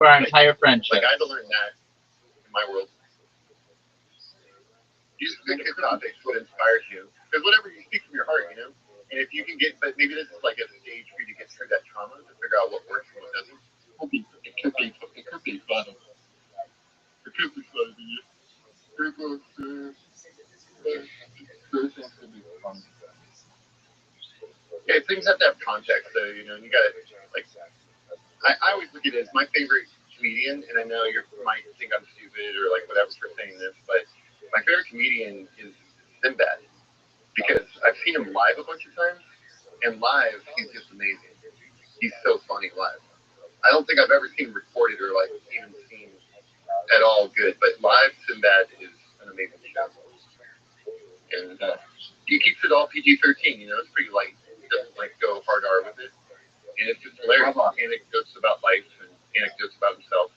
for our entire friendship. Like I had to learn that in my world. You just think of topics, what inspires you, because whatever you speak from your heart, you know. And if you can get, but maybe this is like a stage for you to get through that trauma to figure out what works and what doesn't. It could be fun. It could be fun. It could be fun to you. Yeah, things have to have context, though, you know. And you got to like. I always look at it as my favorite comedian, and I know you might think I'm stupid or like whatever for saying this, but my favorite comedian is Sinbad because I've seen him live a bunch of times, and live he's just amazing. He's so funny live. I don't think I've ever seen him recorded or like even seen at all good, but live Sinbad is an amazing show, and he keeps it all PG-13. You know, it's pretty light. He doesn't like go hard R with it. And it's just hilarious. Anecdotes about life and anecdotes about himself.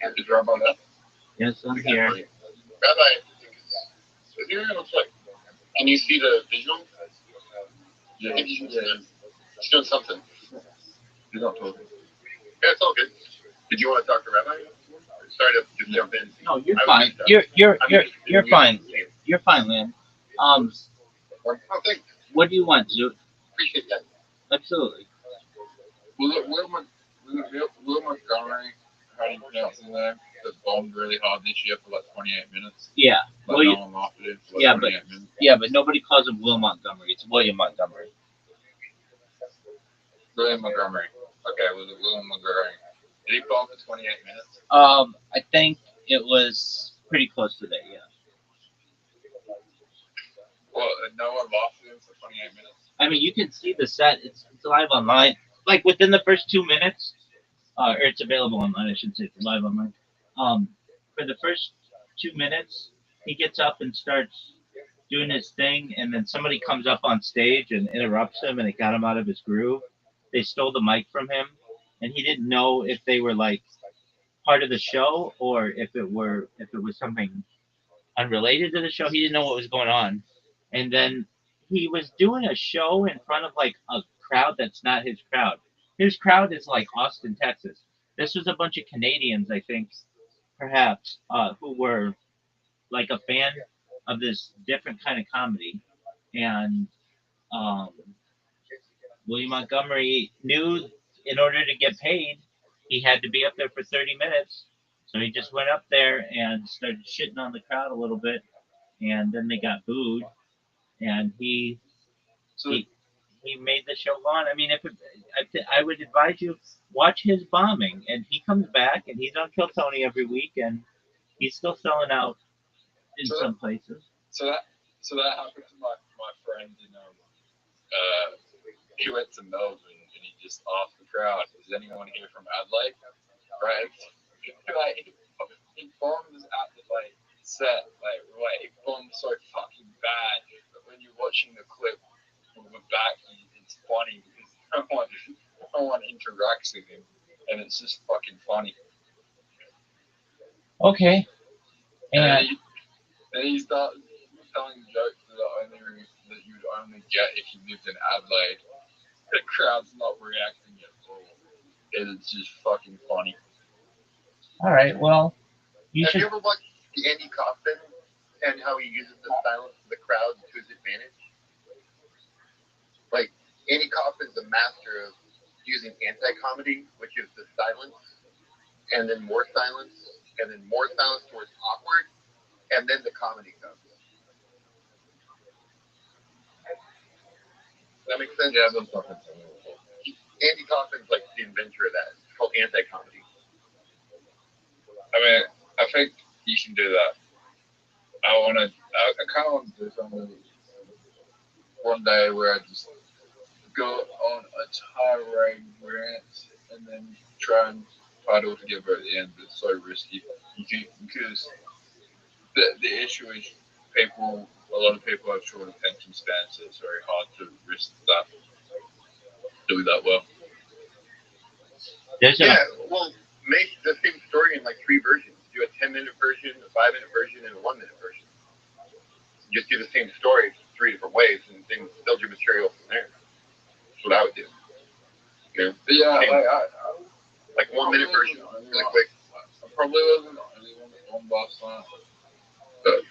And to drop on that? Yes, I'm here. Rabbi, is here? Looks like. Can you see the visual? Yeah. He's doing something. He's not talking. Yeah, it's all good. Did you want to talk to Rabbi? Sorry to just jump in. No, you're fine. You're fine. You're fine, man. Oh, thanks. What do you want, Zoot? Appreciate that. Absolutely. Will Montgomery, how do you pronounce his name? That bombed really hard this year for like 28 minutes. Yeah. Like Well, no one laughed at him for like 28 minutes. yeah, but nobody calls him Will Montgomery. It's William Montgomery. William Montgomery. Okay, was it William Montgomery? Did he bomb for 28 minutes? I think it was pretty close to that. Yeah. Well, no one laughed at him for 28 minutes. I mean, you can see the set. It's live online. Like within the first 2 minutes, or it's available online. I should say it's live online. For the first 2 minutes, he gets up and starts doing his thing, and then somebody comes up on stage and interrupts him, and it got him out of his groove. They stole the mic from him, and he didn't know if they were like part of the show or if it was something unrelated to the show. He didn't know what was going on, and then he was doing a show in front of like a crowd that's not his crowd. His crowd is like Austin, Texas. This was a bunch of Canadians, I think, perhaps, who were like a fan of this different kind of comedy, and um, William Montgomery knew in order to get paid, he had to be up there for 30 minutes. So he just went up there and started shitting on the crowd a little bit, and then they got booed, and he made the show go on. I mean, I would advise you watch his bombing, and he comes back, and he's on Kill Tony every week, and he's still selling out in some places. So that happened to my friend, he went to Melbourne and he just asked the crowd, "Is anyone here from Adelaide?" Right? Like he bombs at the set, he bombs so fucking bad. But when you're watching the clip from the back, it's funny because no one interacts with him, and it's just fucking funny. Okay. And he starts telling jokes that you would only get if you lived in Adelaide. The crowd's not reacting at all. It's just fucking funny. All right. Well, Have you ever watched Andy Kaufman and how he uses the silence of the crowd to his advantage? Like Andy Kaufman's a master of using anti-comedy, which is the silence, and then more silence, and then more silence towards awkward, and then the comedy comes. That makes sense? Yeah, that's fucking funny. Andy Kaufman's like the inventor of that. It's called anti-comedy. I mean, I think you can do that. I kind of want to do something one day where I just go on a tirade rant and then try and fight all together at the end, but it's so risky. Because the issue is a lot of people have short attention spans, so it's very hard to risk that. Do that well. Well, make the same story in like 3 versions. Do a 10-minute version, a 5-minute version, and a 1-minute version. Just do the same story 3 different ways, and then build your material from there. That's what I would do. You know? Yeah, like 1-minute version. really quick. I probably wasn't the only one that bombed last night. But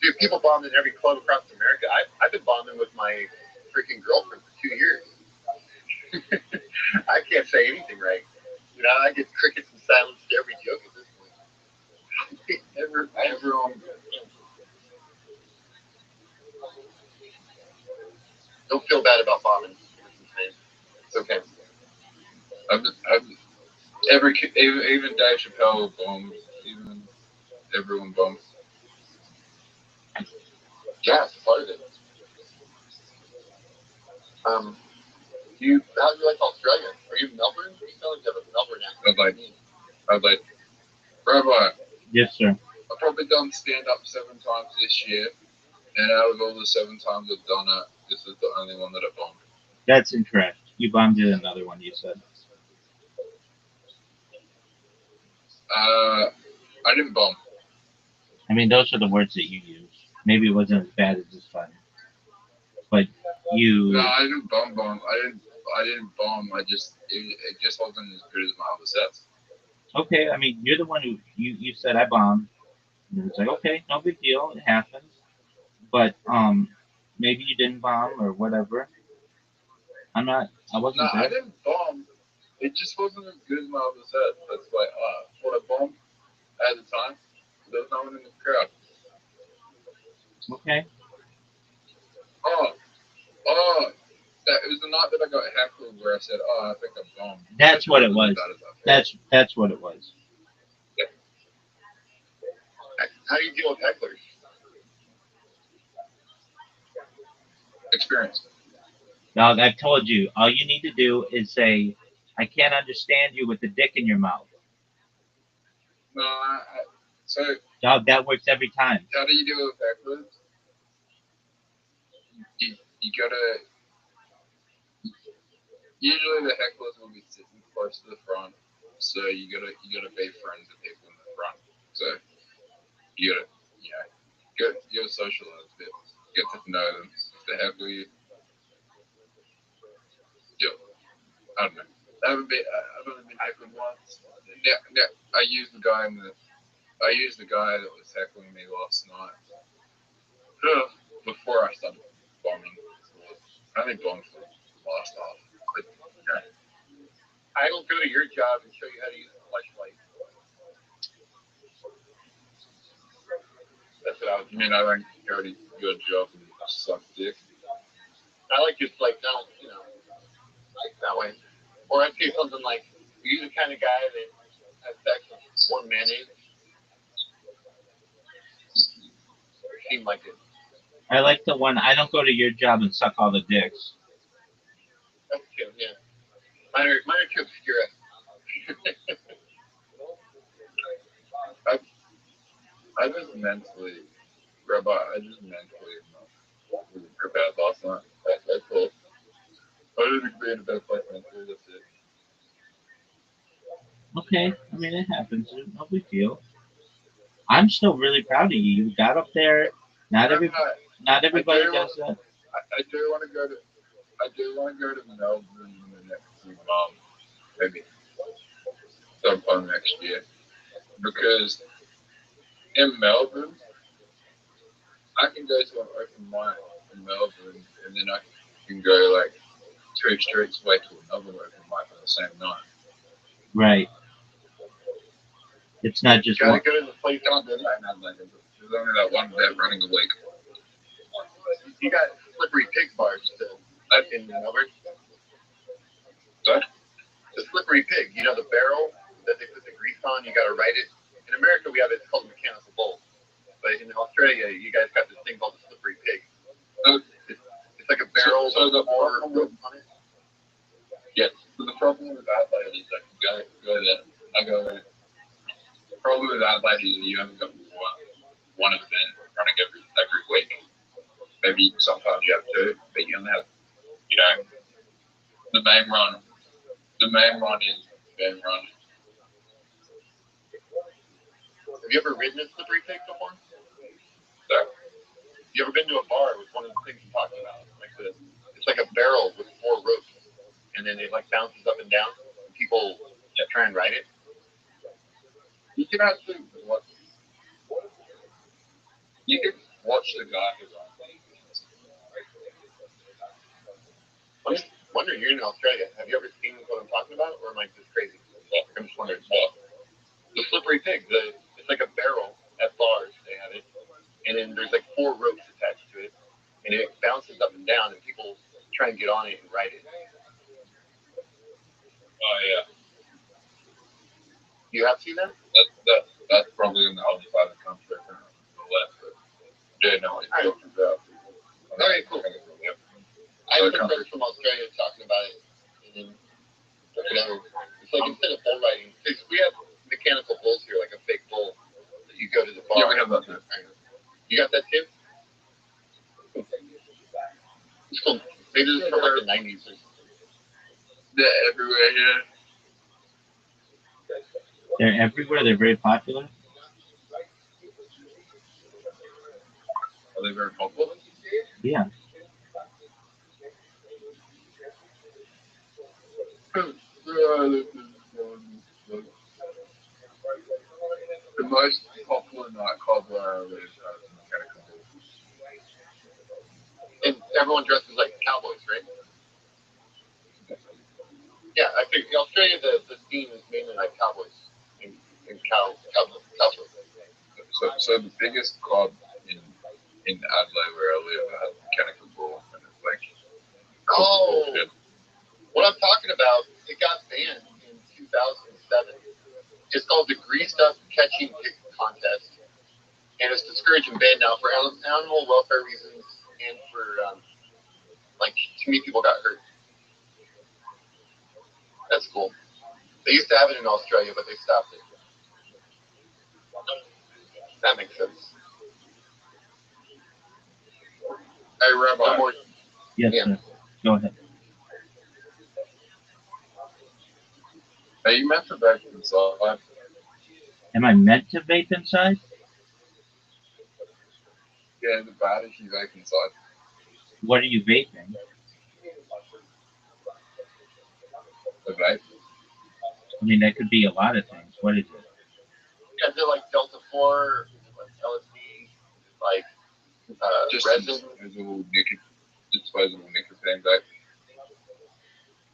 Dude, people bombed in every club across America. I've been bombing with my freaking girlfriend for 2 years. I can't say anything right. You know, I get crickets and silence to every joke at this point. everyone, Don't feel bad about bombing. It's okay. even Dave Chappelle bombed. Even everyone bombed. Yeah, it's part of it. How do you like Australia? Are you in Melbourne? You sound like you have a Melbourne accent. Rabbi, Rabbi, Yes, sir. I've probably done stand up 7 times this year, and out of all the 7 times I've done it, this is the only one that I bombed. That's incorrect. You bombed it another one, you said. I didn't bomb. I mean, those are the words that you use. Maybe it wasn't as bad as this time. But you. No, I didn't bomb. I didn't bomb. It just wasn't as good as my other sets. Okay, I mean, you're the one who. You said I bombed. And it's like, okay, no big deal. It happens. But maybe you didn't bomb or whatever. I wasn't No, there. I didn't bomb. It just wasn't as good as my other sets. That's why what I bombed at the time. There was no one in the crowd. Okay. It was the night that I got heckled where I said, I think I bombed. That's what it was. That's what it was. Yeah. How do you deal with hecklers? Experience. Dog, I've told you. All you need to do is say, I can't understand you with the dick in your mouth. No, so. Dog, that works every time. How do you deal with hecklers? You gotta. Usually the hecklers will be sitting close to the front, so you gotta be friends with people in the front. So you gotta socialize a bit, get to know them. If they heckle you, I don't know. I've only been heckled once. I used the guy that was heckling me last night. Before I started bombing. I think bombing for the last half. But, yeah. I don't go to your job and show you how to use a flashlight. That's what I was. I mean, I don't go to your job and suck dick. I like just like don't that way. Or I'd say something like, "Are you the kind of guy that has sex with one mayonnaise?" Seemed like it. I like the one, I don't go to your job and suck all the dicks. That's cute, yeah. Mine are too obscure. I just mentally, Rabbi, really prepared last night. That's all. I didn't be in a better place mentally, that's it. Okay, I mean, it happens. No big deal. I'm still really proud of you. You got up there. Not everybody does that. I do want to go to Melbourne in the next few months, maybe sometime next year, because in Melbourne, I can go to an open mic in Melbourne, and then I can go like 2 streets away to another open mic on the same night. Right. It's not just Gotta one. go to the place. Can't do that in Adelaide. There's only that one event running a week. You got slippery pig bars in Melbourne. So? The slippery pig. You know the barrel that they put the grease on. You got to ride it. In America, we have it called a mechanical bull, but in Australia, you guys got this thing called the slippery pig. It's like a barrel with more rope on it. Yeah. So the problem with Adelaide is I can go there. I go there. The problem with Adelaide is you haven't got one event running every week. Maybe sometimes you have 2, but you only have, the main run. The main run is the main run. Have you ever ridden a slippery pig before? So, You ever been to a bar with one of the things you talked about? It's like a barrel with 4 ropes, and then it like bounces up and down. And people try and ride it. You can actually watch. You can watch the guy who runs. I'm just wondering, you're in Australia. Have you ever seen what I'm talking about, or am I just crazy? I'm just wondering. The slippery pig. It's like a barrel at bars. They have it, and then there's like four ropes attached to it, and it bounces up and down, and people try and get on it and ride it. Oh yeah, You have seen that? that's probably on the other side of the country, on the left. But yeah, no, it's talking about. Okay, cool. Yep. I have some friends from Australia talking about it, and then whatever. It's like instead of bull riding, because we have mechanical bulls here, like a fake bull that you go to the bar. Yeah, we have that too. You got that too? It's cool. Maybe this is from like the 90s or something. They're everywhere here. They're everywhere. They're very popular. Are they very popular? Yeah. The most popular nightclub where I live has mechanical bulls. And everyone dresses like cowboys, right? Yeah, I think in Australia the scene is mainly like cowboys and cowboys. So the biggest club in Adelaide where I live has mechanical bull, and it's like Oh, bullshit. what I'm talking about, it got banned in 2007. It's called the Greased Up Catching Pig Contest, and it's discouraged and banned now for animal welfare reasons and for like too many people got hurt. That's cool. They used to have it in Australia, but they stopped it. That makes sense. Hey, Rabbi. Yes, Yeah. sir. Go ahead. Are you meant to vape inside? Am I meant to vape inside? Yeah, the bad if you vape inside. What are you vaping? The vape. I mean, that could be a lot of things. What is it? Yeah, they're like Delta 4, like LSD, like Just resin. disposable nicotine vape.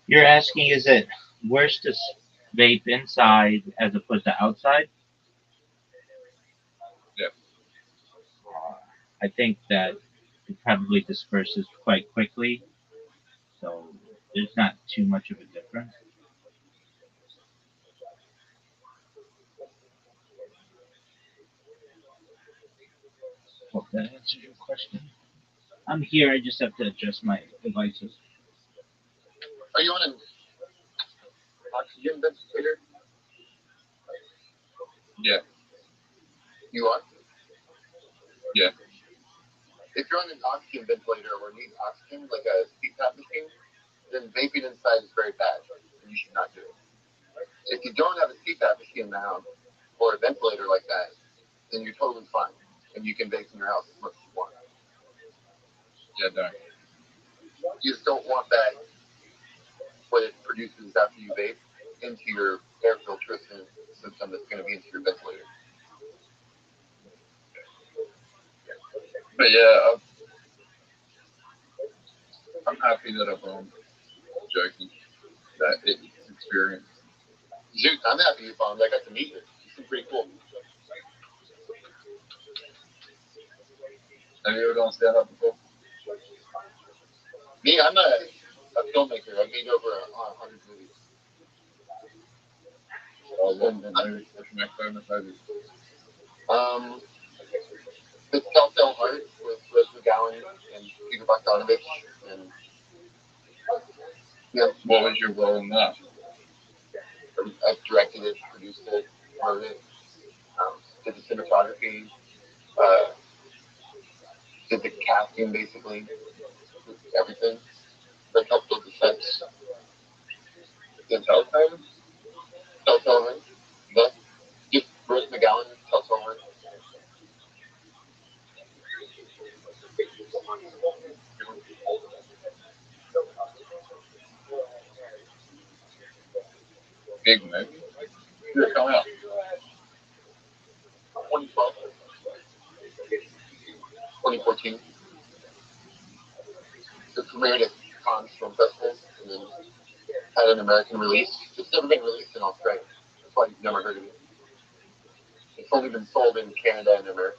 You're asking, is it worse to vape inside as opposed to outside? Yeah. I think that it probably disperses quite quickly, so there's not too much of a difference. Hope that answers your question. I'm here. I just have to adjust my devices. Are you on an oxygen ventilator? Yeah. You are? Yeah. If you're on an oxygen ventilator or need oxygen, like a CPAP machine, then vaping inside is very bad, and you should not do it. If you don't have a CPAP machine in the house or a ventilator like that, then you're totally fine, and you can vape in your house as much as you want. Yeah, don't. You just don't want that, what it produces after you vape, into your air filtration system that's going to be into your ventilator. But yeah, I'm happy that everyone's joking that it's experience. Zoot, I'm happy you found. I got to meet you. You seem pretty cool. Have you ever done stand up before? Me, I'm a filmmaker. I've made over 100 movies. What movie? What's your next famous movie? The Telltale Heart with Rose McGowan and Peter Bogdanovich, and yeah, What was your role in that? I've directed it, produced it, wrote it, did the cinematography, uh, did the casting basically, everything. Like helped build the sets. The Telltale Heart. The just Rose McGowan, Telltale Heart. Big movie. Did it come out? premiered at Cannes Film Festival and then had an American release. It's never been released in Australia. That's why you've never heard of it. It's only been sold in Canada and America.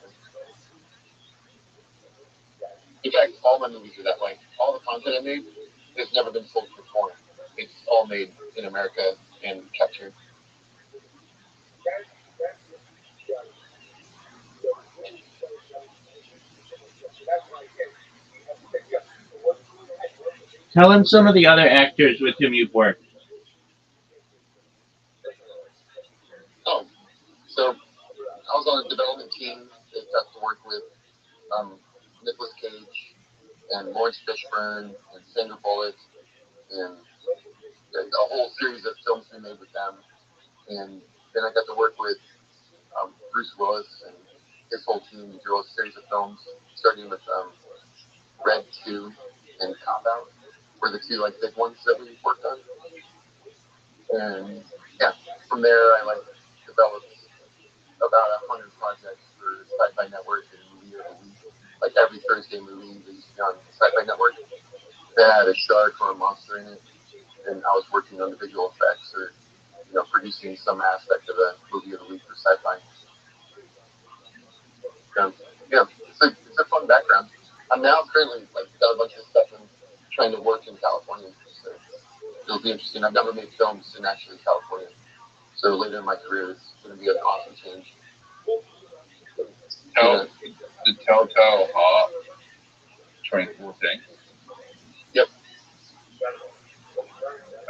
In fact, all my movies are that way. All the content I made has never been sold for foreign. It's all made in America and kept here. Tell him some of the other actors with whom you've worked. Oh, so I was on a development team that got to work with Nicolas Cage and Lawrence Fishburne and Sandra Bullock and a whole series of films we made with them. And then I got to work with Bruce Willis and his whole team. We drew a series of films, starting with Red 2 and Cop Out, were the two big ones that we worked on. And yeah, from there I developed about 100 projects for Sci-Fi Network and Movie of the Week. Every Thursday movie that used to be on Sci-Fi Network that had a shark or a monster in it, and I was working on the visual effects or producing some aspect of a Movie of the Week for Sci-Fi. Yeah, it's a fun background. I'm now currently got a bunch of stuff and trying to work in California, so it'll be interesting. I've never made films in actually California, so later in my career it's going to be an awesome change. The Telltale Heart 2014. Yep.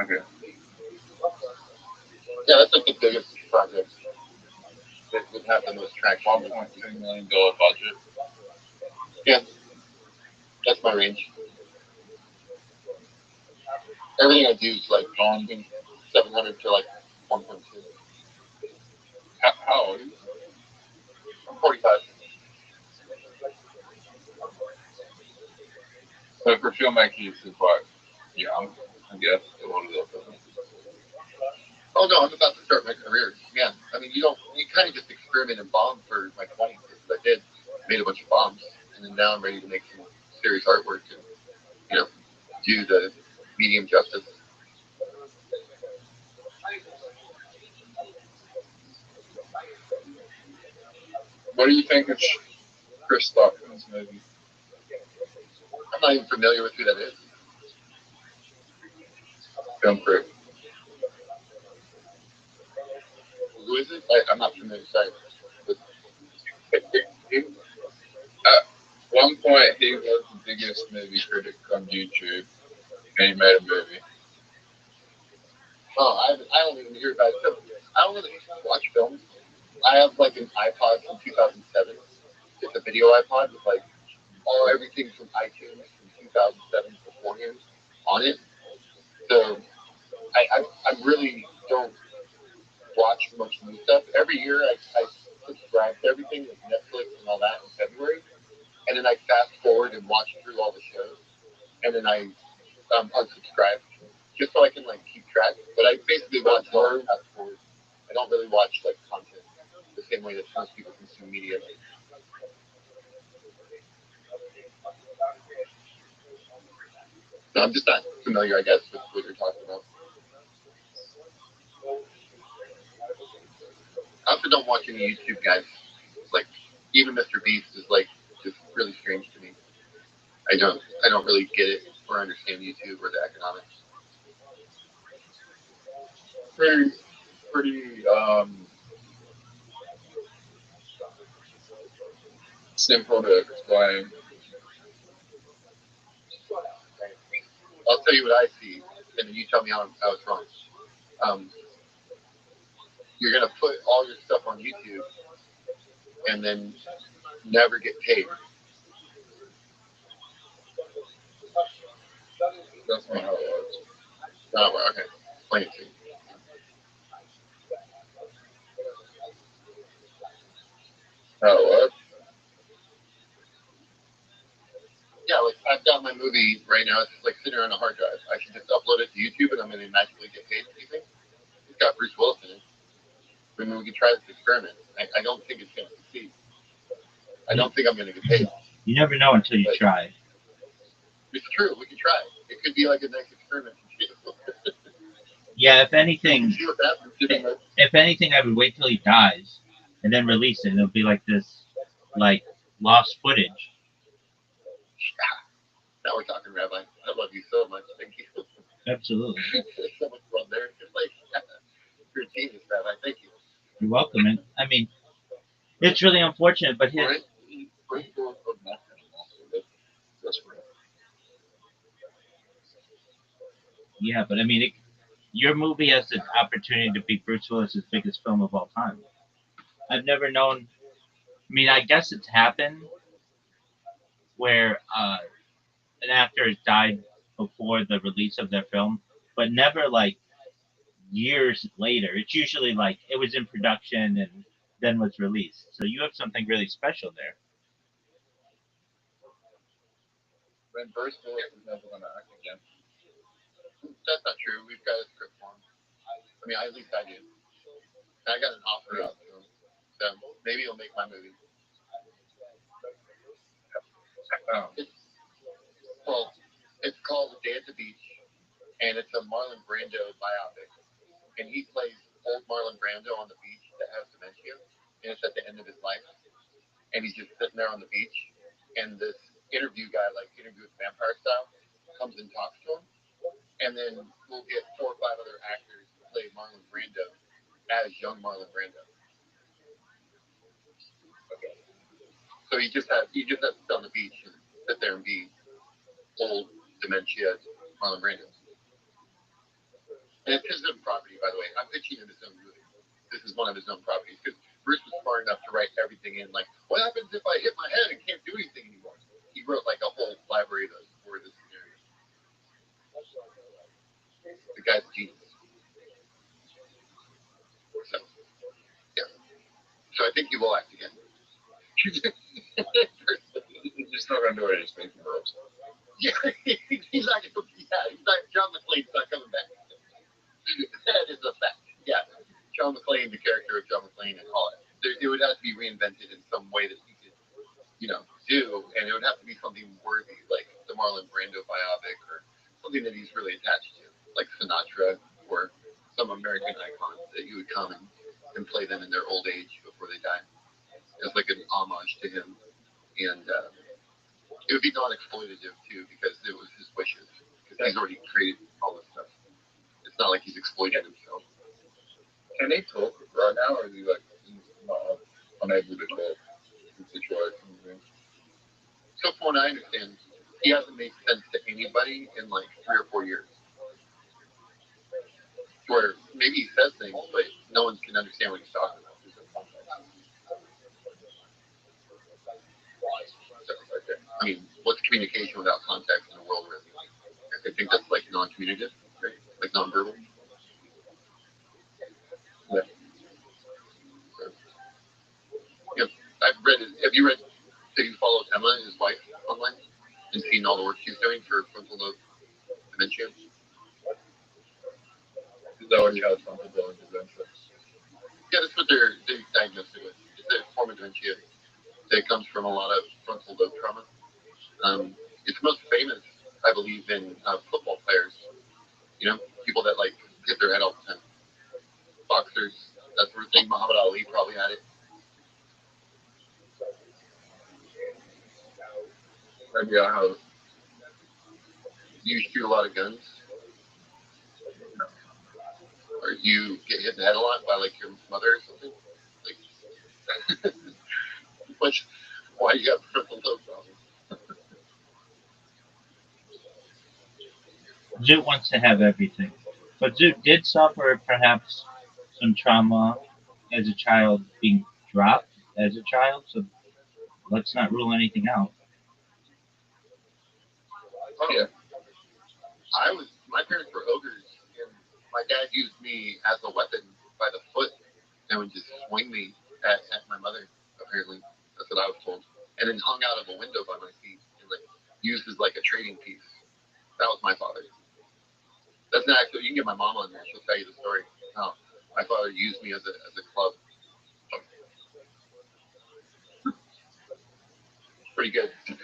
Okay. Yeah, that's the biggest project that would have the most traction. $1.2 million budget. Yeah, that's my range. Everything I do is between 700 to 1.2. How old are you? I'm 45. So for filmmaking, it's quite young, I guess. A lot of that. Oh no, I'm about to start my career. Yeah, I mean, you kind of just experiment and bomb for my 20s. That's what I did. Made a bunch of bombs, and then now I'm ready to make some serious artwork and do the medium justice. What do you think of Chris Stockman's movie? I'm not even familiar with who that is. Film crew. Who is it? I'm not familiar. Sorry. At one point, he was the biggest movie critic on YouTube, and he made a movie. Oh, I don't even hear about it. So I don't really watch films. I have an iPod from 2007. It's a video iPod with everything from iTunes from 2007 beforehand on it. So I really don't watch much new stuff. Every year I subscribe to everything like Netflix and all that in February, and then I fast forward and watch through all the shows, and then I unsubscribe just so I can keep track. But I basically watch all fast forward. I don't really watch content the same way that most people consume media. So I'm just not familiar, I guess, with what you're talking about. I also don't watch any YouTube guys. Even Mr. Beast is just really strange to me. I don't really get it or understand YouTube or the economics. Pretty simple to explain. I'll tell you what I see, and then you tell me how it's wrong. You're gonna put all your stuff on YouTube, and then never get paid. That's not how it works. Oh, well, okay. Explain it to me. How it works? Yeah, I've got my movie right now. It's sitting on a hard drive. I should just upload it to YouTube, and I'm gonna magically get paid. Do you think? It's got Bruce Willis in it. Maybe we could try this experiment. I don't think it's gonna succeed. I don't think I'm gonna get paid. You never know until you try. It's true. We could try. It could be like a nice experiment. Yeah, if anything, See what happens. if anything, I would wait till he dies and then release it. It'll be like this, like lost footage. Now we're talking, Rabbi. I love you so much. Thank you. Absolutely, There's so much love there. It's like you're a genius, Rabbi. Thank you. you're welcome. And I mean, it's really unfortunate, but his Great deal of nothing. That's real. yeah, but I mean, your movie has the opportunity to be Bruce Willis's biggest film of all time. I've never known. I mean, I guess it's happened where an actor has died before the release of their film, but never like years later. It's usually like it was in production and then was released. So you have something really special there. When Bruce Willis is never going to act again. That's not true. We've got a script for him. I mean, at least I do. And I got an offer out to him. So maybe he'll make my movie. It's, well, it's called The Day at the Beach, and it's a Marlon Brando biopic. And he plays old Marlon Brando on the beach that has dementia, and it's at the end of his life. And he's just sitting there on the beach, and this interview guy, like Interview with the Vampire style, comes and talks to him. And then we'll get 4 or 5 other actors to play Marlon Brando as young Marlon Brando. So you just have to sit on the beach and sit there and be old dementia Marlon Brando. And it's his own property, by the way. I'm pitching him his own movie. This is one of his own properties because Bruce was smart enough to write everything in. Like, what happens if I hit my head and can't do anything anymore? He wrote like a whole library for this scenario. The guy's a genius. So, yeah. So I think he will act again. He's just not going to do any speaking roles. Yeah, he's not going to. Yeah, he's not. John McClane's not coming back. That is a fact. Yeah, John McClane, the character of John McClane, and all it. It would have to be reinvented in some way that he could, do, and it would have to be something worthy, like the Marlon Brando biopic, or something that he's really attached to, like Sinatra, or some American icons that you would come and play them in their old age before they die. It's like an homage to him, and it would be non-exploitative too, because it was his wishes, because he's already created all this stuff. It's not like he's exploiting himself. Can he talk right now, or is he like not unable to talk in situations? So from what I understand, he hasn't made sense to anybody in like 3 or 4 years. Where maybe he says things, but no one can understand what he's talking about. There's no context. So, I mean, what's communication without context in a world where I think that's like non-communicative, right? Like non-verbal. Yeah. So, yeah, I've read it. Have you followed Emma, his wife, online and seen all the work she's doing for frontal lobe dementia? He's already had something going to dementia. Yeah, that's what they diagnosed it with. It's a form of dementia that comes from a lot of frontal lobe trauma. It's most famous, I believe, in football players. People that like hit their head all the time. Boxers, that sort of thing. Muhammad Ali probably had it. Maybe I have. You shoot a lot of guns, or you get hit in the head a lot by like your mother or something. Like, why you got frontal lobe problems? Zoot wants to have everything, but Zoot did suffer perhaps some trauma as a child, being dropped as a child. So let's not rule anything out. Oh yeah. My parents were ogres, and my dad used me as a weapon by the foot and would just swing me at my mother, apparently. That's what I was told. And then hung out of a window by my feet and like used as like a trading piece. That was my father. That's not actually, you can get my mom on there, she'll tell you the story. How my father used me as a club. Pretty good. I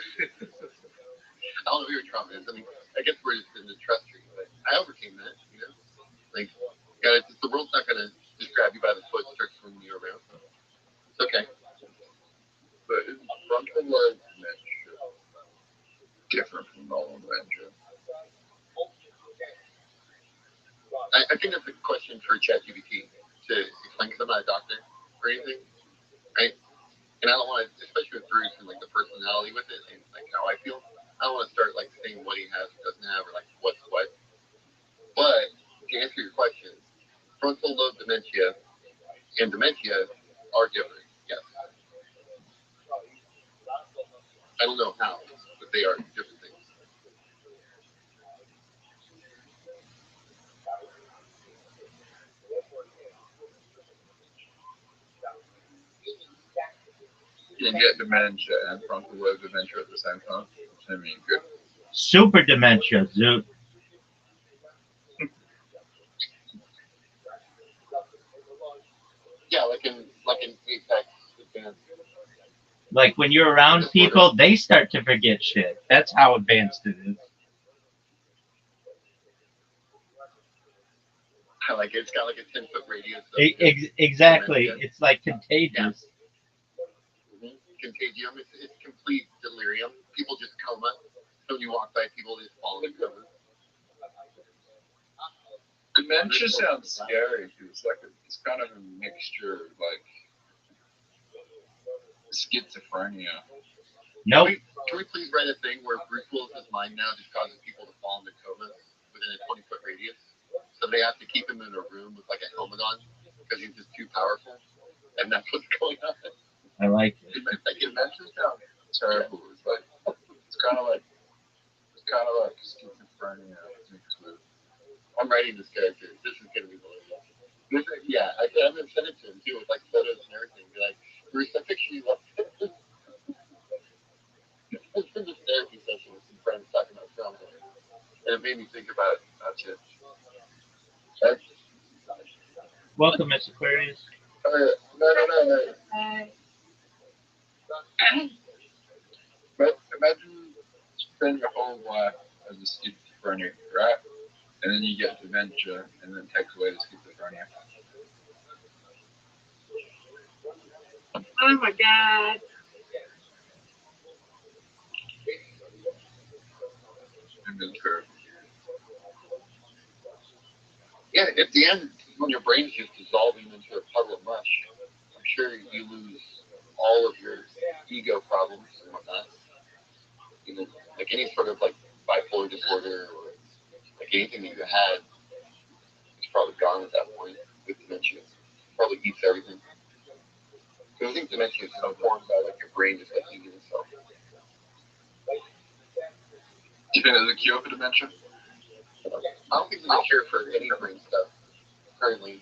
don't know if you were traumatized. is. I mean, I guess we're just in the trust tree, but I overcame that. Like, yeah, the world's not gonna just grab you by the foot and start swinging you around. It's okay. But is frontal lobe dementia different from normal dementia? I think that's a question for ChatGPT to explain because I'm not a doctor or anything, right? And I don't want to, especially with Bruce and like the personality with it and like how I feel. I don't want to start like saying what he has or doesn't have or like what's what. But to answer your question, frontal lobe dementia and dementia are different. Yes. I don't know how, but they are different things. You can get dementia and frontal lobe dementia at the same time. I mean, good. Super dementia, Zoot. Yeah, like in Apex Advanced. Like when you're around people, they start to forget shit. That's how advanced it is. Like it's got like a 10-foot radius. Exactly. Dementia. It's like contagious. Mm-hmm. Contagium. It's complete delirium. People just coma. So when you walk by, people just fall in coma. Dementia sounds scary because it's kind of a mixture of like schizophrenia. Nope. Can we please write a thing where Bruce Willis's mind now just causes people to fall into coma within a 20-foot radius? So they have to keep him in a room with like a helmet on because he's just too powerful, and that's what's going on. I like it. Dementia sounds terrible. It's kind of like schizophrenia mixed with. I'm writing this character. This is gonna be hilarious. Yeah, I'm gonna send it to him too with like photos and everything. Be like, Bruce, I picture you like it's in this therapy session with some friends talking about trauma, and it made me think about that shit. Welcome, Miss Aquarius. No. But imagine spending your whole life as a schizophrenic, right? And then you get dementia, and then it takes away the schizophrenia. Oh my God. And then curve. Yeah, at the end, when your brain's just dissolving into a puddle of mush, I'm sure you lose all of your ego problems and whatnot. Like any sort of like bipolar disorder or like anything that you had, it's probably gone at that point with dementia. Probably eats everything. Because I think dementia is informed by like your brain just like eating itself. Do you think there's a cure for dementia? I don't think there's a cure for any brain stuff currently.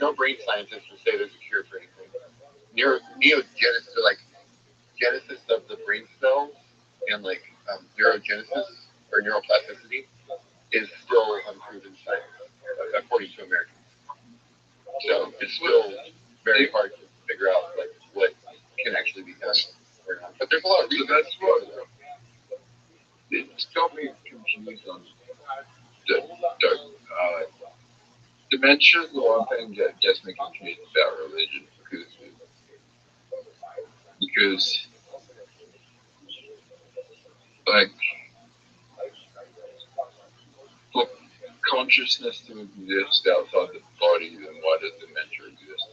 No brain scientist would say there's a cure for anything. Neogenesis, like genesis of the brain cells and like neurogenesis or neuroplasticity is still unproven science, according to Americans. So it's still very hard to figure out like what can actually be done or not. But there's a lot of reasons. That's what it's got me confused on dementia is the one thing that gets me confused about religion because like for consciousness to exist outside the body, then why does dementia exist?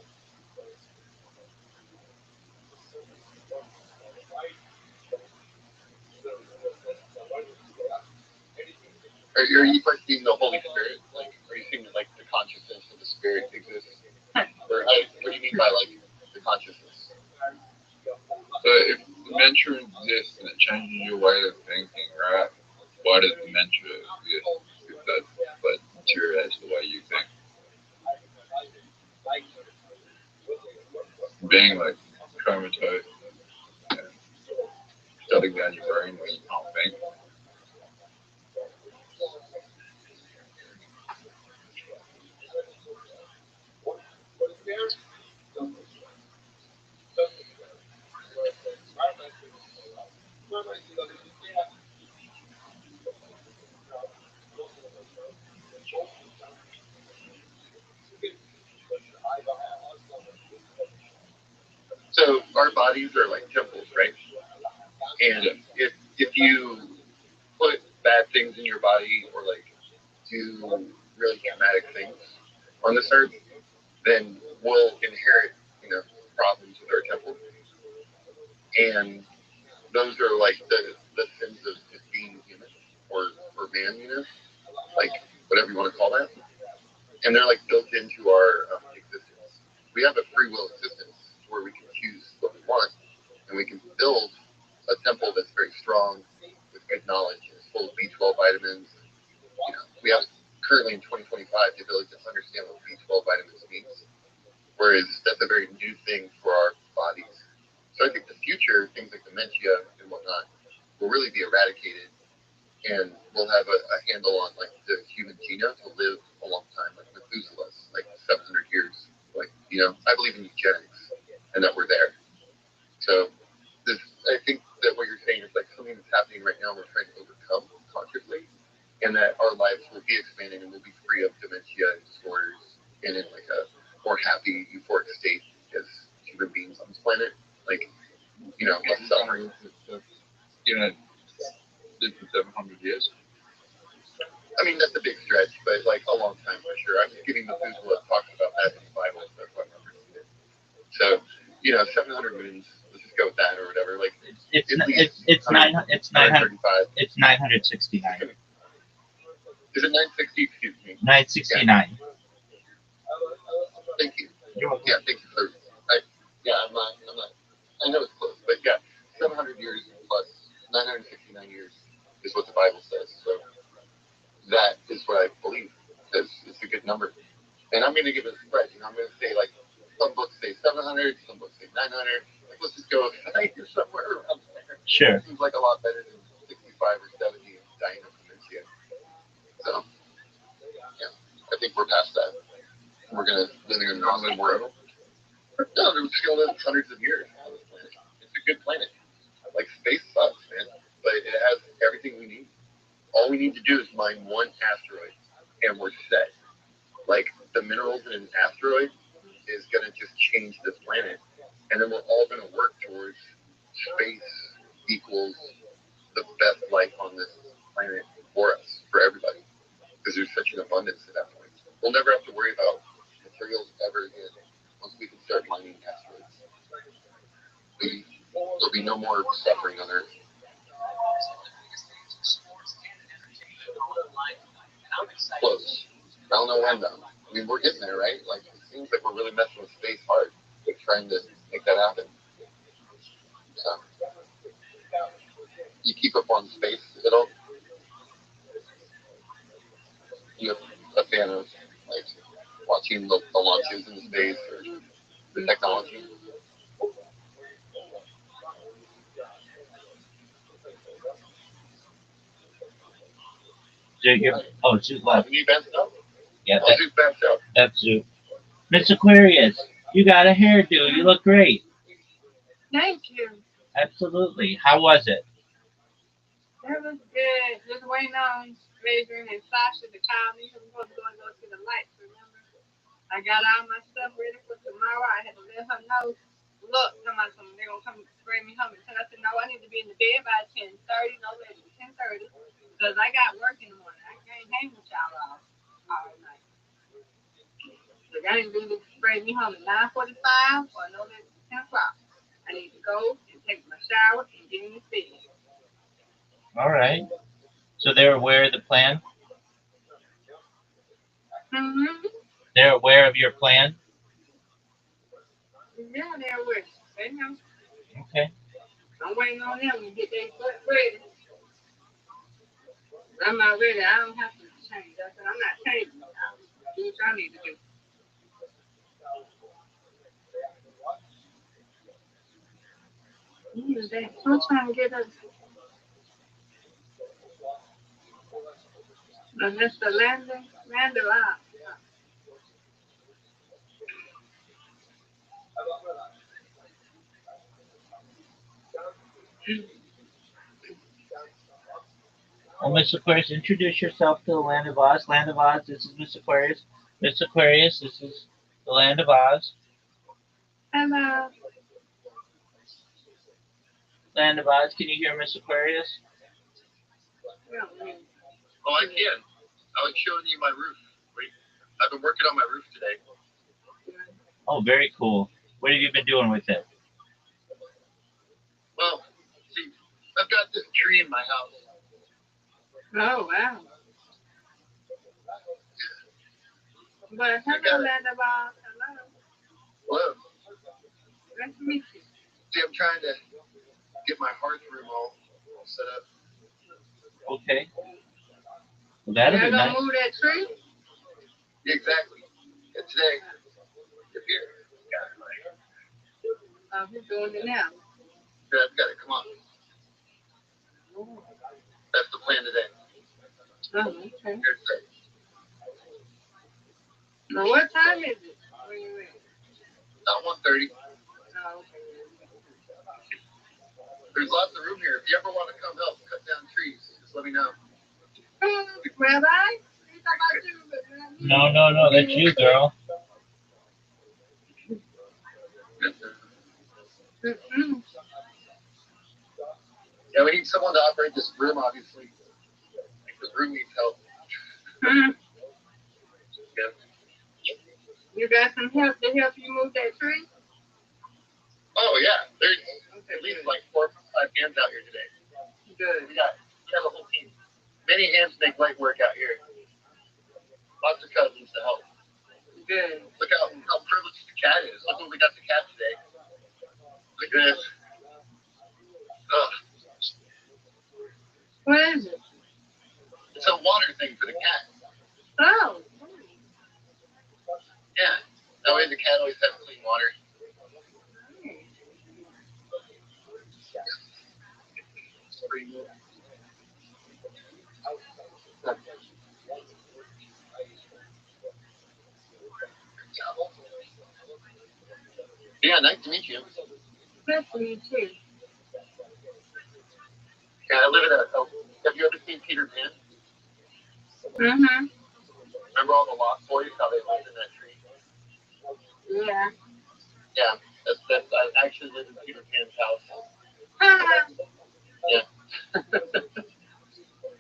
Are you seeing the Holy Spirit? Like, are you seeing like the consciousness of the Spirit exists? Or what do you mean by like the consciousness? So if dementia exists and it changes your way of thinking, right? Why does dementia exist? If that like deteriorates the way you think. Being like comatose and shutting down your brain when you can't think. our bodies are like temples, right? And if you put bad things in your body or like do really traumatic things on this earth, then we'll inherit, problems with our temple. And those are like the sins of just being human or man, like whatever you want to call that. And they're like built into our existence. We have a free will existence where we can choose what we want, and we can build a temple that's very strong with good knowledge. It's full of B12 vitamins. We have currently in 2025 the ability to understand what B12 vitamins means, whereas that's a very new thing for our bodies. So I think the future, things like dementia and whatnot, will really be eradicated, and we'll have a handle on like the human genome to live a long time, like Methuselah's, like 700 years. Like, I believe in eugenics and that we're there. So I think that what you're saying is like something that's happening right now we're trying to overcome consciously, and that our lives will be expanding and we'll be free of dementia and disorders and in like a more happy, euphoric state as human beings on this planet. Like, less suffering. Live for 700 years. I mean, that's a big stretch, but like a long time for sure. I'm just giving Methuselah talking about that in the Bible. That's what I'm reading it. So, 700 moons. Let's just go with that or whatever. Like It's it's 900. It's 900. 935. It's 969. Is it 960? Excuse me. 969. Thank you. Yeah, thank you for. I'm not. I know it's close, but yeah, 700 years plus 969 years is what the Bible says. So that is what I believe, because it's a good number. And I'm going to give it a spread. I'm going to say like some books say 700, some books say 900. Like, let's just go somewhere around there. Sure. It seems like a lot better than 65 or 70 and dying of dementia. So yeah, I think we're past that. We're going to live in an awesome world. No, we're just going to live hundreds of years on this planet. It's a good planet. Like, space sucks, man, but it has everything we need. All we need to do is mine one asteroid, and we're set. Like, the minerals in an asteroid is going to just change this planet, and then we're all going to work towards space equals the best life on this planet for us, for everybody, because there's such an abundance at that point. We'll never have to worry about materials ever again once we can start mining asteroids. There'll be no more suffering on Earth. Close. I don't know when though. I mean, we're getting there, right? Like, it seems like we're really messing with space hard, trying to make that happen. So, you keep up on space at all? You a fan of like watching the launches in space or the technology? Zoot left. You bounced out? Yeah, Zoot bounced out. that's Zoot. Miss Aquarius, you got a hairdo. You look great. Thank you. Absolutely. How was it? That was good. Just waiting on Adrian and Sasha to call me. I'm supposed to go to the lights, remember? I got all my stuff ready for tomorrow. I had to let her know. Look, they're going to come bring me home. And I said, no, I need to be in the bed by 10:30, no later than 10:30, because I got work in the morning. I can't hang with y'all all night. So I need to bring me home at 9:45 or no later than 10 o'clock. I need to go and take my shower and get in the bed. All right. So they're aware of the plan? Mm-hmm. They're aware of your plan? Yeah, they're with me. They know. Okay. I'm waiting on them to get their foot ready. I'm not ready. I don't have to change. I said, I'm not changing. I'll do what I need to do. I'm trying to get us. Mr. Landon out. Well, Miss Aquarius, introduce yourself to the Land of Oz. Land of Oz, this is Miss Aquarius. Miss Aquarius, this is the Land of Oz. Hello. Land of Oz, can you hear Miss Aquarius? Oh, I can. I was showing you my roof. Wait, I've been working on my roof today. Oh, very cool. What have you been doing with it? Well, see, I've got this tree in my house. Oh, wow. But hello, Land of Oz. Hello. Hello. Nice to meet you. See, I'm trying to get my hearth room all set up. Okay. Well, that'll You're be gonna nice. move that tree? Yeah, exactly. And today, if you're, Who's doing it now? I've got to come on. That's the plan today. Oh, okay. Here today. Now, what time is it? Where you at? About 1:30. Oh, okay. There's lots of room here. If you ever want to come help cut down trees, just let me know. Rabbi? It's about you, but not me. No, that's you, girl. Mm-mm. Yeah, we need someone to operate this room, obviously. This room needs help. Mm. Yeah. You got some help to help you move that tree? Oh, yeah. There's Okay, at least good. like 4 or 5 hands out here today. Good. We got a whole team. Many hands make light work out here. Lots of cousins to help. Good. Look how privileged the cat is. Look what we got the cat today. Look at this. Ugh. What is it? It's a water thing for the cat. Oh. Yeah. That way the cat always has clean water. It's pretty good. Yeah, nice to meet you. Good for you, too. Yeah, I live in have you ever seen Peter Pan? Mm-hmm. Remember all the Lost Boys, how they lived in that tree? Yeah. Yeah, I actually live in Peter Pan's house. Yeah.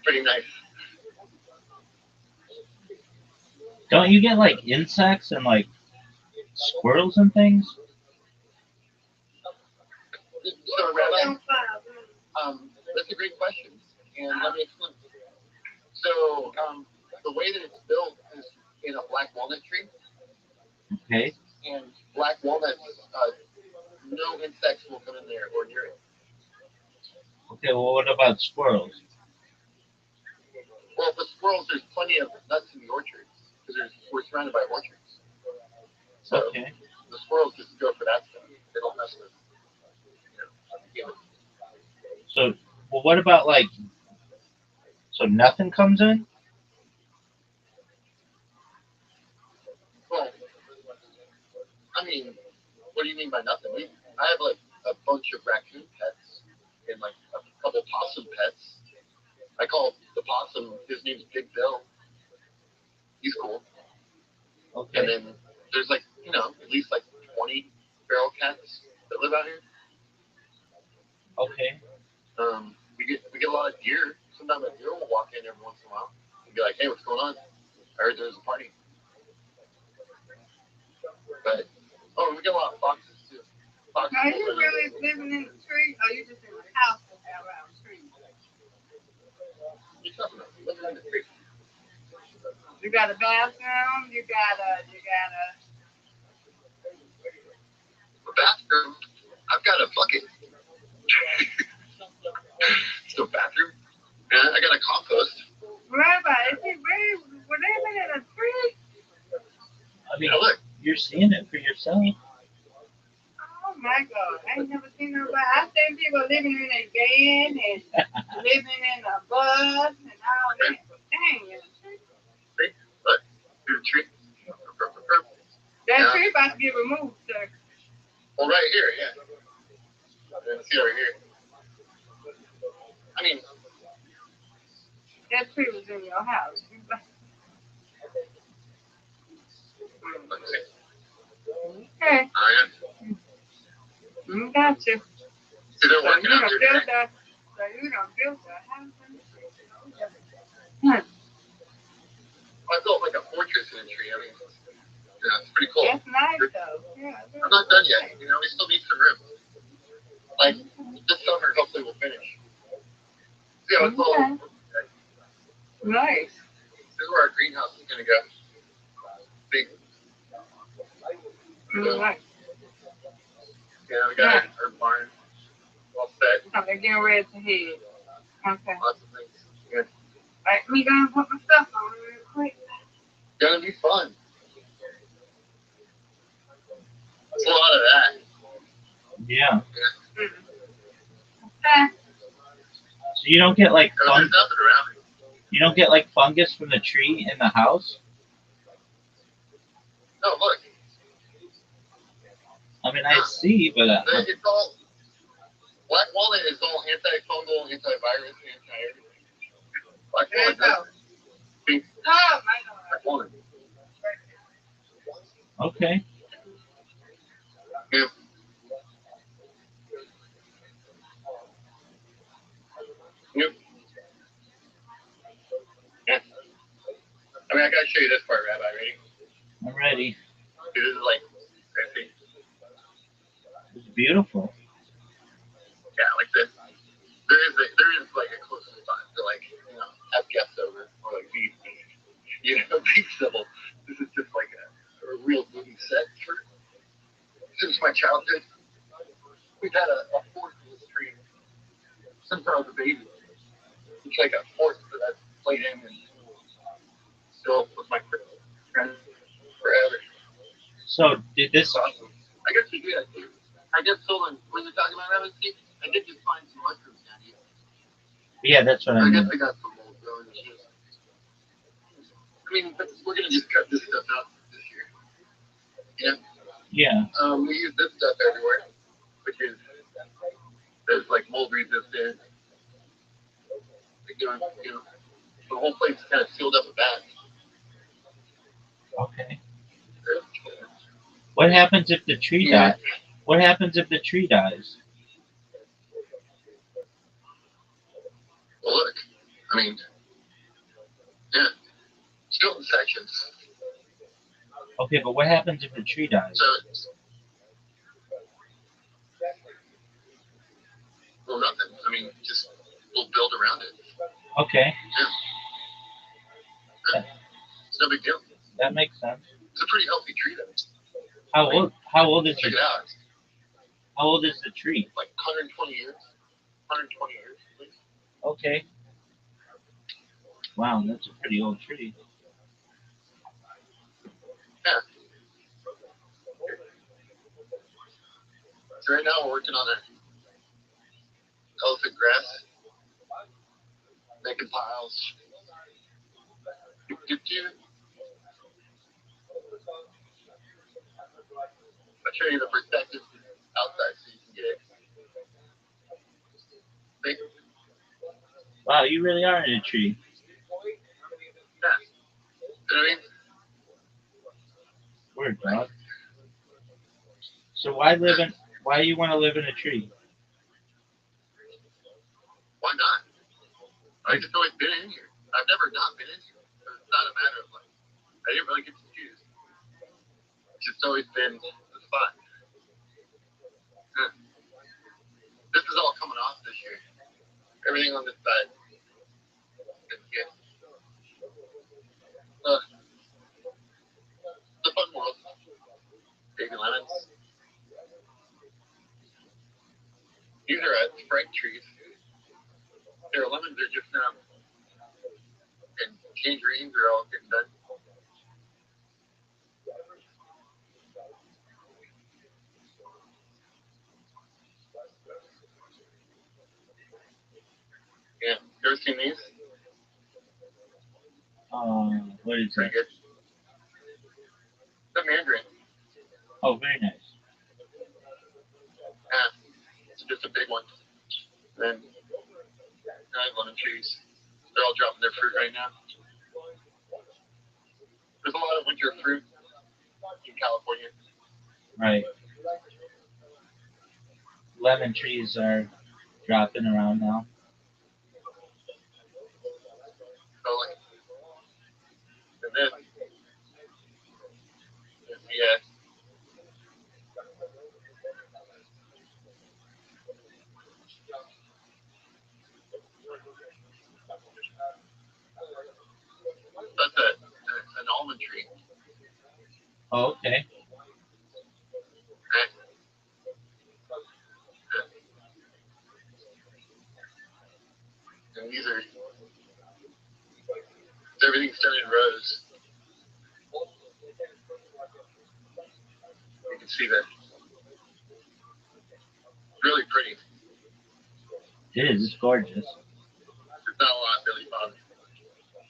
Pretty nice. Don't you get like insects and like squirrels and things? So, Rabbi, that's a great question. And let me explain. So, the way that it's built is in a black walnut tree. Okay. And black walnuts, no insects will come in there or near it. Okay, well, what about squirrels? Well, for squirrels, there's plenty of nuts in the orchards because we're surrounded by orchards. So Okay. the squirrels just go for that stuff. They don't mess with, humans. So, well, what about like, so nothing comes in? Well, I mean, what do you mean by nothing? I have like a bunch of raccoon pets and like a couple possum pets. I call the possum, his name's Big Bill. He's cool. And Okay. then there's like, at least like 20 feral cats that live out here. Okay. We get a lot of deer. Sometimes a deer will walk in every once in a while and be like, "Hey, what's going on? I heard there's a party." But we get a lot of foxes too. Foxes. Are you really living in the tree? Or you just in the house that's around trees? You're talking about living in the tree. You got a bathroom. You got a. The bathroom. I've got a bucket. So bathroom. Yeah, I got a compost. Rabbi, is it really? We're living in a tree? I mean, Look. you're seeing it for yourself. Oh my God! I ain't never seen nobody. I seen people living in a van and living in a bus and all that. Dang, in a tree. See? Look. Here's a tree. That tree about to get removed, sir. Well, right here, yeah. See over here. I mean, That tree was in your house. let's see. Okay. Oh, yeah. Got you. So they're So working you out done there built today. a house in the tree. I built like a fortress in a tree. I mean, yeah, it's pretty cool. That's nice though. Yeah. I'm not done yet. You know, we still need some room. Like this summer, hopefully we'll finish. See how it's all. Okay. Nice. This is where our greenhouse is gonna go. Big. Nice. Yeah, we got our barn all set. So they're getting ready to head. Okay. Lots of things. Yeah. Let me go and put my stuff on real quick. Gonna be fun. It's a lot of that. Yeah. Okay. So you don't get like There's nothing around me. you don't get like fungus from the tree in the house? Oh, look. I mean, I see, but It's all. Black walnut is all antifungal, antivirus, anti-everything. Black walnut does. Oh, my God. Black walnut. okay. Yeah. Yep. Yeah. I mean, I gotta show you this part, Rabbi. Ready? I'm ready. This is like, fancy. It's beautiful. Yeah, like this. There is like a close spot to like, you know, have guests over or like be, you know, be civil. This is just like a real movie set for since my childhood. We've had a fort in this tree since I was a baby. It's like a fort that I've played in and still with my friends forever. So did this? It's awesome. I guess you did. I guess someone, when you're talking about rabbit seeds, I did just find some mushrooms down here. Yeah, that's what I I guess mean. they got some mold growing and shit. I mean, but we're gonna just cut this stuff out this year. You know? Yeah. We use this stuff everywhere, which is there's like mold resistant. You know, the whole place is kind of sealed up with that. Okay. What happens if the tree dies? What happens if the tree dies? Well, look, I mean, yeah, still in sections. Okay, but what happens if the tree dies? So, well, nothing. I mean, just we'll build around it. Okay, It's no big deal. that makes sense. It's a pretty healthy tree, though. How old is Check the it out. How old is the tree? Like 120 years. 120 years, please. Okay. Wow, that's a pretty old tree. Yeah. So right now we're working on our elephant grass, making piles. I'll show you the perspective outside so you can get it. See? Wow, you really are in a tree. Yeah. You know what I mean? Word, dog. So why you want to live in a tree? Why not? I've just always been in here. I've never not been in here. So it's not a matter of like, I didn't really get to choose. It's just always been the spot. Yeah. This is all coming off this year. Everything on this side. Yeah. It's a fun world. Baby lemons. These are Sprite trees. Their lemons are just now, and tangerines are all getting done. Yeah, you ever seen these? What is Pretty that? good. The mandarin. Oh, very nice. Yeah, it's just a big one. And then lemon trees. They're all dropping their fruit right now. There's a lot of winter fruit in California. Right. lemon trees are dropping around now. So like, and this is yeah. That's an almond tree. Oh, okay. Right? And these are everything's done in rows. You can see that. Really pretty. It is. It's gorgeous. There's not a lot really fun.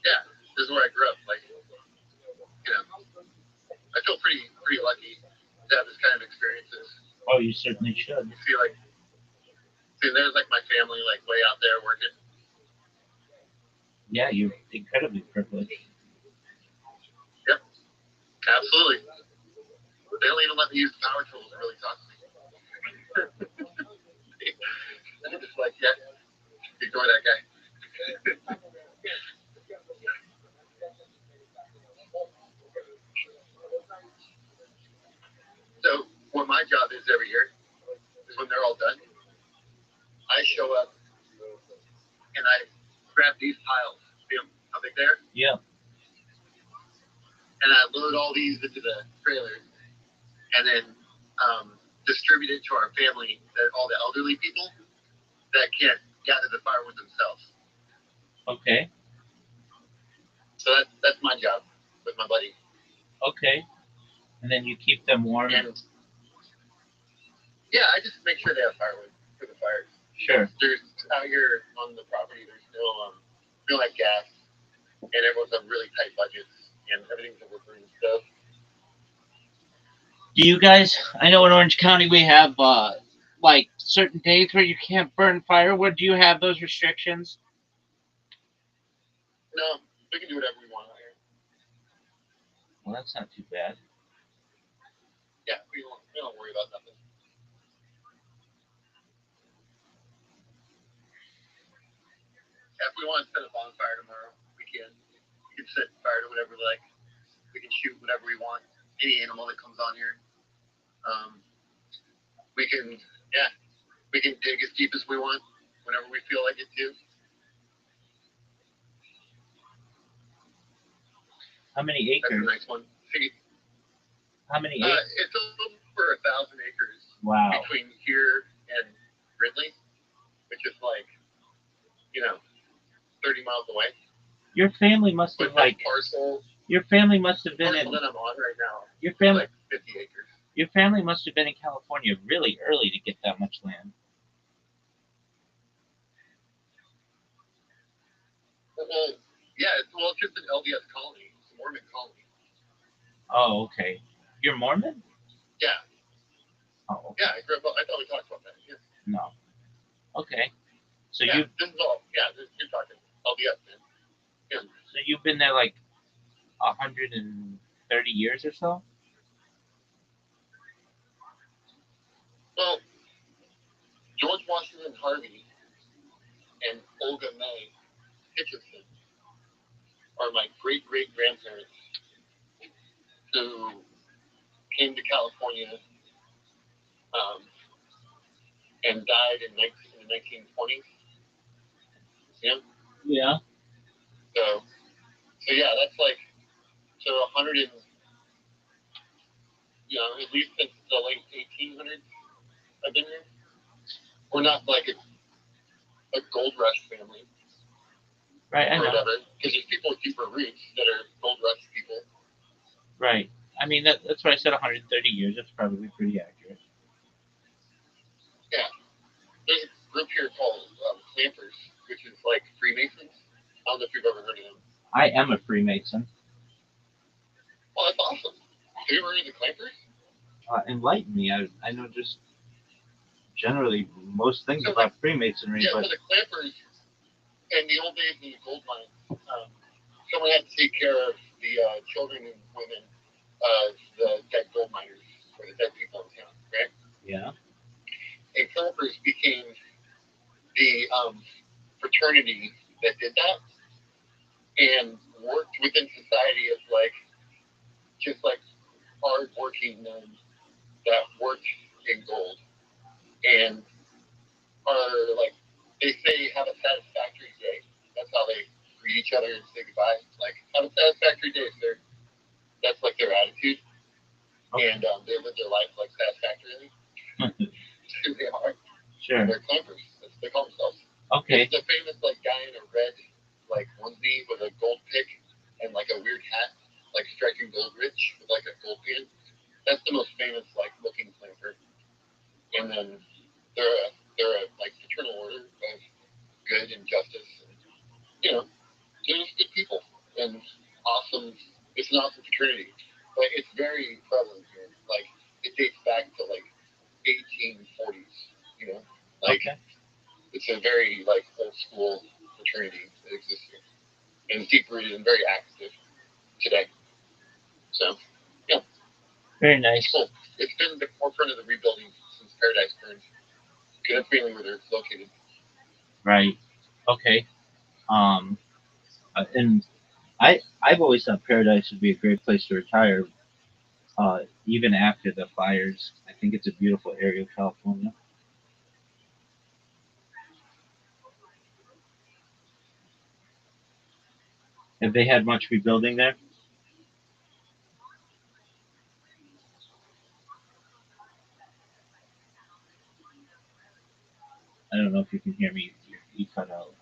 Yeah, this is where I grew up. Like, you know, I feel pretty lucky to have this kind of experiences. Oh, you certainly should. You see, like, there's like my family, like way out there working. Yeah, you're incredibly privileged. Yep, absolutely. They don't even let me use the power tools to really talk to me. I'm just like, yeah, ignore that guy. So what my job is every year is when they're all done, I show up and I grab these piles. See them? How big they are? Yeah. And I load all these into the trailer and then distribute it to our family, all the elderly people that can't gather the firewood themselves. Okay. So that's my job with my buddy. Okay. And then you keep them warm. And yeah, I just make sure they have firewood for the fires. Sure. There's out here on the property, there's no like gas, and everyone's on really tight budgets, and everything's over and stuff. Do you guys? I know in Orange County we have like certain days where you can't burn firewood. Do you have those restrictions? No, we can do whatever we want out here. Well, that's not too bad. Yeah, we don't worry about nothing. Yeah, if we want to set a bonfire tomorrow, we can. We can set fire to whatever we like. We can shoot whatever we want. Any animal that comes on here. We can dig as deep as we want whenever we feel like it too. How many That's a acres? nice one. See, How many acres? it's over 1,000 acres Wow. between here and Ridley, which is like, 30 miles away. Your family must have But parcel Your family must have been that in. I'm on right now Your is family. like 50 acres. Your family must have been in California really early to get that much land. Well, yeah, it's just an LDS colony. It's a Mormon colony. Oh, okay. You're Mormon? Yeah. Oh, okay. Yeah, I thought we talked about that. Yeah. No. Okay. So Yeah, you. this is all. Yeah, you're talking LDS, man. Yeah. So you've been there like 130 years or so. Well, George Washington Harvey and Olga May Hitchison are my great grandparents who came to California and died in the 1920s. Yeah. Yeah. So yeah, that's like 100 and at least since the late 1800s I've been here. We're not like a gold rush family. Right. I or know. whatever, because there's people with deeper roots that are gold rush people. Right. I mean that's why I said 130 years. That's probably pretty accurate. Yeah. There's a group here called Clampers, which is like Freemasons. I don't know if you've ever heard of them. I am a Freemason. Oh, that's awesome. Have you ever heard of the Clampers? Enlighten me. I know just generally most things So, about Freemasonry, Yeah, but so the Clampers, in the old days in the gold mines, someone had to take care of the children and women of the dead gold miners or the dead people in town, right? yeah. And some clampers became the fraternity that did that and worked within society as like just like hard-working men that worked in gold and are like they say have a satisfactory day. That's how they greet each other and say goodbye. Like have a satisfactory day, sir. That's like their attitude, Okay. and they live their life like satisfactorily. Who they are. Sure. They're clampers. That's what they call themselves. Okay. It's the famous like guy in a red like onesie with a gold pick and like a weird hat, like striking gold rich with like a gold pin. That's the most famous like looking clamper. And then they're a like fraternal order of good and justice. And, you know, they're just good people and awesome. It's an awesome fraternity, but it's very prevalent here. Like it dates back to like 1840s. You know, like Okay. it's a very like old school fraternity that exists here and deep rooted and very active today. So yeah, Very it's nice. cool. It's been the forefront of the rebuilding since Paradise burned. Good feeling where they're located. Right. Okay. Um, and I've always thought Paradise would be a great place to retire. Even after the fires, I think it's a beautiful area of California. Have they had much rebuilding there? I don't know if you can hear me. You cut out.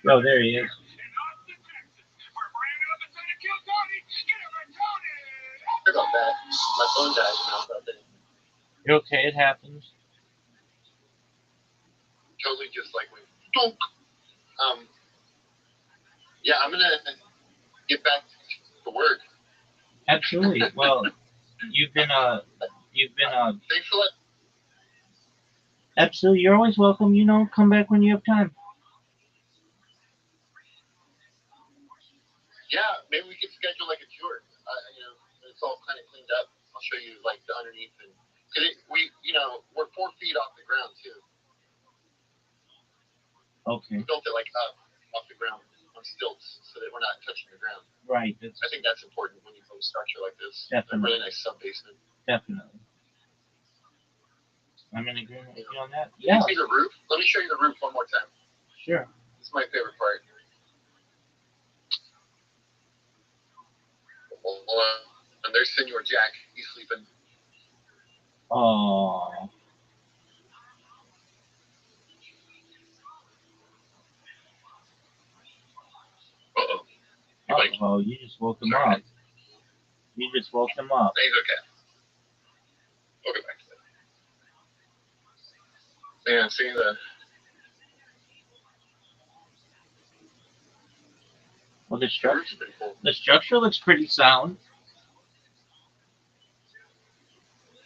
Oh, there he is. Sorry about that. My phone died when I was out there. You're okay, it happens. Totally just like went donk. Yeah, I'm gonna get back to work. Absolutely. Well, you've been Thanks for letting. absolutely. You're always welcome. Come back when you have time. Yeah, maybe we could schedule like a tour. It's all kind of cleaned up. I'll show you like the underneath and cause we're 4 feet off the ground too. Okay. We built it like up off the ground on stilts so that we're not touching the ground. Right. I think that's important when you build a structure like this. Definitely. A really nice sub basement. Definitely. I'm in agreement with you on that. You Yeah. see the roof? Let me show you the roof one more time. Sure. It's my favorite part. Hold on. And there's Senor Jack. He's sleeping. Oh. Uh-oh. Oh, you just woke him up. You just woke him up. He's okay. We'll get back to that. Yeah, see the... Well, the structure looks pretty sound.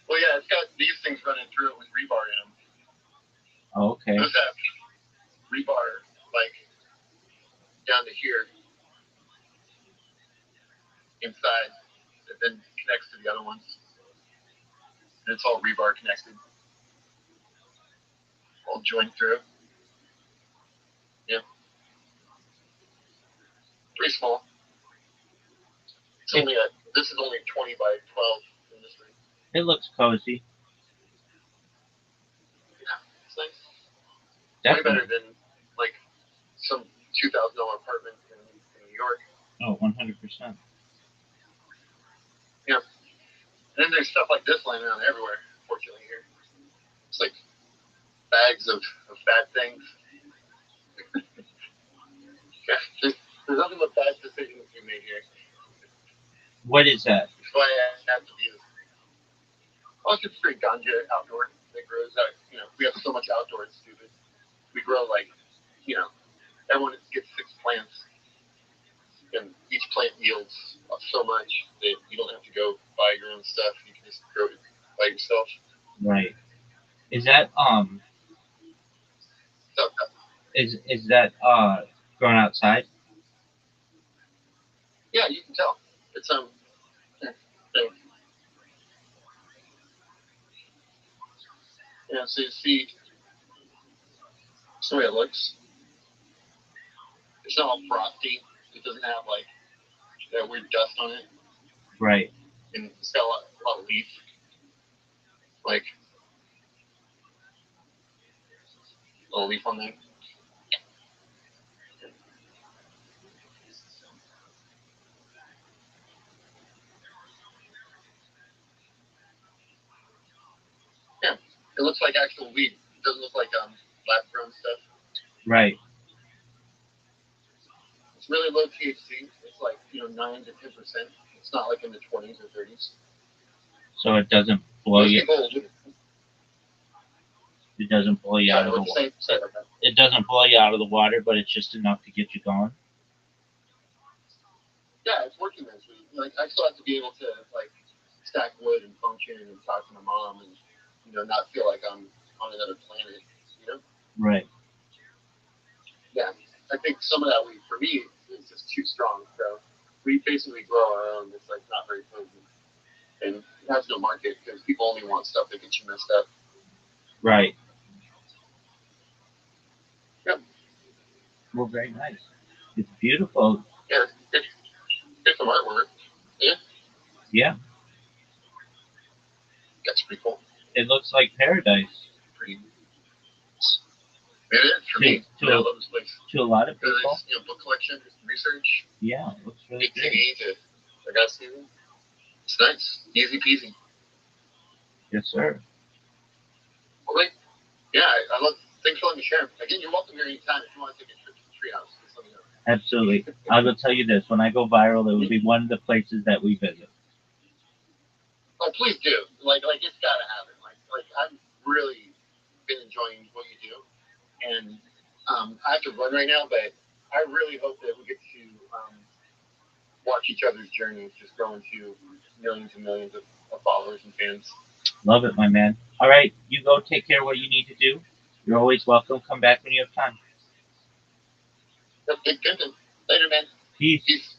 Well, yeah, it's got these things running through it with rebar in them. Oh, okay. Those have rebar, like, down to here, inside, that then connects to the other ones. And it's all rebar connected. All joined through. Yeah. Pretty small. This is only 20 by 12 in this room. It looks cozy. Yeah, it's nice. Definitely. Way better than, like, some $2,000 apartment in New York. Oh, 100%. Yeah. And then there's stuff like this lying around everywhere, fortunately, here. It's like bags of bad things. Yeah, there's nothing but bad decisions we made here. What is that? That's why I have to be this. Oh, it's just straight ganja outdoor that grows out. We have so much outdoor, it's stupid. We grow like, everyone gets 6 plants. And each plant yields so much that you don't have to go buy your own stuff. You can just grow it by yourself. Right. Is that So, is that grown outside? yeah, you can tell. It's so you see the way it looks. It's not all frosty. It doesn't have like that weird dust on it. Right. And it's got a lot of leaf. Like a little leaf on there. Yeah. It looks like actual weed. It doesn't look like lab grown stuff. Right. It's really low THC. It's like 9 to 10%. It's not like in the 20s or 30s. So it doesn't blow you. It doesn't blow you out of the water. It doesn't blow you out of the water, but it's just enough to get you going. Yeah, it's working this week. Like I still have to be able to like stack wood and function and talk to my mom and not feel like I'm on another planet. Right. Yeah, I think some of that weed for me is just too strong. So we basically grow our own. It's like not very potent and it has no market because people only want stuff that gets you messed up. Right. Yep. Well, very nice. It's beautiful. Yeah, it's some artwork. Yeah. Yeah. That's pretty cool. It looks like paradise. Pretty. It is for me. I love this place. To a lot of people. There's, book collection, research. Yeah, it looks really good. I got to. It's nice, easy peasy. Yes, sir. Well, yeah, I love. Thanks for letting me share. Again, you're welcome here anytime if you want to take a trip to the treehouse. It's Absolutely. I will tell you this: when I go viral, it will be one of the places that we visit. Oh, please do. Like it's gotta happen. Like I've really been enjoying what you do, and I have to run right now, but I really hope that we get to watch each other's journeys just grow into millions and millions of followers and fans. Love it, my man. All right, you go take care of what you need to do. You're always welcome. Come back when you have time. Yep, good. Later, man. Peace. Peace.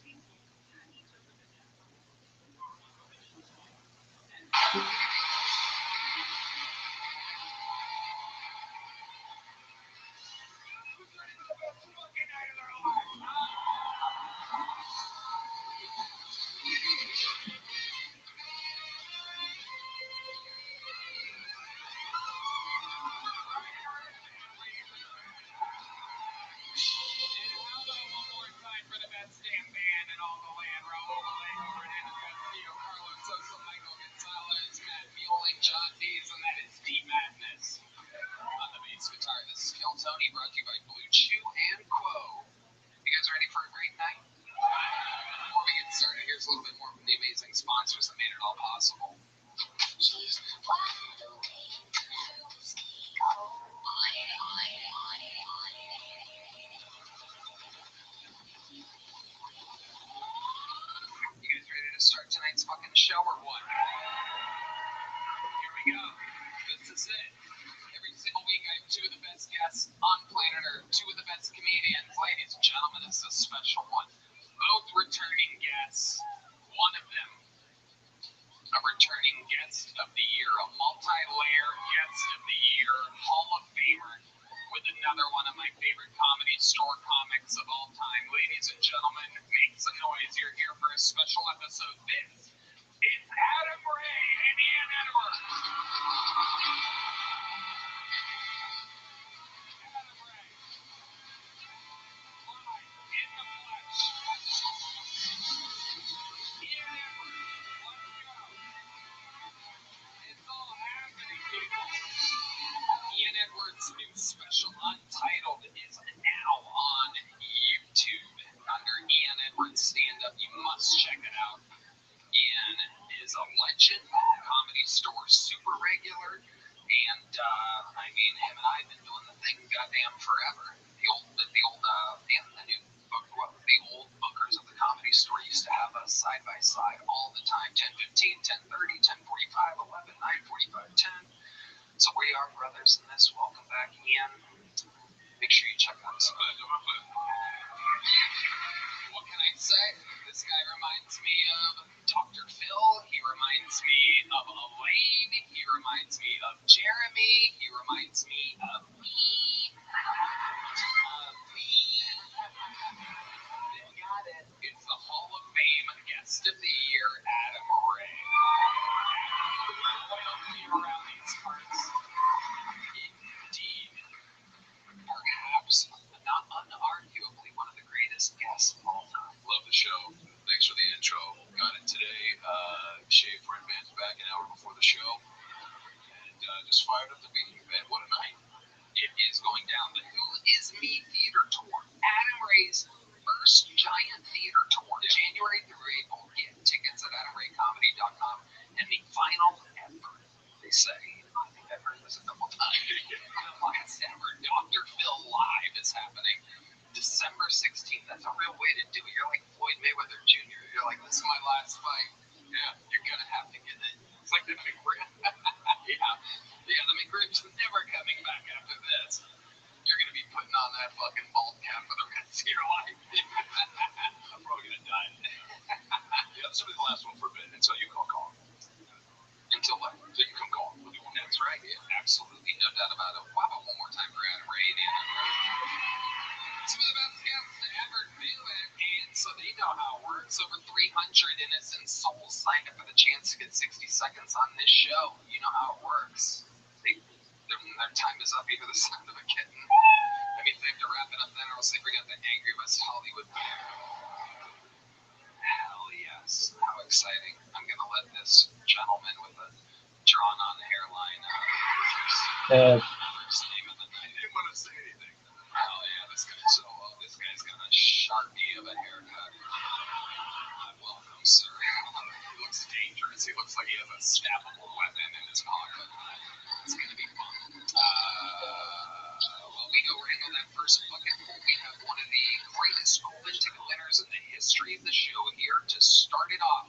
best golden ticket winners in the history of the show here to start it off.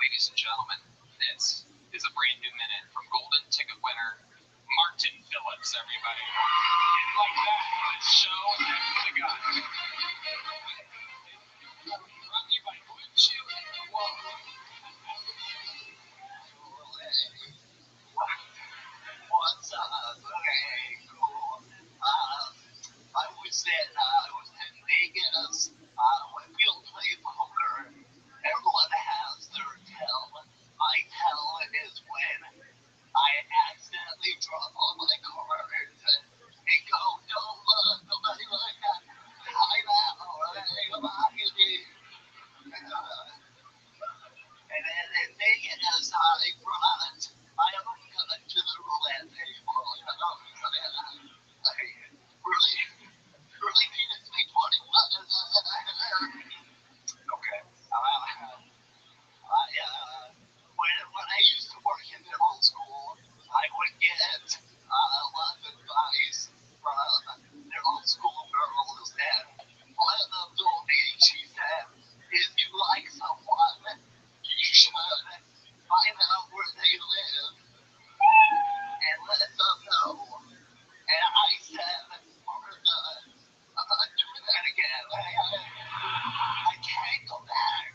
Ladies and gentlemen, this is a brand new minute from golden ticket winner Martin Phillips, everybody. Getting like that for the show for the guy. Brought to you by Blue Chew. What's up? Hey, cool. I was in Vegas. When people play poker, everyone has their tell. My tell is when I accidentally drop all my cards and go, don't look, nobody look at time out, and then in Vegas, I brought my own gun to the roulette table. I really needed to be 21. Okay. When I used to work in middle school, I would get a lot of advice from middle school girls, and one of them told me, she said, if you like someone, you should find out where they live and let them know. And I said, Martha, I'm not doing that again. I can't go back.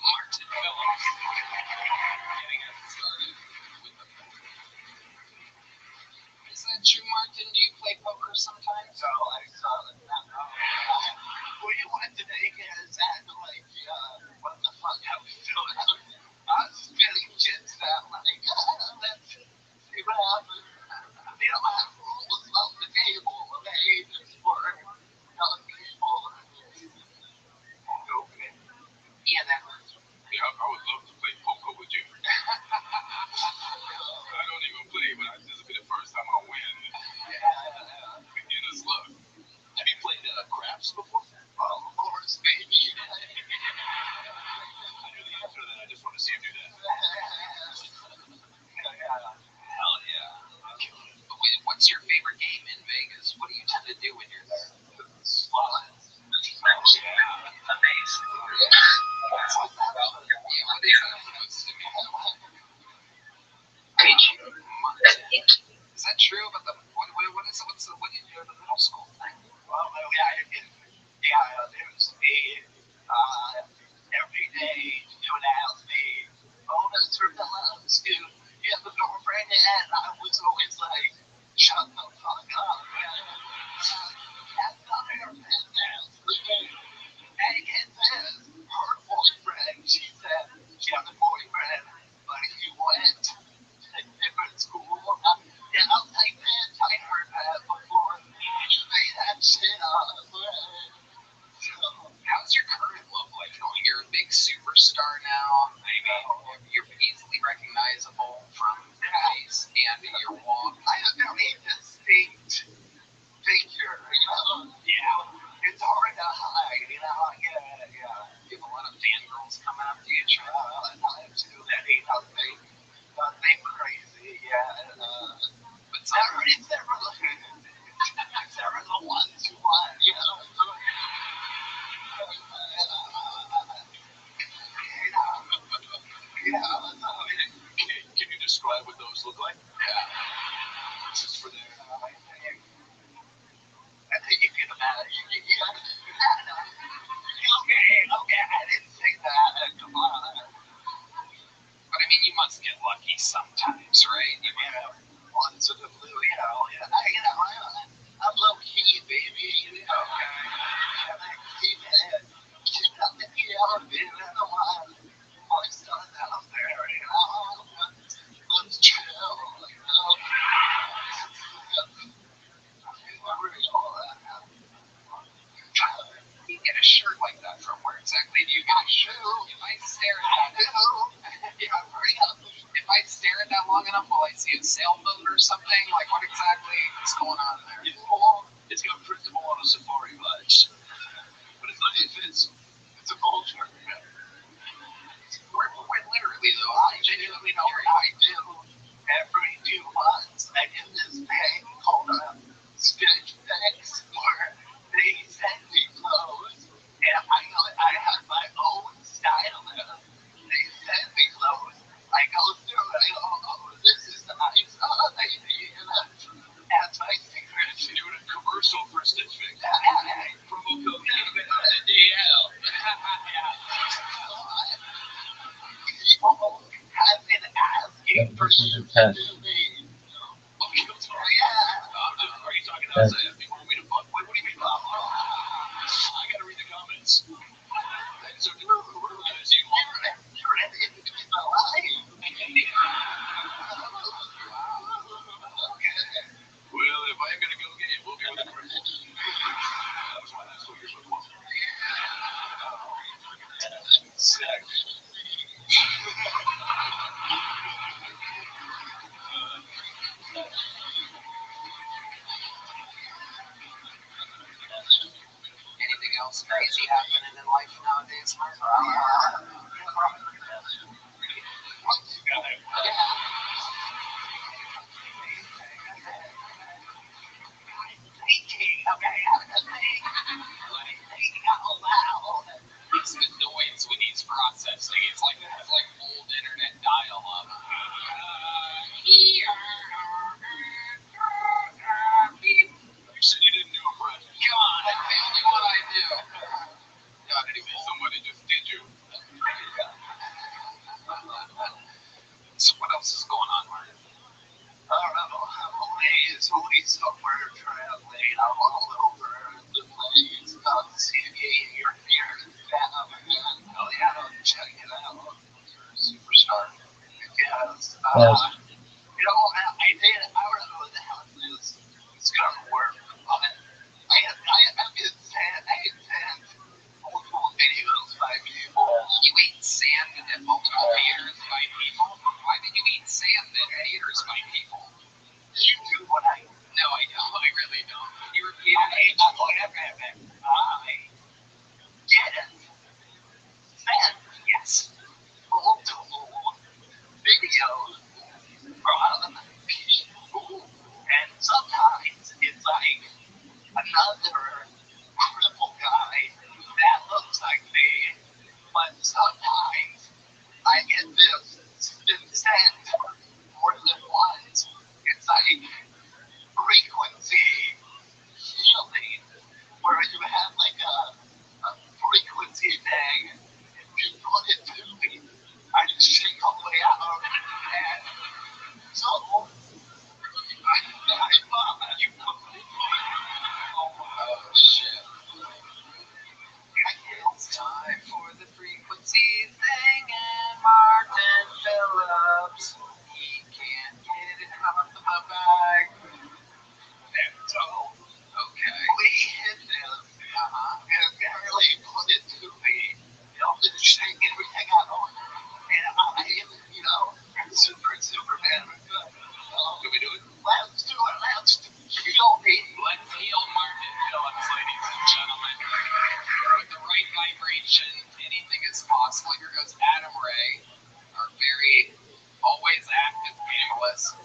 Martin Phillips getting us started with the poker. Is that true, Martin? Do you play poker sometimes? So we went to Vegas and what the fuck I was doing? I was spinning chips out let's see what happens. They don't have rules on the table. They just for young people. Okay. Yeah, that hurts. Yeah, I would love to play poker with you. I don't even play, but this will be the first time I win. Beginner's luck. Have you played craps before? Oh, of course, baby. I knew the answer to that. I just want to see you do that. Hell yeah. Wait, what's your favorite game in Vegas? What do you tend to do when you're there? Slot. Yeah. Amazing. Yeah. What is Is that true about the what is what did you do in the middle school thing? Well, there's every day you would ask me, oh, Mr. Phillips, do you have a girlfriend? And I was always like, shut the fuck up, man. That's none of your business. And get this, her boyfriend, she said she has a boyfriend, but he went to different school. Yeah, I'll take that. I heard that before. You made that shit up. How's your current love life going? You're a big superstar now. I mean, you're easily recognizable from your face and your walk. I have a very distinct figure, Yeah. It's hard to hide, Yeah. You have a lot of fangirls coming up to you, Not too many, nothing crazy, but it's never the ones you want, Can you describe what those look like? Yeah. This is for them. I think you can imagine. Okay, I didn't say that. Come on. But I mean, you must get lucky sometimes, right? Once in the blue, I'm low key, baby. Keep up the my son out there, let's chill, You get a shirt like that from where exactly do you get a shirt? If I stare at that, if I stare at that long enough, will I see a sailboat or something? Like, what exactly is going on there? It's got principal on a safari vibes, but it's it's a culture. We're literally though. I genuinely know what I do every 2 months. I get this thing called a stitch fix where they This is a test. Are you talking Yes. outside? You want me to fuck? What do you mean? I gotta read the comments. So, as you well, if I'm gonna go get it, we'll go with the cripple. That's what you're supposed to do. Anything else crazy happening in life nowadays, Mark? It's the noise when he's processing. It's like old internet dial-up. You said you didn't do a impression. God, that's the only one I do. God, anyway, somebody just did you. So what else is going on, Mark? I don't know. I'm amazed. Always somewhere to translate. I'm all over the place. You're here. Oh, yeah, check it out. You're a superstar. Yes. Yes. I did. I don't know what the hell this is going to work. I've been sent multiple videos by people. You ate sand at multiple theaters by people? Why did you eat sand at theaters by people? You do what I do. No, I don't. I really don't. You repeated it. I did sand. Yes. Multiple videos from people. And sometimes it's like another crippled guy that looks like me, but sometimes I get this been sent more than once. It's like frequency healing, where you have like a frequency thing. If you put it to me, I just shake all the way out. And so, you oh shit. It's time for the frequency thing and Martin Phillips. He can't get it out of the bag. And so, okay. We hit him. And apparently put it to me. Just shake everything out. And I'm Superman. Can we do it? Let's do it. Let's heal me. Let's heal Martin Phillips, ladies and gentlemen. With the right vibration, anything is possible. Here goes Adam Ray, our very always active panelist.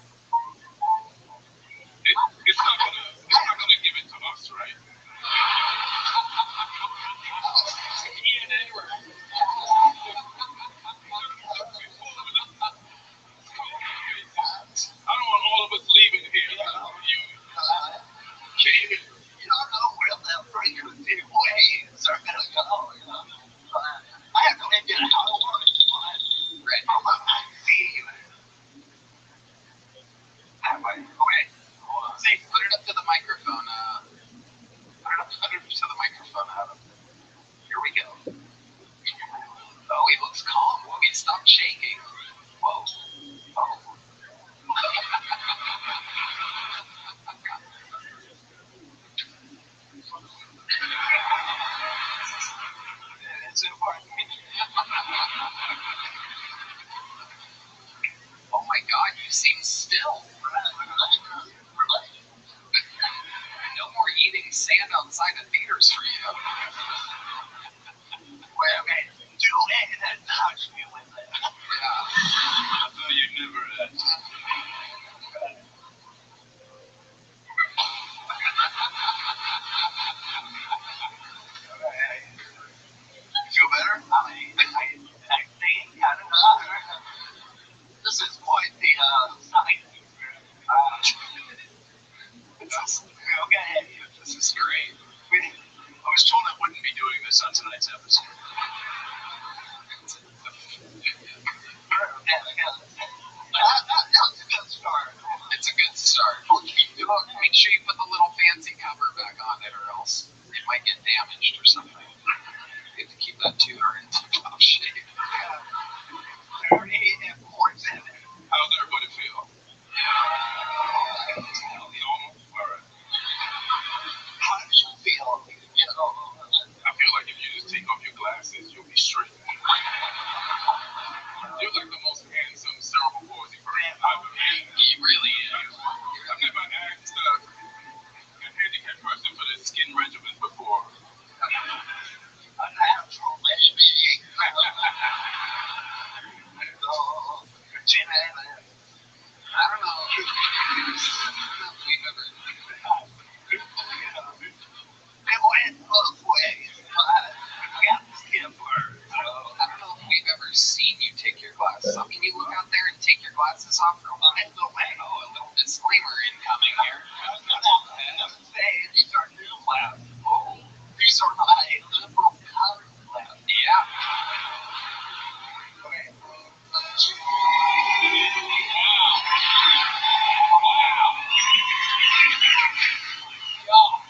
It's not gonna give it to us, right? Ian Edwards. I don't want all of us leaving here. You don't know where that frequency waves are gonna go. I have to make it how I want it. Right. Okay. Hold on. See, put it up to the microphone. Put it up to the microphone, Adam. Here we go. Oh, he looks calm. Whoa, he stopped shaking. Whoa. Oh. It's important. Oh my God, you seem still. No more eating sand outside of theaters for you. Wait, okay. Do it and touch me with it. Yeah. I thought you never had. Feel better? I think I don't know. This is quite the sign. Okay. This is great. I was told I wouldn't be doing this on tonight's episode. soft girl behind the way. Oh, a little disclaimer incoming here. These are new labs. Oh, these are my liberal college labs. Yeah. Okay. Wow.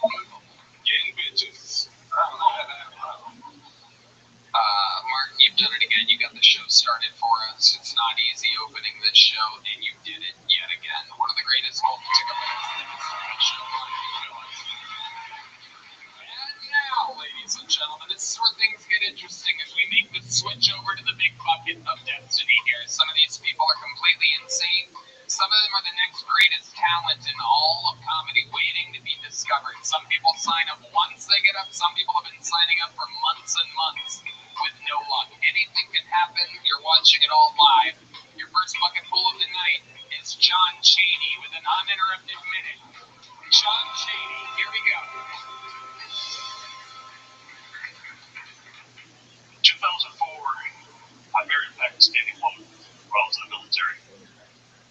Unbelievable. Getting bitches. Mark, you've done it again. You got the show started for us. It's not easy opening this show, and you did it yet again. One of the greatest golden ticket winners. And now, ladies and gentlemen, this is where things get interesting as we make the switch over to the big bucket of destiny here. Some of these people are completely insane. Some of them are the next greatest talent in all of comedy waiting to be discovered. Some people sign up once they get up. Some people have been signing up for months and months with no luck. Anything can happen. You're watching it all live. Your first bucket full of the night is John Chaney with an uninterrupted minute. John Chaney, here we go. 2004, I married a Pakistani woman while I was in the military.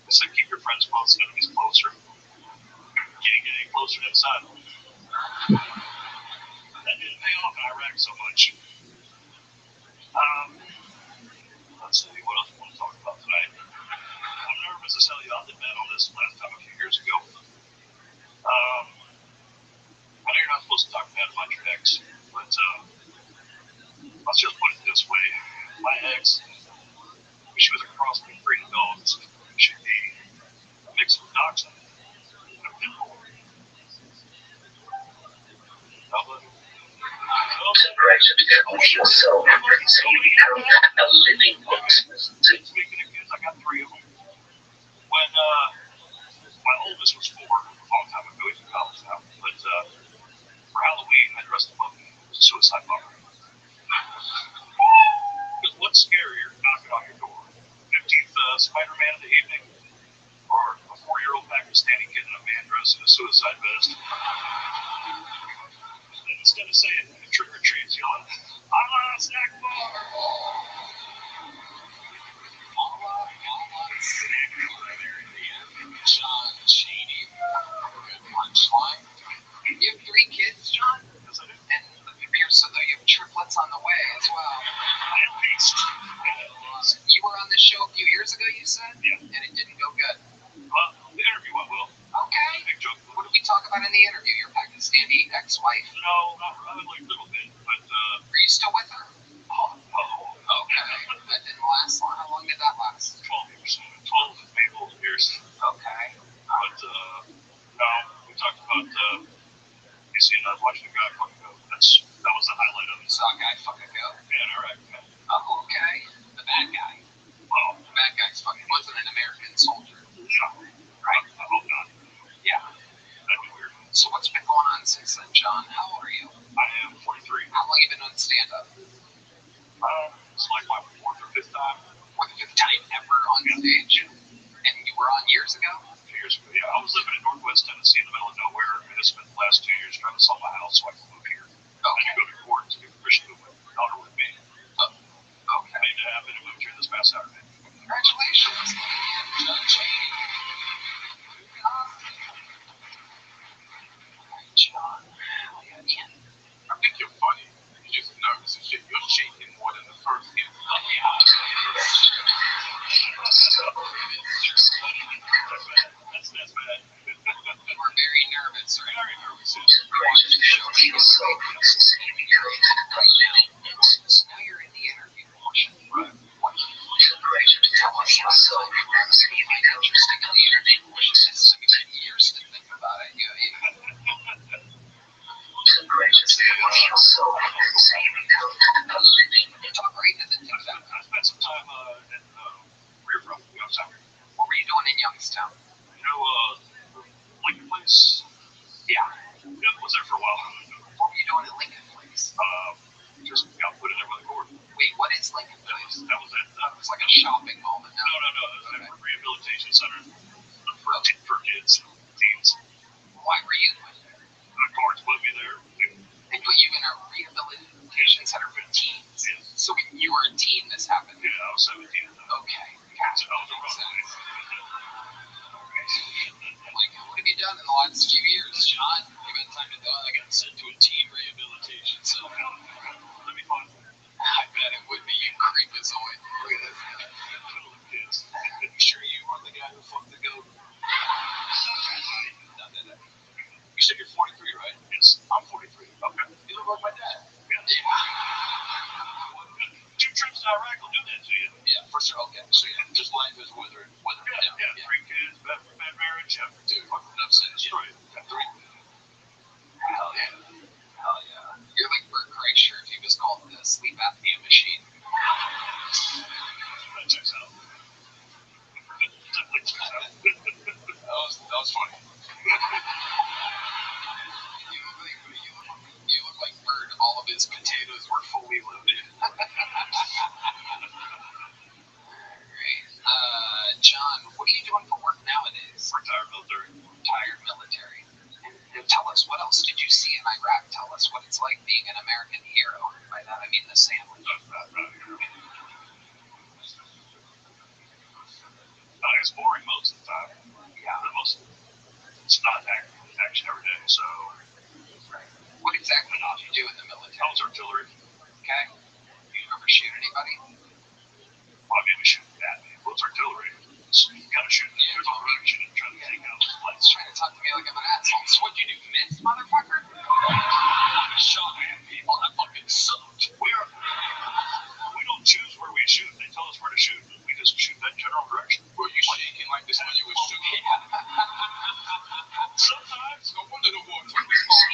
They said keep your friends close, enemies closer. Can't get any closer than inside. That didn't pay off in Iraq so much. Let's see, what else I want to talk about tonight? I'm nervous as hell. Y'all did bet on this last time a few years ago. I know you're not supposed to talk bad about your ex, but let's just put it this way. My ex, she was a cross between breed of dogs. She'd be a mix of a dachshund and a pit bull. Speaking of kids, I got 3 of them. When my oldest was 4, a long time ago, he's in college now. But for Halloween, I dressed him up as a suicide bomber. Because what's scarier, knocking on your door? 15th Spider-Man of the evening, or a 4-year-old Pakistani kid in a man dressed in a suicide vest? And instead of saying trick or treat, he's yelling, "Allah snack bar!" John Chaney. Good punchline. You have 3 kids, John? Yes, I do. And it appears as though you have triplets on the way as well. At least. You were on this show a few years ago, you said? Yeah. And it didn't go good. Well, the interview went well. Okay. Big joke. What did we talk about in the interview? Your Pakistani ex-wife? No, not really, like a little bit, but Are you still with her? oh, Okay. That didn't last long. How long did that last? 12 years. 12 maybe 12 years. Okay. But no, we talked about you see, I was watching a guy fucking go. That was the highlight of it. Saw a guy fucking go? Yeah, all right, man. Oh, okay. The bad guy. Well, The bad guy's fucking wasn't an American soldier. yeah, right. I hope not. Yeah. That'd be weird. So what's been going on since then, John? How old are you? I am 43. How long have you been on stand-up? It's like my 4th or 5th time. For the 5th time ever on stage? And you were on years ago? 2 years ago. Yeah, I was living in Northwest Tennessee in the middle of nowhere, and I spent the last 2 years trying to sell my house so I could move here. I had to go to court to get permission to move my daughter with me. Okay. I made it happen and moved here this past Saturday. Congratulations. John Chaney. John. I think you're funny. You're just nervous and shit. You're shaking more than the first kid. That's bad. You were very nervous, right? Very nervous. You watched the show right now. So now you're in the interview portion. Right. What can you tell us last time you were on screen? Interesting in the interview portion. It's taken years to think about it. Talk right into the TikTok. I spent some time in Rearfront, Youngstown. What were you doing in Youngstown? You know, Lincoln Place? Yeah. Yeah, was there for a while. What were you doing at Lincoln Place? Just got put in there by the court. Wait, what is Lincoln Place? That was it. It's like a shopping mall, but No. It was a rehabilitation center for kids, teens. why were you? The courts put me there. They put you in a rehabilitation just life is withering down. Yeah, 3 kids, bad marriage, yeah. Dude, fucking upset shit. Right. 3. Hell yeah. Hell yeah. You're like Bert Kreischer if he was called the sleep apnea machine. That checks out. Definitely checks out. That was funny. You look like Bert. All of his potatoes were fully loaded. Great. John, what are you doing for work nowadays? Retired military. Retired military. And tell us, what else did you see in Iraq? Tell us what it's like being an American hero. By that I mean the sandwich. It's boring most of the time. Yeah. It's not action every day, so. What exactly did you do in the military? I was artillery. Okay. You ever shoot anybody? Well, I mean, we shoot at me. Well, it's artillery. So you kind of shoot. There's a road shooting, trying to take out this place. Trying to talk to me like I'm an asshole. So what'd you do, miss, motherfucker? I shot at people. I fucking sucked. We don't choose where we shoot. They tell us where to shoot. We just shoot that general direction. Were you shaking like this when you were shooting? Sometimes. No wonder the war took this long.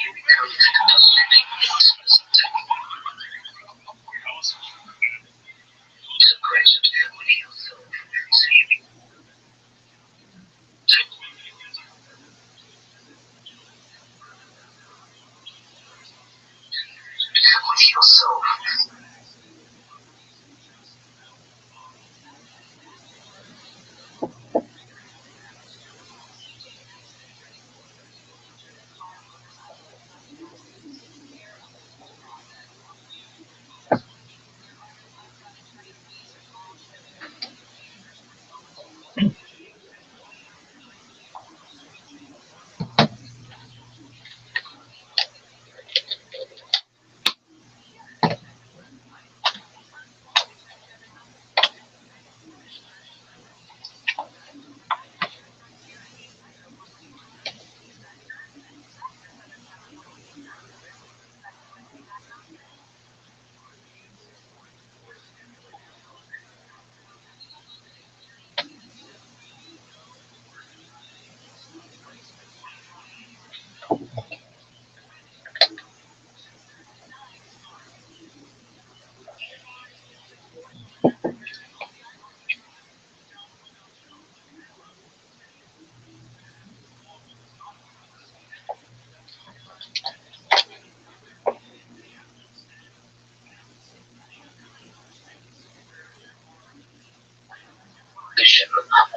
Mission of that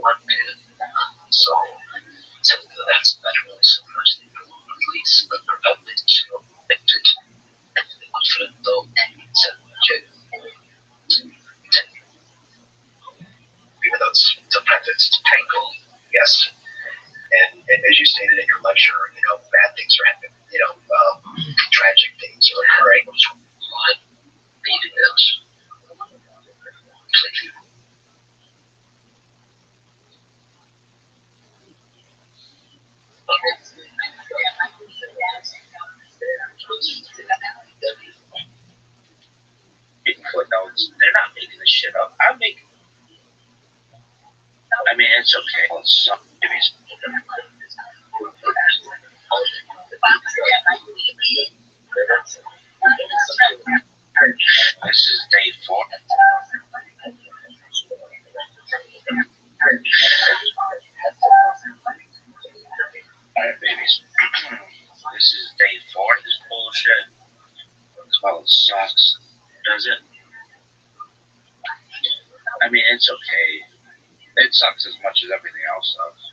work. So that's really supposed to be at least the privilege of it. Confident though, even though it's the practice to tangle, yes. And as you stated in your lecture, bad things are happening, tragic things are occurring. What needed is completely. Footnotes, they're not making this shit up. It's okay. Some babies. This is day 4. Alright, babies. This is day 4 of this bullshit. Well, it sucks. Does it? It's okay. It sucks as much as everything else does.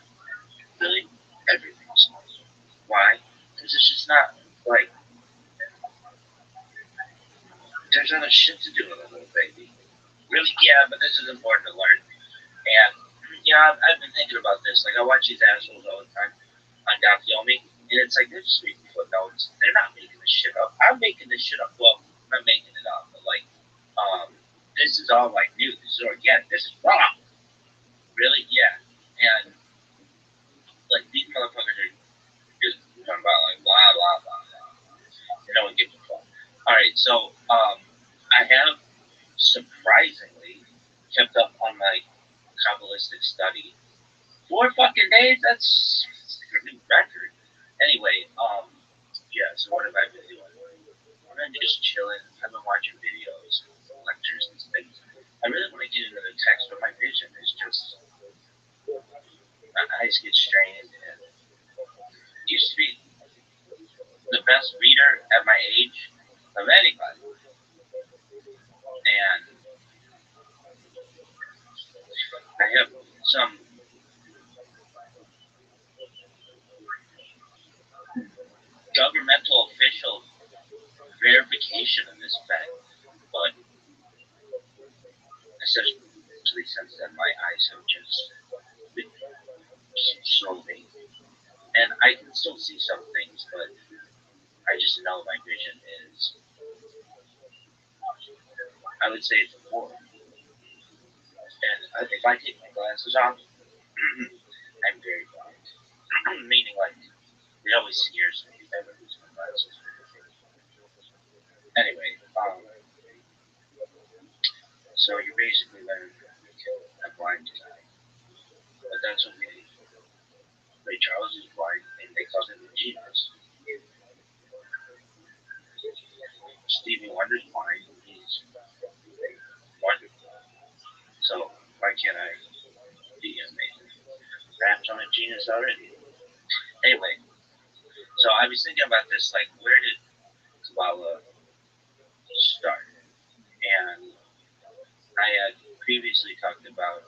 Really? Everything sucks. Why? Because it's just not, there's other shit to do with a little baby. Really? Yeah, but this is important to learn. And, I've been thinking about this. I watch these assholes all the time on Yomi, and it's like, they're just reading footnotes. They're not making this shit up. I'm making this shit up. Well, I'm not making it up, but, this is all, new. This is organic. This is wrong. Really? Yeah. And, these motherfuckers are just talking about, blah, blah, blah, blah. No one gives a fuck. All right, so, I have, surprisingly, kept up on my Kabbalistic study. 4 fucking days? That's a new record. Anyway, yeah, so what have I been doing? I've been just chilling. I've been watching videos, lectures, and things. I really want to get into the text, but my vision is just, my eyes get strained. And I used to be the best reader at my age of anybody. And I have some governmental official verification of this fact, but essentially since then my eyes have just been slowly, and I can still see some things, but I just know my vision is, I would say it's poor. And if I take my glasses off, I'm very blind. Meaning, like, it always scares me if I ever lose my glasses. Anyway, so you're basically learning a blind guy. But that's okay. Ray Charles is blind, and they call him a genius. Stevie Wonder's blind, he's wonderful. So, why can't I be amazing? Perhaps I'm a genius already. Anyway, so I was thinking about this, like, where did Kabbalah start? And I had previously talked about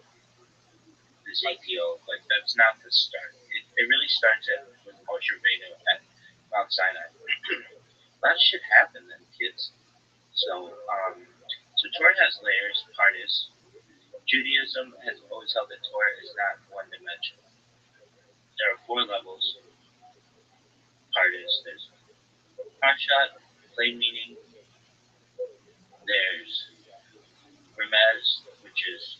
Ezekiel, but that's not the start. It really starts with Moshe Rabbeinu at Mount Sinai. A lot of shit happened then, kids. So Torah has layers. Part is Judaism has always held that Torah is not one dimensional. There are 4 levels. Part is there's Parshat, plain meaning. There's Remez, which is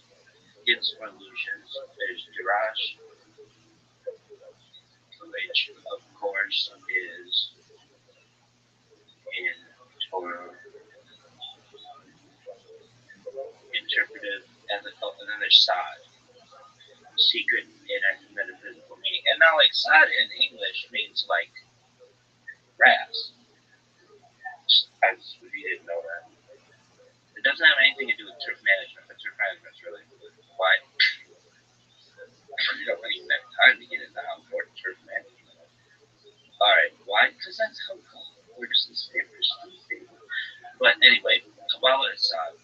hints or allusions. There's Dirash, which of course is in Torah interpretive, ethical, and then there's Sod, secret, inner, metaphysical meaning. And now, like, Sod in English means like brass. If you didn't know that. It doesn't have anything to do with turf management, but turf management's really why. I don't even have time to get into how important turf management is. Alright, why? Because that's how God works this paper. But anyway, Kabbalah is Sod.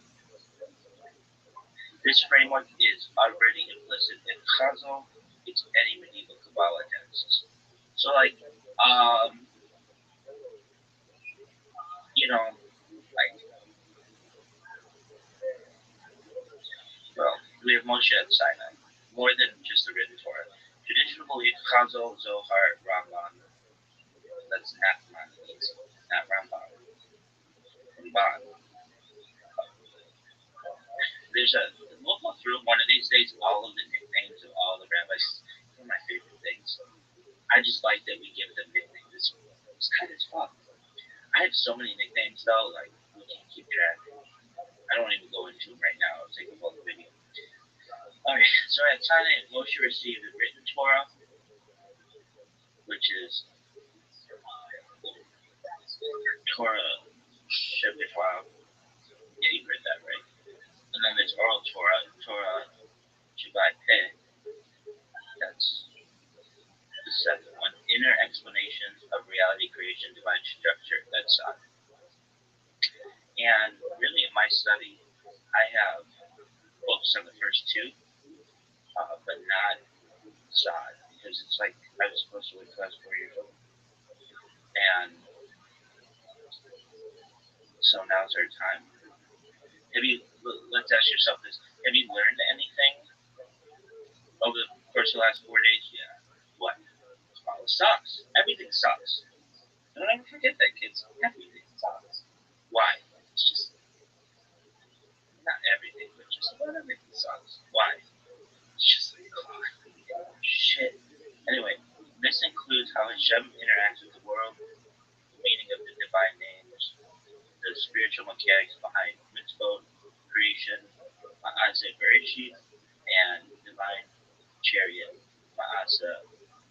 This framework is already implicit in Chazal. It's any medieval Kabbalah texts. So, like, you know, like, well, we have Moshe at Sinai, more than just the written Torah. Traditional belief, Chazal, Zohar, Ramban, that's not Maimonides, not Ramban. Ramban. We'll go through one of these days all of the nicknames of all the rabbis. One of my favorite things. I just like that we give them nicknames. It's kind of fun. I have so many nicknames though, like we can't keep track. I don't even go into them right now. I'll take a whole video. Alright, so at Sinai, Moshe received the written Torah, which is Torah Shabbat. Yeah, you heard that right. And then there's oral Torah, Torah Shabbat Peh. That's the second one. Inner explanations of reality creation, divine structure. That's Sod. And really, in my study, I have books on the first 2, but not Sod, because it's like I was supposed to wait till I was 4 years old. And so now's our time. Let's ask yourself this. Have you learned anything over the course of the last 4 days? Yeah. What? Well, it sucks. Everything sucks. Don't ever forget that, kids. Everything sucks. Why? It's just not everything, but just about everything sucks. Why? It's just like, oh, shit. Anyway, this includes how Hashem interacts with the world, the meaning of the divine names, the spiritual mechanics behind mitzvot, creation, Ma'ase Bereshit, and Divine Chariot, Ma'asa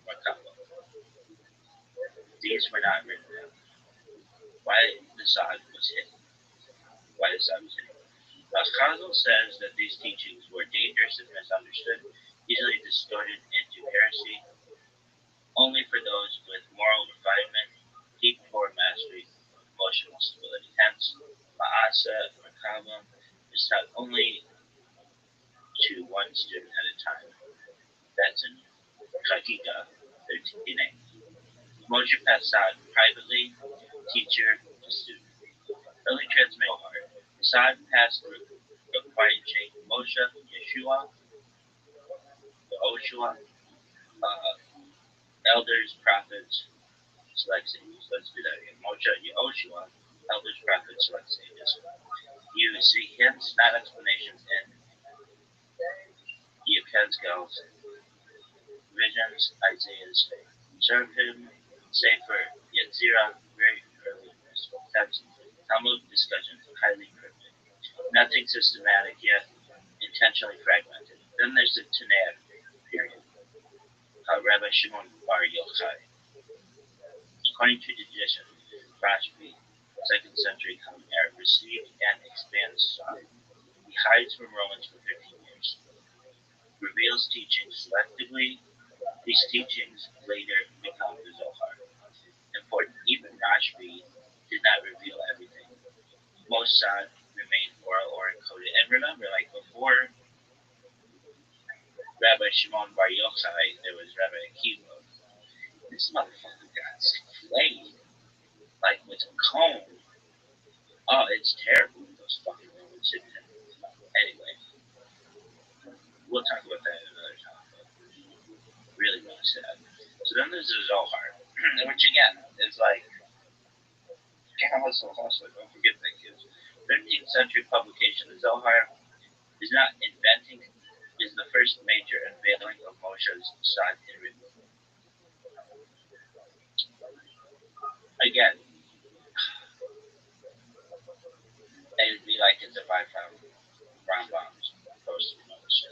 Merkaba. These were not written down. Why the Sod was hidden? Why the Sod was hidden? Chazal says that these teachings were dangerous and misunderstood, easily distorted into heresy, only for those with moral refinement, deep core mastery, emotional stability. Hence, Ma'asa Merkaba is taught only to one student at a time. That's in Chakika 13a. Moshe passed out privately, teacher to student. Early transmitted Zohar. Sod passed through a quiet chain. Moshe, Yeshua, Yehoshua, elders, prophets, select sages. Let's do that again. Moshe, Yehoshua, elders, prophets, select sages. You see hints, not explanations, in Yechezkel's visions, Isaiah's Seraphim, Sefer Yetzirah, very early text, Talmud discussions, highly cryptic. Nothing systematic yet, intentionally fragmented. Then there's the Tanakh period, Rabbi Shimon Bar Yochai. According to tradition, Rashbi, 2nd century Common Era, received and expands Sod. He hides from Romans for 13 years, reveals teachings selectively. These teachings later become the Zohar. Important, even Rashbi did not reveal everything. Most Sod remained oral or encoded. And remember, like before Rabbi Shimon Bar Yochai, there was Rabbi Akiva. This motherfucker got flayed, like with a comb. Oh, it's terrible with those fucking Romans sitting there. Anyway, we'll talk about that another time, but really, really sad. So then there's the Zohar, which again is like, don't forget that, kids. 13th century publication, the Zohar is not inventing, is the first major unveiling of Moshe's Sod in written. Again, it would be like it's a byproduct Rambam's post Moshe.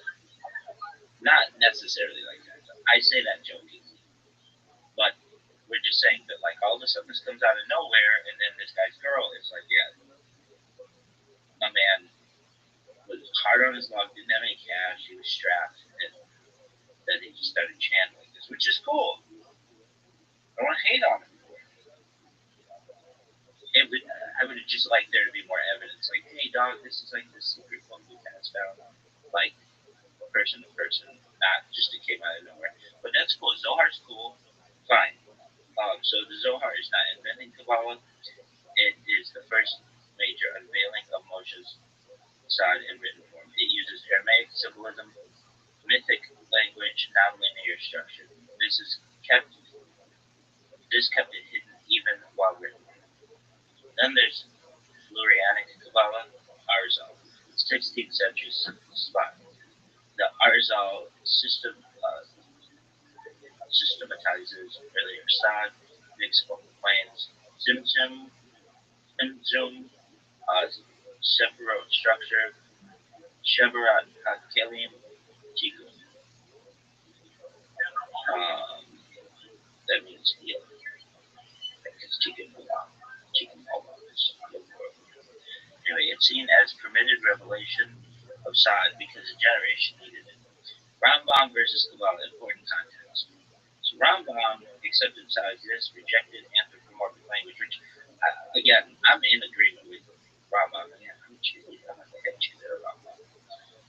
Not necessarily like that. I say that jokingly, but we're just saying that like all of a sudden this comes out of nowhere, and then this guy's girl is like, yeah, my man was hard on his luck, didn't have any cash, he was strapped, and then he just started channeling this, which is cool. I don't want to hate on him. I would just like there to be more evidence. Like, hey, dog, this is like the secret book we passed out, like person to person, not just it came out of nowhere. But that's cool. Zohar's cool, fine. So the Zohar is not inventing Kabbalah. It is the first major unveiling of Moshe's Sod in written form. It uses Aramaic symbolism, mythic language, nonlinear structure. This kept it hidden even while written. Then there's Lurianic Kabbalah, Arzal, 16th century spot. The Arzal systematizes earlier Sod, mixed planes, Zimzum, Separate structure, Shevarat Kalim, Tikkun. That means healing. Because Tikkun Anyway, it's seen as permitted revelation of Sod because a generation needed it. Rambam versus Kabbalah, important context. So Rambam accepted Sod exists, rejected anthropomorphic language, which, again, I'm in agreement with Rambam. Again, I'm a head cheater of Rambam.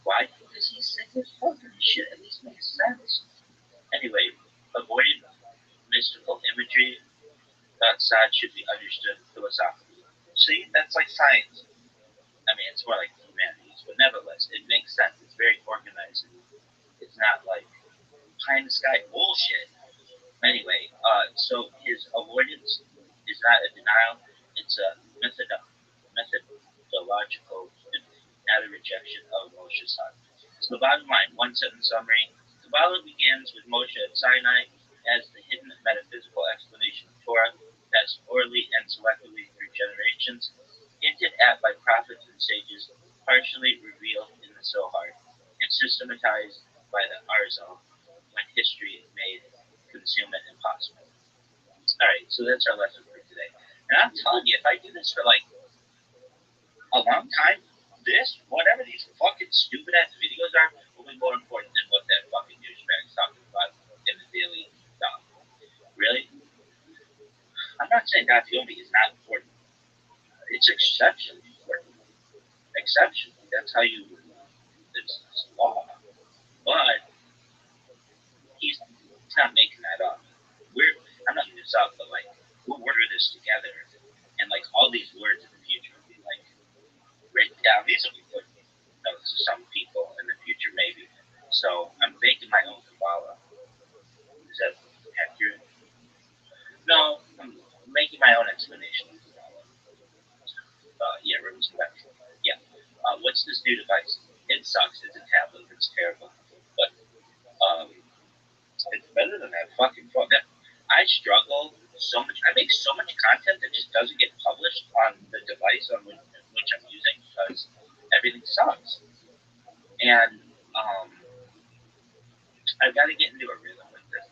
Why? Because he said this fucking shit at least makes sense. Anyway, avoided mystical imagery, thought Sod should be understood philosophically. See, that's like science. I mean, it's more like humanities, but nevertheless, it makes sense. It's very organized. It's not like pie in the sky bullshit. Anyway, so his avoidance is not a denial; it's a methodological, not a rejection of Moshe's Sod. So the bottom line, one sentence summary: Kabbalah begins with Moshe at Sinai as the hidden metaphysical explanation of Torah, passed orally and selectively through generations, hinted at by prophets and sages, partially revealed in the so hard and systematized by the Arzal when history is made concealment impossible. Alright, so that's our lesson for today. And I'm telling you, if I do this for like a long time, this, whatever these fucking stupid ass videos are, will be more important than what that fucking douchebag is talking about in the daily stuff. Really? I'm not saying God filming is not important. It's exceptionally important. Exceptionally. That's how you, it's law. But he's not making that up. I'm not making this up, but like, we'll order this together. And like, all these words in the future will be like, written down. These will be good notes to some people in the future, maybe. So I'm making my own Kabbalah. Is that accurate? No, I'm making my own explanation of Kabbalah. Yeah, rooms and back. Yeah. What's this new device? It sucks. It's a tablet. It's terrible. But it's better than that fucking phone. I struggle so much. I make so much content that just doesn't get published on the device on which I'm using because everything sucks. And I've got to get into a rhythm with this,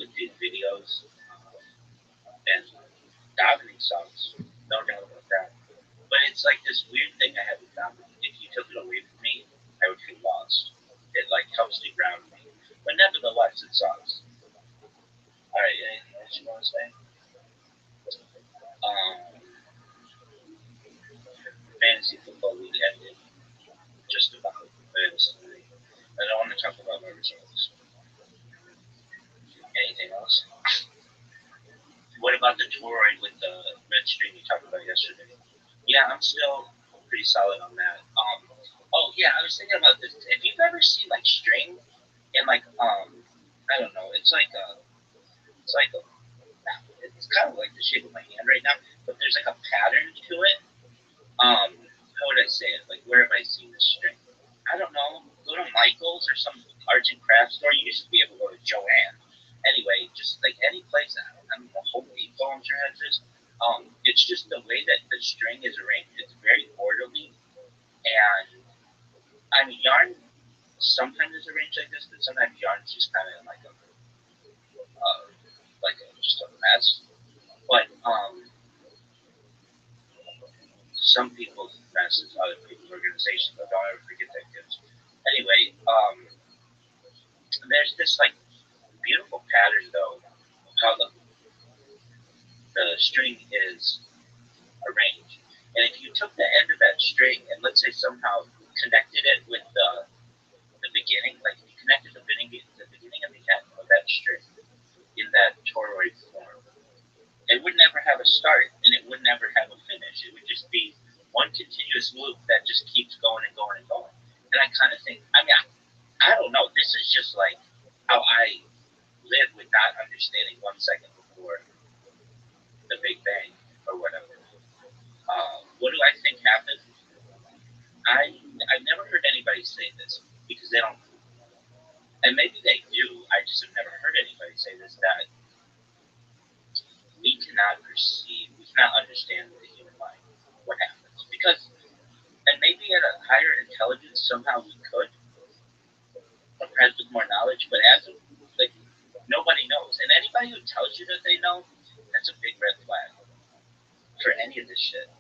with these videos. And davening sucks. No doubt about that. But it's like this weird thing I have with davening. If you took it away from me, I would feel lost. It like helps me ground me. But nevertheless, it sucks. Alright, anything else you want to say? Fantasy football league ended. Just about. I don't want to talk about my results. Anything else? What about the toroid with the red string you talked about yesterday? Yeah, I'm still pretty solid on that. Oh yeah, I was thinking about this. If you've ever seen like string and like I don't know, it's kind of like the shape of my hand right now, but there's like a pattern to it. How would I say it? Like, where have I seen this string? I don't know. Go to Michael's or some arts and crafts store. You used to be able to go to Joanne. Anyway, just like any place. I don't know, Home Depot, I'm sure has this. It's just the way that the string is arranged. It's very orderly, and I mean, yarn sometimes is arranged like this, but sometimes yarn's just kind of like just a mess. But some people's mess is other people's organization, but don't ever forget that, kids. Anyway, there's this like beautiful pattern though, how the string is arranged. And if you took the end of that string and let's say somehow connected it with the beginning, like if you connected the beginning and the end of that string in that toroid form, it would never have a start and it would never have a finish. It would just be one continuous loop that just keeps going and going and going. And I kind of think, I mean, I don't know. This is just like how I live with not understanding 1 second before the Big Bang or whatever. What do I think happened? I've never heard anybody say this because they don't, and maybe they do. I just have never heard anybody say this, that we cannot perceive, we cannot understand the human mind, what happens. Because, and maybe at a higher intelligence, somehow we could, or perhaps with more knowledge, but as of, like, nobody knows. And anybody who tells you that they know, that's a big red flag for any of this shit.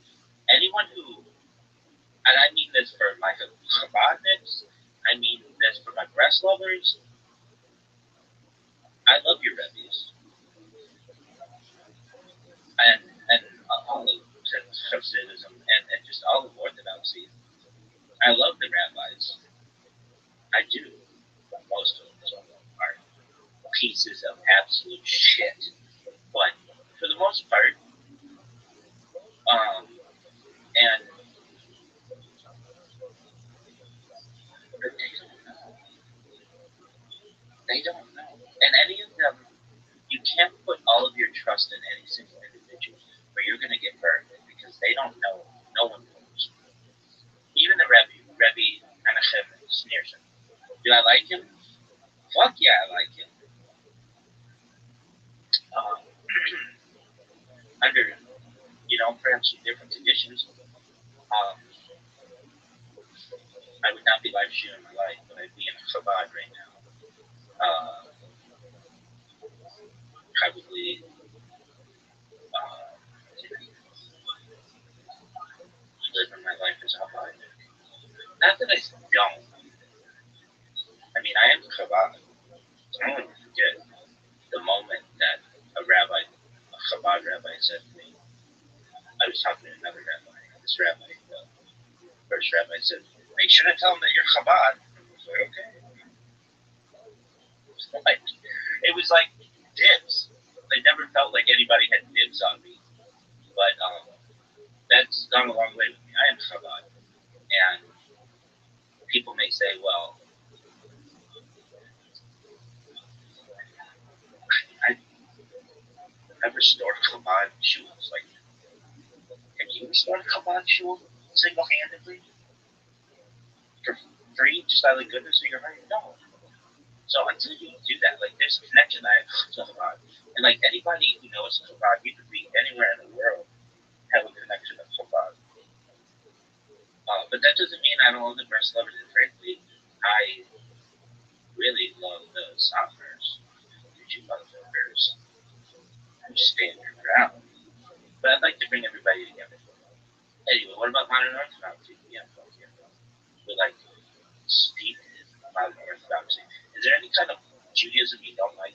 Anyone who, and I mean this for my Chabadniks, I mean this for my breast lovers, I love your Rabbis. And all of Hasidism and just all of Orthodoxy. I love the rabbis. I do. Most of them are pieces of absolute shit. But for the most part, and they don't know. And any of them, you can't put all of your trust in any single individual, or you're going to get burned because they don't know. No one knows. Even the Rabbi Menachem Schneerson. Do I like him? Fuck yeah, I like him. Under, perhaps some different conditions. I would not be live streaming my life, but I'd be in a Chabad right now. Probably living my life as a Chabad. Not that I don't. I mean, I am a Chabad. I don't want to forget the moment that a Chabad rabbi said to me, I was talking to another rabbi, this rabbi, the first rabbi said, make sure to tell him that you're Chabad. I was like, okay. It was like dibs. I never felt like anybody had dibs on me. But that's gone a long way with me. I am Chabad. And people may say, well, I've restored Chabad shuls. Like, can you restore Chabad shul single-handedly? For free, just out of the goodness of your heart? No. So until you do that, like, there's a connection I have to Chabad. And, like, anybody who knows Chabad, you could be anywhere in the world, have a connection to Chabad. But that doesn't mean I don't love the breast lovers. And frankly, I really love the softeners, the Jew motherfuckers who stand their ground. But I'd like to bring everybody together. Anyway, what about modern orthodoxy? Yeah, fuck yeah. We're like steeped in modern orthodoxy. Is there any kind of Judaism you don't like?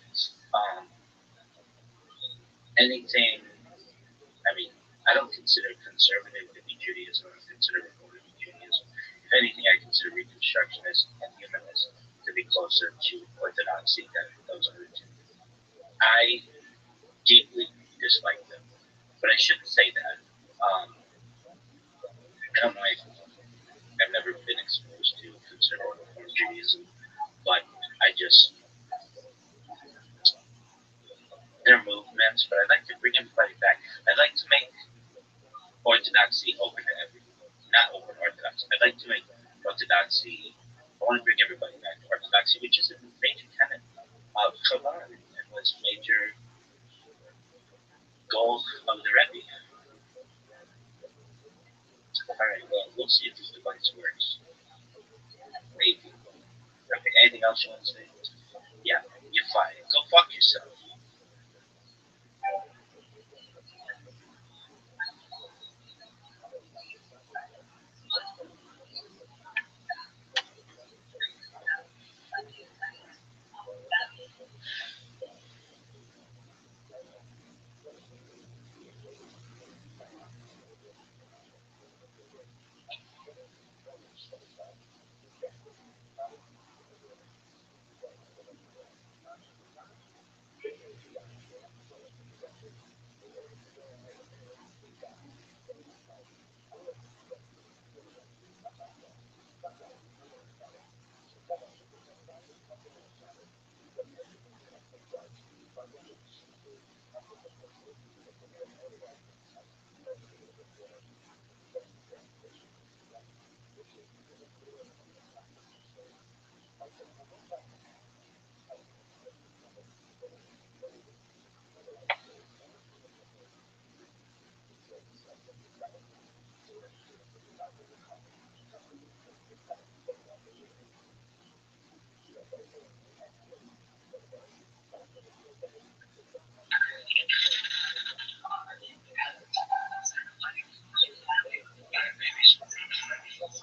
Anything, I mean, I don't consider conservative to be Judaism. I don't consider reform to be Judaism. If anything, I consider Reconstructionist and Humanist to be closer to orthodoxy than those other two. I deeply dislike them. But I shouldn't say that. I don't know. I've never been exposed to conservative reform Judaism, but I just, they're movements, but I'd like to bring everybody back. I'd like to make orthodoxy open to everyone. Not open orthodoxy. I'd like to make orthodoxy, I want to bring everybody back to orthodoxy, which is a major tenet of Chabad and was a major goal of the Rabbi. Alright, well, we'll see if this device works. Maybe. Okay, anything else you want to say? Yeah, you're fine. Go fuck yourself.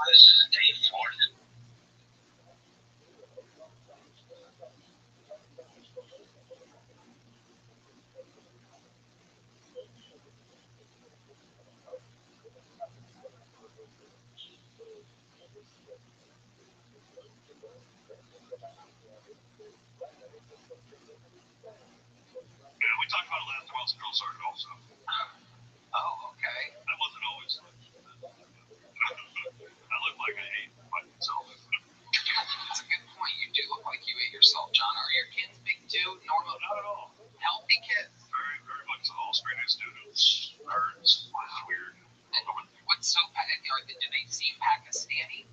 This is day 4. Yeah, we talked about it last time I was a drill sergeant also. Oh, okay. I wasn't always like I look like I hate myself. That's a good point. You do look like you ate yourself, John. Are your kids big too? Normal, Not at all. healthy kids? Very, very much so. All straight A students, nerds. It's weird. And what's so do they seem Pakistani?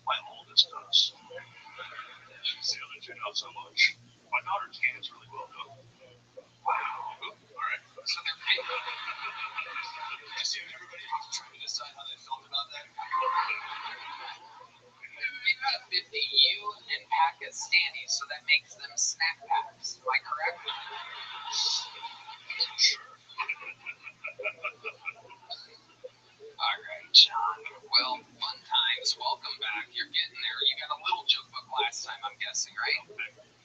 My oldest does. The other two not so much. My daughter cans really well though. Wow. All right. So they're big. Just see everybody trying to decide how they felt about that. Maybe you have 50 you and pack of standees, so that makes them snack packs. Am I correct? All right, John. Well, fun times. Welcome back. You're getting there. You got a little joke book last time, I'm guessing, right?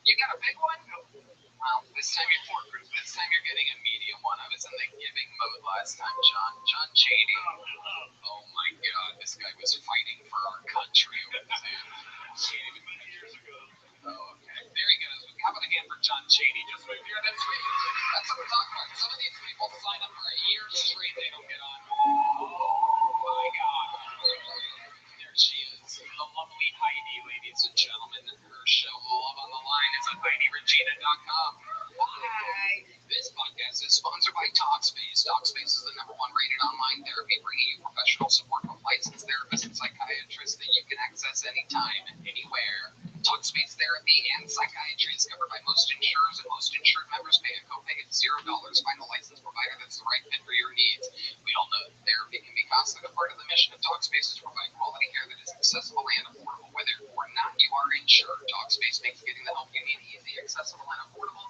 You got a big one? Well, this time you're getting a medium one. I was in the giving mode last time, John. John Cheney. Oh my God, this guy was fighting for our country over this Oh, okay. There he goes. How about a hand for John Cheney? Just right here. That's what we're talking about. Some of these people sign up for a year straight. They don't get on. Oh my God. There she is. The lovely Heidi, ladies and gentlemen. Her show, Love on the Line, is at HeidiRegina.com. Hi. This podcast is sponsored by Talkspace. Talkspace is the #1 rated online therapy, bringing you professional support from licensed therapists and psychiatrists that you can access anytime, anywhere. Talkspace therapy and psychiatry is covered by most insurers, and most insured members pay a copay of $0. Find a licensed provider that's the right fit for your needs. We all know that therapy can be costly, but part of the mission of Talkspace is to provide quality care that is accessible and affordable. Whether or not you are insured, Talkspace makes getting the help you need easy, accessible, and affordable.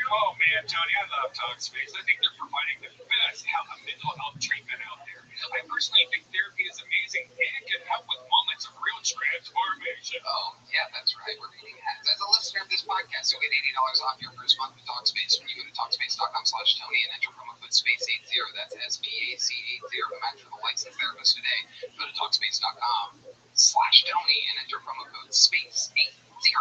Oh man, Tony, I love Talkspace. I think they're providing the best mental health treatment out there. I personally think therapy is amazing and can help with moments of real transformation. Oh, yeah, that's right. We're reading ads. As a listener of this podcast, you'll get $80 off your first month with Talkspace when you go to Talkspace.com/Tony and enter promo code SPACE80. That's SPAC80 to match with a licensed therapist today. Go to Talkspace.com/Tony and enter promo code SPACE80.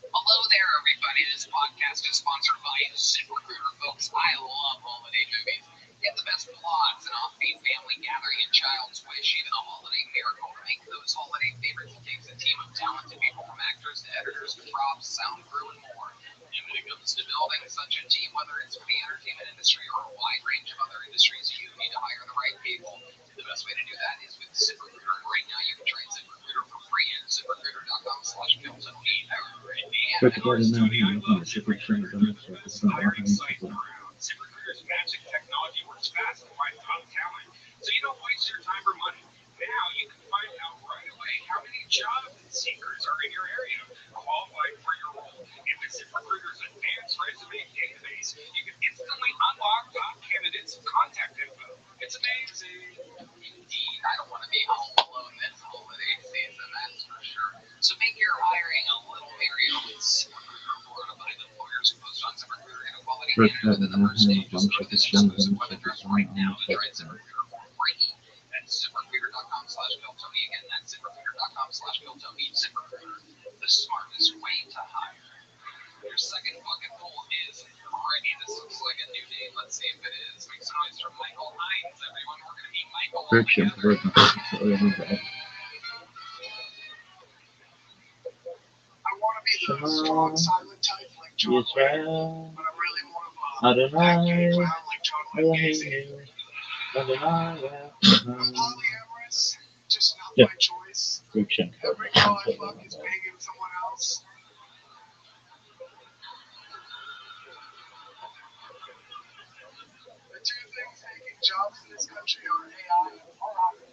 Hello there, everybody. This podcast is sponsored by ZipRecruiter, folks. I love holiday movies. Get the best plots, an offbeat family gathering, and child's wish, even a holiday miracle to make those holiday favorites. It takes a team of talented people, from actors to editors to props, sound crew, and more. And when it comes to building such a team, whether it's for the entertainment industry or a wide range of other industries, you need to hire the right people. The best way to do that is with ZipRecruiter. Right now, you can try ZipRecruiter for free at ZipRecruiter.com/BillTony. ZipRecruiter's magic technology works fast to find top talent, so you don't waste your time or money. Now you can find out right away how many job seekers are in your area qualified for your role. And with ZipRecruiter's advanced resume database, you can instantly unlock top candidates' contact info. It's amazing. Indeed, I don't want to be home alone this holiday season, that's for sure. So make your hiring a little merrier with ZipRecruiter. Florida by the employers who post on ZipRecruiter and a quality candidate within the first day. Just go to this exclusive web address right now to try ZipRecruiter for free. That's ZipRecruiter.com/BillTony. Again, that's ZipRecruiter.com/BillTony. ZipRecruiter, the smartest way to hire. Your second bucket pool is ready. This looks like a new name. Let's see if it is. Make some noise for Michael Hines, everyone. We're going to meet Michael all together. I want to be the strong, silent type like John Wayne, but I'm really more of a back-gay clown like John Wayne Gacy. I'm polyamorous, just not by choice. Every girl I fuck is banging someone else. The two things taking jobs in this country are AI or hockey.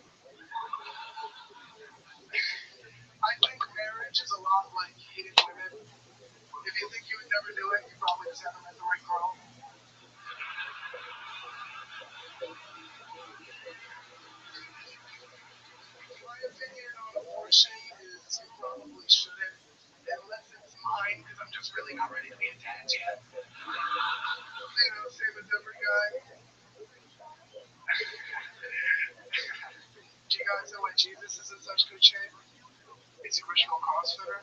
I think marriage is a lot like hating women. If you think you would never do it, you probably just haven't met the right girl. My opinion on abortion is you probably shouldn't, unless it's mine, because I'm just really not ready to be attached yet. You know, same as every guy. Do you guys know why Jesus is in such good shape? He's the original CrossFitter.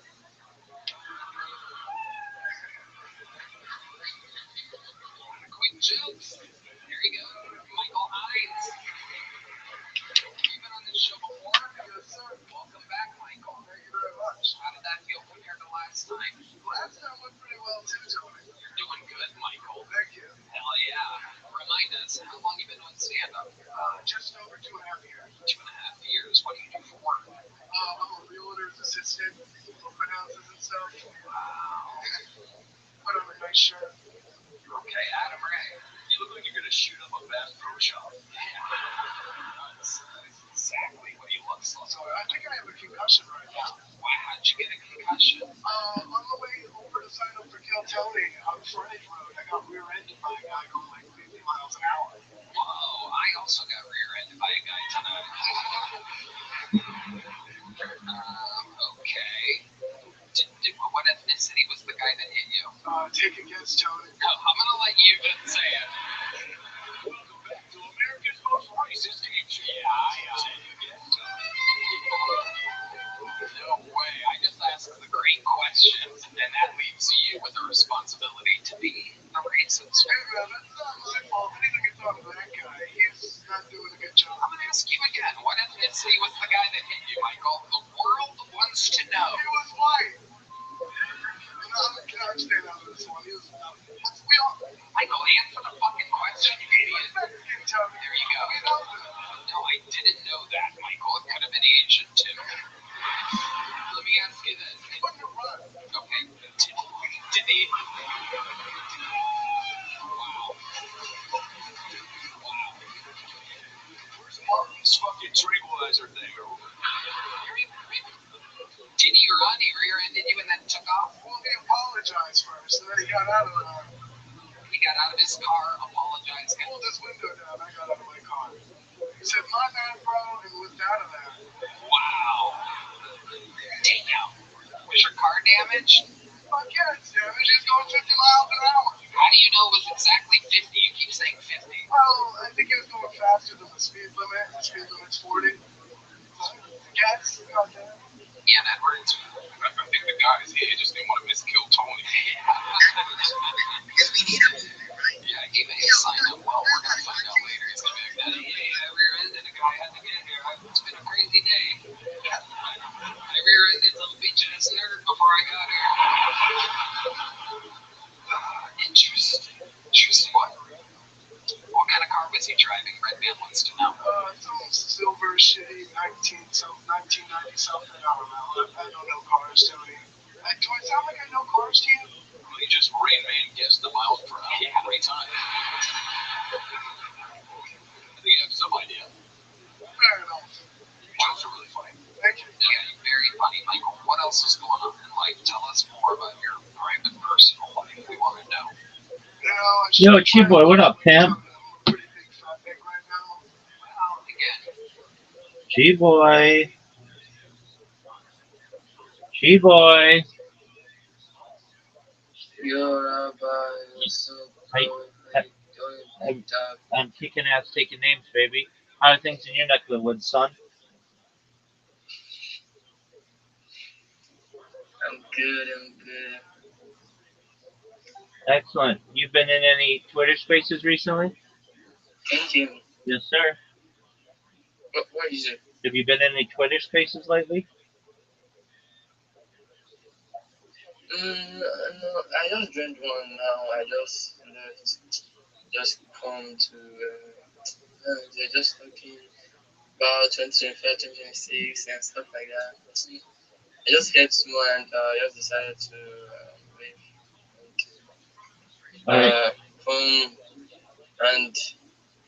Quick jokes. Here you go. Michael Hines. You've been on this show before? Yes, sir. Welcome back, Michael. Thank you very much. How did that feel compared to last time? Last time went pretty well too, Tony. You're doing good, Michael. Thank you. Hell yeah. Remind us, how long you been doing stand-up? Just over 2.5 years. 2.5 years. What do you do for work? I'm a realtor's assistant, open houses and stuff. Wow. Put on a nice shirt. Okay, Adam Ray. You look like you're going to shoot up a Bass Pro Shop. Yeah. That's exactly what he looks So I think I have a concussion right now. Why? How'd you get a concussion? On the way over to sign up for Kill Tony on Frontage Road, I got rear-ended by a guy going like 50 miles an hour. Whoa, I also got rear-ended by a guy tonight. Okay. What ethnicity was the guy that hit you? Take a guess, Tony. I'm gonna let you just say it. Welcome back to America's Most Racist Game Show. No way. I just asked the great questions, and that leaves you with the responsibility to be the racist. Hey, man, that's not my fault. Anything gets on that guy. He's not doing a good job. I'm gonna ask you again. What ethnicity was the guy that hit you, Michael? The world wants to know. He was white. I understand out of this one. He was Michael, answer the fucking question, you idiot. There you go. No, I didn't know that, Michael. It could have been Asian, too. Let me ask you this. Okay. Did he... Wow. Where's Martin's fucking tranquilizer thing? Did he run? He rear-ended you and then took off? Well, he apologized first, and then he got out of the... He got out of his car, apologized. Pulled his window down. I got out of my car. He said, "My bad, bro," and whipped out of there. Wow. Damn. Was your car damaged? Fuck yeah, it's damaged. He's going 50 miles an hour. How do you know it was exactly 50? You keep saying 50. Well, I think he was going faster than the speed limit. The speed limit's 40. Yes, goddamn. Ian Edwards. I think the guy is here. He just didn't want to miss Kill Tony. Because we need him, right? Yeah, he may have signed up. Well, we're going to find out later. He's going to be like, I rear-ended a guy. I had to get here. It's been a crazy day. I rear-ended some bitch-ass nerd before I got here. Interesting. Interesting. What kind of car was he driving? Red Man wants to know. Some silver shitty 1990 something. I don't know. I don't know cars, Tony. Do I sound like I know cars to you? Well, he just Rain Man guessed the miles per hour 3 times. I think you have some idea. Fair enough. Jokes are really funny. Thank you. Yeah, very funny, Michael. What else is going on in life? Tell us more about your private, personal life. We want to know. Yo, Chi-Boy, what up, Pam? Pretty big fat dick right now. Well, again, Chi-Boy. Chi-Boy. Yo, Rabbi, what's up, Hey, bro? How you doing, hey, big dog? I'm kicking ass, taking names, baby. How are things in your neck of the woods, son? I'm good, I'm good. Excellent. You been in any Twitter spaces recently? Can you hear me? Yes, sir. What is it? Have you been in any Twitter spaces lately? No, I just joined one now. I just left. Just come to, they're just talking about 2025, 2026 and stuff like that. I just heard more and just decided to leave All right. come and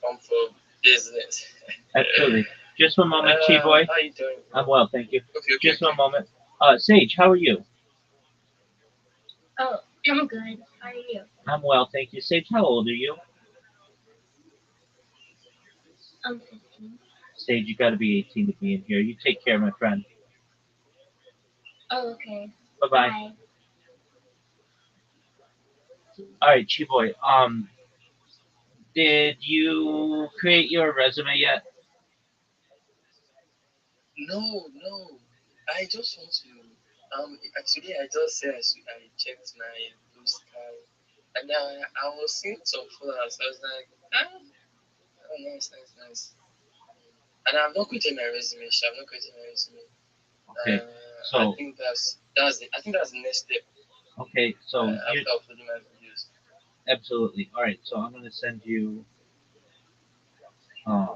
come for business. Absolutely. Just one moment, Chi-Boy. How you doing? I'm well, thank you. Okay. Just one moment. Sage, how are you? Oh, I'm good. How are you? I'm well, thank you. Sage, how old are you? I'm 15. Sage, you got to be 18 to be in here. You take care, my friend. Oh, okay. Bye-bye. Bye. All right, Chi-Boy. Did you create your resume yet? No. I just want to. Today I just said I checked my blue sky, and I was seeing some flowers. I was like, oh, nice. And I've not created my resume. I've not created my resume. Okay. So I think that's it. I think that's the next step. Okay. So After you uploading my videos. absolutely. All right. So I'm gonna send you. I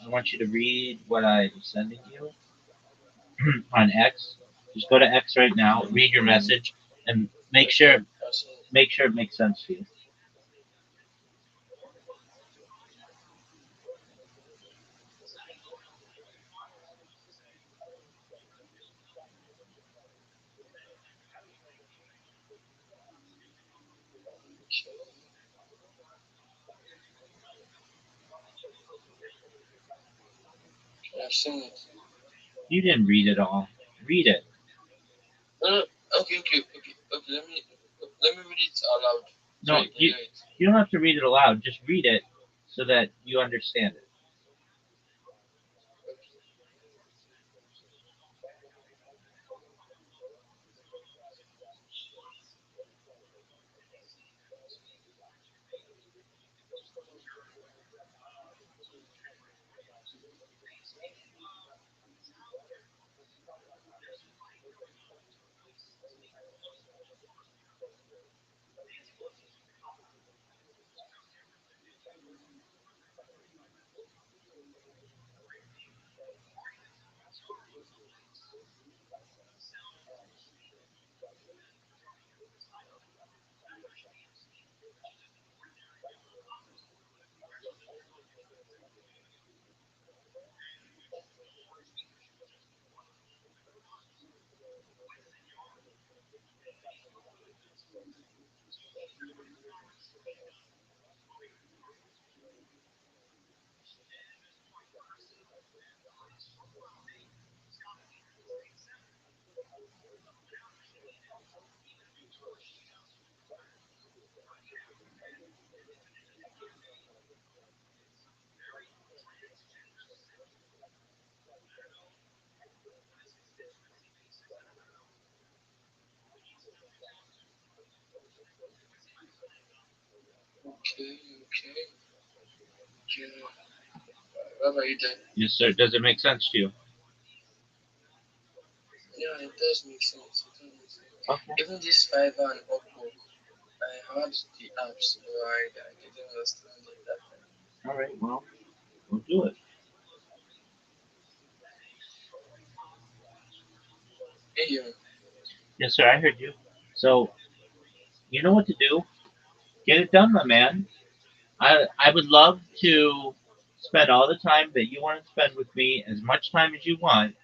want you to read what I'm sending you on X. Just go to X right now. Read your message and make sure it makes sense to you. I've seen it. You didn't read it all. Read it. No, okay. Let me read it aloud so No, you can you hear it. you don't have to read it aloud. Just read it so that you understand it. Okay. Yeah. What are you there? Yes, sir. Does it make sense to you? Yeah, it does make sense. It does make sense. Okay. Even this Fiverr and Upwork, I had the apps, but I didn't understand it that time. All right. Well, we'll do it. Hey, yeah. Yes, sir. I heard you. So you know what to do. Get it done, my man. I would love to spend all the time that you want to spend with me, as much time as you want.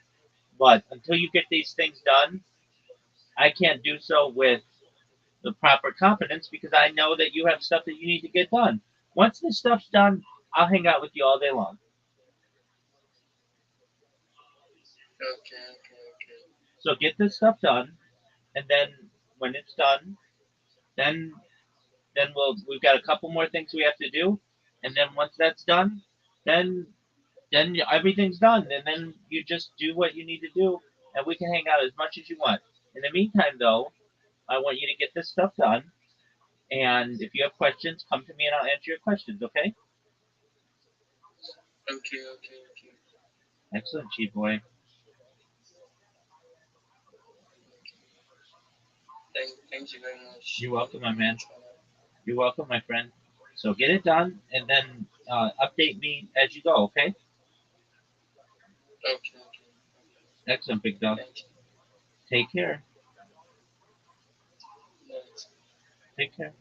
But until you get these things done, I can't do so with the proper confidence because I know that you have stuff that you need to get done. Once this stuff's done, I'll hang out with you all day long. Okay. So get this stuff done, and then when it's done, then we've got a couple more things we have to do, and then once that's done, then everything's done, and then you just do what you need to do, and we can hang out as much as you want. In the meantime, though, I want you to get this stuff done, and if you have questions, come to me and I'll answer your questions. Okay? Okay. Excellent, Chief Boy. Thank you very much. You're welcome, my man. You're welcome, my friend. So get it done, and then update me as you go. Okay? Okay. Excellent, big dog. Thank you. Take care. Right. Take care.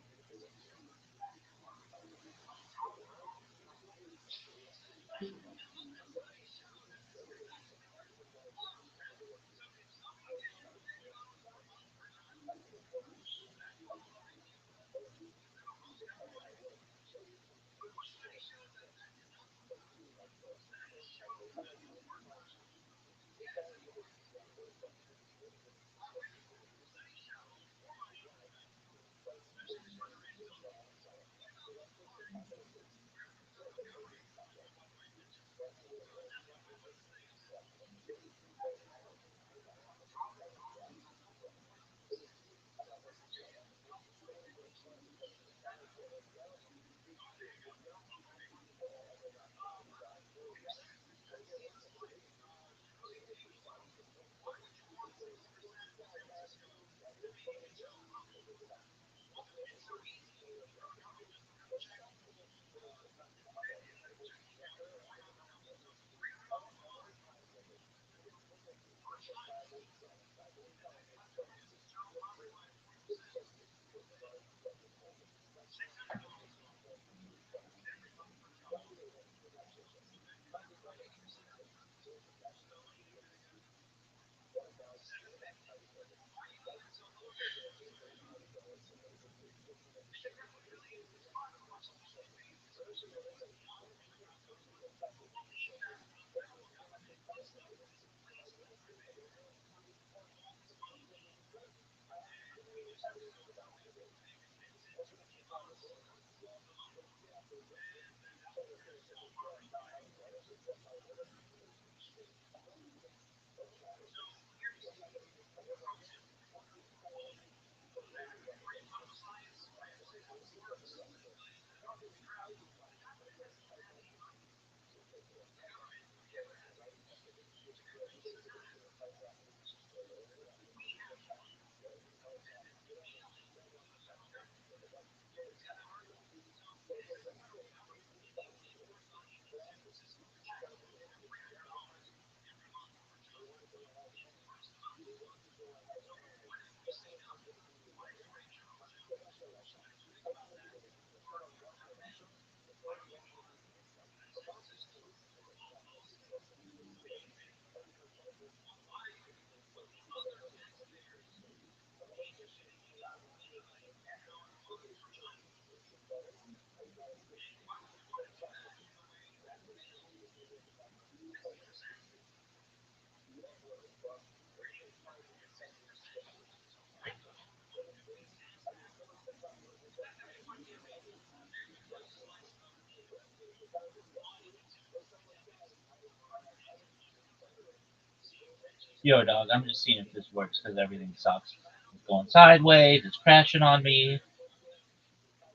Yo, dog, I'm just seeing if this works because everything sucks. It's going sideways. It's crashing on me.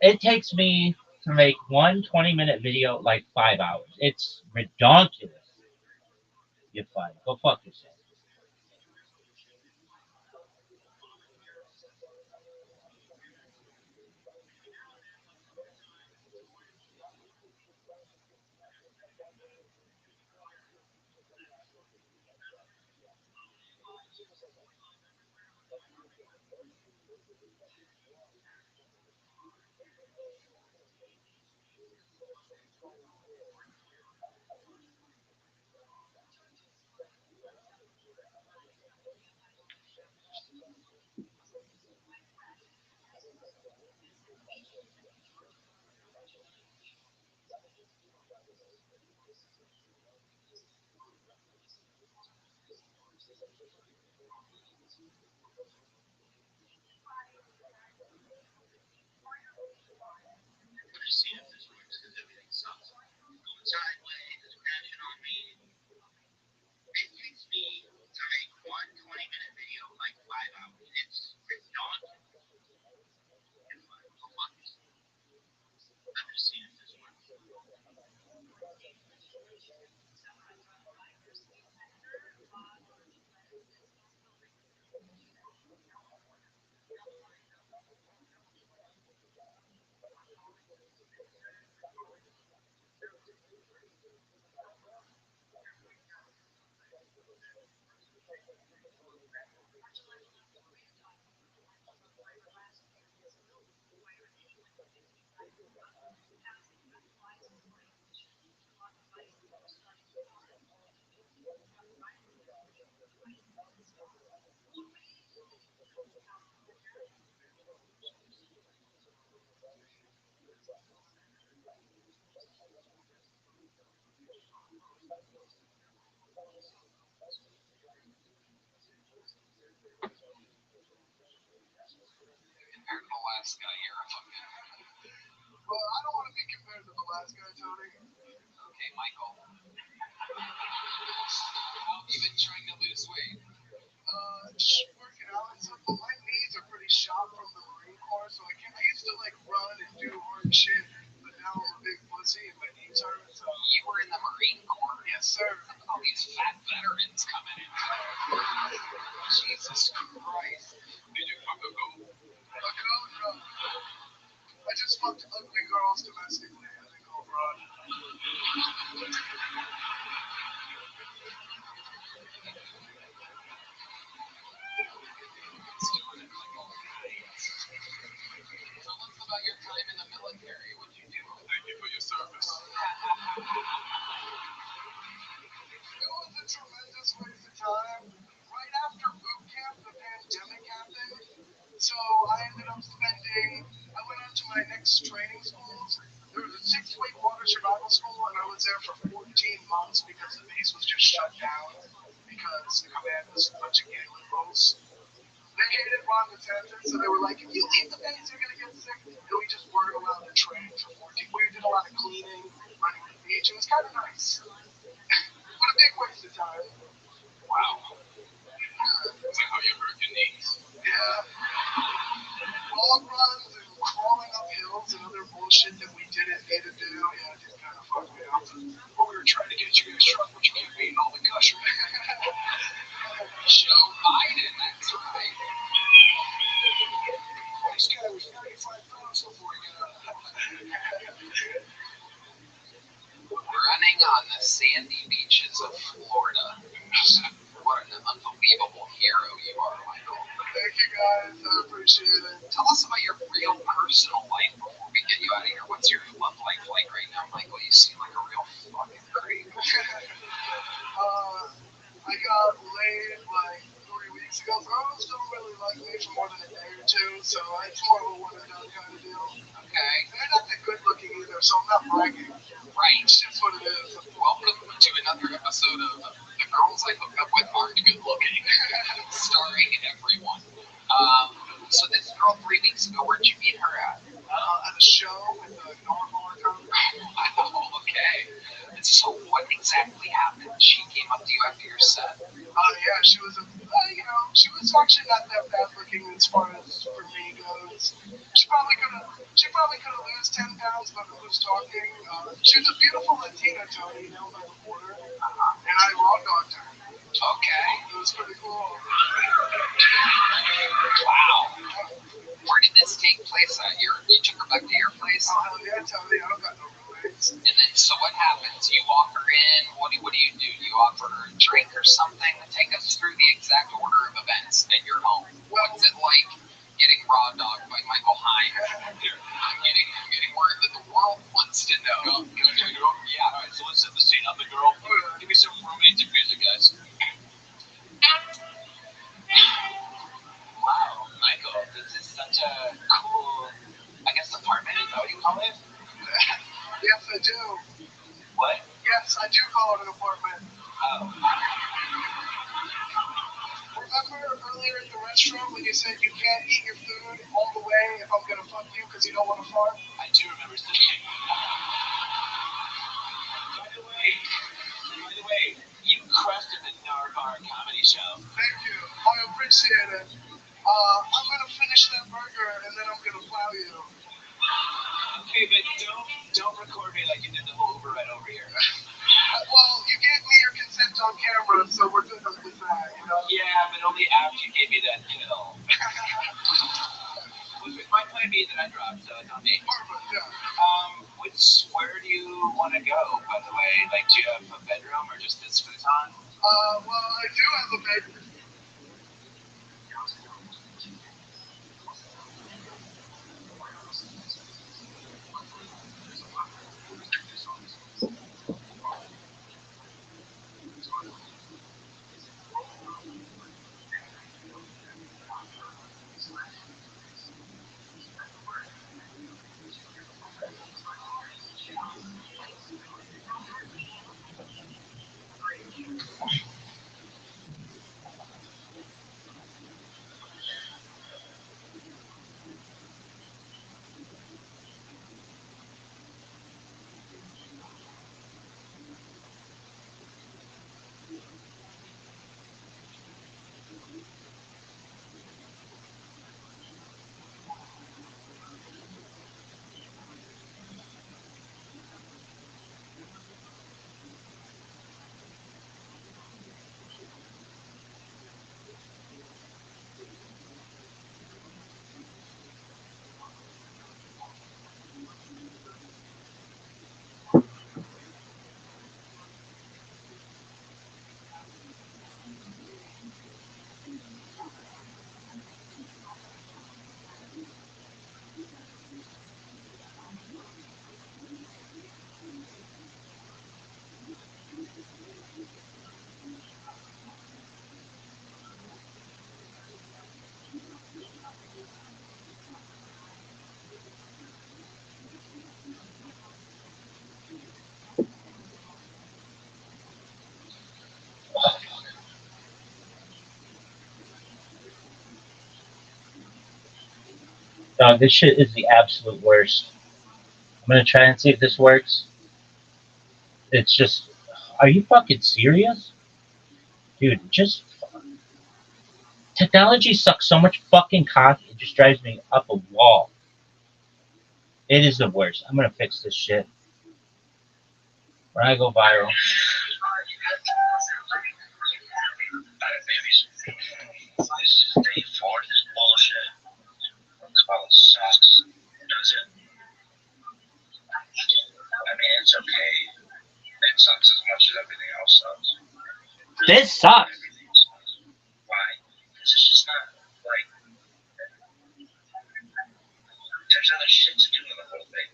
It takes me to make one 20-minute video like 5 hours. It's ridiculous. You're fine. Go fuck yourself. Just seeing if this works because everything sucks. Going sideways. It's crashing on me. It takes me to make one 20-minute video like 5 hours. It's ridiculous. You're fine. Go fuck yourself. I'm just seeing if this works. Compared to the last guy, you're a fucking. Well, I don't want to be compared to the last guy, Tony. Okay, Michael. How have you been trying to lose weight? Just working out and stuff, but my knees are pretty shot from the Marine Corps, so I can't. I used to like run and do hard shit, but now I'm a big pussy and my knees hurt. So You were in the Marine Corps. yes, sir. All these fat veterans coming in. Jesus Christ. Did you fucking go? No. I just fucked ugly girls domestically. I didn't go abroad. Tell us about your time in the military. What'd you do? Thank you for your service. It was a tremendous waste of time. Right after boot camp, the pandemic happened. So I ended up spending, I went on to my next training schools, There was a 6-week water survival school, and I was there for 14 months because the base was just shut down because the command was a bunch of gay liberals. They hated Ron DeSantis, so they were like, if you leave the base, you're going to get sick. And we just weren't allowed to train for 14. We did a lot of cleaning, running the beach. It was kind of nice. But a big waste of time. Wow. It's like how you hurt your knees. Yeah. Long runs and crawling up hills and other bullshit that we didn't need to do. Yeah, it did kind of fuck me up. But we were trying to get you guys drunk, but you kept eating all the gusher. Joe Biden, that's right. This guy was 35 pounds before he got out. Running on the sandy beaches of Florida. What an unbelievable hero you are, Michael. Thank you guys, I appreciate it. Tell us about your real personal life before we get you out of here. What's your love life like right now, Michael? You seem like a real fucking creep. I got laid like 3 weeks ago. Girls don't really like me for more than a day or two, so it's more of a one and done kind of deal. Okay. And they're not that good looking either, so I'm not bragging. Right. It's just what it is. Welcome to another episode of The Girls I Hook Up With Aren't Good Looking, starring everyone. So this girl 3 weeks ago, where'd you meet her at? At a show with the Normal company. Wow, okay. And so what exactly happened? She came up to you after your set? Yeah, she was she was actually not that bad looking as far as for me goes. She probably could have lost 10 pounds, but who's talking? She was a beautiful Latina, Tony, by the border, and I raw dogged her. Okay. It was pretty cool. Wow. Where did this take place at? You took her back to your place? Oh, hell yeah, Tony, I don't got no roommates. And then, so what happens? You walk her in, what do you do? Do you offer her a drink or something? Take us through the exact order of events at your home. What's it like getting raw dogged by Michael Hine? I'm getting word that the world wants to know. Can I get a girl? Yeah. All right, so let's set the scene. I'm the girl. Give me some romantic music, guys. Wow, Michael, this is such a cool, I guess, apartment, is that what you call it? Yes, I do. What? Yes, I do call it an apartment. Oh. Remember earlier at the restaurant when you said you can't eat your food all the way if I'm gonna fuck you because you don't want to fart? I do remember saying. By the way, you crushed the Narvar comedy show. Thank you. I appreciate it. I'm gonna finish that burger and then I'm gonna plow you. Okay, but don't record me like you did the whole Uber right over here. Well, you gave me your consent on camera, so we're good with that, you know? Yeah, but only after you gave me that pill. It might play me that I dropped, so it's on me. Perfect, yeah. Where do you want to go, by the way? Like, do you have a bedroom or just this futon? Well, I do have a bedroom. Dog, this shit is the absolute worst. I'm gonna try and see if this works. It's just, are you fucking serious? Dude, just, technology sucks so much fucking cock, it just drives me up a wall. It is the worst. I'm gonna fix this shit. When I go viral. This is day 4 of this bullshit. Well, it sucks, does it? I mean, it's okay. It sucks as much as everything else sucks. This sucks. Everything sucks. Why? Because it's just not, like, there's other shit to do in the whole thing.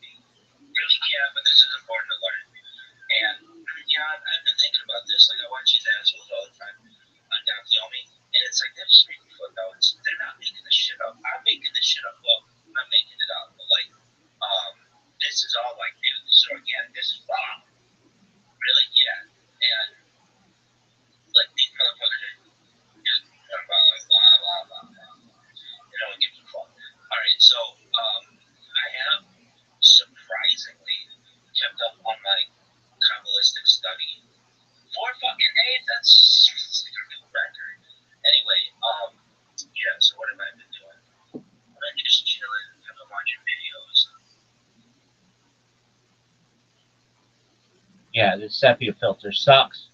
Really, yeah, but this is important to learn. And, I've been thinking about this. Like, I watch these assholes all the time on Yomi, and it's like, they're just making footnotes. They're not making this shit up. I'm making this shit up. Well, I'm making it up. But, like, this is all, like, dude, this is organic. This is wrong. Really? Yeah. And, like, these motherfuckers are just talking about, like, blah, blah, blah, blah. They don't give a fuck. Alright, so, I have surprisingly kept up on my Kabbalistic study. 4 fucking days? That's a new record. Anyway, so what have I been doing? I've been just chilling. I've been watching videos. Yeah, this sepia filter sucks.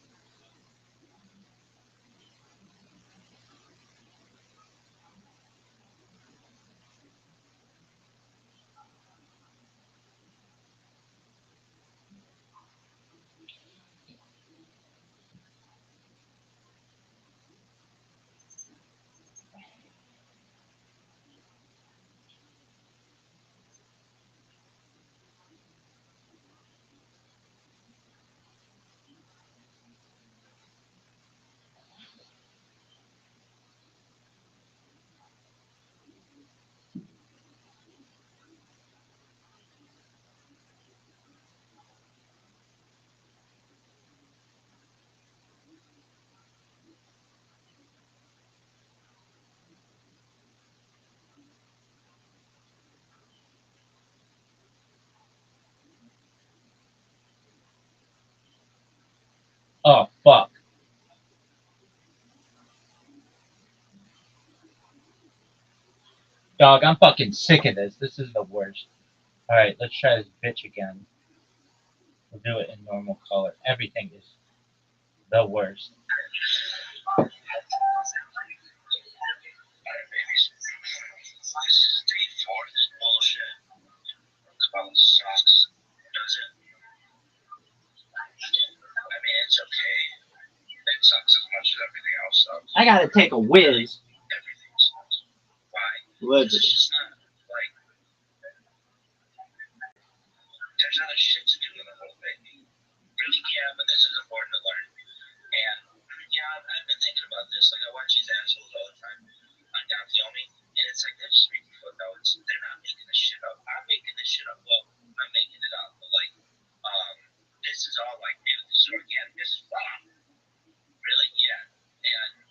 Oh, fuck. Dog, I'm fucking sick of this. This is the worst. Alright, let's try this bitch again. We'll do it in normal color. Everything is the worst. Alright, babies. This is day 4 of this bullshit. Well, it sucks. Does it? I mean, it's okay. It sucks as much as everything else sucks. I gotta take a whiz. Everything sucks. Why? Look. It's just not, like, there's other shit to do in the whole thing. Really, yeah, but this is important to learn. And, I've been thinking about this. Like, I watch these assholes all the time on Yomi, and it's like, they're just making footnotes. They're not making this shit up. I'm making this shit up. Well, I'm making it up. But, like, this is all, like, dude, this is organic. This is wrong. Really? Yeah. And,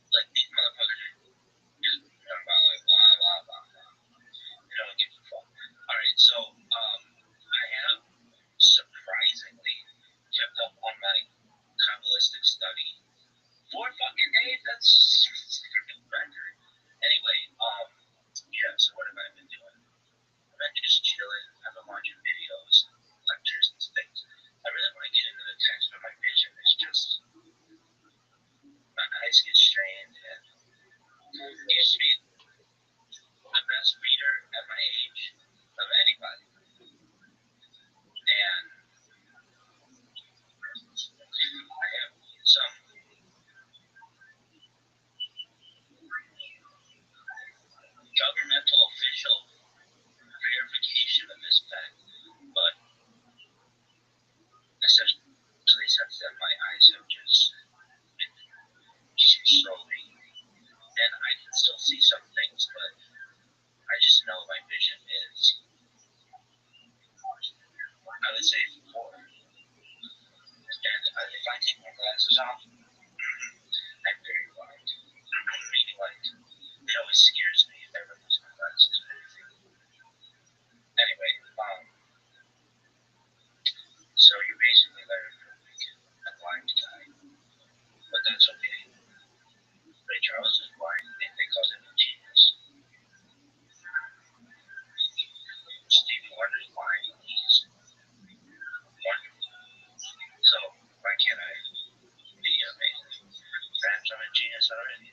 like, these motherfuckers are just talking about, like, blah, blah, blah, blah. They don't give a fuck. Alright, so, I have surprisingly kept up on my Kabbalistic study. 4 fucking days? That's a new record. Anyway, so what have I been doing? I've been just chilling. I've been watching videos, lectures, and things. I really want to get into the text, but my vision is just, my eyes get strained, and I used to be the best reader at my age of anybody. And I have some governmental official verification of this fact, but essentially since then my eyes have just been slowly, and I can still see some things, but I just know my vision is, I would say, poor. And if I take my glasses off, I'm very blind. Meaning, like, it always scares me if I remove my glasses.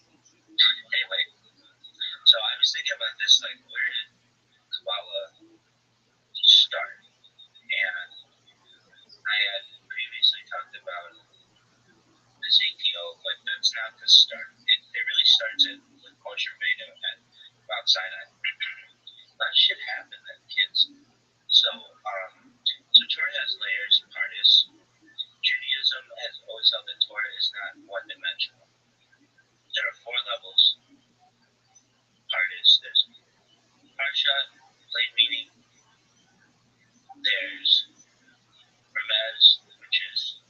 Anyway, so I was thinking about this, like, where did Kabbalah start? And I had previously talked about Ezekiel, but that's not the start. It really starts with Moshe Rabbeinu at Mount Sinai. A lot of shit happened then, kids. So Torah has layers. Part is Judaism has always held that Torah is not one-dimensional. There are 4 levels. Part is there's Parsha, plain meaning. There's Remez, which is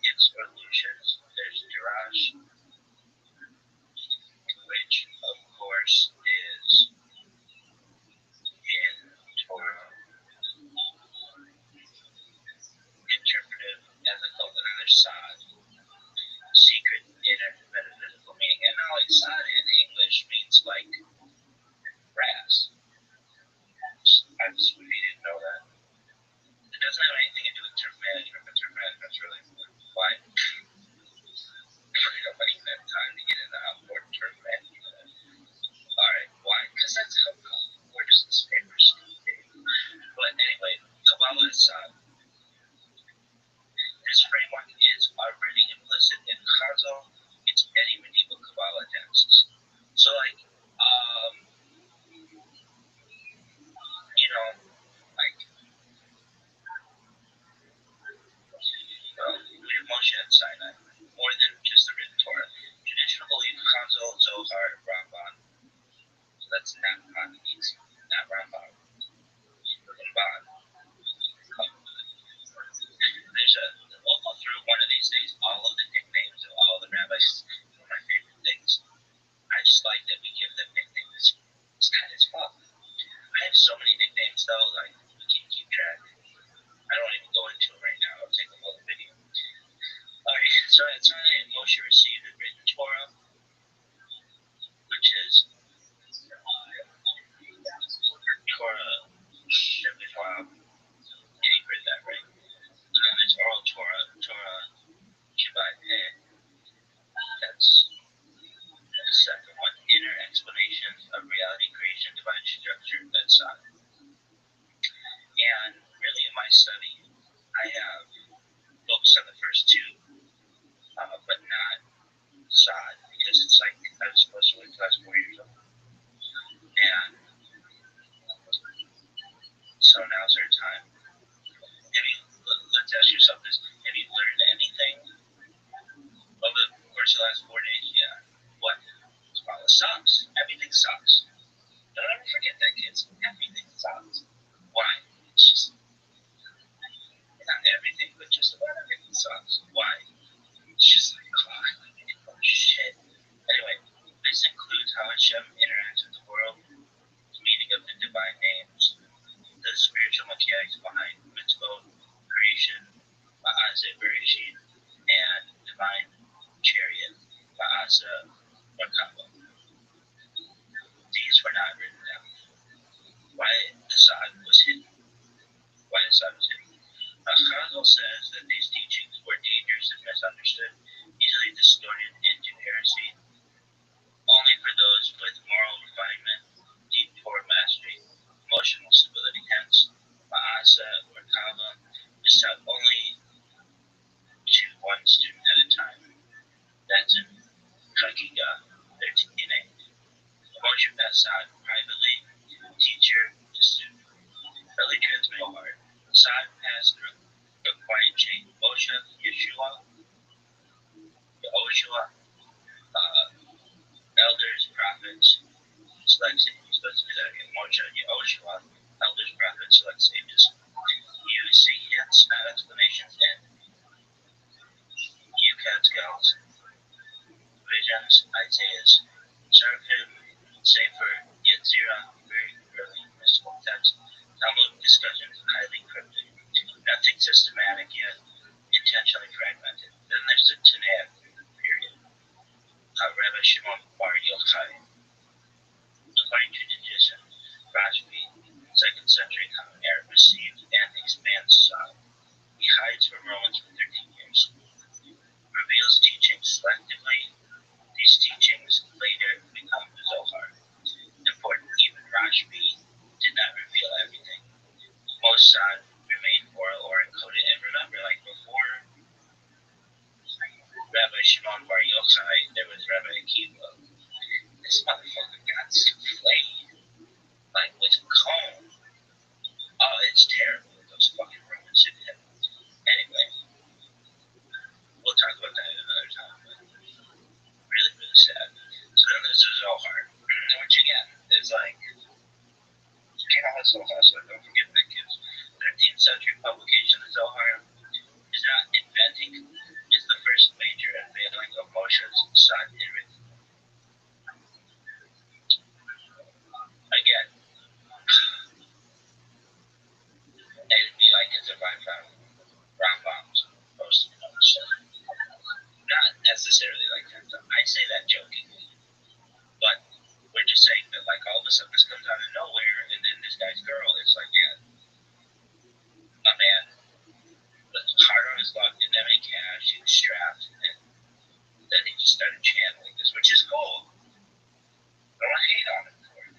its allusions. There's Dirash, which of course is in Torah, interpretive, ethical, and then there's Sod, secret, inner, metaphysical meaning. And now, like, Sod in English means like brass. I just, if you didn't know that. It doesn't have anything to do with turf management, but turf management's really why nobody even had time to get into how important turf management is. Alright, why? Because that's how golf works in papers. But anyway, Kabbalah is Sod. This framework is already implicit in Chazal, it's any medieval Kabbalah texts. So, like, like, we have Moshe and Sinai, more than just the written Torah. Traditional belief, Chazal, Zohar, Rabban. So that's not Maimonides, not Rambam. Ramban. We'll go through one of these days all of the nicknames of all the rabbis. One of my favorite things. I just like that we give them nicknames. It's kind of fun. I have so many nicknames though, like we can't keep track. I don't even go into it right now. I'll take a whole video. Alright, so at Sinai, Moshe received the written Torah, which is Torah Shebifah. Yeah, you heard that right. And then there's oral Torah, Torah Shabbat Peh. That's the second one. Inner explanations of reality, creation, divine structure, that's Sod. And really in my study, I have books on the first 2, but not Sod, because it's like I was supposed to wait till I was 4 years old. And so now's our time. Let's ask yourself this. Have you learned anything over the course of the last 4 days? Yeah. What? Well, it sucks. Everything sucks. Don't ever forget that, kids. Everything sucks. Why? It's just not everything, but just about everything sucks. Why? It's just like, oh shit. Anyway, this includes how Hashem interacts with the world, the meaning of the divine names, the spiritual mechanics behind mitzvot, creation, Ma'aseh Bereshit, and divine chariot, Ma'aseh Merkabah. These were not written down. Why the Sod was hidden? Chazal says that these teachings were dangerous and misunderstood, easily distorted into heresy, only for those with moral refinement, deep Torah mastery, emotional stability. Hence, Ma'aseh Merkabah is taught only to one student at a time. That's in Chagiga 13a. Moshe Sod privately, teacher to student. Early transmitting part. Sod passed through a quiet chain. Moshe, Yeshua, elders, prophets, select sages. Let's do that again. Moshe, Yehoshua, elders, prophets, select sages. You see hints, not explanations, and Yukatzkel's visions, Isaiah's, Seraphim, Sefer, Yetzirah, very early mystical text, Talmud discussions, highly cryptic, nothing systematic yet, intentionally fragmented. Then there's the Tanakh period. Rabbi Shimon Bar Yochai, according to tradition, Rashbi, 2nd century Common Era, received and expands Sod. He hides from Romans for 13 years. Reveals teachings selectively. These teachings is like chaos also. Don't forget that, kids. 13th century publication of Zohar is not inventing, is the first major unveiling of Moshe's son in written. Again, it'd be like as if I found Rambam's post notes. Not necessarily like that. I say that jokingly, but we're just saying that like all of a sudden this comes out of nowhere, and then this guy's girl is like, yeah, a man with heart on his lung didn't have any cash, he was strapped, and then he just started channeling this, which is cool. I don't hate on it for it.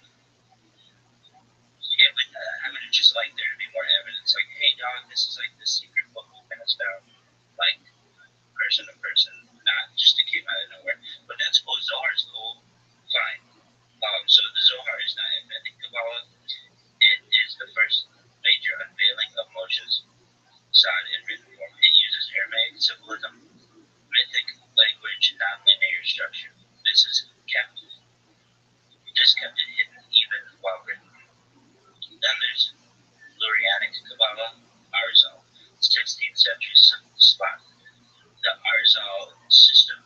I would have just liked there to be more evidence, like, hey dog, this is like the secret book we passed out, like person to person, not just it came out of nowhere. But that's cool. Zohar's cool, fine. So the Zohar is not inventing Kabbalah. It is the first major unveiling of Moshe's Sod in written form. It uses Aramaic symbolism, mythic language, non-linear structure. This kept it hidden even while written. Then there's Lurianic Kabbalah, Arzal, 16th century spot. The Arzal system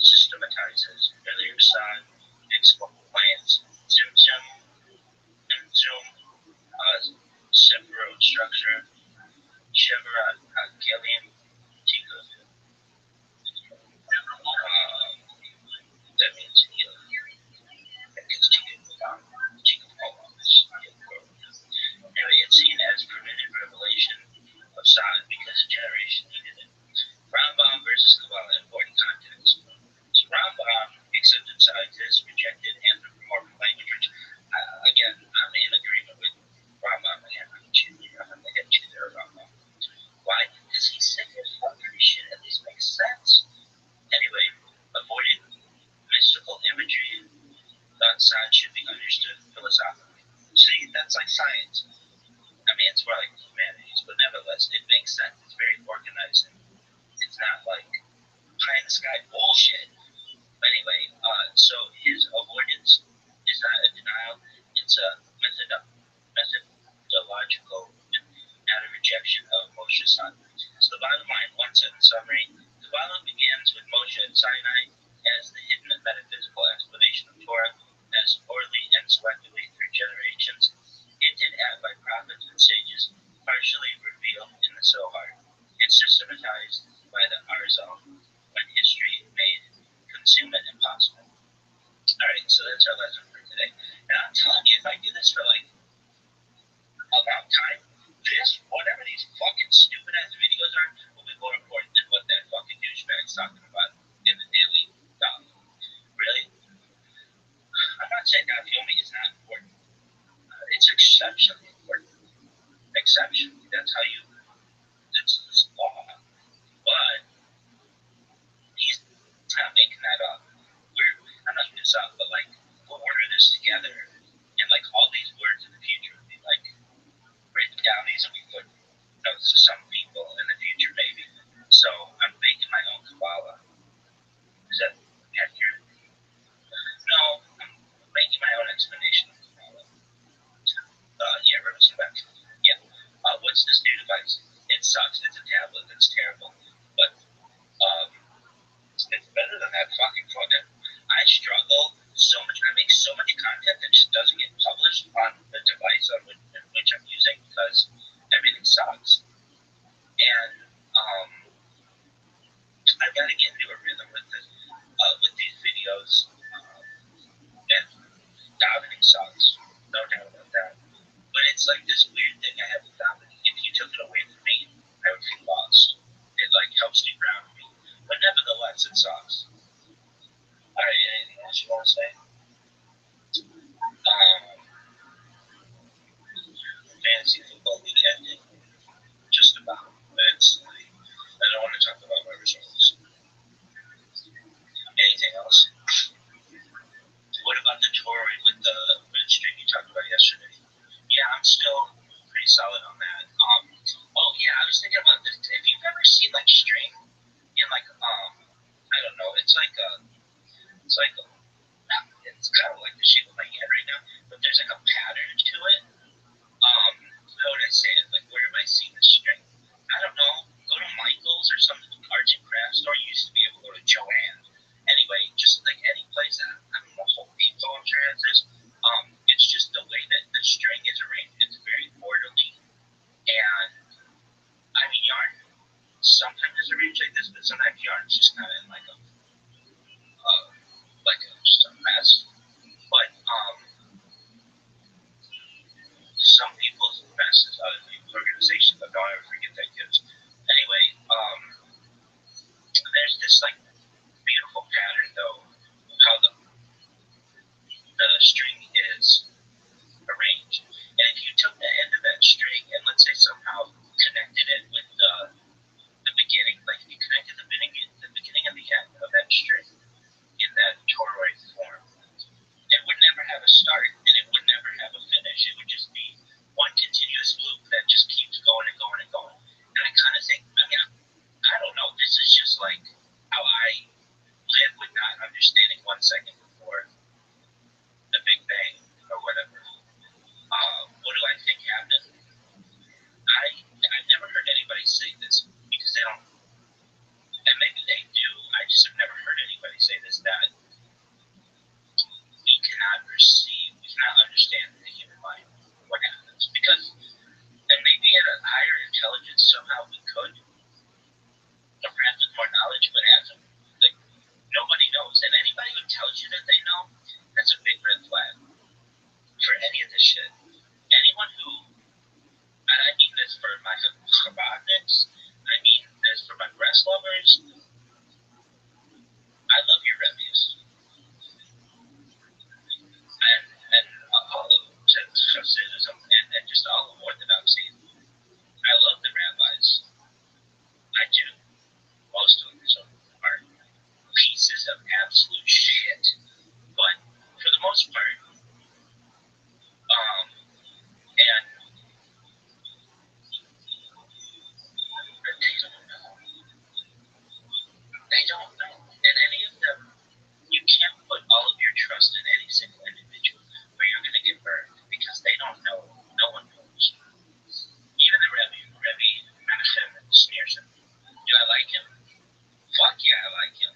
systematizes earlier Sod, explains Zimtzum and Zoom, separate structure, Chevron, Gillian, Tikkun. That means healing. That means Anyway, it's seen as permitted revelation of Sod because a generation needed it. Rambam versus Kabbalah, important context. So Rambam accepted scientists, rejected anthropomorphic language, which, again, I'm in agreement with Rambam. Again, I'm the head cheater of Rambam. Why? Because he said his fucking shit at least makes sense. Anyway, avoided mystical imagery, thought science should be understood philosophically. See, that's like science. I mean, it's more like humanities, but nevertheless, it makes sense. It's very organized. It's not like pie in the sky bullshit. But anyway, so his avoidance is not a denial, it's a methodological, not a rejection of Moshe's son. So the bottom line, one sentence summary, Kabbalah begins with Moshe and Sinai as the hidden metaphysical explanation of Torah, as orally and selectively through generations, hinted at by prophets and sages, partially revealed in the Zohar, and systematized by the Arzal when history made concealment impossible. Alright, so that's our lesson for today. And I'm telling you, if I do this for like a long time, whatever these fucking stupid ass videos are, will be more important than what that fucking douchebag's talking about in the daily doc. Really? I'm not saying that filming is not important. It's exceptionally important. Exceptionally. That's how you, it's law. But he's not making that up. I'm not making this up, but like, we'll order this together, and like all these words in the future will be like written down. These will be good notes to some people in the future, maybe. So I'm making my own Kabbalah. Is that accurate? No, I'm making my own explanation of Kabbalah. Yeah, Rabbi back. Yeah. What's this new device? It sucks. It's a tablet. It's terrible. But it's better than that fucking phone. I struggle so much. I make so much content that just doesn't get published on the device on which I'm using because everything sucks. And I've got to get into a rhythm with this, with these videos. And davening sucks, no doubt about that. But it's like this weird thing I have with davening. If you took it away from me, I would feel lost. It like helps me ground me. But nevertheless, it sucks. Alright, anything else you want to say? Fantasy football league ended. Just about. I don't want to talk about my results. Anything else? What about the tour with the stream you talked about yesterday? Yeah, I'm still pretty solid on that. Oh yeah, I was thinking about this. If you've ever seen like string in like I don't know, it's kind of like the shape of my hand right now, but there's like a pattern to it. How would I say it? Like, where am I seeing the string? I don't know. Go to Michael's or some arts and crafts store. You used to be able to go to Joanne. Anyway, just like any place that I don't know, Home Depot, I'm sure has this. It's just the way that the string is arranged. It's very orderly, and I mean, yarn sometimes is arranged like this, but sometimes yarn's just kind of in just a mess. But some people's mess is other people's organization, but don't ever forget that, kids. Anyway, there's this like beautiful pattern though, how the string is arranged. And if you took the end of that string and let's say somehow connected it with the beginning, like if you connected the beginning and the end of that string in that toroid form, it would never have a start and it would never have a finish. It would just be one continuous loop that just keeps going and going and going. And I kind of think, I mean, I don't know, this is just like how I live with not understanding 1 second before the Big Bang or whatever. What do I think happened? I've never heard anybody say this because they don't, and maybe they do, I just have never heard anybody say this, that we cannot understand the human mind, what happens. Because, and maybe at a higher intelligence somehow we could, or perhaps with more knowledge, but as of, like, nobody knows. And anybody who tells you that they know, that's a big red flag for any of this shit. Anyone who, and I mean this for my Chabadniks, I mean this for my breast lovers, I love your Rebbe's. And all of Hasidism and just all of Orthodoxy. I love the rabbis. I do. Most of them are pieces of absolute shit. But for the most part, and they don't know. And any of them, you can't put all of your trust in any single individual or you're going to get burned because they don't know. No one knows. Even the Rabbi Menachem Schneerson. Do I like him? Fuck yeah, I like him.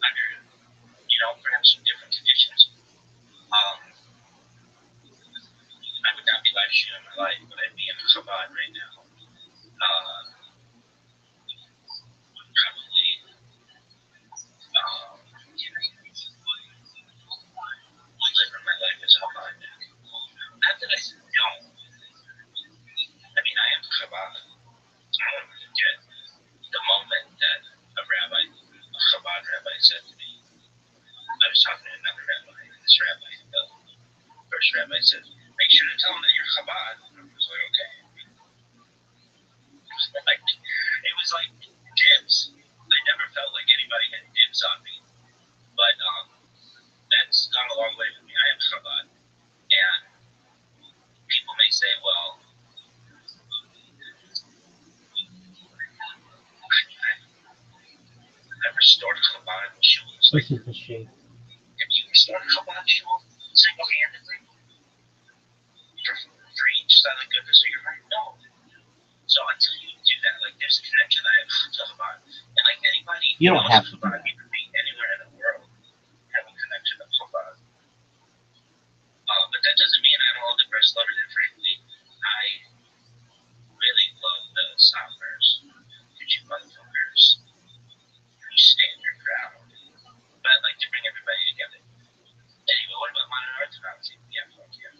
Under, perhaps some different conditions. I would not be live streaming my life, but I'd be in Chabad right now. Probably, living my life as Chabad. Not that I don't. I mean, I am Chabad. I don't forget the moment that a Chabad rabbi said to me, I was talking to another rabbi, and this rabbi, the first rabbi said, make sure to tell him that you're Chabad. And I was like, okay. It was like dibs. I never felt like anybody had dibs on me. But that's gone a long way with me. I am Chabad. And people may say, well, I've restored Chabad shuls. This is the shape. If you restore Chabad shul single-handedly for free, just out of the goodness of your heart, no. So until you do that, like there's a connection I have to Chabad, and like anybody, You don't have to. Chabad, you could be anywhere in the world, have a connection to Chabad. But that doesn't mean I don't love the breast lovers, and frankly, I really love the Sombers, the Jubunfuckers, who stand your ground. But I'd like to bring everybody together. Anyway, what about modern orthodoxy? Yeah, fuck yeah.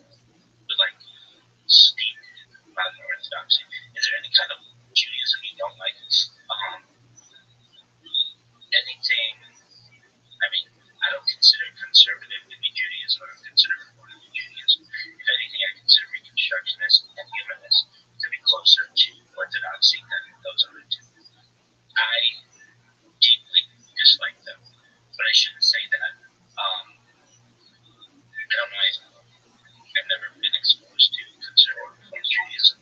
But like, speak modern orthodoxy. Is there any kind of Judaism you don't like? Anything, I mean, I don't consider conservative to be Judaism. I don't consider reform to be Judaism. If anything, I consider Reconstructionist and humanist to be closer to orthodoxy than those other two. I deeply dislike them, but I shouldn't say that. I don't know. I've never been exposed to conservative reform Judaism,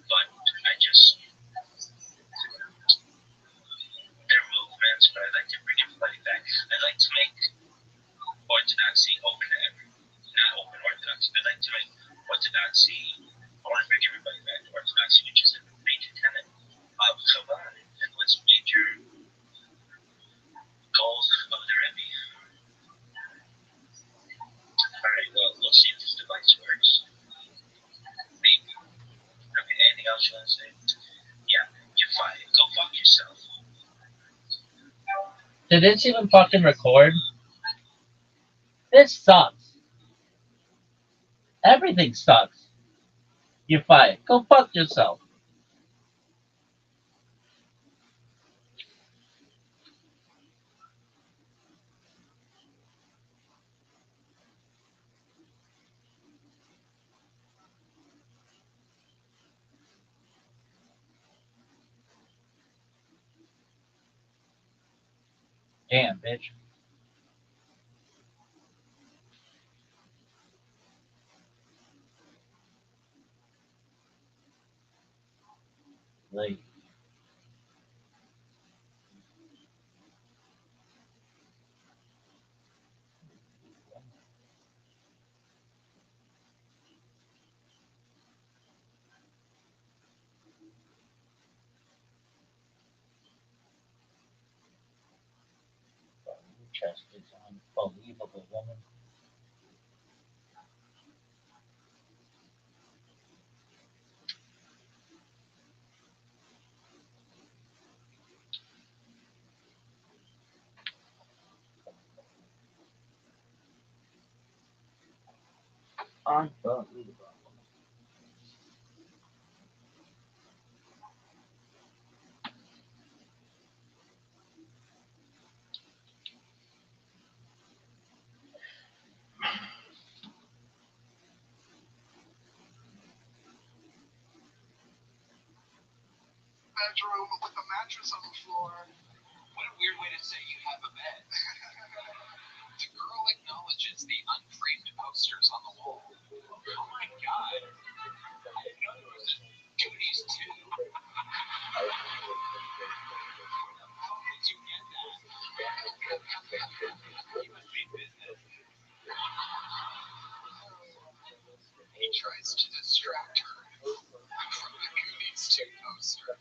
but I just, they're movements, but I'd like to bring in I'd like to orthodoxy. I want to bring everybody back to orthodoxy, which is a major tenet of Chabad and what's major goals of the Rebbe. All right, well, we'll see if this device works. Maybe. Okay, anything else you want to say? Yeah, you're fine. Go fuck yourself. Did this even fucking record? This sucks. Everything sucks. You're fired. Go fuck yourself. Damn, bitch. Like, your chest is unbelievable, woman. Unbelievable. Bedroom with a mattress on the floor. What a weird way to say you have a bed. The girl acknowledges the unframed posters on the wall. Oh my god. I didn't know there was a Goonies too. How did you get that? You must be business. He tries to distract her from the Goonies 2 poster.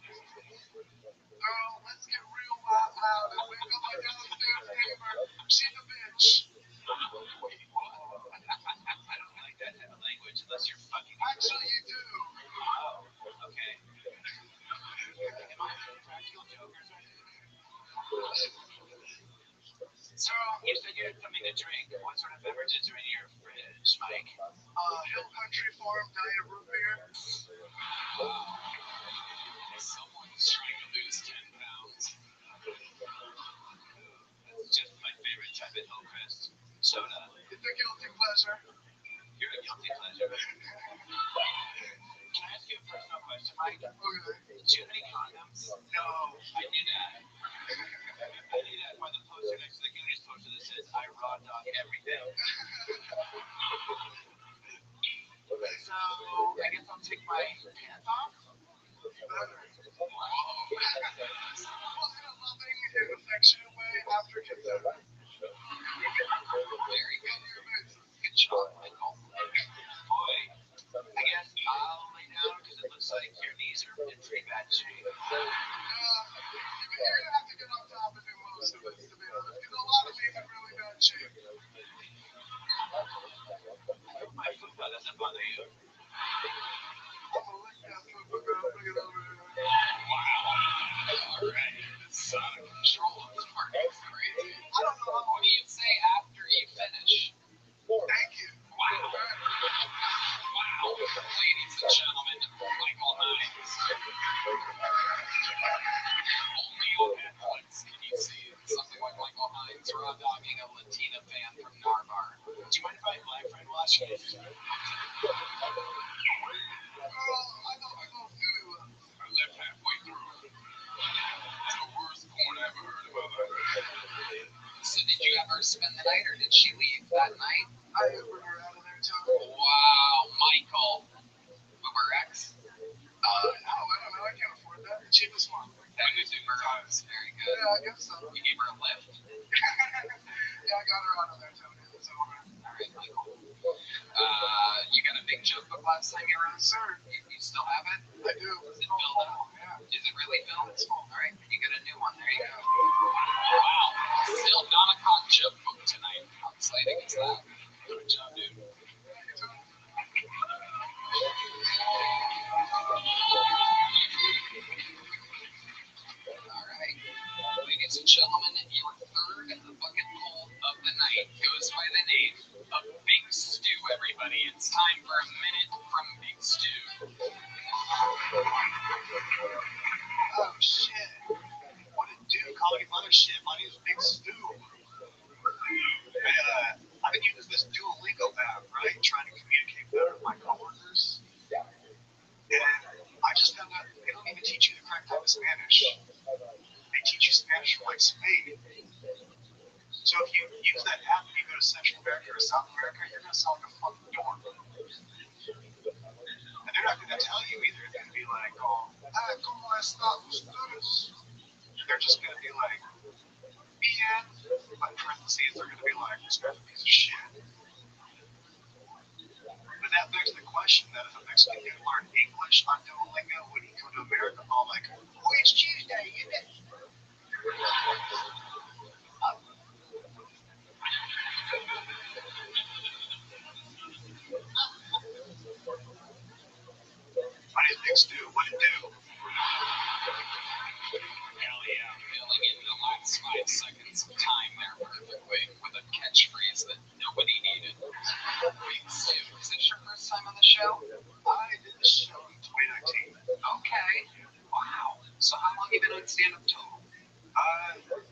Girl, let's get real loud and wake up my downstairs neighbor. She's a bitch. Wait, what? I don't like that type of language unless you're fucking. Actually, you do. Oh, okay. Am I practical jokers right now? So, you said you had something to drink. What sort of beverages are in your fridge, Mike? Hill Country Farm Diet Root Beer. Someone's trying to lose 10 pounds. That's just my favorite type of Hillcrest. Soda. It's a guilty pleasure. You're a guilty pleasure. Can I ask you a personal question, Mike? Okay. Do you have any condoms? No. I knew that. I knew that by the poster next to the Goonies poster that says, I raw dog everything. So, I guess I'll take my pants off? Well, in a loving and affectionate way after consent. Very good. Good job, Michael. Boy, I guess I'll lay down because it looks like your knees are in pretty bad shape. You're gonna have to get on top and do most of it, to be honest. Because a lot of these are really bad shape. I hope my fupa doesn't bother you. I'm gonna lick that fupa, girl. Bring it over here. Wow. Alright. This is out of control. This part is crazy. I don't know how. What do you say after you finish? Thank you. Wow. Wow. Ladies and gentlemen, Michael Hines. Only on Netflix can you see something like Michael Hines raw dogging a Latina fan from Narvar. Do you mind if I have my friend watching it? Girl, I thought we both knew you were. I left halfway through. It's the worst porn I ever heard about that. So did you ever spend the night or did she leave that night? I didn't bring her out of there, too. Wow, Michael. Uber X? No, I don't know. I can't afford that. The cheapest one. That was Uber X. Very good. Yeah, I guess so. You gave her a lift? Yeah, I got her out of there, too. All right, Michael. You got a big joke book last time you were on? Sir, you still have it? I do. Is it filled up? Yeah. Is it really filled? All right, you get a new one. There you go. Wow. Still not a hot joke book tonight. How exciting is that? Good job, dude. All right. Ladies and gentlemen, your third bucket pull of the night goes by the name of Big Stew, everybody. It's time for a minute from Big Stew. Oh, shit. What a dude calling him other shit. My name's Big Stu. I've been using this Duolingo app, right? Trying to communicate better with my coworkers. And I just found out they don't even teach you the correct type of Spanish. They teach you Spanish from like Spain. So if you use that app and you go to Central America or South America, you're going to sound like a fucking dork. And they're not going to tell you either. They're going to be like, oh, ¿cómo están ustedes? They're just going to be like, bien. But in parentheses, they're going to be like, this guy's a piece of shit. But that begs the question that if a Mexican dude learned English on Duolingo, would he come to America all like, oh, it's Tuesday, isn't it? My name's Big Stu. What it do? Hell yeah, filling in the last 5 seconds of time there perfectly with a catchphrase that nobody needed. Big Stu, is this your first time on the show? I did this show in 2019. Okay. Wow. So how long have you been on stand-up total?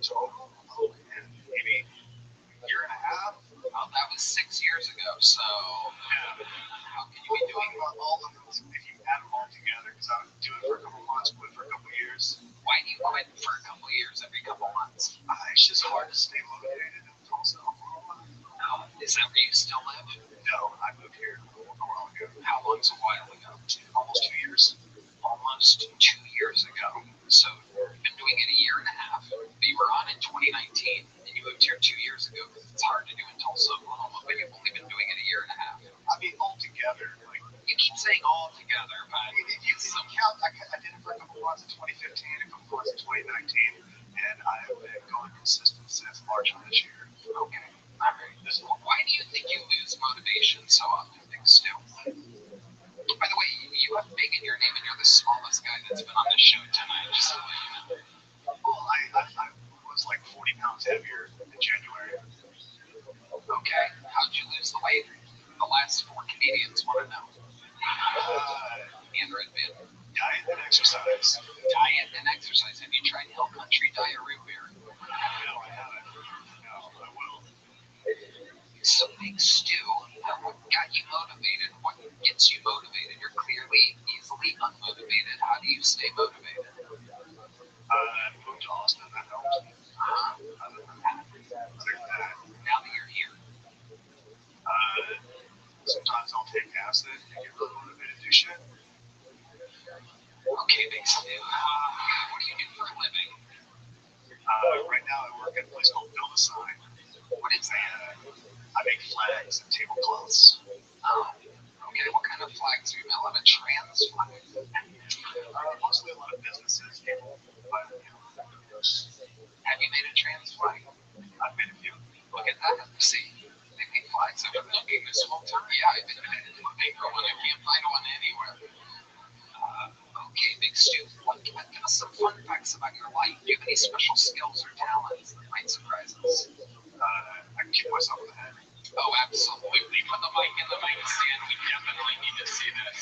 Total? Oh, man. Maybe a year and a half? Oh, that was 6 years ago, so how can you be doing about all of them if you add them all together? Because I was doing it for a couple months, quit for a couple years. Why do you quit for a couple years every couple months? It's just hard to stay motivated in Tulsa, Oklahoma. Oh, is that where you still live? No, I moved here a while ago. How long's a while ago? Almost 2 years. Almost 2 years ago. So you've been doing it a year and a half. But you were on in 2019, and you moved here 2 years ago because it's hard to do in Tulsa, Oklahoma. But you've only been doing it a year and a half. I mean, altogether, like you keep saying all together, but if you count, I did it for a couple months in 2015, a couple months in 2019, and I have been going consistent since March of this year. Okay. All right. Why do you think you lose motivation so often, Big Stu? By the way, you have Big in your name, and you're the smallest guy that's been on the show tonight. Just so you know. Well, I was like 40 pounds heavier in January. Okay. How'd you lose the weight? The last 4 comedians want to know. And Red Band. Diet and exercise. Diet and exercise. Have you tried Hill Country Diet Root Beer? No, I haven't. No, I will. So Big Stu, what got you motivated? What gets you motivated? You're clearly easily unmotivated. How do you stay motivated? Moved to Austin, that helped. Other than that, now that you're here, sometimes I'll take acid and get really motivated to do shit. Okay, Big Stu. What do you do for a living? Right now I work at a place called Build a Sign. What is that? I make flags and tablecloths. Oh, okay. What kind of flags do you make? A lot of trans flags? Mostly a lot of businesses, people. But, have you made a trans flag? I've made a few. Look at that. See, they make flags. I've been looking this whole time. Yeah, I've been looking for one. I can't find one anywhere. Okay, Big Stu, give us some fun facts about your life. Do you have any special skills or talents that might surprise us? I can kick myself in the head. Oh, absolutely. Put the mic in the mic stand. We definitely need to see this.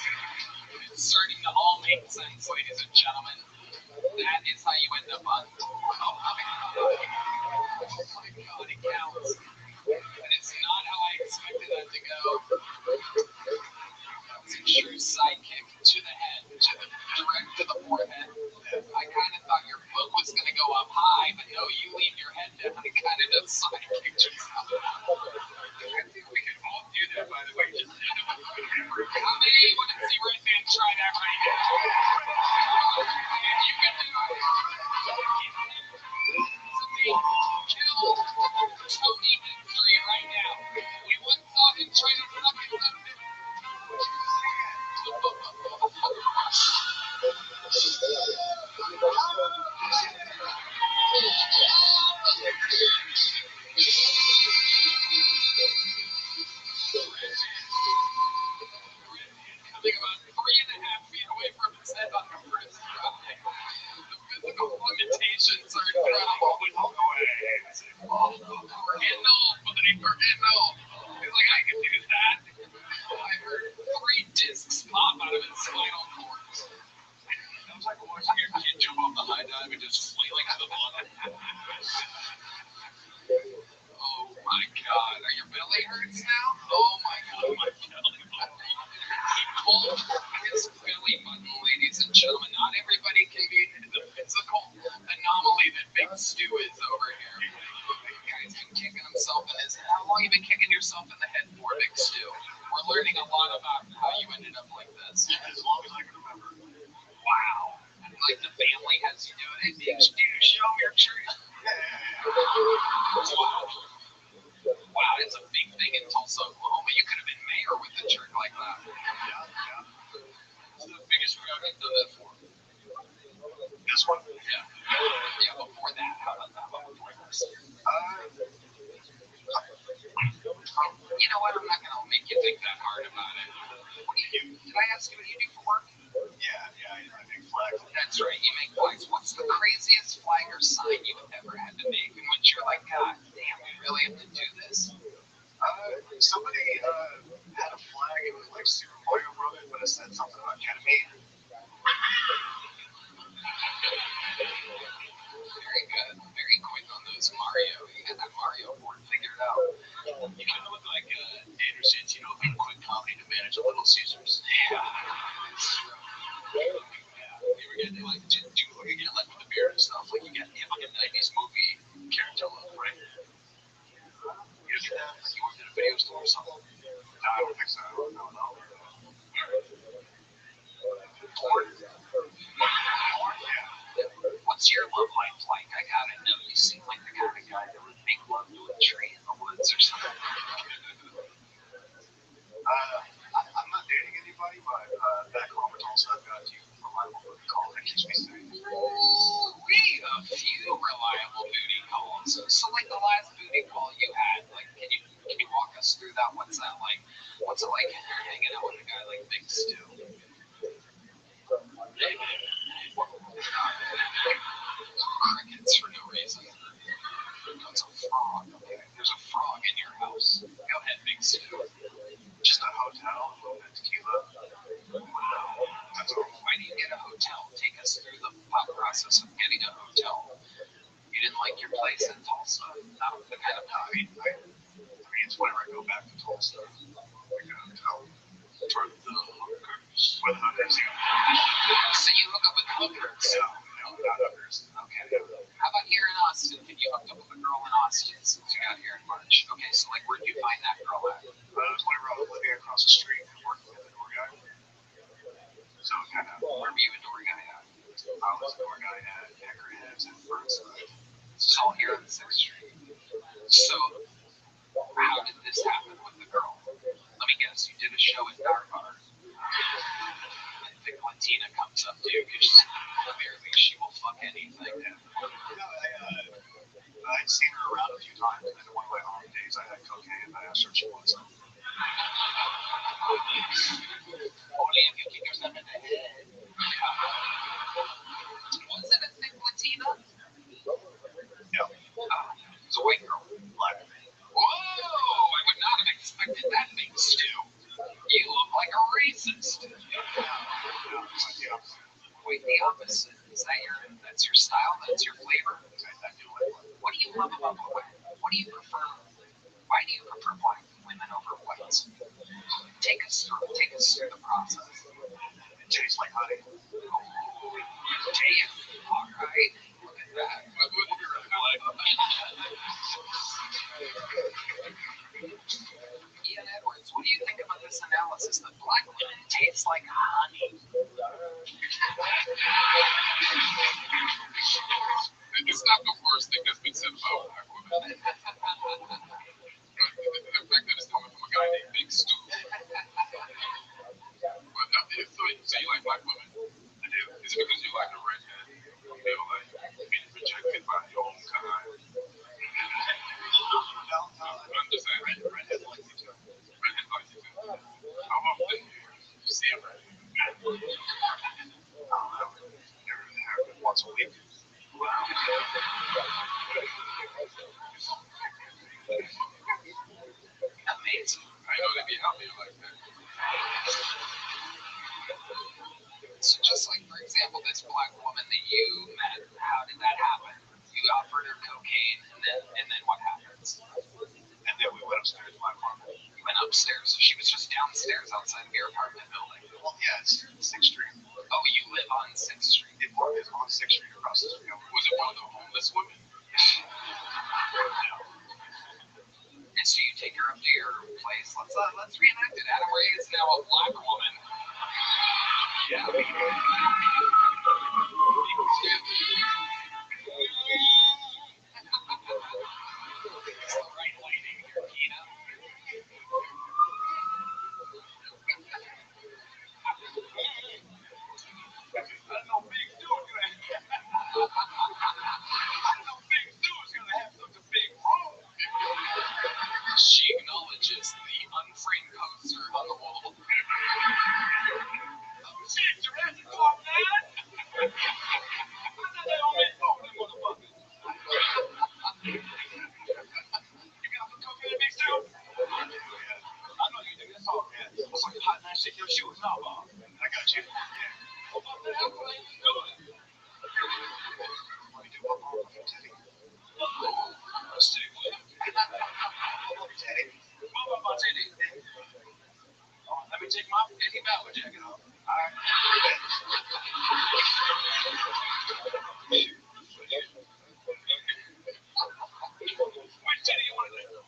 It's starting to all make sense, ladies and gentlemen. That is how you end up on. Oh my God, it counts. And it's not how I expected that to go. That was a true sidekick to the head, direct to the forehead. I kind of thought your foot was going to go up high, but no, you leave your head down and kind of just sidekicked yourself. I think we can all do that, by the way. Just how many want to see right there and try that right now? You can do it. Somebody kill Tony Victory right now. you been kicking yourself in the head for, Big Stu? We're learning a lot about how you ended up like this. As long as I can remember. Wow. Like the family has you do it. Hey, Big Stu, show me your tree. Wow, it's a big thing in Tulsa, Oklahoma. You could have been mayor with a trick like that. What's the biggest tree I've done that for? This one? Yeah. Yeah, before that. How about that one before this? You know what? I'm not going to make you think that hard about it. What do you do? Did I ask you what you do for work? Yeah, I make flags. That's right, you make flags. What's the craziest flag or sign you've ever had to make? In which you're like, God damn, we really have to do this? Somebody had a flag, it was like Super Mario Brothers, but it said something about ketamine. Very good. Very quick on those Mario. You got that Mario board figured out. You kind of look like Anderson's, you know, big quick comedy to manage a Little Caesars. Yeah, it's true. You were getting like do like again like with the beard and stuff. Like you have like a 90s movie character look, right? You ever get that? Like you worked in a video store or something? No, I don't think so. No. Porn? Yeah. What's your love life like? I gotta know. You seem like the kind of guy that would make love to a tree in the woods or something. I'm not dating anybody, but back home in Tulsa, I've got a few reliable booty calls that keeps me safe. A few reliable booty calls. So like the last booty call you had, like can you walk us through that? What's that like? What's it like hanging out with a guy like Big Stu? Crickets for no reason. That's a frog. Okay, there's a frog in your house. Go ahead, Big Stu. Just a hotel, a little bit of tequila. That's all. Why do you get a hotel? Take us through the process of getting a hotel. You didn't like your place in Tulsa? Not the kind of I mean, it's whenever I go back to Tulsa, I get a hotel for the hookers. With hookers, So you hook up with hookers? No, not hookers. Okay. How about here in Austin? Can you hook up with a girl in Austin since you got here in March? Okay, so like where'd you find that girl at? It was whenever I was living across the street and working with a door guy. So kind of. Where were you a door guy at? I was a door guy at Peckerheads and Burnside. This is all here on 6th Street. So how did this happen with the girl? Let me guess, you did a show at Dark Bar. And Vic Latina comes up to you because clearly she will fuck anything. I'd seen her around a few times, and then one of my off days I had cocaine, and I asked her if she wanted some. Only if you kick yourself in the head. Was it a Vic Latina? No. It's a white girl. Black. Whoa! I would not have expected that, Big Stu. You look like a racist. Wait, the opposite. That's your style? That's your flavor? What do you love about black? What do you prefer? Why do you prefer black women over whites? Take us through the process. It tastes like honey. Damn. All right. Look at that. Ian Edwards, what do you think about this analysis that black women taste like honey? It's not the worst thing that's been said about black women. The fact that it's coming from a guy named Big Stu. But so you like black women? I do. Is it because you like a redhead? You know, like being rejected by your own kind? No, I'm just saying. redhead like you too. Redhead like you too. How often do you see a redhead? I don't know. Never happened once a week. Amazing. I know they be out there like that. So just like, for example, this black woman that you met, how did that happen? You offered her cocaine, and then what happens? And then we went upstairs to my apartment. You went upstairs, so she was just downstairs outside of your apartment building. Well, yeah, it's 6th Street. Oh, you live on 6th Street. It's on 6th Street across the street. Was it one of the homeless women? And so you take her up to your place. Let's reenact it. Adam Ray is now a black woman. Yeah. Right lighting here, Gina. I know Big Stu's gonna have such a big room. She acknowledges the unframed poster on the wall. Oh shit, Jurassic Park, man! I thought they all made both of them motherfuckers. You got some cocaine, Big Stu? I know you do. That's all, man. What's on your hot man? Shake your shoes now, Bob. I got you. Yeah. Open up the airplane. Do it. What do you do? What wrong with your teddy? Let's take one. Teddy. What about my teddy? Oh, let me take my Eddie Bauer jacket off. All right. Which teddy you want to do? I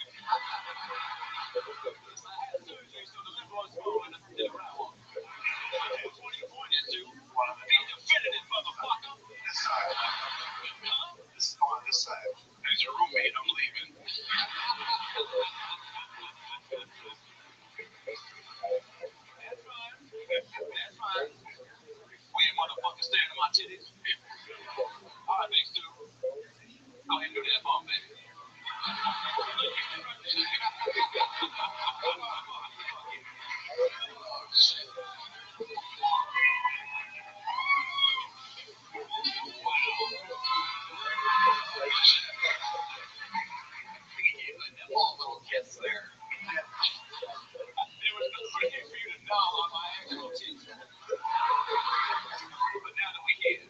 had surgery, so the liver was small and I did a right one. That's what you pointed to. Be definitive, motherfucker. This side. Huh? This is on this side. As your roommate, I'm leaving. That's fine. That's fine. We ain't motherfuckers staring at my titties. All right, Big Stu. Go ahead and do that for me, baby. Oh, shit. All little kids there. There was no way for you to know on my actual teeth. But now that we can,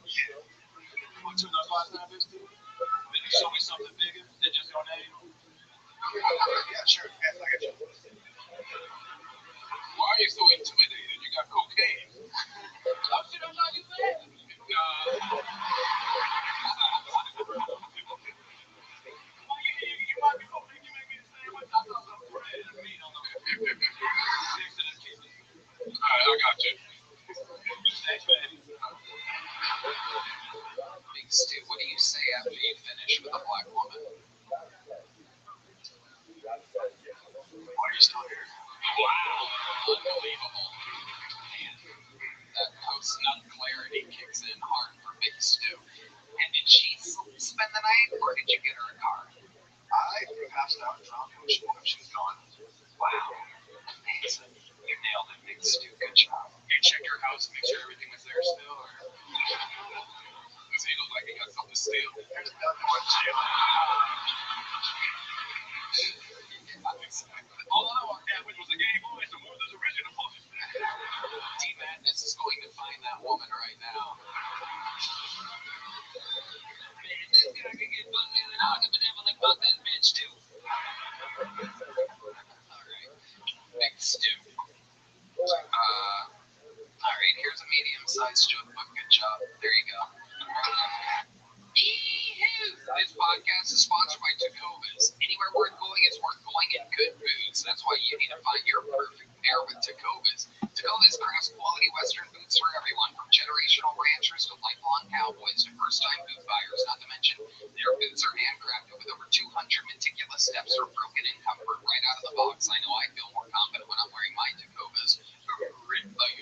want to know last time, Big Stu? Did you show me something bigger than just your name? Yeah, sure. Yeah, I got you. Why are you so intimidated? You got cocaine. Oh, shit, I'm not using that. You might be hoping you make me the same way. I thought some bread and meat on the Alright, I got you. Thanks, baby. Big Stu, what do you say after you finish with a black woman? Why are you still here? Wow, unbelievable. Man, that post-nut clarity kicks in hard for Big Stu. And did she spend the night, or did you get her a car? I passed out drunk when she was gone. Wow. Amazing. You nailed it, Big Stu. Good job. You checked her house and make sure everything was there still, or? Does he look like he got something to steal? There's nothing much to steal. All I walked out with was a Game Boy, some Werther's original books. T-Madness is going to find that woman right now. Man, this guy can get bugged in and out. I can never like bug that bitch, too. Alright. Big Stu. Alright, here's a medium-sized joke book. Good job. There you go. This podcast is sponsored by Tecovas. Anywhere worth going is worth going in good boots. That's why you need to find your perfect pair with Tecovas. Tecovas crafts quality Western boots for everyone, from generational ranchers to lifelong cowboys to first-time boot buyers. Not to mention, their boots are handcrafted with over 200 meticulous steps for broken in comfort right out of the box. I know I feel more confident when I'm wearing my Tecovas.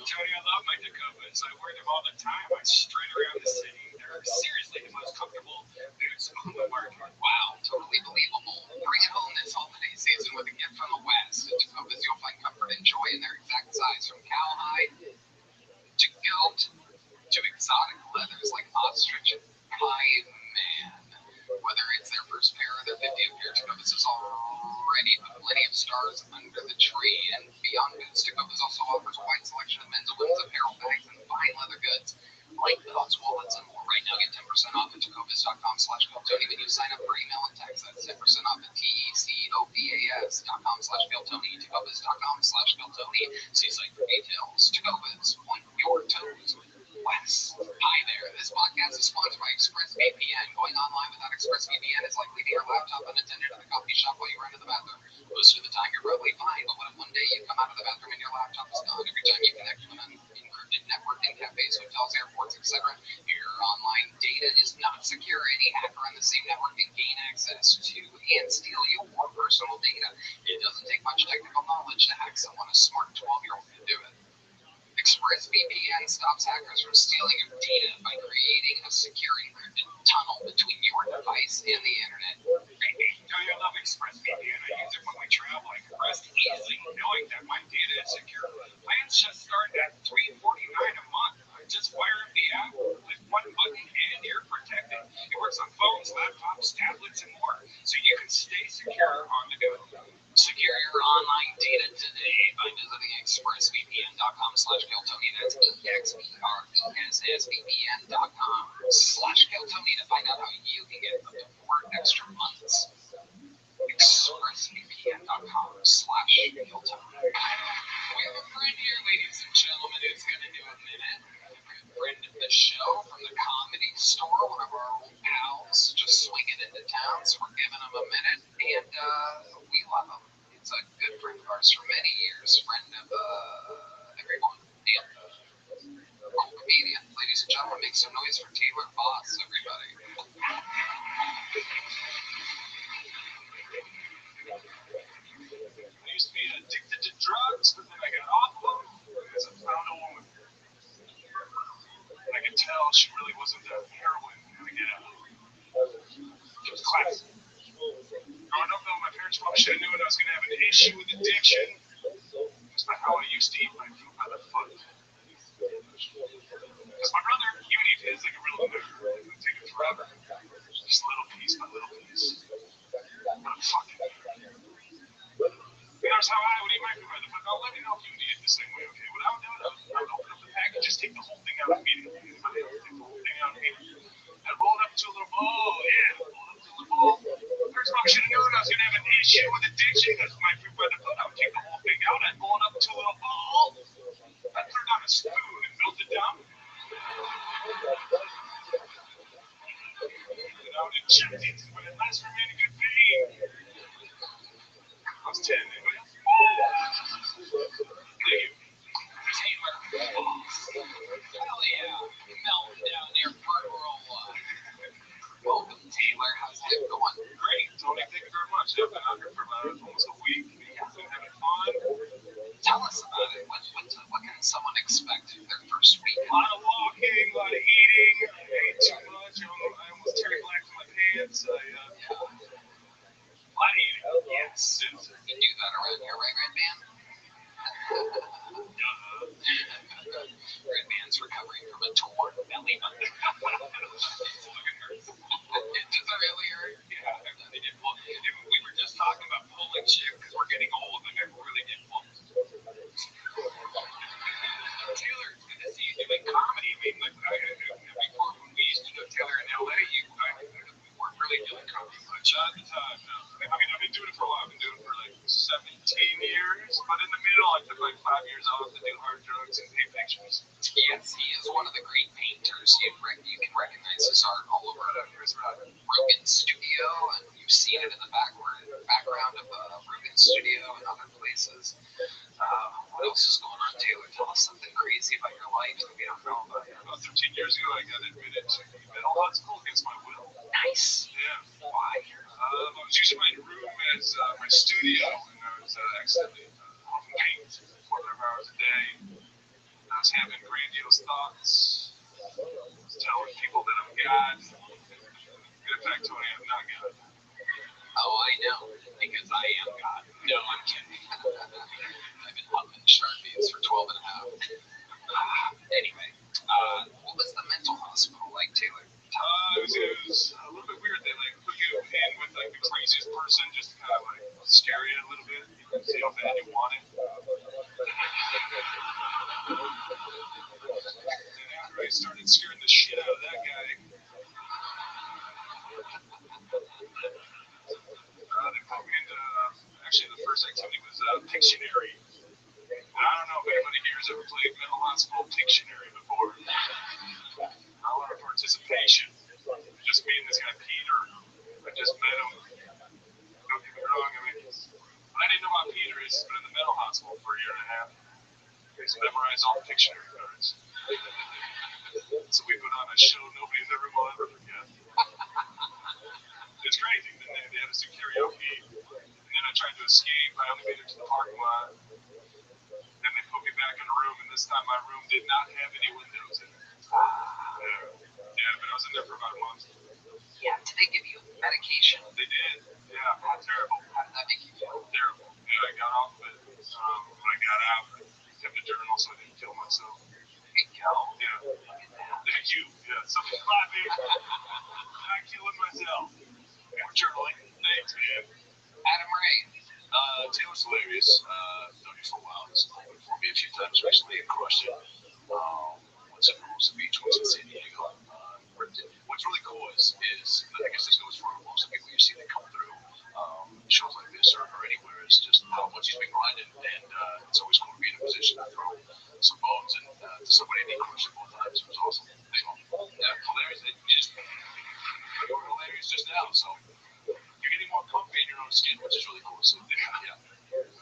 Jody, I love my Tecovas. I wear them all the time. I straight around the city. They're seriously the most comfortable boots on the market. Wow, totally believable. Bring it home this holiday season with a gift from the West. At Tecovas, you'll find comfort and joy in their exact size, from cowhide to goat to exotic leathers like ostrich and cayman. Whether it's their first pair or their 50th pair, Tecovas is already put plenty of stars under the tree. And beyond boots, Tecovas also offers a wide selection of men's and women's apparel, bags, and fine leather goods, like belts, wallets, and more. Right now, get 10% off at Tecovas.com/Philtony when you sign up for email and text. That's 10% off at TECOVAS.com/Philtony. Tecovas.com/Philtony. See site for details. Tecovas, point your toes west. Hi there. This podcast is sponsored by ExpressVPN. Going online without ExpressVPN is like leaving your laptop unattended at a coffee shop while you run to the bathroom. Most of the time, you're probably fine, but what if one day you come out of the bathroom and your laptop is gone? Every time you connect to an unencrypted network in cafes, hotels, airports, etc., your online data is not secure. Any hacker on the same network can gain access to and steal your personal data. It doesn't take much technical knowledge to hack someone. A smart 12-year-old can do it. ExpressVPN stops hackers from stealing your data by creating a secure encrypted tunnel between your device and the internet. Do you love ExpressVPN? I use it when we travel. I can rest easy knowing that my data is secure. Plans just start at $3.49 a month. Just fire up the app with one button and you're protected. It works on phones, laptops, tablets, and more, so you can stay secure on the go. Secure your online data today by visiting expressvpn.com/Kiltony. That's expressvpn.com/Kiltony to find out how you can get up to 4 extra months. expressvpn.com/Kiltony. We have a friend here, ladies and gentlemen, who's going to do a minute. A good friend of the show from the Comedy Store, one of our old pals, just swinging into town, so we're giving him a minute, and we love him. He's a good friend of ours for many years, friend of everyone, and cool comedian. Ladies and gentlemen, make some noise for Taylor Boss, everybody. I used to be addicted to drugs, but then I got off of them because I found a woman. I could tell she really wasn't the heroin to get out. She was classy. Growing up, though, my parents probably should have known I was going to have an issue with addiction. That's not how I used to eat my food by the foot. Because my brother, he would eat his like a real nerd. It would take it forever. Just little piece by little piece. What a fucking nerd. Here's how I would eat my food by the foot. Now, let me know if you would eat it the same way, okay? What I would do, I would open up the package, just take the whole thing out immediately. Anybody else take the whole thing out immediately? I'd roll it up to a little ball, yeah, roll it up to a little ball. First of all, I should have known I was going to have an issue with addiction. That's my food by the foot. I would take the whole thing out, I'd roll it up to a little ball. I'd put it on a spoon and melt it down. And I would inject it when it last remained a good pain. I was 10, anybody else? Thank you. Taylor Boss. Hell yeah. Melting down there for a roll. Welcome, Taylor. How's it going? Great, Tony. Thank you very much. I've been out here for about almost a week. Been having fun. Tell us about it. What can someone expect their first week? A lot of walking, a lot of eating. I ate too much. I almost turned black in my pants. A lot of eating. Yes. You do that around here, right, Red Man? Red Man's recovering from a torn belly button. Does it really hurt? Yeah. Well, we were just talking about pulling shit because we're getting old and never really get pulled. Taylor, it's good to see you doing comedy. I mean, like, before when we used to know Taylor in LA, we weren't really doing comedy much at the time. No. I mean, I've been doing it for a while. I've been doing it for like 17 years. But in the middle, I took like 5 years off to do hard drugs and paint pictures. Yes, he is one of the great painters. You can recognize his art all over Rogan's studio, and you've seen it in the background of Rogan's studio and other places. What else is going on, Taylor? Tell us something crazy about your life that we don't know about. About 13 years ago, I got admitted to Rothschild'S against my will. Nice. Yeah. Why? I was using my room as my studio, and I was accidentally paint 4 hours a day. I was having grandiose thoughts. I was telling people that I'm God. In fact, Tony, I'm not God. Oh, I know, because I am God. No, I'm kidding. I've been humping Sharpies for 12 and a half. Anyway, what was the mental hospital like, Taylor? It was a little bit weird. They like put you in with like the craziest person just to kind of like scare you a little bit. You can see how bad you want it. And after I started scaring the shit out of that guy, they put me into actually the first activity was Pictionary. And I don't know if anybody here has ever played mental hospital Pictionary before. Not a lot of participation. Just me and this guy Peter. I just met him. Don't get me wrong. I mean, but a half. So memorize all the Pictionary cards. So we put on a show nobody's ever will ever forget. It's crazy. Then they had us do karaoke, and then I tried to escape. I only made it to the parking lot. Then they put me back in a room, and this time my room did not have any windows in it. Yeah, but I was in there for about a month. Yeah. Did they give you medication? They did. Yeah, terrible. How did that make you feel? Terrible. Yeah, I got off of it. When I got out, I kept a journal so I didn't kill myself. There you go. Yeah. Look at that. Thank you. Yeah, something clapping. Not killing myself. We're journaling. Thanks, man. Adam Ray. Taylor's hilarious. Known you for a while. He's opened for me a few times recently and crushed it. Once in Rosa Beach, once in San Diego. What's really cool is I guess this goes for most of the people you see that come through shows like this or anywhere, is just how much he's been grinding, and it's always cool to be in a position to throw some bones and to somebody that he crushed it both times. It was awesome. Hilarious. You're hilarious just now, so you're getting more comfy in your own skin, which is really cool. So yeah.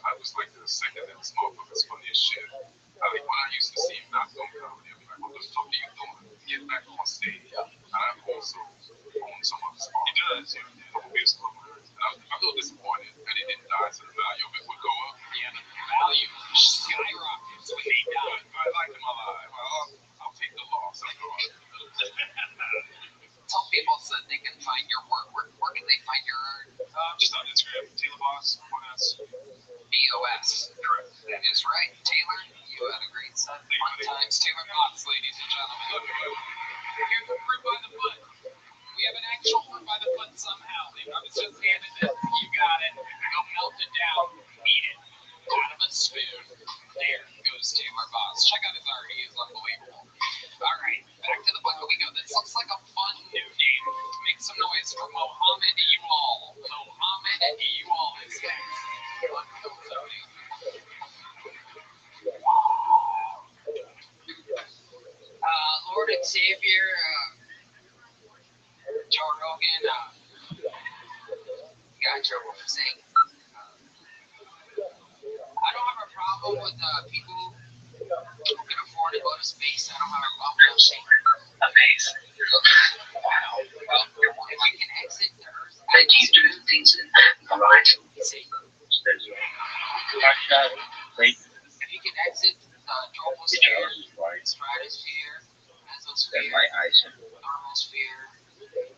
I was like the second that this motherfucker's funny as shit. Like when I used to see him not doing comedy, I'd be like, what the fuck are you doing? Get back on stage. I'm also on some of his He does. a couple of years ago. I'm a little disappointed that he didn't die, so the value of it would go up. Yeah, the value skyrockets when they die. I like him alive. I'll take the loss. Tell people so that they can find your work. Where can they find your art? Just on Instagram, Taylor Boss, 1S. BOS. Correct. That is right. Taylor, you had a great set. Fun times. Taylor Boss, ladies and gentlemen. Here's the fruit by the foot. We have an actual fruit by the foot somehow. I was just handed it. You got it. Go melt it down. Eat it. Out of a spoon. There goes Taylor Boss. Check out his art. He is unbelievable. All right. Back to the book we go. This looks like a fun new name. Make some noise for Mohammed Ewall. Mohammed Ewall is next. Lord and Savior, Joe Rogan, got trouble for saying. I don't have a problem with people who can afford to go to space. I don't have a problem with saying. Amazing. Wow. Well, if you can exit the Earth's They keep doing things in right. See, Russia, like, if you can exit the troposphere, stratosphere, Then mesosphere, my eyes thermosphere, and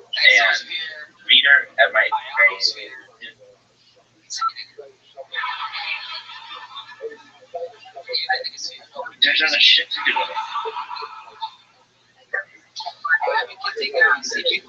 exosphere, reader at my ionosphere, there's other shit to do with it. you can take it on CG.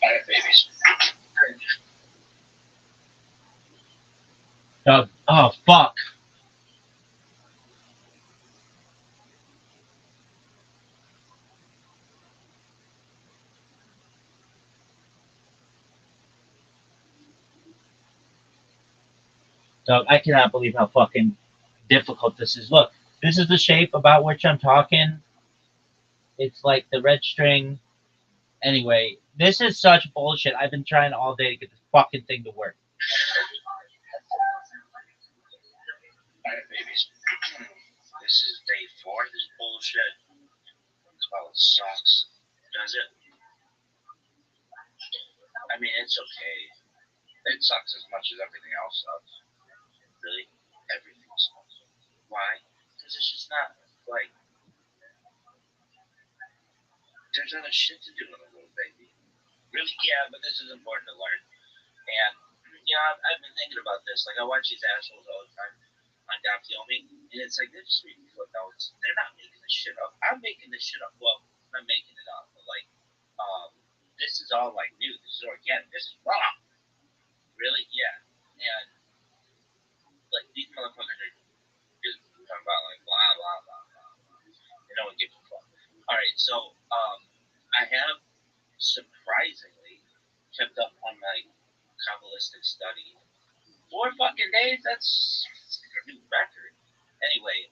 Alright, babies. Doug, oh fuck. Doug, I cannot believe how fucking difficult this is. Look, this is the shape about which I'm talking. It's like the red string. Anyway, this is such bullshit. I've been trying all day to get this fucking thing to work. Alright, babies. This is day 4 of this bullshit. Well, it sucks. Does it? I mean, it's okay. It sucks as much as everything else sucks. Really? Everything sucks. Why? Because it's just not, like, there's other shit to do with a little baby. Really? Yeah, but this is important to learn. And, I've been thinking about this. Like, I watch these assholes all the time on Daphne, and it's like, they're just reading footnotes. They're not making this shit up. I'm making this shit up. Well, I'm making it up, but, like, this is all, like, new. This is organic. This is wrong. Really? Yeah. And, like, these motherfuckers are just talking about, like, blah, blah, blah, blah, blah. They don't give a fuck. Alright, so, I have surprisingly kept up on my Kabbalistic study. 4 fucking days? That's a new record. Anyway,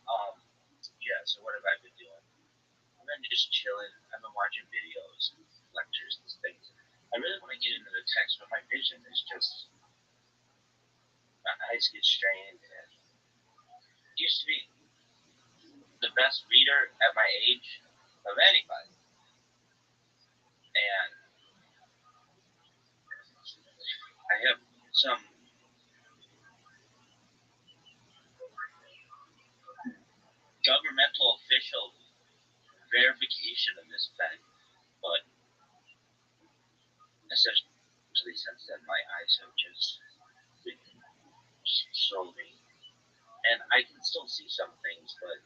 yeah, so what have I been doing? I've been just chilling. I've been watching videos, lectures, and things. I really want to get into the text, but my vision is just, my eyes get strained. And used to be the best reader at my age of anybody. And I have some governmental official verification of this fact, but essentially since then my eyes have just been slowly, and I can still see some things, but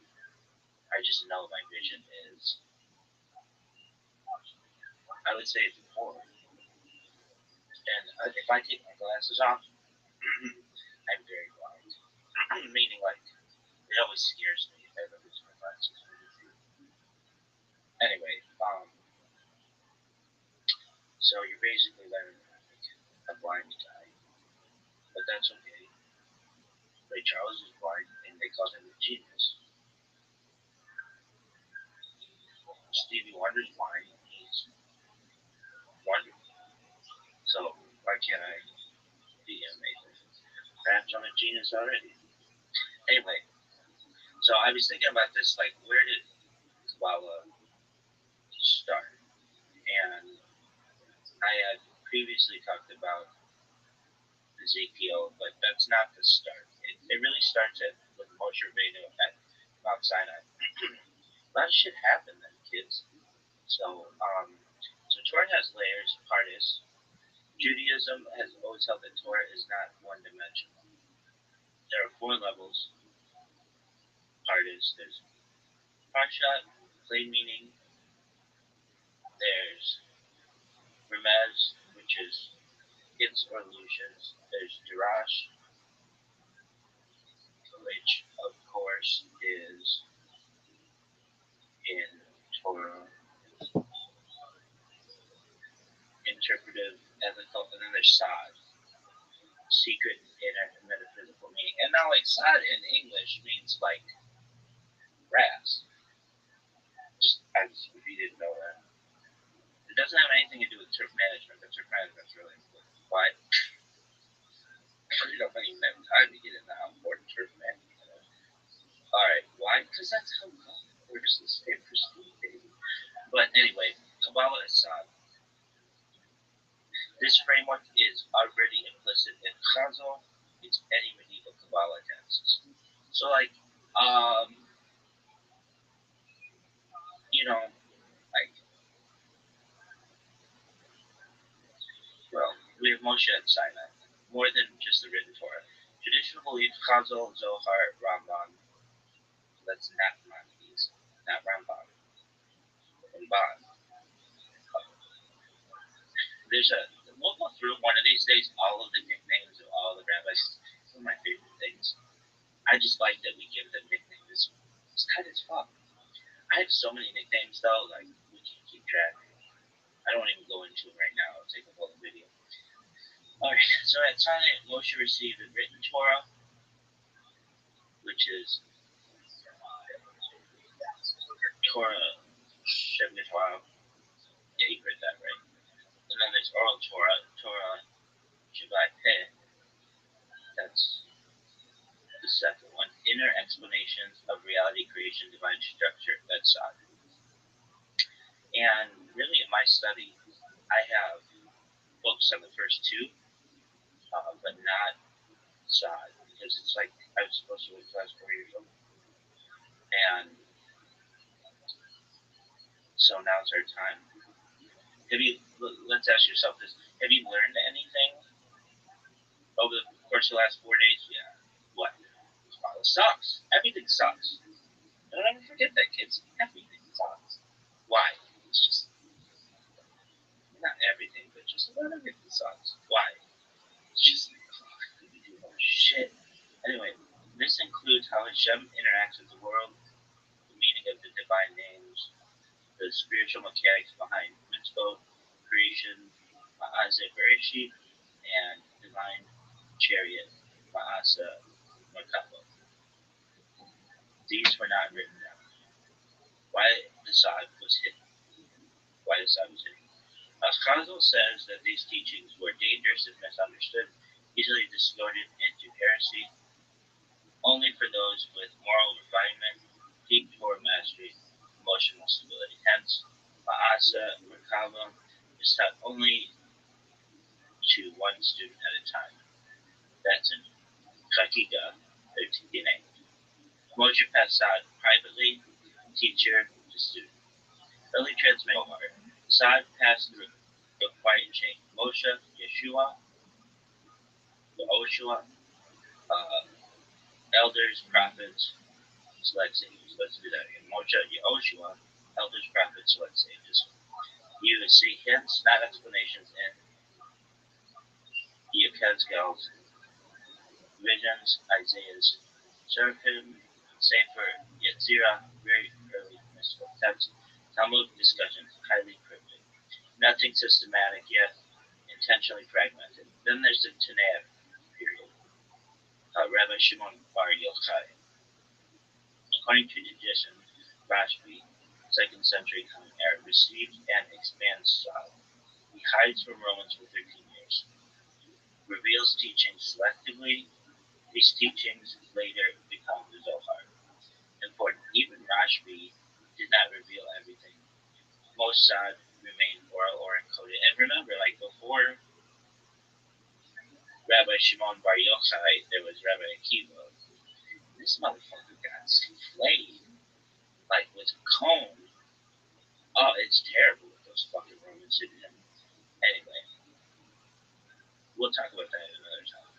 I just know my vision is, I would say it's poor. And if I take my glasses off, I'm very blind. Meaning, like, it always scares me if I ever lose my glasses. Anyway, so you're basically learning like a blind guy, but that's okay. Ray Charles is blind, and they call him a genius. Stevie Wonder's blind, he's wonderful. So why can't I be amazing? Perhaps I'm a genius already. Anyway, so I was thinking about this, like, where did Kabbalah start? And I had previously talked about Ezekiel, but that's not the start. It really starts with Moshe Rabbeinu at Mount Sinai. A lot of shit happened then, kids. So Torah has layers. Pardes. Judaism has always held that Torah is not one-dimensional. There are 4 levels. Pardes. There's Parshat, plain meaning. There's Remez, which is hints or allusions. There's Dirash, which of course is in Torah, interpretive, ethical, and then there's Sod, secret, inner, and metaphysical meaning. And now, like, Sod in English means, like, brass. Just, if you didn't know that. It doesn't have anything to do with turf management, but turf management's really important. Why? You don't even have time to get into how important turf management is. Alright, why? Because that's how God works the state for Steve, baby. But anyway, Kabbalah is Sod. This framework is already implicit in Chazal. It's any medieval Kabbalah texts. So, like, like, well, we have Moshe at Sinai, more than just the written Torah. Traditional belief, Chazal, Zohar, Rambam. That's not Maimonides, not Rambam. Ramban. We'll go through one of these days all of the nicknames of all the rabbis. Some of my favorite things. I just like that we give them nicknames. It's tight as fuck. I have so many nicknames though, like we can't keep track. I don't even go into it right now. I'll take a whole video. Alright, so at Sinai, Moshe received a written Torah, which is Torah Shem Torah. Yeah, you heard that right. And then there's oral Torah, Torah Shabbat Peh. That's the second one. Inner explanations of reality creation, divine structure. That's Sod. And really, in my study, I have books on the first two, but not Sod, because it's like I was supposed to wait till I was 4 years old. And so now's our time. Let's ask yourself this. Have you learned anything over the course of the last 4 days? Yeah. What? It sucks. Everything sucks. Don't ever forget that, kids. Everything sucks. Why? It's just, not everything, but just about everything sucks. Why? It's just, shit. Anyway, this includes how Hashem interacts with the world, the meaning of the divine names, the spiritual mechanics behind mitzvot, creation, Ma'aseh Bereshit, and divine chariot, Ma'aseh Merkabah. These were not written down. Why the Sod was hidden. Chazal says that these teachings were dangerous if misunderstood, easily distorted into heresy, only for those with moral refinement, deep Torah mastery, emotional stability. Hence, Ma'aseh Merkabah is taught only to one student at a time. That's in Chakika 13:8. Moshe Passad privately, teacher to student. Early transmission. Sod passed through the quiet chain. Moshe, Yeshua, Yehoshua, elders, prophets, select sages. Let's do that again. Moshe, Yehoshua, elders, prophets, select sages. You see hints, not explanations, in Yechezkel's visions, Isaiah's Seraphim, Sefer Yetzirah, very early mystical texts, Talmud discussions, highly cryptic. Nothing systematic yet, intentionally fragmented. Then there's the Tanakh period. Rabbi Shimon Bar Yochai. According to tradition, Rashbi, 2nd century Common Era, received and expands Sod. He hides from Romans for 13 years. Reveals teachings selectively. These teachings later become the Zohar. Important. Even Rashbi did not reveal everything. Most Sod remained oral or encoded. And remember, like before Rabbi Shimon Bar Yochai, there was Rabbi Akiva. This motherfucker got slayed, like with a cone. Oh, it's terrible what those fucking Romans did to him. Anyway, we'll talk about that another time.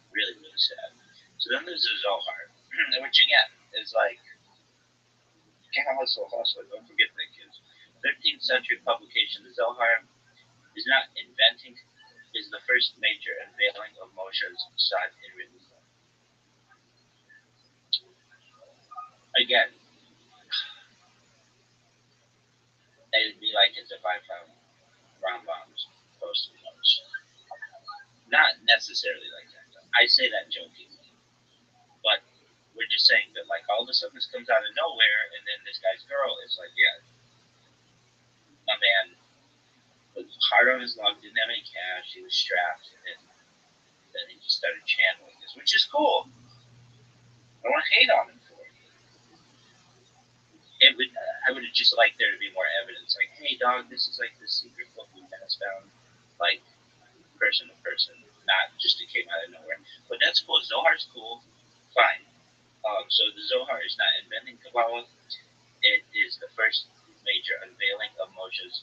Really, really sad. So then there's the Zohar. And what you get is like, don't forget that, kids. 13th century publication, the Zohar is not inventing, is the first major unveiling of Moshe's Sod in written form. Again, it'd be like as if I found Rambam's posted notes. Not necessarily like that. I say that jokingly. But we're just saying that like all of a sudden this comes out of nowhere and then this guy's girl is like, yeah, my man was hard on his luck, didn't have any cash, he was strapped, and then he just started channeling this, which is cool. I don't want to hate on him for it. I would have just liked there to be more evidence, like, hey dog, this is like the secret book we kind of found, like person to person, not just it came out of nowhere. But that's cool. Zohar's cool, fine. So the Zohar is not inventing Kabbalah. It is the first major unveiling of Moshe's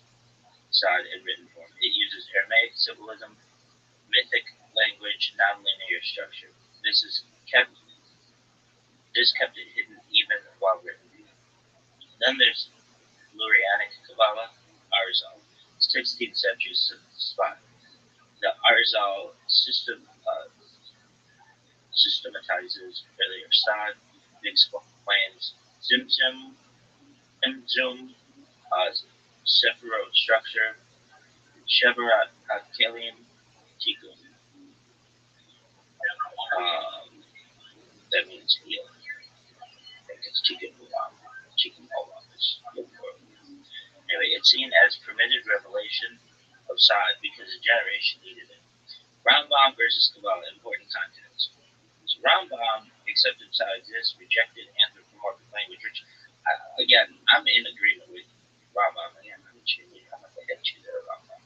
Sod in written form. It uses Aramaic symbolism, mythic language, nonlinear structure. This kept it hidden even while written. Then there's Lurianic Kabbalah, Arzal, 16th century spot. The Arzal systematizes earlier Sod, explains Zimtzum, Imzum, Sephirot structure, Shevarat Kalium, Tikkun. That means heal. I think it's Tikkun Olam. Tikkun Olam is anyway, it's seen as permitted revelation of Sod because a generation needed it. Rambam versus Kabbalah, important context. So Rambam accepted Sod exists, rejected anthropomorphic language, which, again, I'm in agreement with Rambam. Again, I'm a head cheater of Rambam.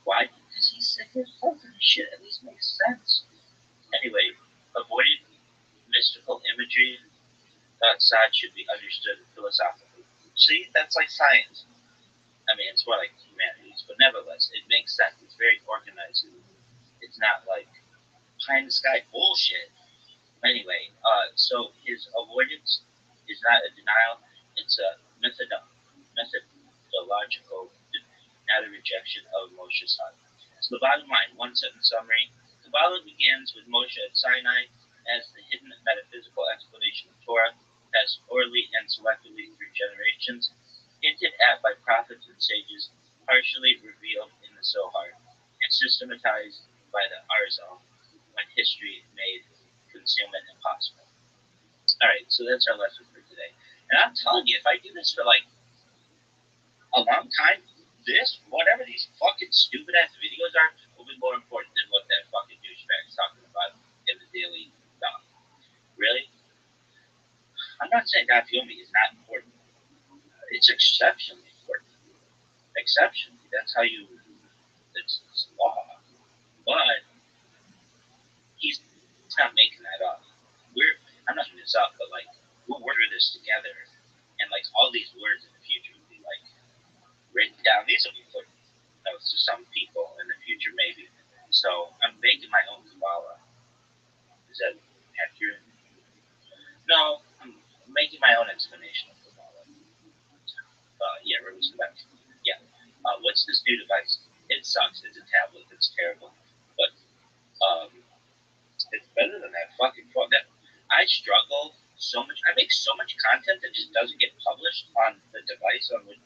Why? Because he said his fucking shit at least makes sense. Anyway, avoided mystical imagery, thought Sod should be understood philosophically. See, that's like science. I mean, it's more like humanities, but nevertheless, it makes sense. It's very organized. It's not like pie in the sky bullshit. Anyway, so his avoidance is not a denial, it's a methodological, not a rejection of Moshe's son. So the bottom line, one sentence summary. Kabbalah begins with Moshe at Sinai as the hidden metaphysical explanation of Torah, passed orally and selectively through generations, hinted at by prophets and sages, partially revealed in the Zohar, and systematized by the Arzal when history made concealment impossible. Alright, so that's our lesson for today. And I'm telling you, if I do this for like a long time, whatever these fucking stupid ass videos are, will be more important than what that fucking douchebag is talking about in the daily stuff. Really? I'm not saying God Yomi is not important. It's exceptionally important. Exceptionally. That's how it's law. But he's not making that up. I'm not making this up, but like, we'll work through this together. And like, all these words in the future will be like, written down. These will be footnotes to some people in the future, maybe. So I'm making my own Kabbalah. Is that accurate? No, I'm making my own explanation of Kabbalah. Yeah, release back. Yeah. What's this new device? It sucks. It's a tablet. It's terrible. But it's better than that fucking phone. That I struggle so much. I make so much content that just doesn't get published on the device on which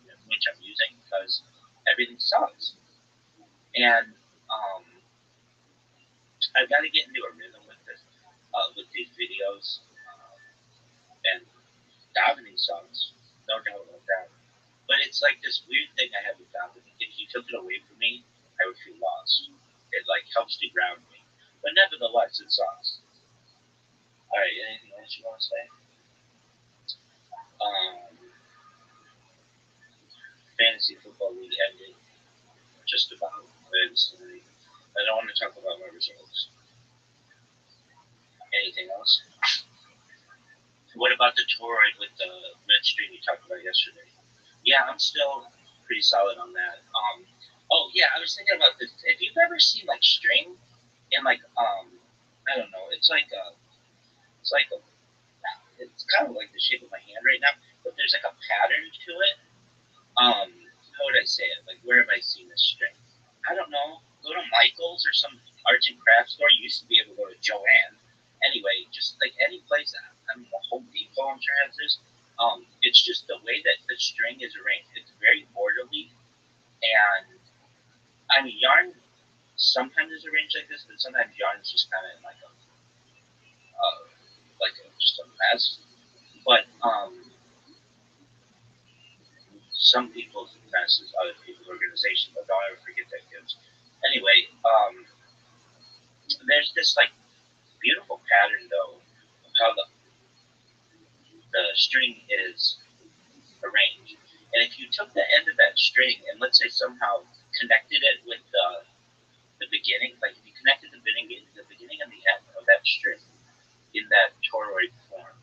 I'm using because everything sucks. And I've got to get into a rhythm with this, with these videos. And davening sucks, no doubt about that. But it's like this weird thing I have with davening. If you took it away from me, I would feel lost. It like helps to ground me. But nevertheless, it sucks. All right, anything else you want to say? Fantasy football league ended just about instantly. I don't want to talk about my results. Anything else? What about the toroid with the red string you talked about yesterday? Yeah, I'm still pretty solid on that. Oh yeah, I was thinking about this. If you've ever seen like string and like I don't know, it's kind of like the shape of my hand right now, but there's like a pattern to it. How would I say it? Like, where have I seen this string? I don't know. Go to Michael's or some arts and crafts store. You used to be able to go to Joanne. Anyway, just like any place. I mean, the Home Depot, I'm sure has this. It's just the way that the string is arranged. It's very orderly, and I mean, yarn sometimes is arranged like this, but sometimes yarn is just kind of like just a mess. But some people's mess is other people's organization, but don't ever forget that, kids. Anyway, there's this like beautiful pattern though of how the string is arranged. And if you took the end of that string and let's say somehow connected it with the beginning, like if you connected the beginning and the end of that string in that toroid form,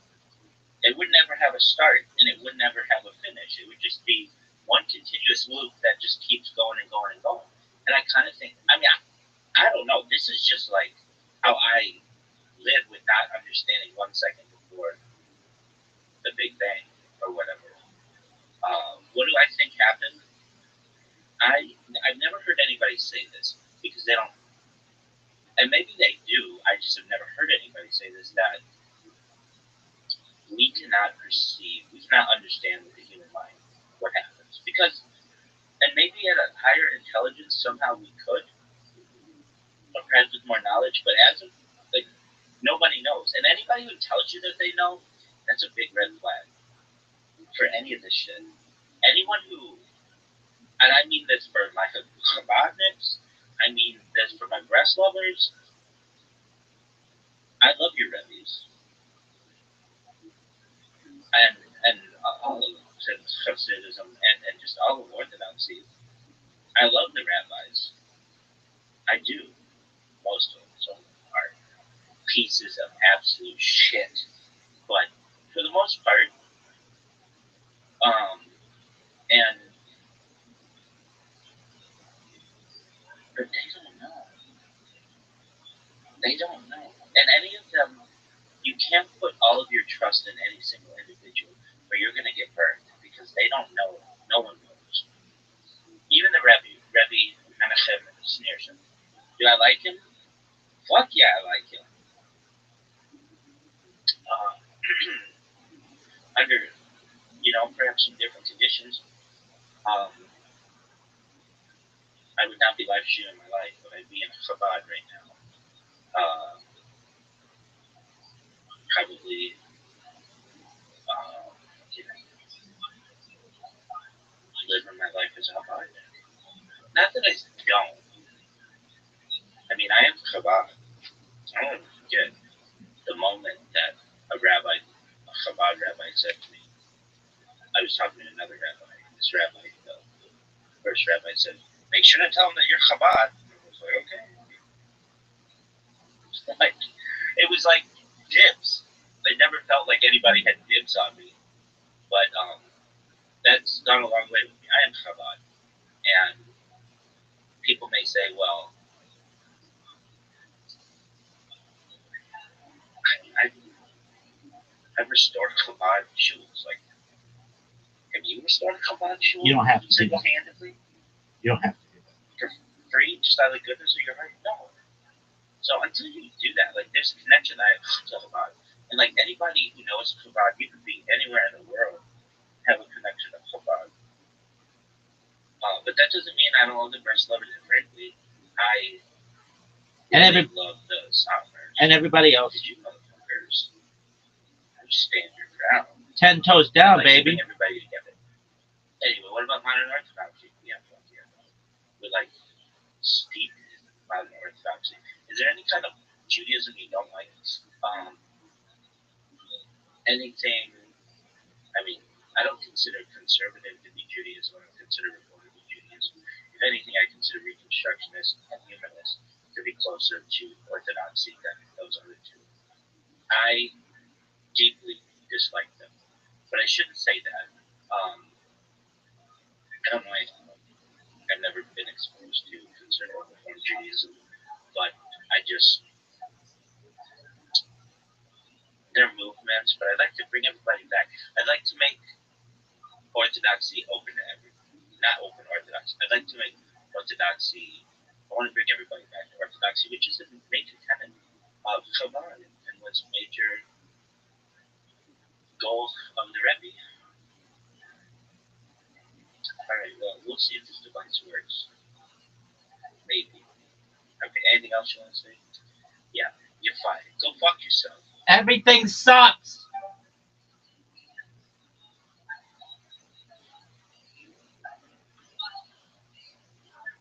it would never have a start and it would never have a finish. It would just be one continuous loop that just keeps going and going and going. And I kind of think, I mean, I don't know. This is just like how I live with not understanding 1 second before the Big Bang or whatever. what do I think happened? I've never heard anybody say this because they don't, and maybe they do. I just have never heard anybody say this, that we cannot perceive, we cannot understand with the human mind what happens. Because, and maybe at a higher intelligence somehow we could, or perhaps with more knowledge, but as of, like, nobody knows. And anybody who tells you that they know, that's a big red flag for any of this shit. Anyone who, and I mean this for my Chabadniks, I mean this for my breast lovers, I love your Rebbe's. And all of Hasidism and just all of Orthodoxy. I love the rabbis. I do. Most of them. Some are pieces of absolute shit. But for the most part, and but they don't know. They don't know. And any of them, you can't put all of your trust in any single individual, or you're going to get burned because they don't know. No one knows. Even the Rabbi Menachem Schneerson. Do I like him? Fuck yeah, I like him. Under, perhaps some different conditions, I would not be live streaming my life, but I'd be in a Chabad right now. Probably, living my life as a Chabad. Not that I don't. I mean, I am Chabad. I don't forget the moment that a Chabad rabbi said to me, I was talking to another rabbi. This rabbi, the first rabbi said, make sure to tell him that you're Chabad. I was like, okay. It was like dibs. It never felt like anybody had dibs on me. But that's gone a long way with me. I am Chabad. And people may say, well, I've restored Chabad shuls. Like, have you restored Chabad shuls? You don't have to do that. Single-handedly? You don't have to do that. For free, just out of the goodness of your heart? No. So until you do that, like, there's a connection I have to Chabad. And, like, anybody who knows Chabad, you could be anywhere in the world, have a connection to Chabad. But that doesn't mean I don't love the breast lovers. And frankly, I really love the Sounders. And everybody else. Did you motherfuckers who stand your ground? 10 toes down, baby. Bring everybody together. Anyway, what about modern orthodoxy? Yeah, fuck yeah. We're like steep modern orthodoxy. Is there any kind of Judaism you don't like? Anything? I mean, I don't consider conservative to be Judaism. I don't consider reform to be Judaism. If anything, I consider Reconstructionist and Humanist to be closer to Orthodoxy than those other two. I deeply dislike them, but I shouldn't say that. I don't know anything. I've never been exposed to conservative reform Judaism, but they're movements, but I'd like to bring everybody back. I'd like to make Orthodoxy open to everyone. Not open Orthodoxy. I'd like to make Orthodoxy, I want to bring everybody back to Orthodoxy, which is a major tenet of Chabad and was a major goal of the Rebbe. Alright, well, we'll see if this device works. Maybe. Okay, anything else you want to say? Yeah, you're fine. Go fuck yourself. Everything sucks.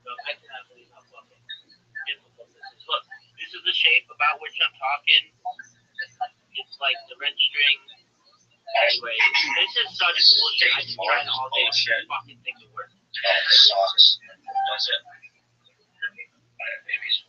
I cannot believe how fucking difficult this is. Look, this is the shape about which I'm talking. It's like the red string. Anyway, this is such bullshit. I just tried all day to fucking think it works. Sucks. That's it. Babies.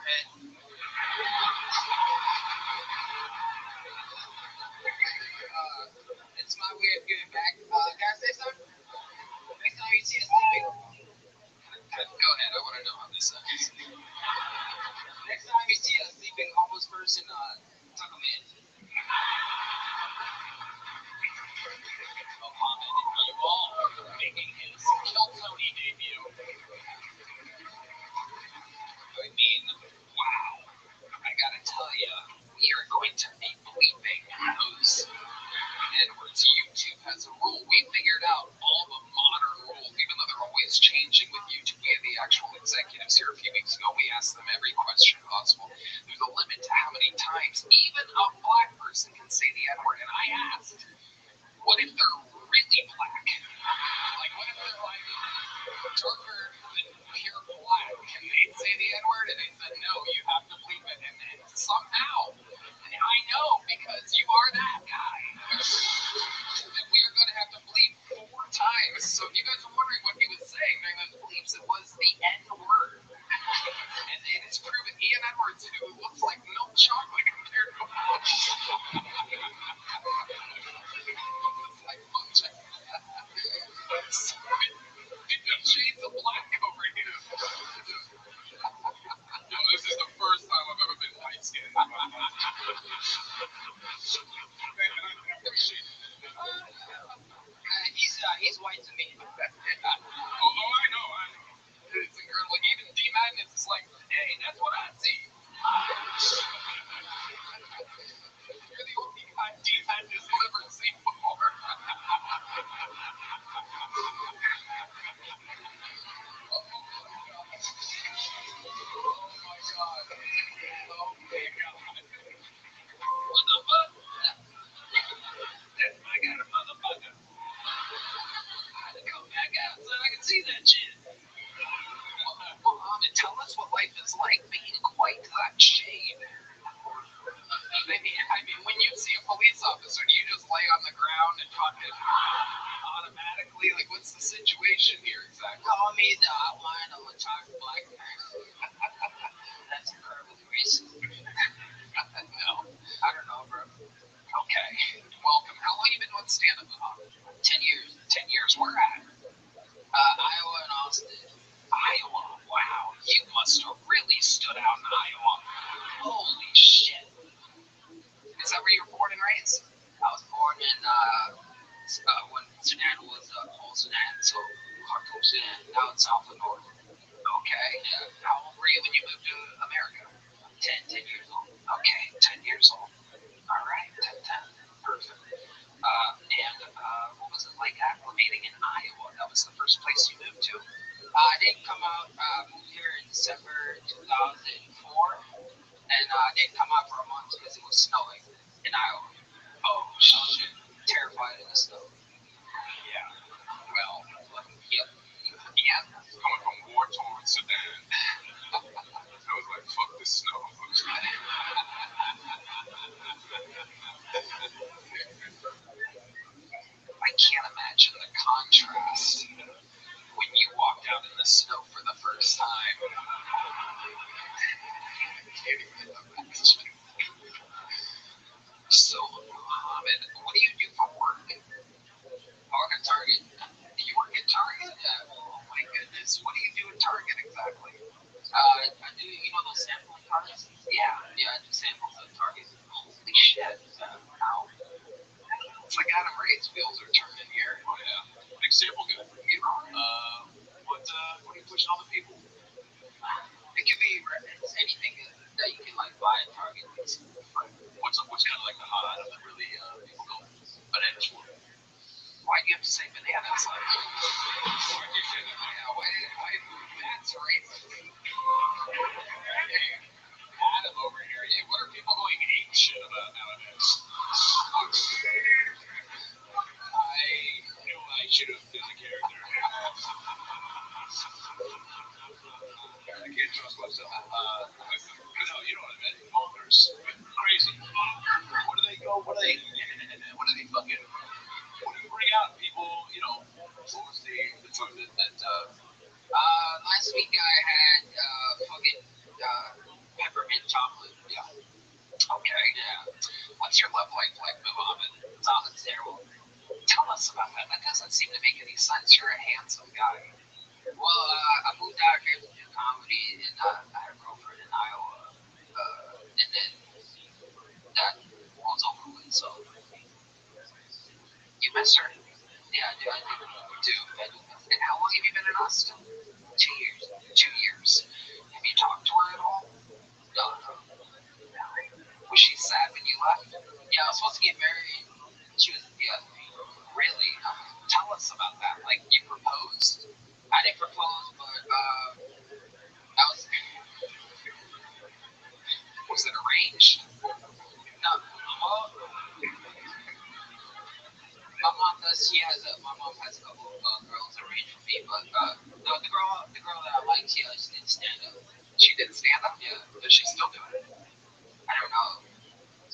Warhead. It's my way of giving back. Can I say something? Next time you see us sleeping, go ahead. I want to know how this ends. Next time you see a sleeping homeless person, tuck them in. Mohammed Evolve making his Kill Tony debut. I mean, wow. I gotta tell ya, we are going to be bleeping those Edwards. YouTube has a rule. We figured out all the modern rules, even though they're always changing with YouTube. We had the actual executives here a few weeks ago. We asked them every question possible. There's a limit to how many times even a black person can say the N-word. And I asked, what if they're really black? Like, what if they're like darker than pure black? Can they say the N-word? And they said, no, you have to bleep it. And then somehow, and I know because you are that guy, that we are going to have to bleep 4 times. So if you guys are wondering what he was saying during those bleeps, it was the N-word. And it is proven Ian Edwards, who looks like milk chocolate compared to shades of black over here. No, this is the first time I've ever been light skinned. He's white to me. Oh, I know. It's incredible. Like, even D Madness is like, hey, that's what I see. You're the only guy D Madness has ever seen before. What the fuck? That's my kind of motherfucker. I had to come back out so I can see that shit. Mohammed, tell us what life is like being quite that shade. I mean, when you see a police officer, do you just lay on the ground and fucking automatically? Like, what's the situation here exactly? Call me the outline of a toxic black man. That's incredibly racist. No, I don't know, bro. Okay, welcome. How long you been doing stand-up, Mohammed? 10 years. 10 years. Where at? Iowa and Austin. Iowa. Wow, you must have really stood out in Iowa. Holy shit. Is that where you were born and raised? I was born in when Sudan was whole Sudan, so Khartoum, Sudan. Now it's South and North. Okay. Yeah. How old were you when you moved to America? 10 years old. Okay, 10 years old. All right, 10. Perfect. What was it like acclimating in Iowa? That was the first place you moved to. I didn't come out here in December 2004, and I didn't come out for a month because it was snowing in Iowa. Oh, shit. Terrified of the snow. Yeah. Well, yep. Coming from war-torn Sudan, I was like, fuck this snow. I can't imagine the contrast when you walked out in the snow for the first time. I can't even imagine. So, Mohammed, what do you do for work? I work at Target. You work at Target? Oh my goodness. What do you do at Target exactly? I do, those sampling cards? Yeah, I do samples at Target. Holy shit. Wow. It's like Adam Ray's wheels are turning here. Oh, yeah. Big sample guy. What are you pushing on the people? It can be anything that you can buy at Target. What's kind of like the hot item that really people go bananas for? Why do you have to say bananas? Why that's racist. Adam over here. Yeah, what are people going ape shit about nowadays? I knew I should have been the character. I can't trust myself. Listen, you know what I meant. Bonkers. Crazy. What do they fucking, what do you bring out? People, what was the food that last week I had fucking what's your love life like, Muhammad? It's terrible. Tell us about that. That doesn't seem to make any sense. You're a handsome guy. Well, I moved out here to do comedy, and I had a girlfriend in Iowa. And then that was over with, so you miss her. Yeah, I do. And how long have you been in Austin? 2 years. 2 years. Have you talked to her at all? No. Was she sad when you left? Yeah, I was supposed to get married. She was, yeah, really? Tell us about that. Like, you proposed? I didn't propose, but, I was it arranged? No, well, my mom has a couple of girls arranged for me, but, no, the girl that I liked, yeah, she didn't stand up. She didn't stand up? Yeah, but she's still doing it. I don't know.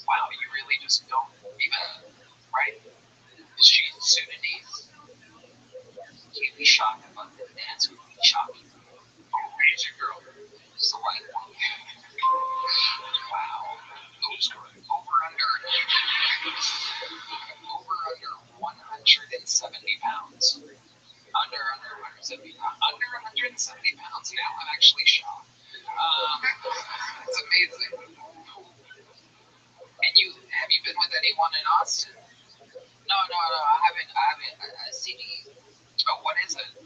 Wow, you really just don't even, right? Is she Sudanese? You'd be shocked if I didn't answer. You'd be shocked. Oh, Asian girl. It's the white one. Wow. Over under 170 pounds. Under 170 pounds. Under 170 pounds. Now I'm actually shocked. It's amazing. And have you been with anyone in Austin? No, I haven't. CD. Oh, what is it?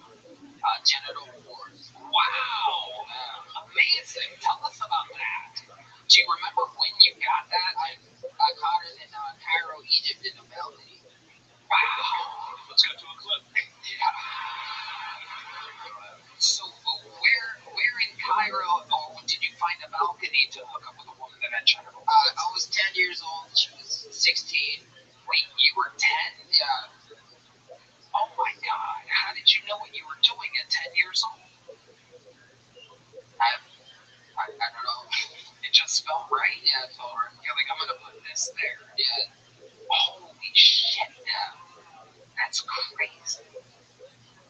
Genital wars. Wow, amazing. Tell us about that. Do you remember when you got that? I caught it in Cairo, Egypt, in a balcony. Wow. Let's get to a clip. Yeah. So, where in Cairo, or did you find a balcony to hook up with a woman that had genital wars? I was 10 years old. She was 16. Wait, you were 10? Yeah. Oh my God! How did you know what you were doing at 10 years old? I don't know. It just felt right. Yeah, it felt right. You're like, I'm gonna put this there. Yeah. Holy shit! That's crazy.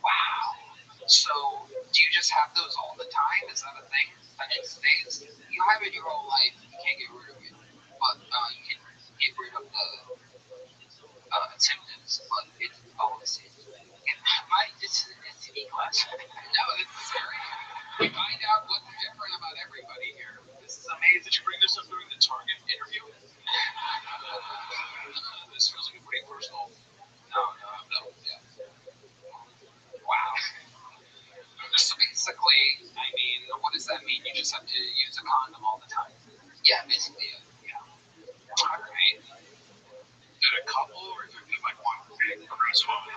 Wow. So, do you just have those all the time? Is that a thing that just stays? You have it your whole life. You can't get rid of it, but you can get rid of the symptoms. But it's always it's an STD class. No, this is very. We find out what's different about everybody here. This is amazing. Did you bring this up during the Target interview? This feels like a pretty personal. No. Yeah. Wow. So basically, I mean, what does that mean? You just have to use a condom all the time? Yeah, basically. Yeah. All right. Did a couple, or did it like one big cruise woman?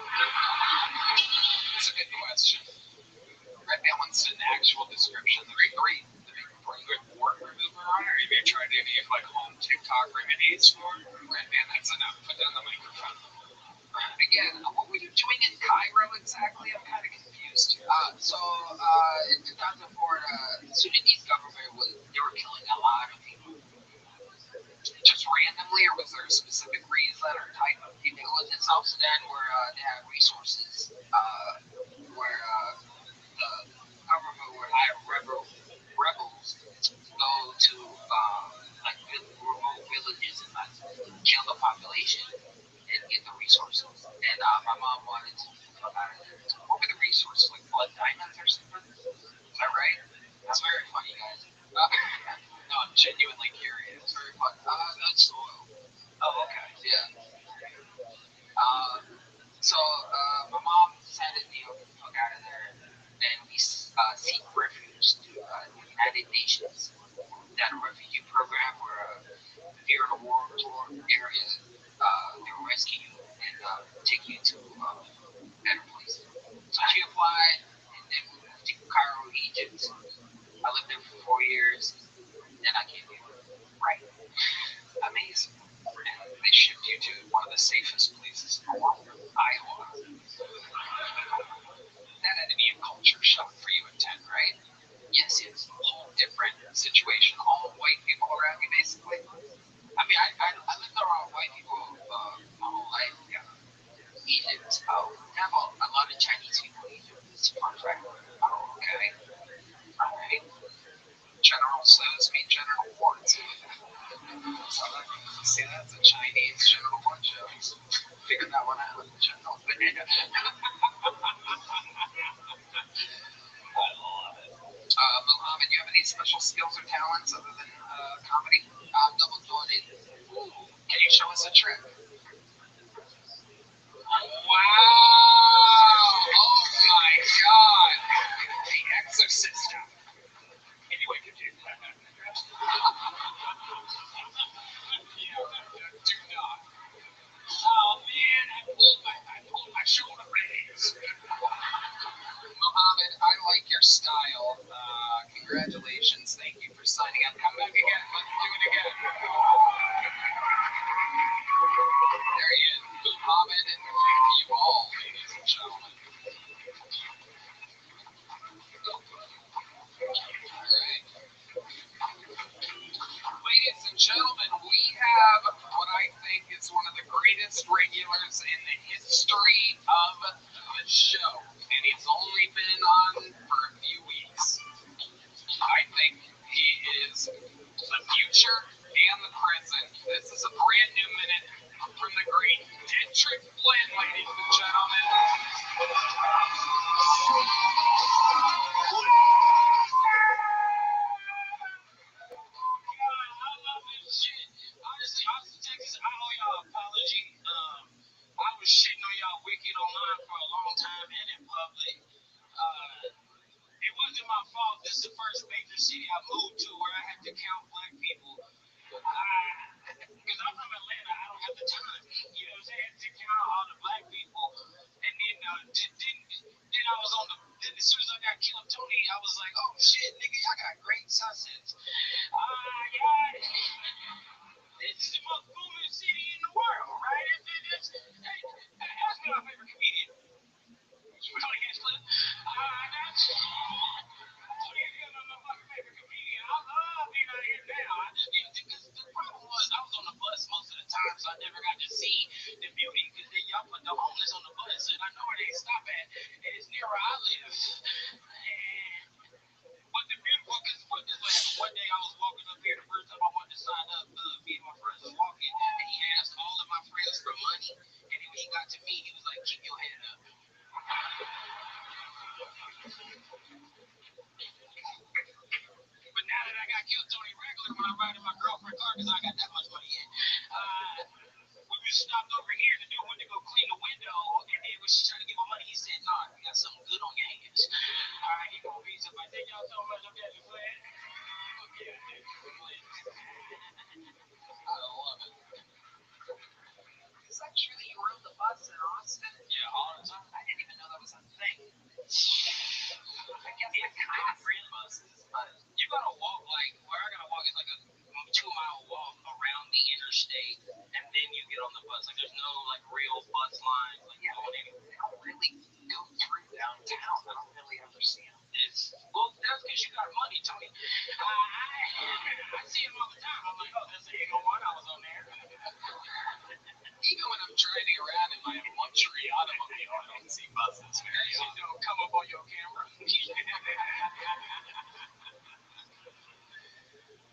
That's a good question. Red wants an actual description. The before you go wart remover on it, or have you tried any of like home TikTok remedies for Red Band? That's enough. Put down the microphone. Again, what were you doing in Cairo exactly? I'm kind of confused. In 2004, the Sudanese government they were killing a lot of people. Just randomly, or was there a specific reason or type of people? It was in South Sudan where they have resources, where the government would hire rebels to go to like remote villages and like kill the population and get the resources. And my mom wanted to come out of there. What were the resources? Like blood diamonds or something? Is that right? That's very funny, guys. No, I'm genuinely curious. It's very fun. That's soil. Oh, okay. Yeah. My mom decided to get the fuck out of there, and we seek refuge to the United Nations. That refugee program where if you're in a war-torn area, they will rescue you and take you to better places. So she applied, and then we moved to Cairo, Egypt. I lived there for 4 years, and then I came here. Right. Amazing. And they shipped you to one of the safest places in the world, Iowa. That had to be a culture shock for you at 10, right? Yes, it's a whole different situation. All white people around you, basically. I mean, I lived around white people my whole life. Yeah. Egypt. Oh, we have a lot of Chinese people in Egypt. It's a fun fact. Oh, okay. All right. General says meet General Wards. See, that's a Chinese genital blood show. Figured that one out. Genital banana. I love it. Muhammad, you have any special skills or talents other than comedy? I'm double-jointed. Can you show us a trick? Wow! Oh my God! The Exorcist. Anyway, continue. Do not. Oh man, I pulled my shoulder blades. Mohammed, I like your style. Congratulations. Thank you for signing up. Come back again. Let's do it again. There he is. Mohammed and you all, ladies and gentlemen. All right. Ladies and gentlemen, we have what I think is one of the greatest regulars in the history of the show. And he's only been on for a few weeks. I think he is the future and the present. This is a brand new minute from the great Dietrich Flynn, ladies and gentlemen. Honestly, Austin, Texas, I owe y'all an apology. I was shitting on y'all wicked online for a long time and in public. It wasn't my fault. This is the first major city I moved to where I had to count black people. Because I'm from Atlanta, I don't have the time. You know what I'm saying? To count all the black people. And then, then I was on the. Then as soon as I got killed, Tony, I was like, oh shit, nigga, y'all got great sausage. Yeah. This is the most booming city in the world, right? Hey, ask me my favorite comedian. Tony Hinchcliffe. Tony Hinchcliffe is my favorite comedian. I love being out here now. Because the problem was I was on the bus most of the time, so I never got to see the beauty. Because y'all put the homeless on the bus, and I know where they stop at, and it's near where I live. But the beautiful, because put this way, one day I was walking up here, the first time I wanted to sign up, me and my friends was walking, and he asked all of my friends for money, and then when he got to me, he was like, keep your head up. But now that I got killed Tony regular when I'm riding my girlfriend car, because I got that much money in, we was stopped over here, the dude went to go clean the window, and then when she tried to give me money, he said, nah, you got something good on your hands. All right, he gonna be somebody. Thank y'all so much. I'm Dietrich Flynn. I love it. Is that true that you rode the bus in Austin? Yeah, all the time. I didn't even know that was a thing. I guess I kind of ran buses, but you gotta walk like where I gotta walk is like a 2-mile walk around the interstate, and then you get on the bus. Like there's no like real bus lines like going anywhere. They don't really go through downtown. I don't really understand. Well, that's because you got money, Tony. I see them all the time. I'm like, oh, that's the 801. I was on there. Even when I'm driving around in my luxury automobile, I don't see buses. They don't come up on your camera.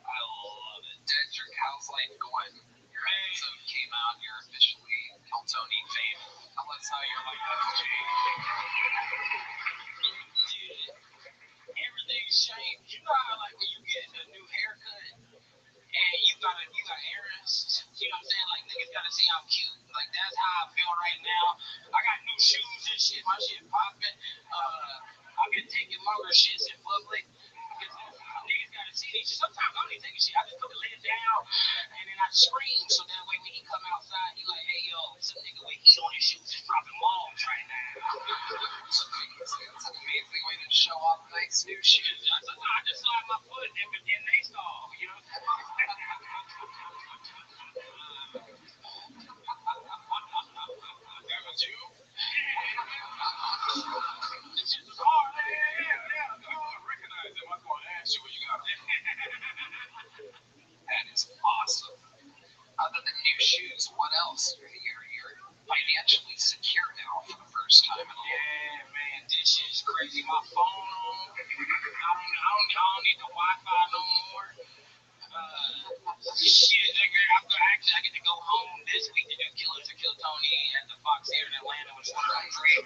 I love it. Dietrich, how's life going? Your episode came out. You're officially Tony fame. Tell us how your life has changed. Dude, everything's changed. You know how like when you get a new haircut and you got errands, you know what I'm saying? Like niggas gotta see I'm cute. Like that's how I feel right now. I got new shoes and shit. My shit popping. I've been taking longer shits in public. Niggas gotta see these. Sometimes I don't even take a shit. I just put the lid down and then I scream. So that way when he come outside, he like, hey yo, some nigga with heat on his shoes is dropping bombs right now. That's an amazing way to show off nice new shoes. I just slide my foot and then they stall. You know what I'm saying? That was you? This shit is hard. Yeah. I recognize him. I'm going to ask you where you got it. That is awesome. Other than new shoes, what else? You're financially secure now for the first time. Yeah, man, this shit's crazy. My phone, I don't need the Wi-Fi no more. Shit, nigga, I'm actually, I get to go home this week to do Killers or Kill Tony at the Fox here in Atlanta, which is crazy.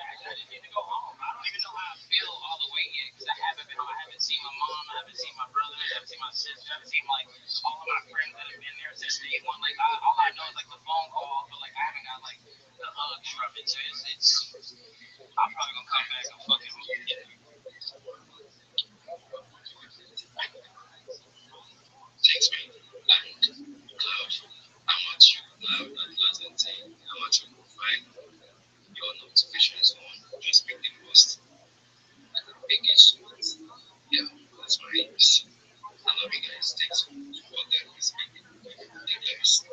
I just need to go home. I don't even know how I feel all the way yet because I haven't been. I haven't seen my mom. I haven't seen my brother. I haven't seen my sister. I haven't seen like all of my friends that have been there since day one. Like all I know is like the phone call, but like I haven't got like the hugs from it. So it's I'm probably gonna come back and fucking get it. Thanks, man. And Cloud, how much you Cloud and Lazantine, how much you will find your notification is on. Just pick the post and make it so yeah, that's my aims. I love you guys. Thanks for what that is making. Thank you guys.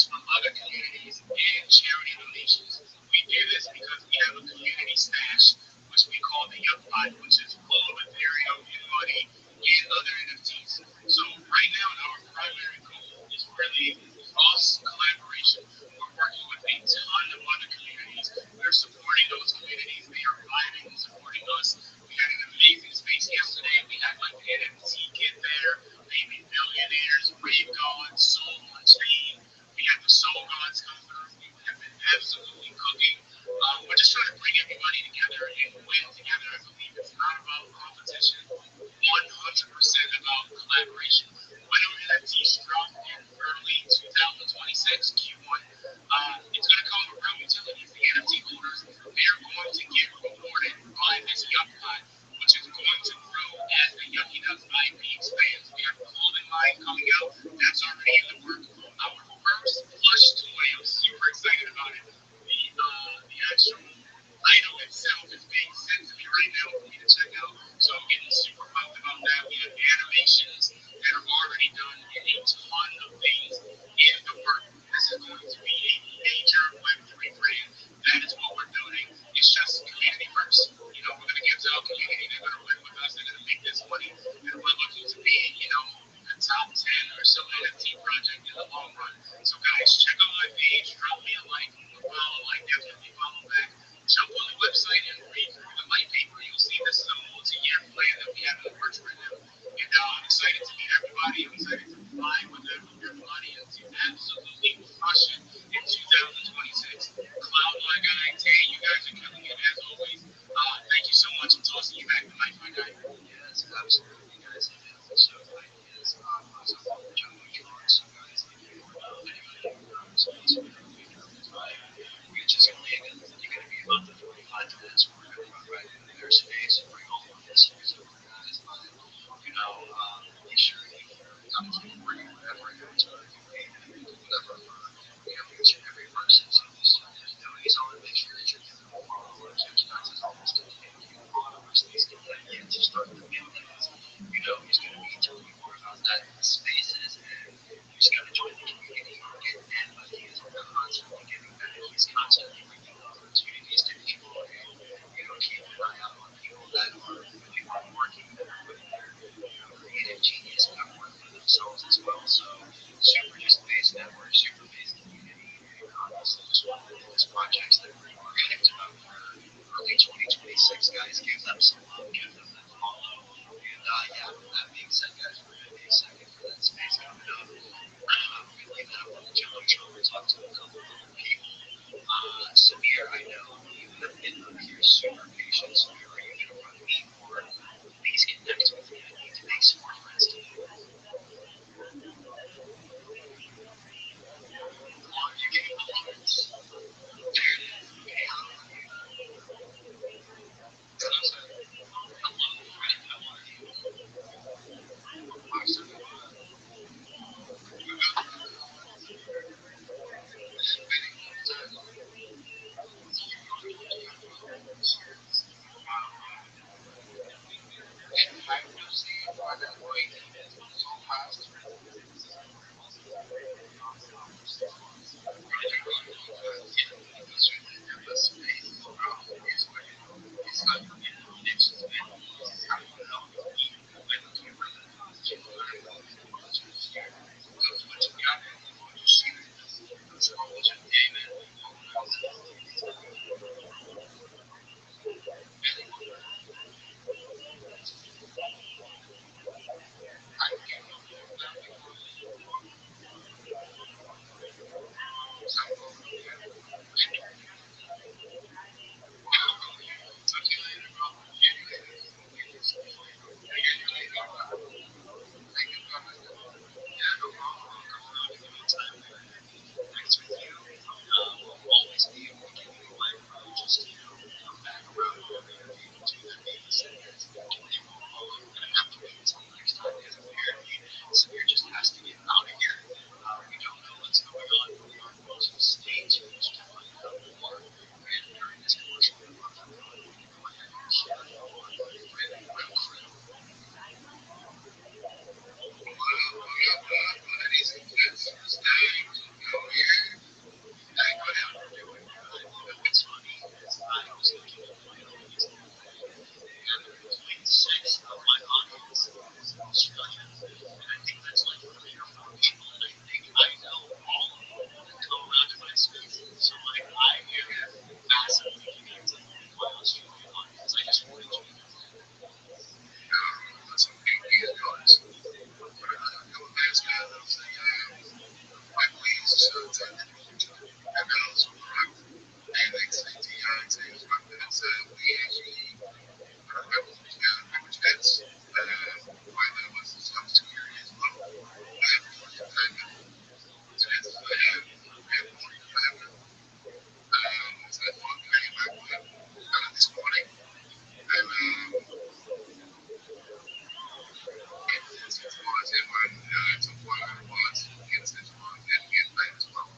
from other communities and charity donations. We do this because we have a community stash, which we call the Yup Pot, which is full of Ethereum and money and other NFTs. So right now, our primary goal is really cross collaboration. We're working with a ton of other communities. We're supporting those communities. They are vibing and supporting us. We had an amazing space yesterday. We had like the NFT kid there, maybe billionaires, rave gods, soul on chain. We had the soul gods come through. We have been absolutely cooking. We're just trying to bring everybody together and win together. I believe it's not about competition, 100% about collaboration. When our NFTs drop in early 2026 Q1, it's going to come around utilities. The NFT holders, they're going to get rewarded by this Yup Pot, which is going to grow as the Yucky Nuts IP expands. We have a clothing line coming out that's already in the work. Our first plush toy, I'm super excited about it. The actual item itself is being sent to me right now for me to check out. So I'm getting super pumped about that. We have animations that are already done and a ton of things in the work. This is going to be a major Web3 brand. That is what we're building. It's just community first. You know, we're going to get to our community. They're going to win with us. They're going to make this money. And we're looking to be, you know, a top 10 or so NFT project in the long run. So guys, check out my page. Drop me a like. Follow, like, definitely follow back. Jump on the website and read through the white paper. You'll see this is a multi-year plan that we have in the works right now. And I'm excited to meet everybody. I'm excited to fly with everybody and to absolutely crush it in 2026. Cloud, my guy. Tay, you guys are killing it as always. Thank you so much. I'm tossing you back the mic, my guy. Yes, absolutely, guys. And also, ideas, also follow John George, guys. Which is only again, you're going to be about the 45 minutes. We're going to run right into their space and bring all of this series over, guys. But, you know, be sure you come to bring whatever it is, whatever for, you know, each and every person. So just, you know, he's on to make sure that you're giving them followers, which guys is almost a followers, these things like that, to start the buildings. You know, he's going to be telling you more about that in the spaces, and he's going to join the community and get in with these constantly giving back. He's constantly bringing opportunities to people, and you know, keep an eye out on people that are really working, that are putting their, you know, creative genius network for themselves as well. So super just based network, super based community, and honestly just one of the coolest projects that we're hyped about for early 2026. Guys, give them some love, give them that follow, and yeah. With that being said, guys, we're gonna be excited for that space coming up. We leave that up on the Jello Show. We talk to a couple of other people. Samir, I know you have been up here super patient. Samir, are you gonna run me or please connect with me? I need to make some more friends today. You gave the comments. There it is. Okay, how are you? Hello, friend. How are you? Awesome. And also and like say Deontay was my pets. We actually worked together pretty much pets. While I was in cybersecurity as well. I have more time to this. I have more time. So I thought I came back this morning. And it's as far as him, so far I was, it's as far as him getting back as well.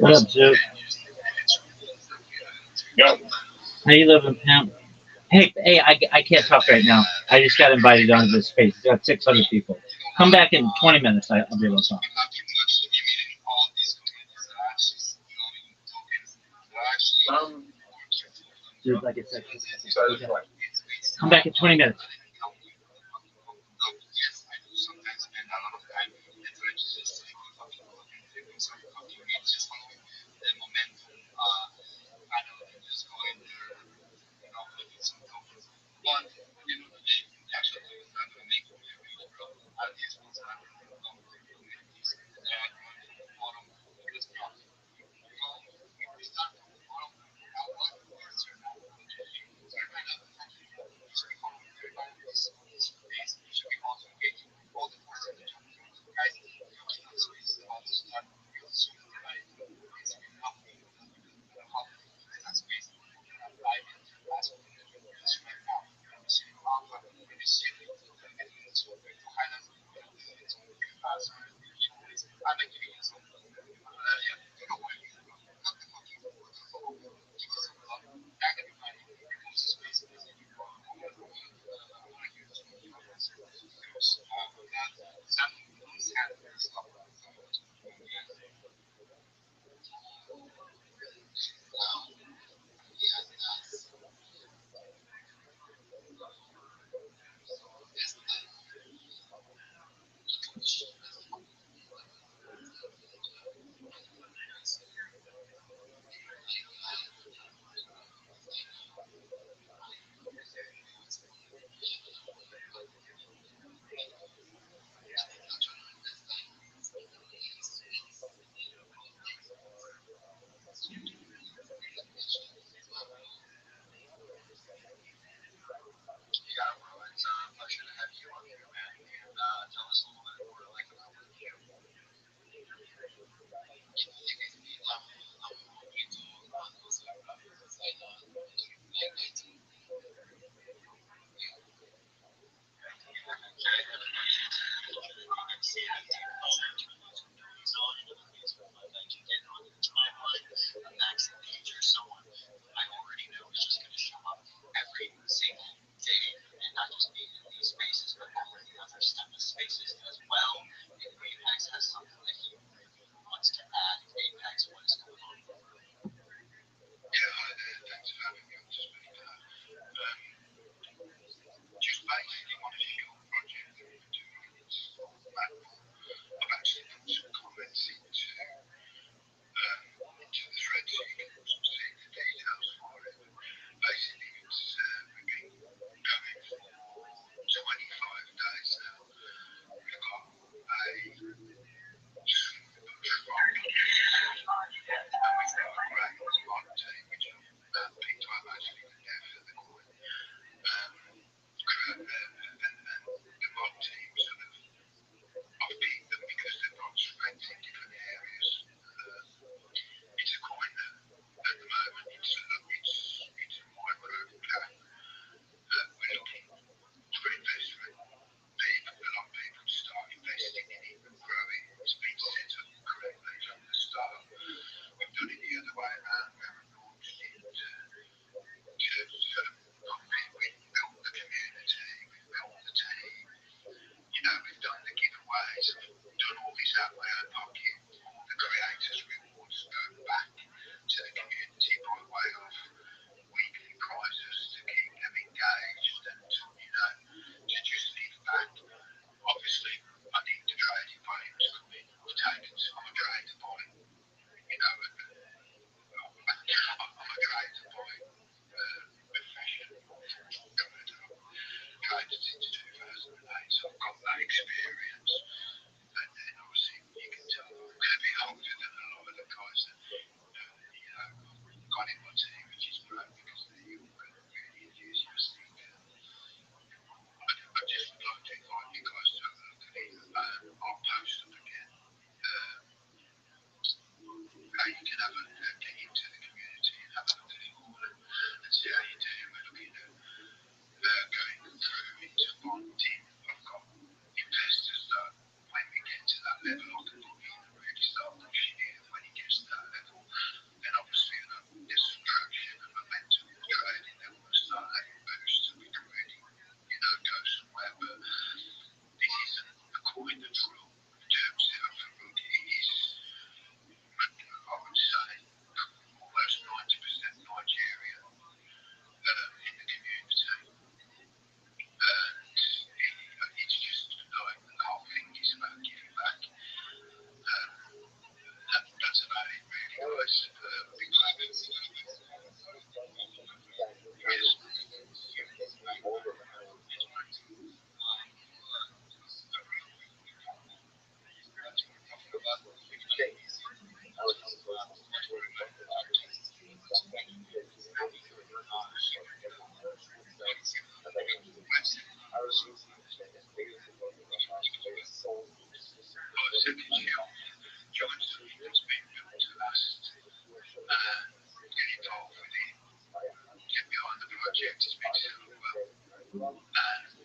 What up, Zoot? Yo, How you living, pimp? Hey, I can't talk right now. I just got invited onto this space. It's got 600 people. Come back in 20 minutes. I'll be able to talk. Um, Dude, like it's like, okay. Come back in 20 minutes.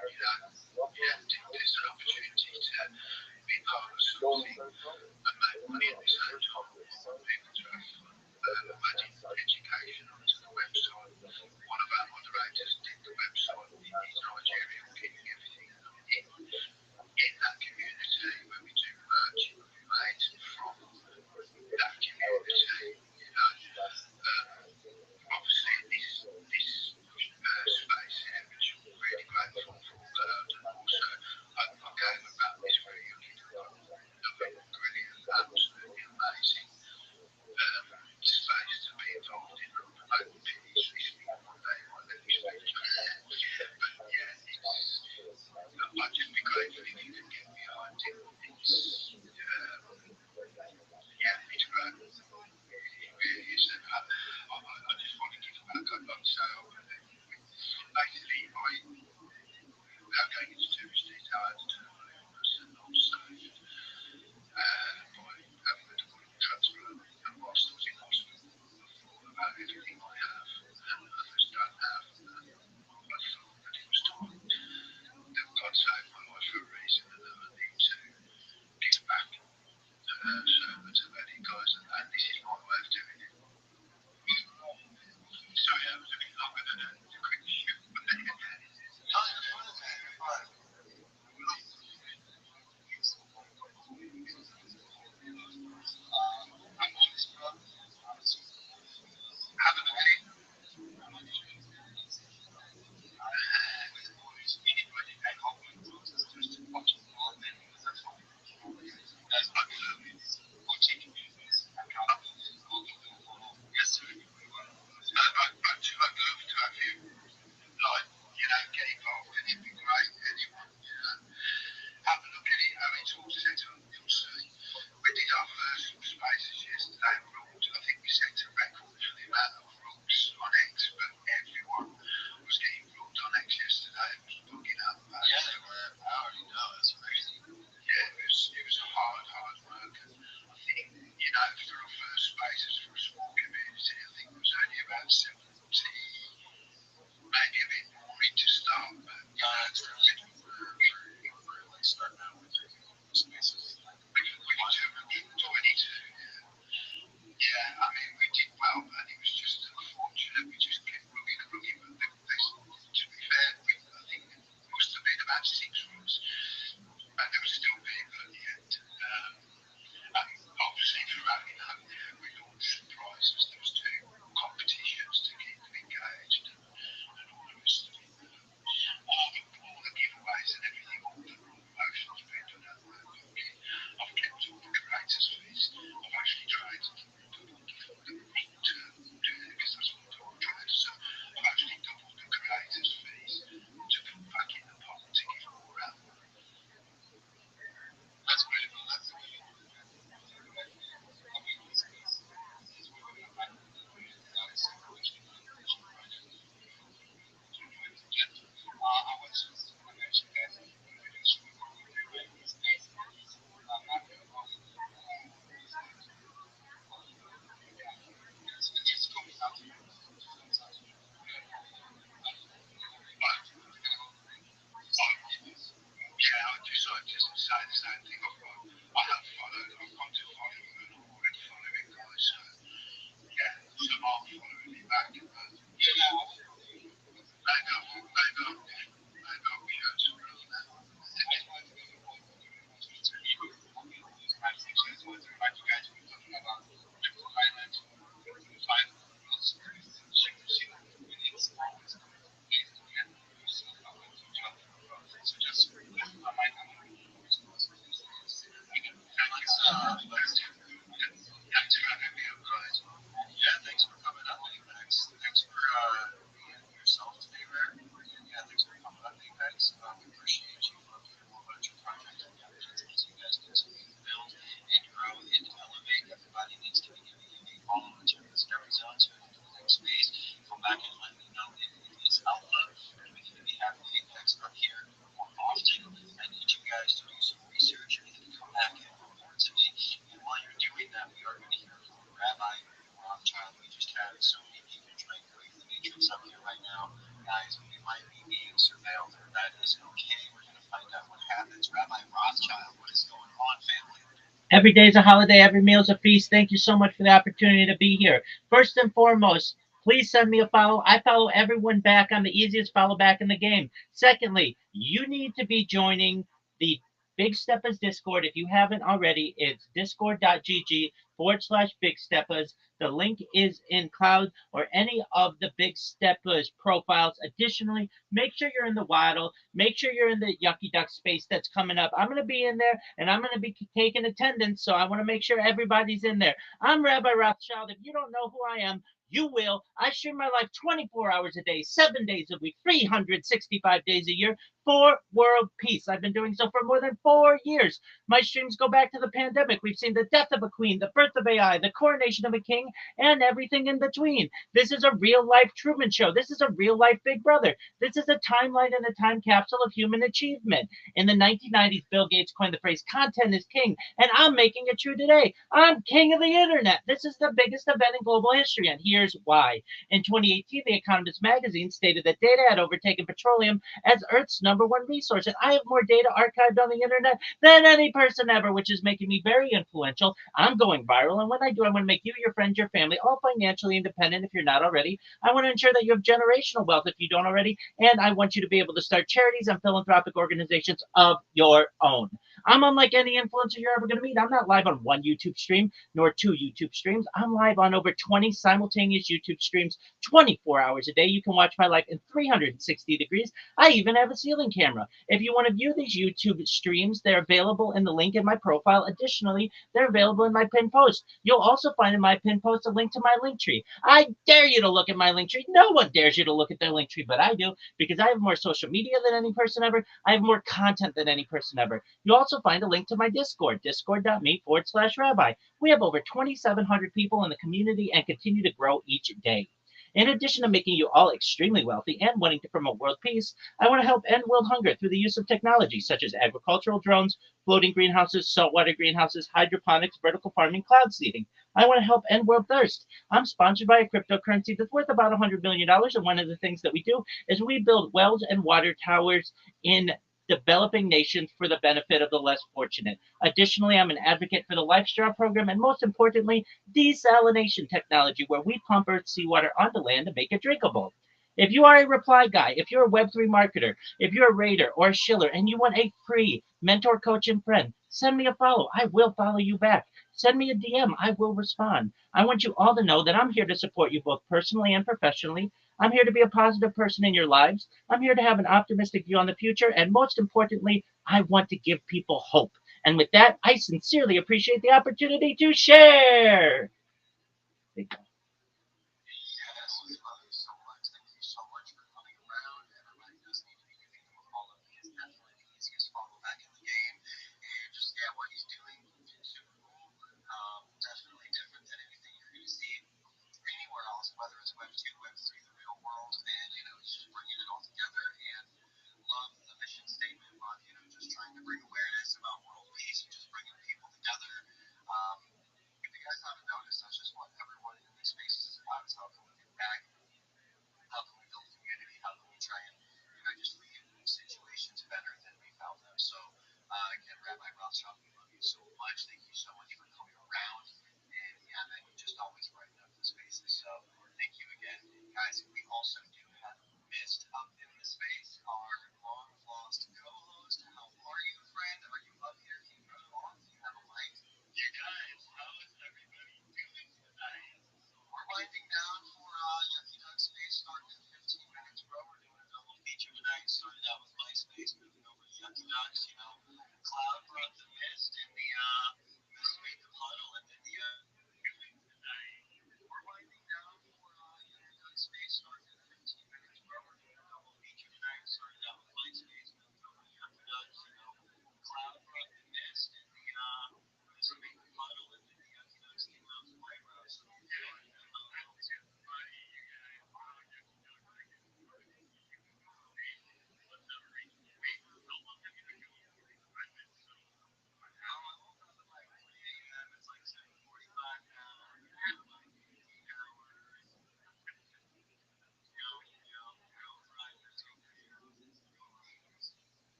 there's an opportunity to be part of something and make money at the same time. I want people to have fun. Adding education onto the website. One of our moderators did the website in Nigeria, keeping everything in that community where we do merch made from that community. Obviously this space here, which I'm really grateful for that, and also I gave about this very young brilliant, absolutely amazing space to be involved in. I hope he's listening one day, might let me speak to him. But yeah, I'd just be grateful if you could get behind it. It's great. It really is. And I just want to give back. So basically, without going into too much detail, I had to turn my illness and not saved by having a development transplant. And whilst I was in hospital, I thought about everything I have and others don't have. And I thought that it was time that God saved my life for a reason and that I need to give back. So many guys, and this is my way of doing it. Sorry, I was looking longer than a quick shoot. I'd love to have you, get involved and it'd be great. Anyone, have a look at it, how it's all set up, you'll see. We did our first spaces yesterday, I think we set a record for the amount of rooks on X, but everyone was getting rooked on X yesterday. It was bugging out. Yeah, they were. I already know. It's crazy. Yeah, it was hard work. And I think, for our first spaces for a small community, I think there was only about 70, maybe a bit more into start, but It's really we're like starting out with spaces. we could do 22. Yeah, I mean, we did well, and it was just unfortunate. We just kept looking, but to be fair, I think it must have been about 6 months, and there were still people at the end. And obviously, for having home there, we launched some prizes. There was 2 competitions to keep them engaged, and all the rest of it. All the giveaways and everything, all the promotions being done at the booking. I've kept all the creators' fees. I've actually tried to double because that's what I'm trying to. So I've actually doubled the creators' fees to put back in the pot to give more out. Every day is a holiday, every meal is a feast. Thank you so much for the opportunity to be here. First and foremost, please send me a follow. I follow everyone back. I'm the easiest follow back in the game. Secondly, you need to be joining the Big Steppers Discord. If you haven't already, it's discord.gg /Big Steppers. The link is in Cloud or any of the Big Steppers profiles. Additionally, make sure you're in the Waddle. Make sure you're in the Yucky Duck space that's coming up. I'm going to be in there and I'm going to be taking attendance, so I want to make sure everybody's in there. I'm Rabbi Rothschild. If you don't know who I am, you will. I stream my life 24 hours a day, 7 days a week, 365 days a year for world peace. I've been doing so for more than 4 years. My streams go back to the pandemic. We've seen the death of a queen, the birth of AI, the coronation of a king, and everything in between. This is a real life Truman Show. This is a real life Big Brother. This is a timeline and a time capsule of human achievement. In the 1990s, Bill Gates coined the phrase content is king, and I'm making it true today. I'm king of the internet. This is the biggest event in global history, and here's why. In 2018, The Economist magazine stated that data had overtaken petroleum as Earth's #1 resource, and I have more data archived on the internet than any person ever, which is making me very influential. I'm going viral, and when I do, I want to make you, your friends, your family all financially independent if you're not already. I want to ensure that you have generational wealth if you don't already, and I want you to be able to start charities and philanthropic organizations of your own. I'm unlike any influencer you're ever going to meet. I'm not live on one YouTube stream nor two YouTube streams. I'm live on over 20 simultaneous YouTube streams 24 hours a day. You can watch my life in 360 degrees. I even have a ceiling camera. If you want to view these YouTube streams, they're available in the link in my profile. Additionally, they're available in my pinned post. You'll also find in my pinned post a link to my link tree. I dare you to look at my link tree. No one dares you to look at their link tree, but I do because I have more social media than any person ever. I have more content than any person ever. You'll also find a link to my Discord, discord.me/rabbi. We have over 2,700 people in the community and continue to grow each day. In addition to making you all extremely wealthy and wanting to promote world peace, I want to help end world hunger through the use of technology such as agricultural drones, floating greenhouses, saltwater greenhouses, hydroponics, vertical farming, cloud seeding. I want to help end world thirst. I'm sponsored by a cryptocurrency that's worth about $100 million, and one of the things that we do is we build wells and water towers in developing nations for the benefit of the less fortunate. Additionally, I'm an advocate for the Life Straw program and most importantly, desalination technology, where we pump Earth's seawater onto land to make it drinkable. If you are a reply guy, if you're a Web3 marketer, if you're a raider or a shiller and you want a free mentor, coach, and friend, send me a follow. I will follow you back. Send me a DM. I will respond. I want you all to know that I'm here to support you both personally and professionally. I'm here to be a positive person in your lives. I'm here to have an optimistic view on the future. And most importantly, I want to give people hope. And with that, I sincerely appreciate the opportunity to share.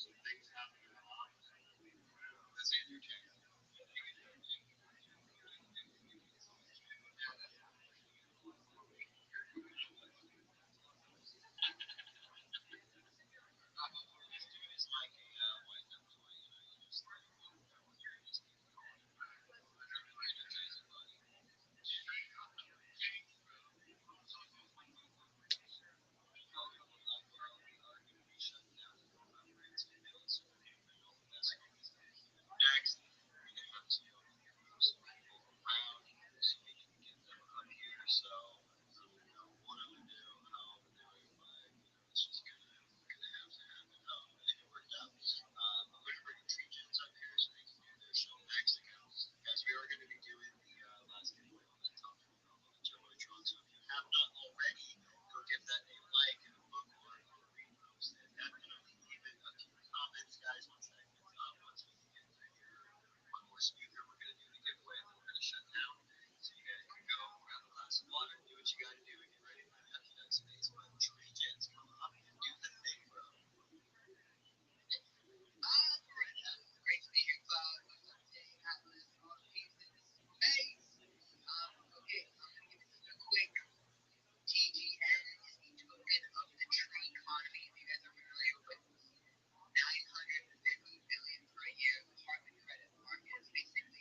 some things happening in the office. That's Andrew Tate. Next, we're gonna have to move some people around so we can get them up here. So I don't know what I'm gonna do, how I'm gonna do it, but it's just gonna have to happen. Oh, I think it worked out. We're gonna bring Tregens up here so they can do their show next. Guys, we are gonna be doing the last giveaway on that top Joe so if you have not already, go give that a like and a bookmark or repost it. Definitely leave it a few comments, guys. Once that gets up, once we get to here, one more speaker, we're gonna do the giveaway and then we're gonna shut down. So you guys can go grab a glass of water, do what you gotta do, and get ready for the empty that space. But Tregens, come up and do the thing, bro. Great to be here, Cloud. Today, Atlas, all the pieces. Hey! Okay, I'm gonna give you a quick TGN is the token of the tree economy. If you guys are familiar with 950 billion per year, the carbon credit market is basically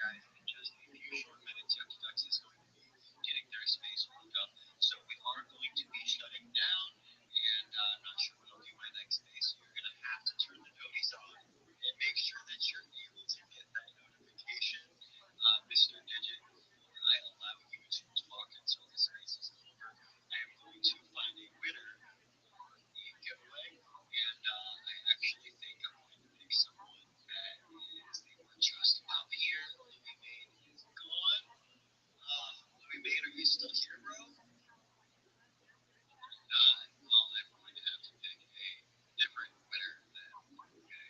guys, in just a few short minutes, Yucky Ducks is going to be getting their space warmed up. So we are going to be shutting down, and I'm not sure what I'll do my next space. So you're going to have to turn the noties on and make sure that you're able to get that notification, Mr. Digit, before I allow you to talk until the space is over. I am going to find a winner for the giveaway, and I actually think I'm going to pick someone that is they were just up here. Louis Maine is gone. Louis Maine, are you still here, bro? Not. Well, I'm going to have to pick a different winner then. Okay.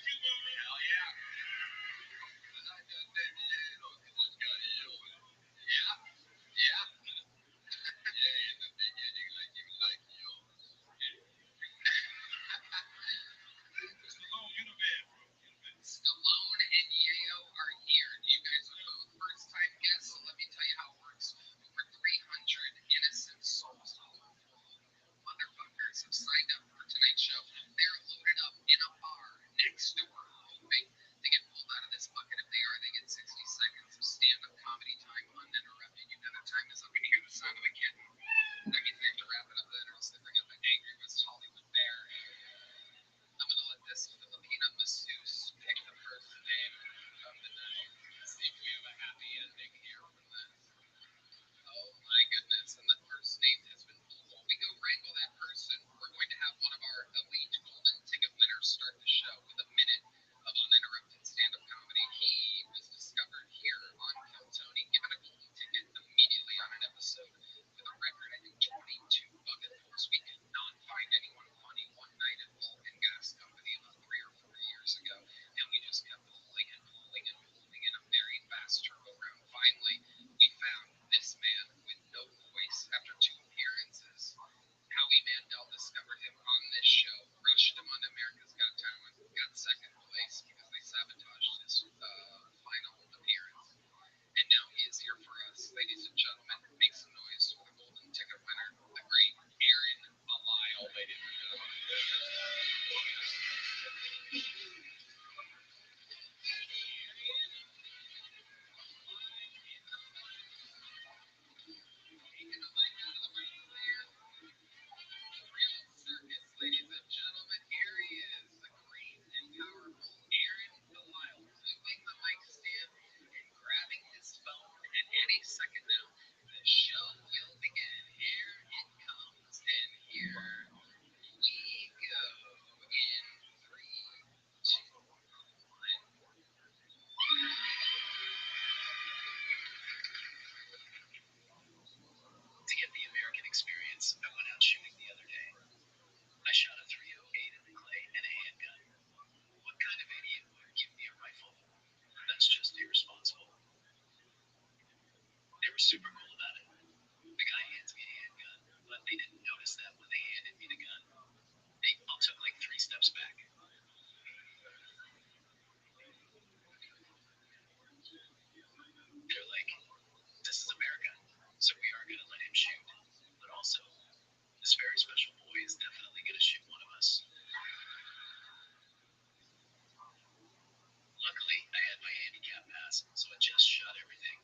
Hell yeah. And I got them yellow, cause it's got yellow. Yeah, yeah. Yeah, in the beginning, like you like yours. Stallone, you the man, bro. Stallone and Yayo are here. You guys are both first-time guests, so let me tell you how it works. Over 300 innocent souls, motherfuckers, have signed up for tonight's show. They're loaded up in a bar next door, hoping to get pulled out of this bucket. If they are, they get 60 seconds of stand-up comedy time uninterrupted. You know the time is up when you hear the sound of a kitten. That means they have to wrap it up then, or else they bring up the angry West Hollywood bear. I'm gonna let this Filipino masseuse pick the first name of the night. See if we have a happy ending here from this. Oh my goodness, and the first name has been pulled. While we go wrangle that person, we're going to have one of our elite golden ticket winners start the show with a minute of uninterrupted stand-up comedy. He was discovered here on Kill Tony, given a golden ticket immediately on an episode with a record, I think, 22 bucket pulls. We could not find anyone funny one night at Vulcan Gas Company about 3 or 4 years ago, and we just kept pulling and pulling and pulling in a very fast turbo round. Finally, we found this man with no voice after 2 appearances. Howie Mandel discovered him on this show, rushed him on America's Got Talent, got second place because they sabotaged his final appearance. And now he is here for us. Ladies and gentlemen, make some noise for the golden ticket winner, the great Aaron Belisle, ladies and gentlemen. Taking the mic out of the ring there. Real circus, ladies and gentlemen. Here he is, the great and powerful Aaron Belisle, moving the mic stand and grabbing his phone. And any second now, the show will begin. Here it comes, and here we go. In 3, 2, 1. To get the American experience, I went out shooting the other day. I shot a .308 in the clay and a handgun. What kind of idiot would give me a rifle? That's just irresponsible. They were super cool about it. The guy hands me a handgun, but they didn't notice that when they handed me the gun. They all took like 3 steps back. They're like, this is America, so we are going to let him shoot. But also, this very special boy is definitely going to shoot one of us. Luckily, I had my handicap pass, so I just shot everything.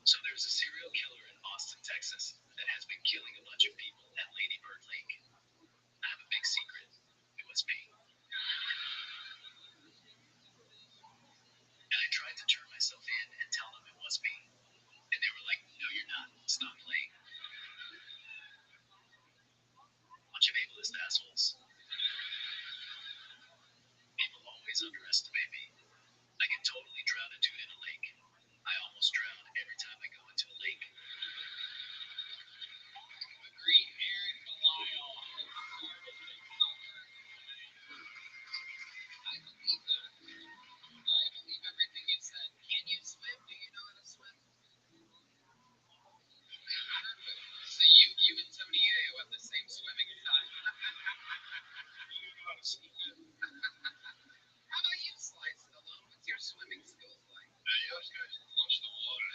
So there's a serial killer in Austin, Texas, that has been killing a bunch of people at Lady Bird Lake. I have a big secret. It was me. And I tried to turn myself in and tell them it was me. And they were like, no, you're not. Stop playing. Bunch of ableist assholes. People always underestimate me. I can totally drown a dude in a lake. I almost drown every time I go into a lake. The great Aaron Belisle. I believe that. I believe everything you said. Can you swim? Do you know how to swim? Perfect. So you and Tony Ayo have the same swimming style. How about you, Sly Stallone? What's your swimming skills like? You guys flush the water.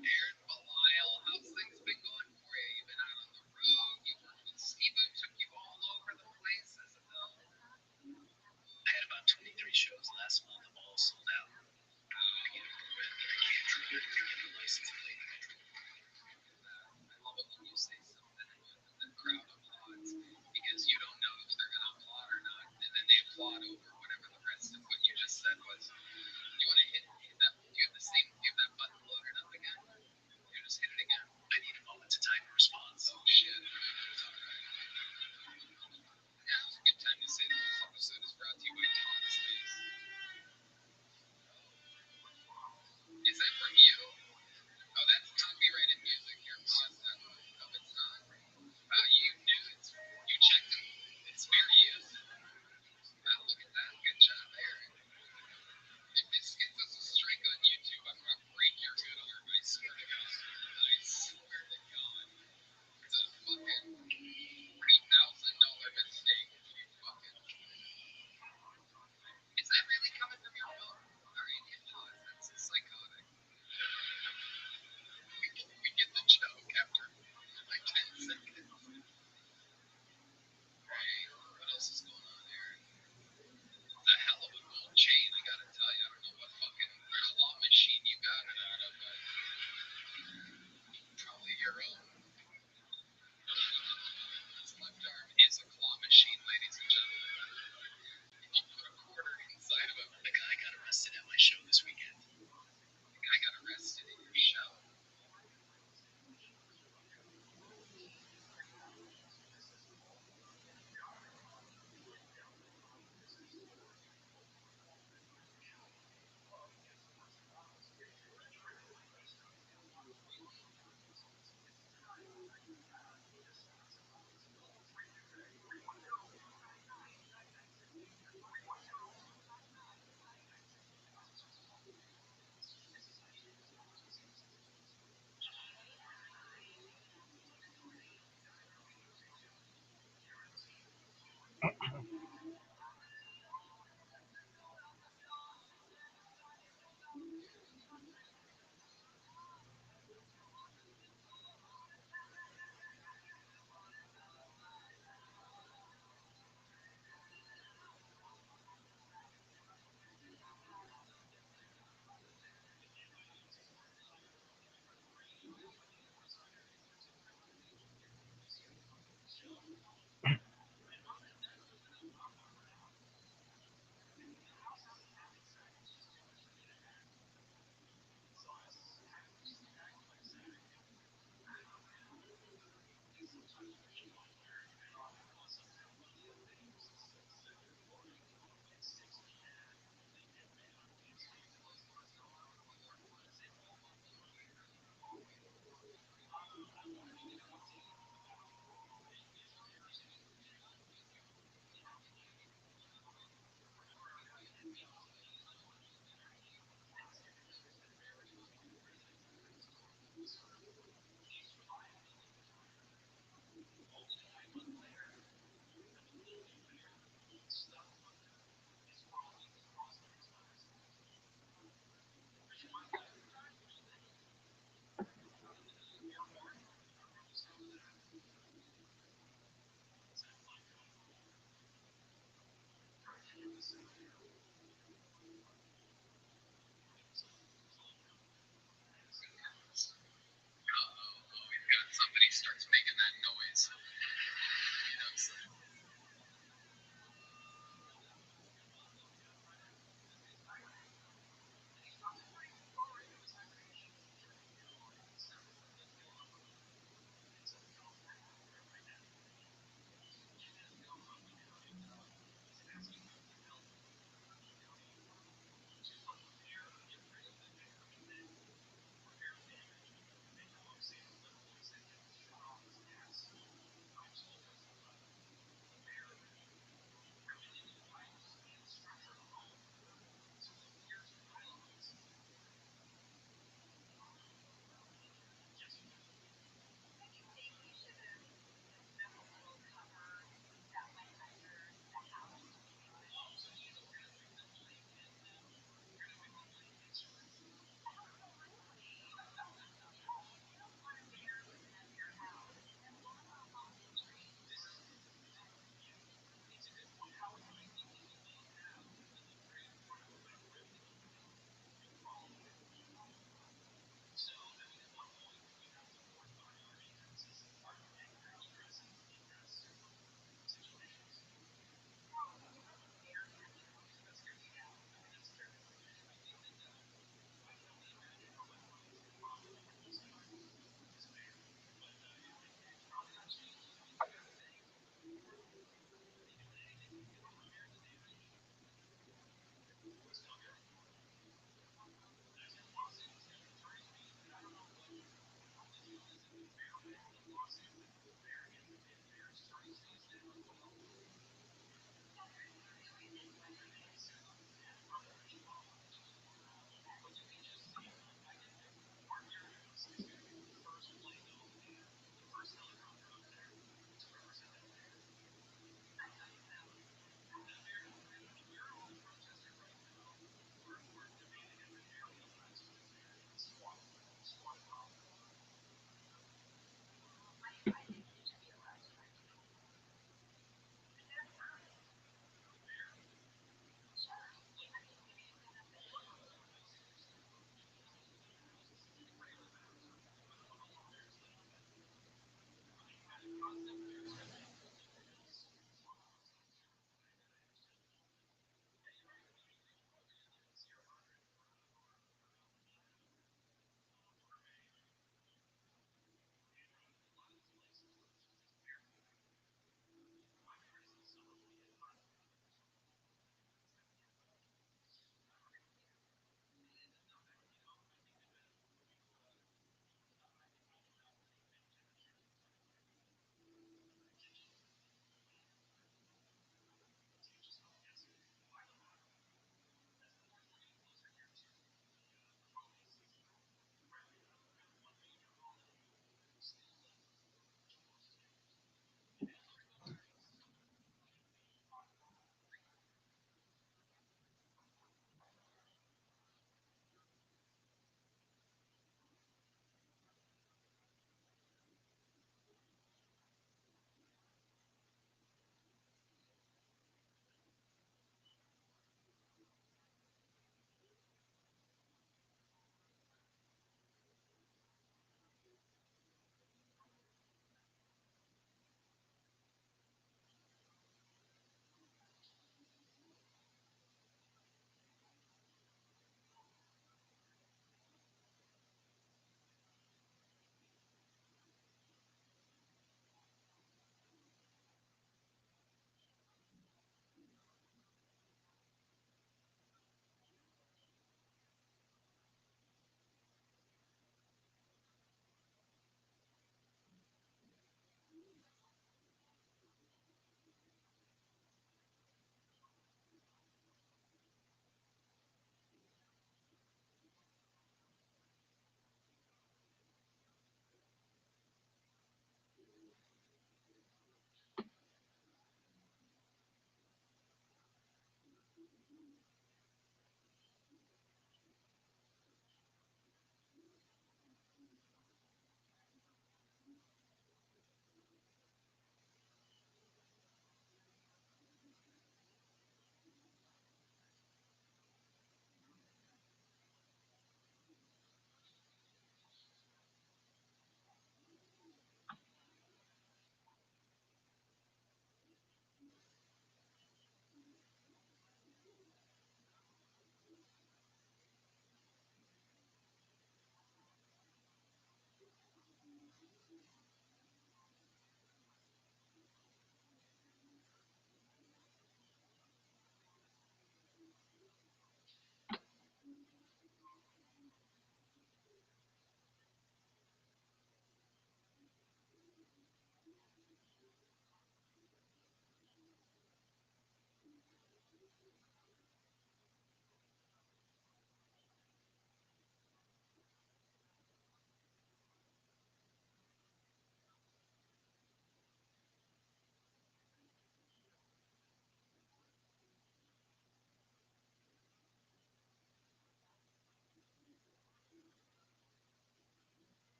Aaron Belisle, how's things been going for you? You've been out on the road. You worked with Steve-O, took you all over the place. I had about 23 shows last month, all sold out. I get a permit that I can't drive to get a license plate. I love it when you say something and the crowd applauds because you don't know if they're going to applaud or not, and then they applaud over whatever the rest of what you just said was. You want to hit that? Do you have the same? Do you have that button loaded up again? You just hit it again. I need a moment to time the response. Oh shit! It's all right. Now's a good time to say that this episode is brought to you by Tom Space. Is that from you?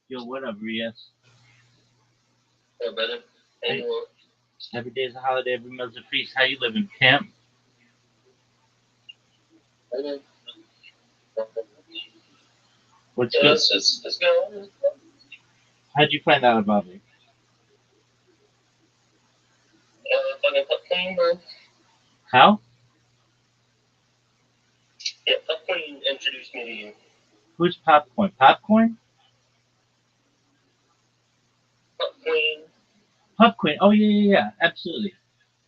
Yo, what up, Rias? Hey, brother. Hey, every day is a holiday, every meal's a feast. How you living, Camp? What's Yeah, good? it's good. How'd you find out about me? Fucking popcorn, bro. How? Yeah, popcorn introduced me to you. Who's Popcorn? Popcorn? Popcorn. Popcorn. Oh, yeah. Absolutely.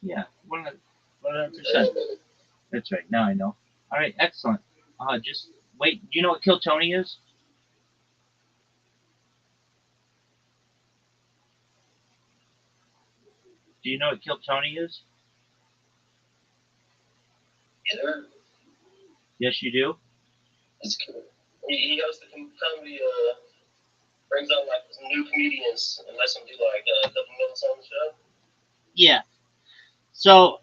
Yeah, 100%. That's right. Now I know. All right, excellent. Just wait. Do you know what Kill Tony is? Do you know what Kill Tony is? Yeah, Yes, you do. it's cool. He hosts the comedy, brings on like some new comedians and lets them do like a couple minutes on the show. Yeah. So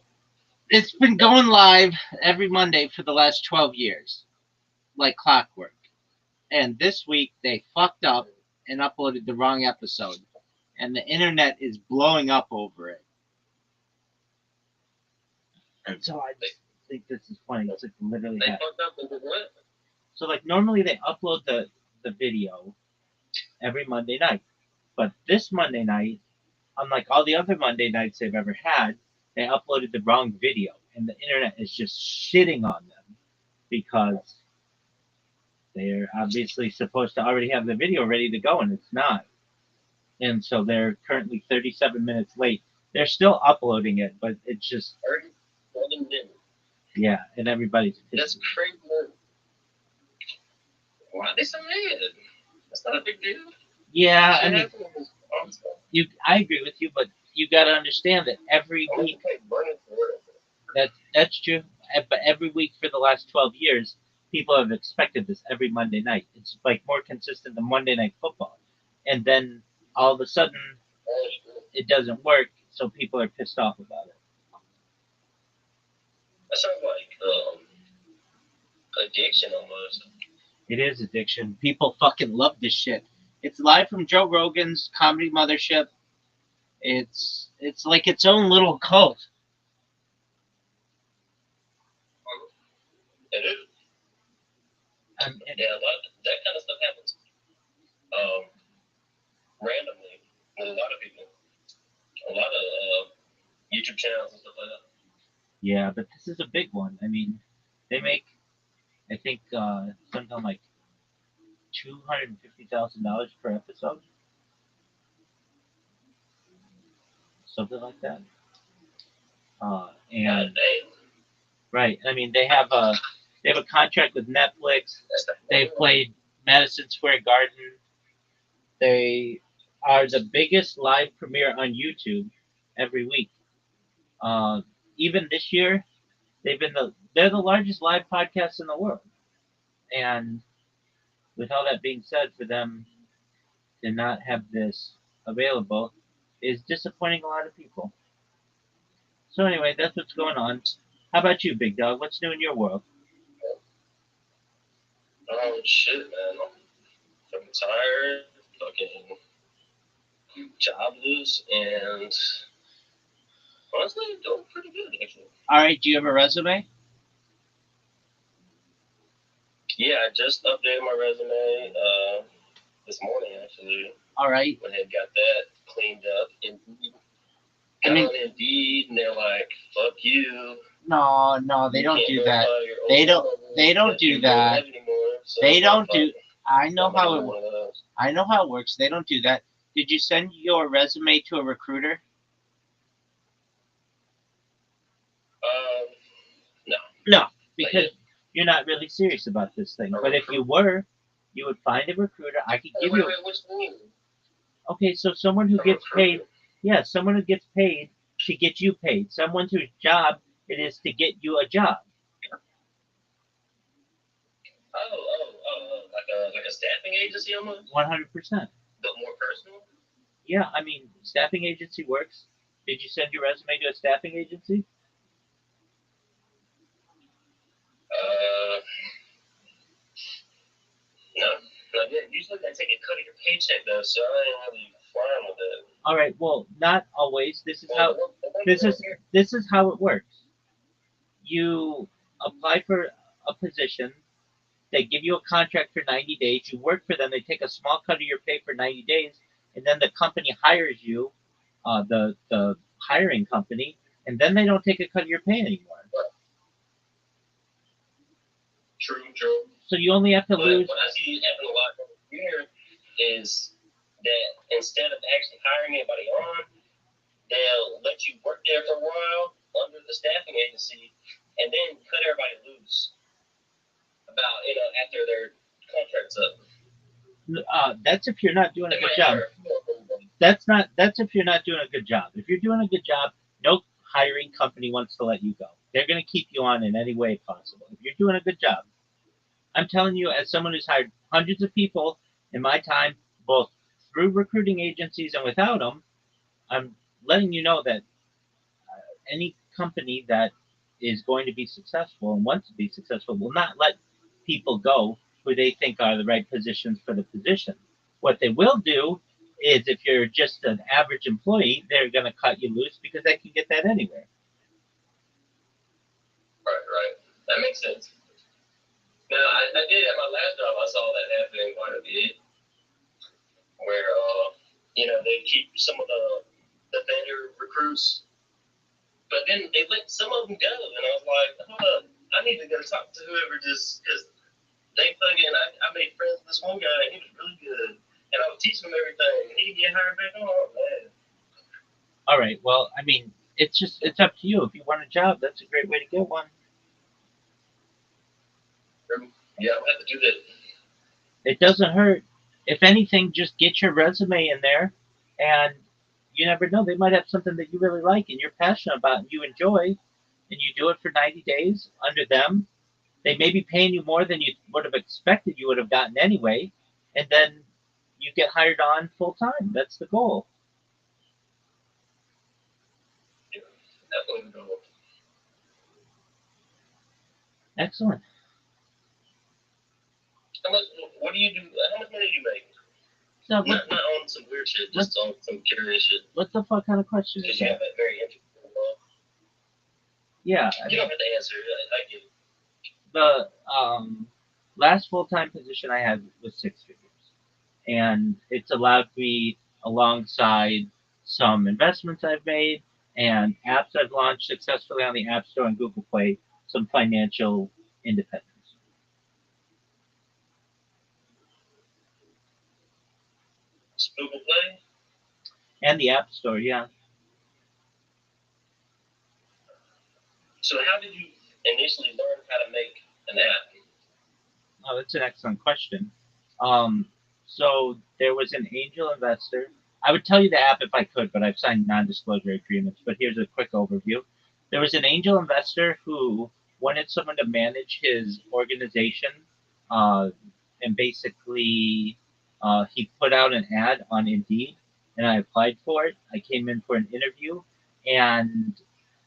it's been going live every Monday for the last 12 years, like clockwork. And this week they fucked up and uploaded the wrong episode, and the internet is blowing up over it. And so I just think this is funny. It's like literally They happened. fucked up and did what? So like normally they upload the video every Monday night, but this Monday night, unlike all the other Monday nights they've ever had, they uploaded the wrong video, and the internet is just shitting on them because they're obviously supposed to already have the video ready to go, and it's not. And so they're currently 37 minutes late. They're still uploading it, but it's just 37 minutes. yeah, and everybody's That's pissed. crazy. Why are they so mad? That's not a big deal. Yeah, I Shit mean, happens. I agree with you, but you got to understand that every week that's true. But every week for the last 12 years, people have expected this every Monday night. It's like more consistent than Monday Night Football, and then all of a sudden it doesn't work, so people are pissed off about it. That sounds like addiction almost. It is addiction. People fucking love this shit. It's live from Joe Rogan's Comedy Mothership. It's like its own little cult. It is. Yeah, a lot of, that kind of stuff happens randomly with a lot of people. A lot of YouTube channels and stuff like that. Yeah, but this is a big one. I mean, they make, I think, something like $250,000 per episode, something like that. And right, I mean, they have a contract with Netflix. They've played Madison Square Garden. They are the biggest live premiere on YouTube every week. Even this year, they're the largest live podcast in the world. And with all that being said, for them to not have this available is disappointing a lot of people. So anyway, that's what's going on. How about you, Big Dog? What's new in your world? Oh shit, man! I'm fucking tired, fucking jobless, and honestly, doing pretty good actually. All right, do you have a resume? Yeah, I just updated my resume this morning actually. All right. Went ahead and got that cleaned up. Indeed. I mean, on Indeed, and they're like, "Fuck you." No, they don't do that. They don't do that. They don't do. I know how it works. They don't do that. Did you send your resume to a recruiter? No. No, because you're not really serious about this thing. But if you were, you would find a recruiter. I could give you. What's the name? Okay, so someone who gets paid. Yeah, someone who gets paid to get you paid. Someone whose job it is to get you a job. Like a staffing agency almost? 100%. But more personal? Yeah, I mean, staffing agency works. Did you send your resume to a staffing agency? No, not yet. Usually typically they take a cut of your paycheck though, so I ain't really fine with that. All right. Well, not always. This is Well, how this is how it works. You apply for a position. They give you a contract for 90 days. You work for them. They take a small cut of your pay for 90 days, and then the company hires you, the hiring company, and then they don't take a cut of your pay anymore. True. So you only have to But lose. what I see happen a lot here is that instead of actually hiring anybody on, they'll let you work there for a while under the staffing agency, and then cut everybody loose about after their contract's up. That's if you're not doing a good job. That's if you're not doing a good job. If you're doing a good job, no hiring company wants to let you go. They're going to keep you on in any way possible. If you're doing a good job, I'm telling you, as someone who's hired hundreds of people in my time, both through recruiting agencies and without them, I'm letting you know that any company that is going to be successful and wants to be successful will not let people go who they think are the right positions for the position. What they will do is if you're just an average employee, they're going to cut you loose because they can get that anywhere. Right. That makes sense. Now, I did at my last job, I saw that happening quite a bit, where they keep some of the better recruits, but then they let some of them go, and I was like, hold up, I need to go talk to whoever just because they fucking. I made friends with this one guy, and he was really good, and I was teaching him everything, and he get hired back on. Man. All right. Well, I mean, it's up to you. If you want a job, that's a great way to get one. Yeah, I'm gonna have to do that. It doesn't hurt. If anything, just get your resume in there, and you never know. They might have something that you really like and you're passionate about and you enjoy, and you do it for 90 days under them. They may be paying you more than you would have expected you would have gotten anyway, and then you get hired on full time. That's the goal. Yeah, definitely the goal. Excellent. What do you do? How much money do you make? So not on some weird shit, just on some curious shit. What the fuck kind of question is Because you have that? a very interesting Yeah. You don't have to answer. I get it. The last full-time position I had was 6 figures, and it's allowed me, alongside some investments I've made and apps I've launched successfully on the App Store and Google Play, some financial independence. Google Play? And the App Store, yeah. So how did you initially learn how to make an app? Oh, that's an excellent question. So there was an angel investor. I would tell you the app if I could, but I've signed non-disclosure agreements. But here's a quick overview. There was an angel investor who wanted someone to manage his organization, uh, and basically he put out an ad on Indeed, and I applied for it. I came in for an interview, and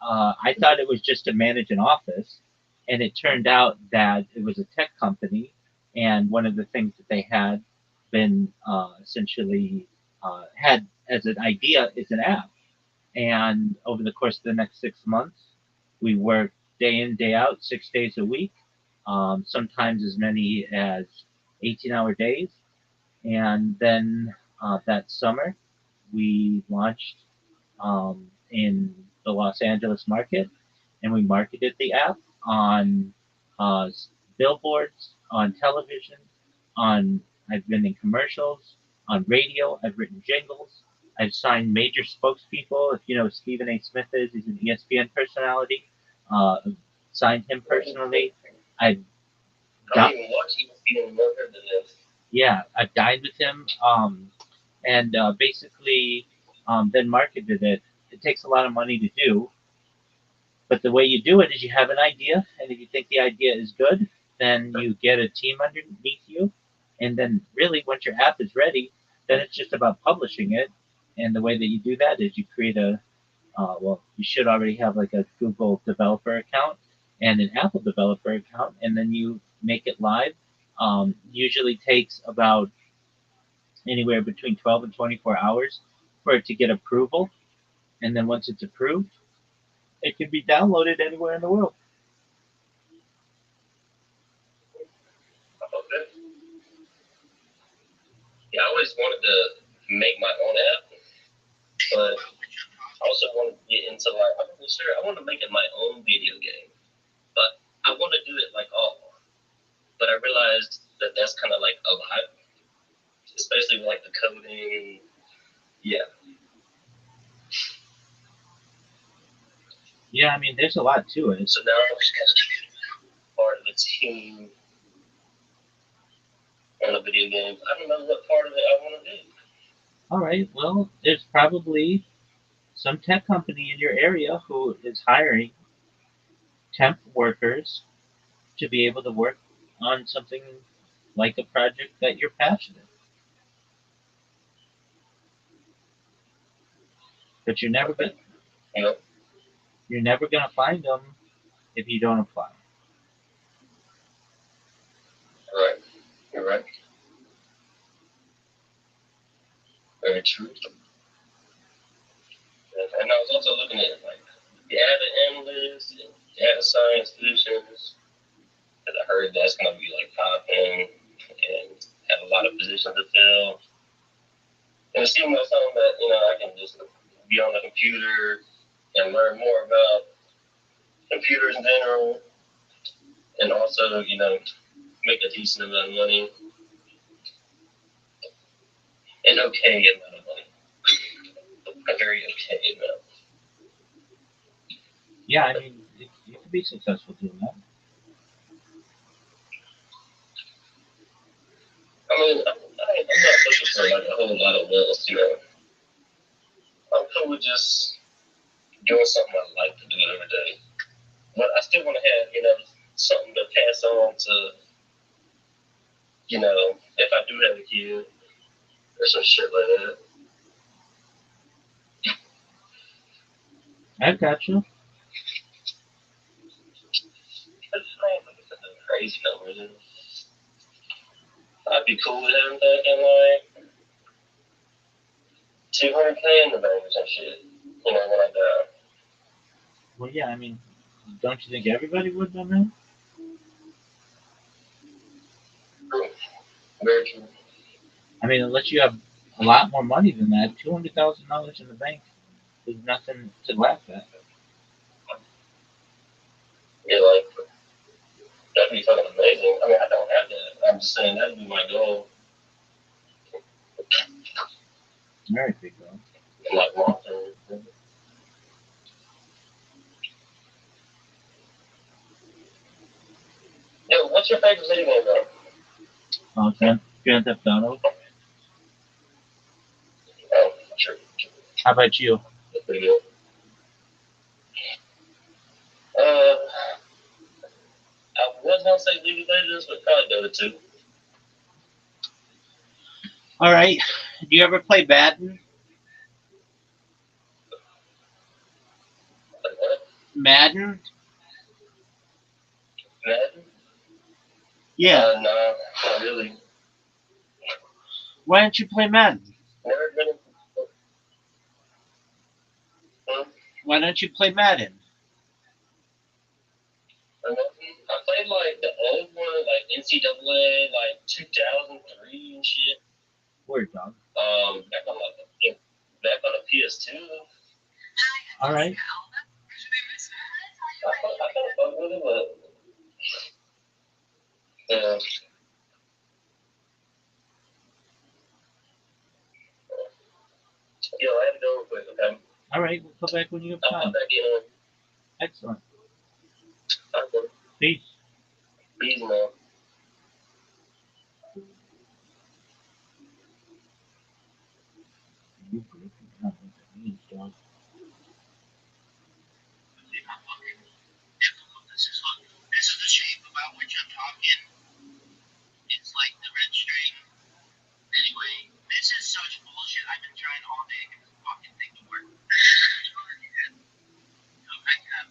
I thought it was just to manage an office, and it turned out that it was a tech company, and one of the things that they had been essentially had as an idea is an app. And over the course of the next 6 months, we worked day in, day out, 6 days a week, sometimes as many as 18-hour days. And then that summer, we launched in the Los Angeles market, and we marketed the app on uh, billboards, on television, on I've been in commercials, on radio. I've written jingles. I've signed major spokespeople. If you know who Stephen A. Smith is, he's an ESPN personality. Signed him personally. I've I don't even watch ESPN more than this. Yeah, I've dined with him, and basically then marketed it. It takes a lot of money to do, but the way you do it is you have an idea, and if you think the idea is good, then you get a team underneath you, and then really once your app is ready, then it's just about publishing it. And the way that you do that is you create you should already have like a Google developer account and an Apple developer account, and then you make it live. Usually takes about anywhere between 12 and 24 hours for it to get approval. And then once it's approved, it can be downloaded anywhere in the world. Okay. Yeah, I always wanted to make my own app, but I also want to get into like, I'm not sure, I want to make it my own video game, but I want to do it like all. But I realized that that's kind of like a lot, especially with like the coding. Yeah. Yeah, I mean, there's a lot to it. So now I'm just kind of part of the team on the video game. I don't know what part of it I want to do. All right, well, there's probably some tech company in your area who is hiring temp workers to be able to work on something like a project that you're passionate. But You know, you're never gonna find them if you don't apply. right? You're right. Very true. And I was also looking at like data analysts and data science positions, because I heard that's gonna be like popping and have a lot of positions to fill. And it seemed like something that I can just be on the computer and learn more about computers in general, and also make a decent amount of money, an okay amount of money, a very okay amount. Yeah, I mean, you can be successful doing that. I mean, I'm not looking for like a whole lot of wealth. I'm cool with just doing something I like to do every day. But I still want to have, something to pass on to, if I do have a kid or some shit like that. I got you. That's not like something crazy numbers. I'd be cool with having back in like 200K in the bank or some shit. When I die. Well, yeah, I mean, don't you think everybody would by now? True. Very true. I mean, unless you have a lot more money than that, $200,000 in the bank is nothing to laugh at. Yeah, like that'd be fucking amazing. I mean, I don't have that. I'm just saying that'd be my goal. Very big goal. In like long term. Yo, what's your favorite video game though? Grand Theft Auto. Oh, sure. How about you? That's pretty good. I was gonna say League of Legends, but probably the other two. All right. Do you ever play Madden? Like what? Madden? Madden? Yeah. No, not really. Why don't you play Madden? Never been. Why don't you play Madden? I played like the old one, like NCAA, like 2003 and shit. Word, dog. Back on the PS2. All right. I kind of fuck with it, but yeah. Yo, I have to go real quick, okay? All right. We'll come back when you have I'll time. come back in. Excellent. Okay. Peace. Peace, man. You breaking up with the knees, dog. This is the shape about which I'm talking. It's like the red string. Anyway, this is such bullshit. I've been trying all day to get this fucking thing to work. Go back up.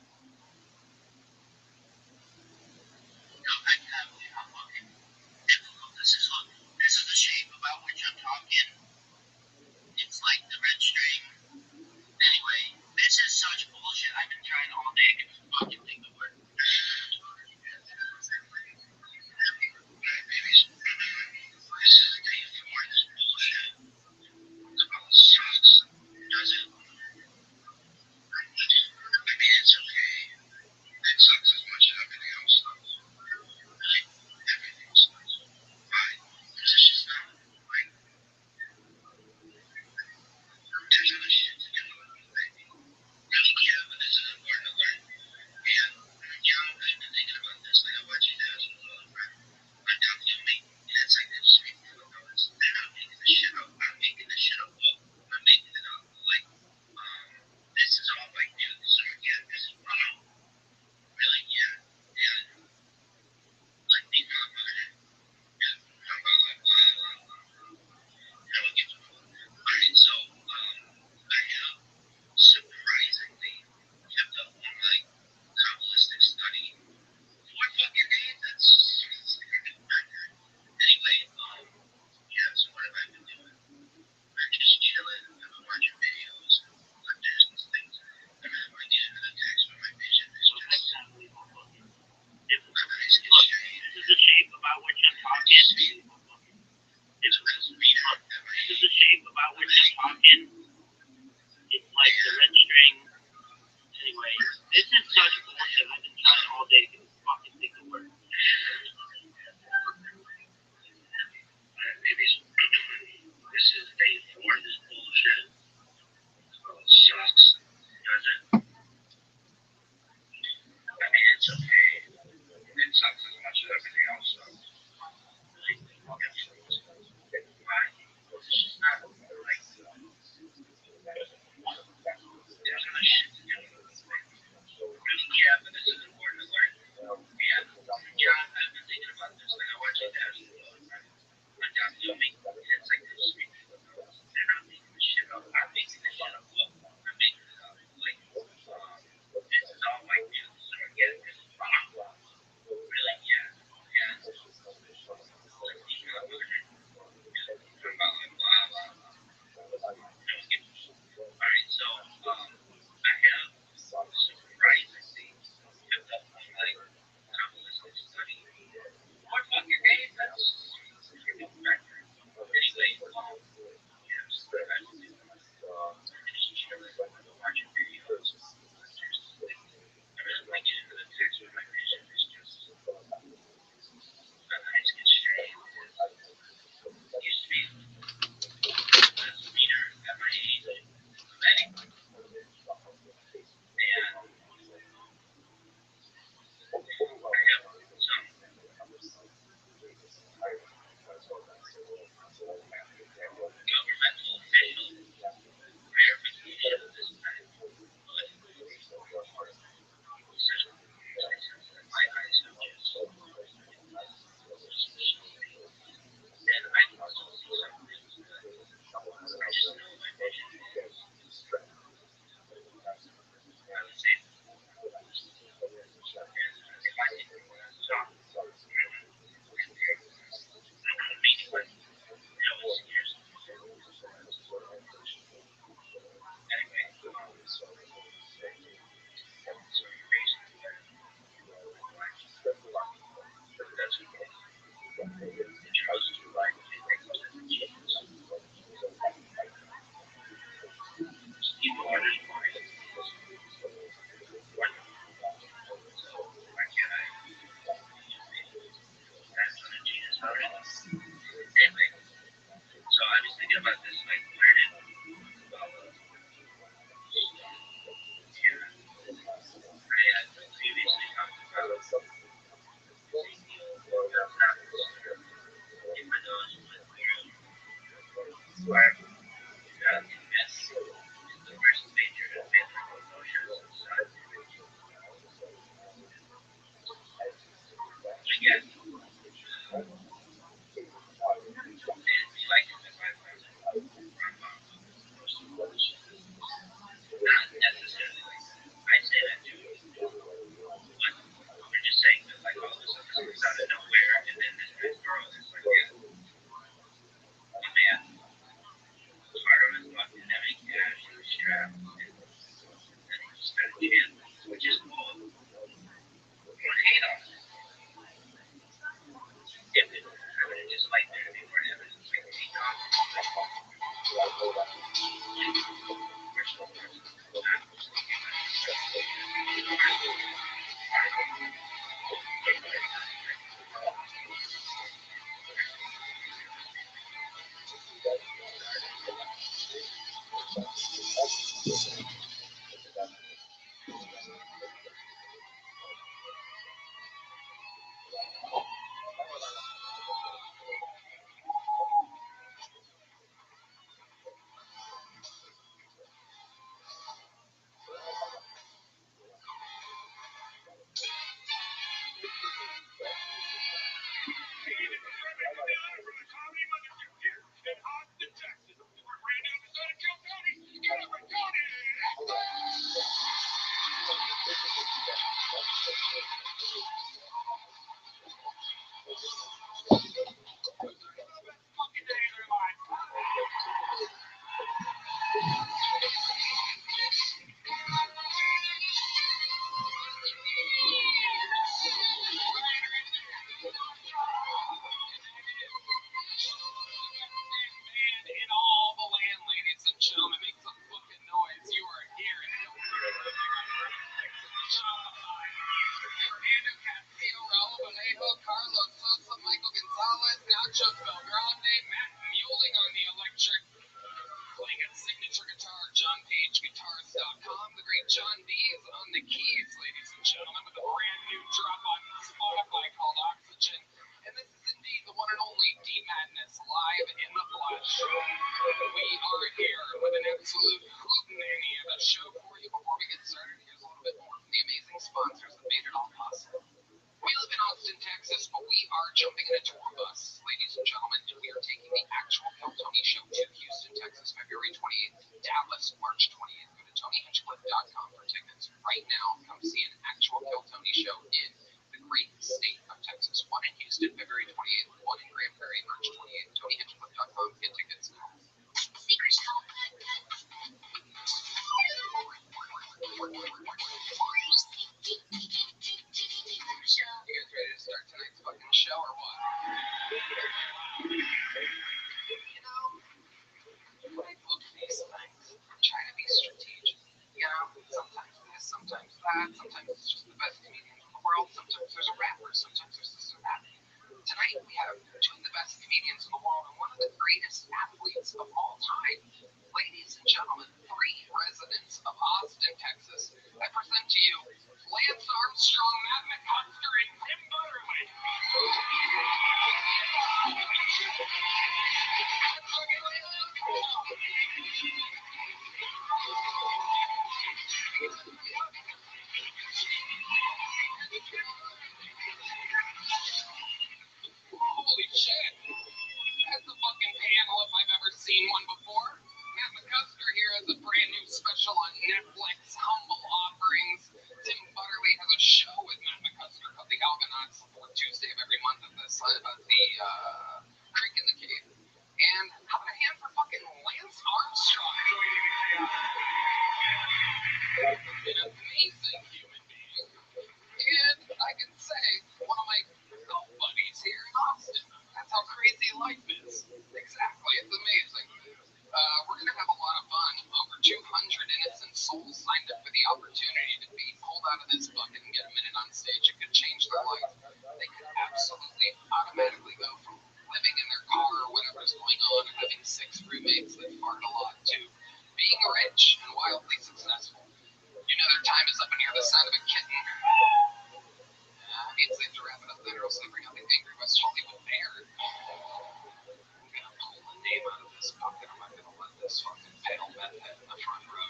In all the land, ladies and gentlemen, make some fucking noise. You are here in Fernando Castillo, Raul Vallejo, Carlos Sosa, Michael Gonzalez, Nacho Belgrande, Matt Mueling on the electric. Playing a signature guitar, JohnPageGuitars.com. The great John D is on the keys, ladies and gentlemen, with a brand new drop on Spotify called Oxygen. And this is indeed the one and only D Madness live in the flesh. We are here with an absolute hootenanny of a show for you. Before we get started, here's a little bit more from the amazing sponsors that made it all possible. We live in Austin, Texas, but we are jumping in a tour bus, ladies and gentlemen, and we are taking the actual Kel Tony show to Houston, Texas, February 28th, Dallas, March 28th. Go to TonyHinchcliffe.com for tickets right now. Come see an actual Kel Tony show in the great state of Texas. One in Houston, February 28th, one in Grand Prairie, March 28th. TonyHinchcliffe.com. Get tickets now. Secret Shop. You guys ready to start tonight's fucking show or what? You know, when I book these things, I try to be strategic. You know, sometimes this, sometimes that, sometimes it's just the best comedians in the world, sometimes there's a rapper, sometimes there's this or that. Tonight we have two of the best comedians in the world and one of the greatest athletes of all time. Ladies and gentlemen, three residents of Austin, Texas. I present to you Lance Armstrong, Matt McCusker, and Tim Butterly. Holy shit. That's a fucking panel if I've ever seen one before. Matt McCusker here has a brand new special on Netflix, Humble Offerings. Tim Butterly has a show with Matt McCusker called The Algonauts, the fourth Tuesday of every month at the Creek in the Cave. And how about a hand for fucking Lance Armstrong joining me today? An amazing human being. And I can say, one of my golf buddies here in Austin. That's how crazy life is. Exactly, it's amazing. We're going to have a lot of fun. Over 200 innocent souls signed up for the opportunity to be pulled out of this bucket and get a minute on stage. It could change their life. They could absolutely automatically go from living in their car or whatever's going on and having 6 roommates that fart a lot to being rich and wildly successful. You know their time is up and hear the sound of a kitten. It's safe to wrap it up there. I'll say bring out the angry West Hollywood Bear. I'm gonna pull the name out of this pocket. I'm not gonna let this fucking pale meth head in the front row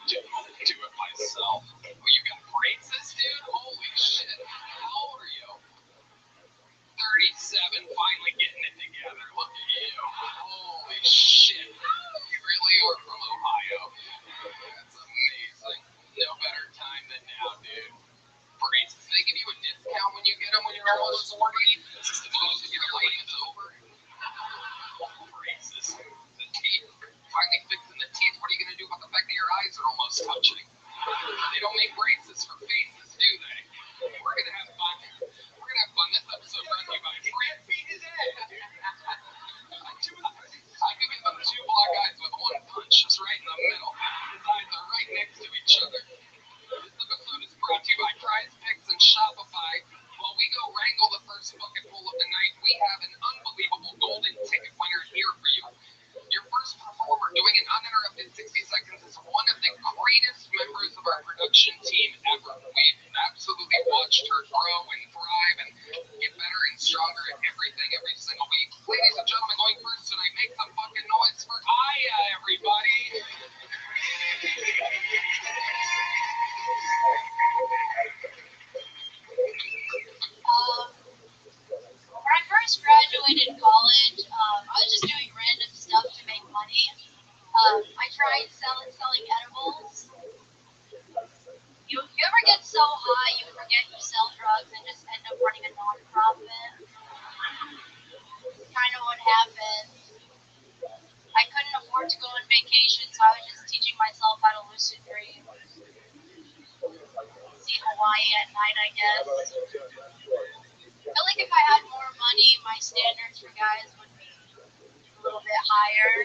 do it myself. Oh, you got braces, dude? Holy shit. How old are you? 37, finally getting it together. Look at you. Holy shit. You really are from Ohio. That's amazing. No better time than now, dude. Braces. They give you a discount when you get them when you're almost 40. This is the most your life is over. Braces. The teeth. Finally fixing the teeth. What are you going to do about the fact that your eyes are almost touching? They don't make braces for faces, do they? We're going to have fun. We're going to have fun. This episode brought to you by Brad Beat His Head. I give you them 2 black eyes with 1 punch, just right in the middle. His eyes are right next to each other. This episode is brought to you by Prize Picks and Shopify. While we go wrangle the first bucket full of the night, we have an unbelievable golden ticket winner here for you. Your first performer doing an uninterrupted 60 seconds is one of the everything every single week. Ladies and gentlemen, going first tonight, make some fucking noise for Aya, everybody. When I first graduated college, I was just doing random stuff to make money. I tried selling edibles. You ever get so high you forget you sell drugs and just end up running a non-profit? Kind of what happened. I couldn't afford to go on vacation, so I was just teaching myself how to lucid dream. See Hawaii at night, I guess. I feel like if I had more money, my standards for guys would be a little bit higher.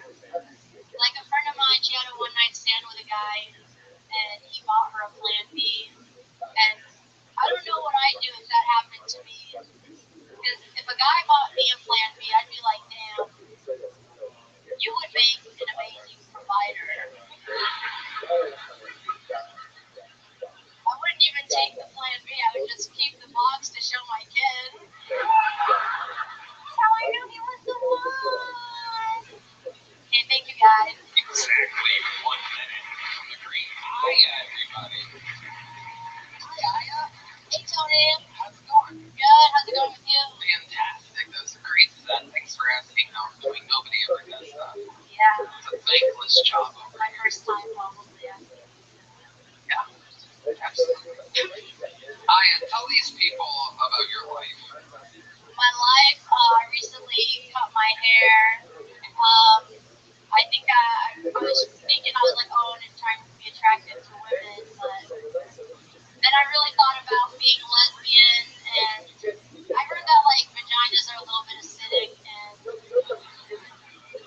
Like a friend of mine, she had a one-night stand with a guy, and he bought her a Plan B. And I don't know what I'd do if that happened to me. Because if a guy bought me a Plan B, I'd be like, damn, you would make an amazing provider. I wouldn't even take the Plan B, I would just keep the box to show my kid. That's how I knew he was the one. Okay, thank you guys. Exactly 1 minute from the green. Aya, everybody. Hi, Aya. Hey, Tony. How's it going? Good, how's it going with you? Fantastic. That was a great set. Thanks for asking how I'm doing. Nobody ever does that. Yeah. It's a thankless job. My first time, probably. Yeah, absolutely. Aya, tell these people about your life. My life, I recently cut my hair. I think I was thinking I was like, oh, and trying to be attractive to women, but then I really thought about being lesbian, and I heard that like vaginas are a little bit acidic, and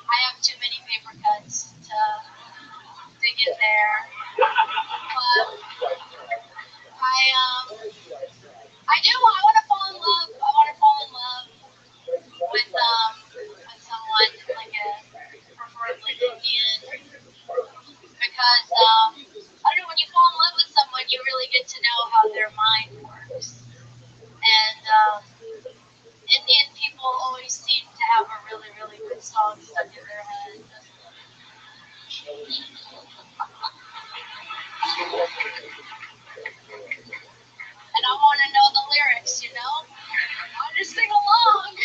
I have too many paper cuts to dig in there. But I want to fall in love. I want to fall in love with someone like preferably Indian, because I don't know, when you fall in love with someone, you really get to know how their mind works. And Indian people always seem to have a really, really good song stuck in their head. And I want to know the lyrics, you know? I just sing along.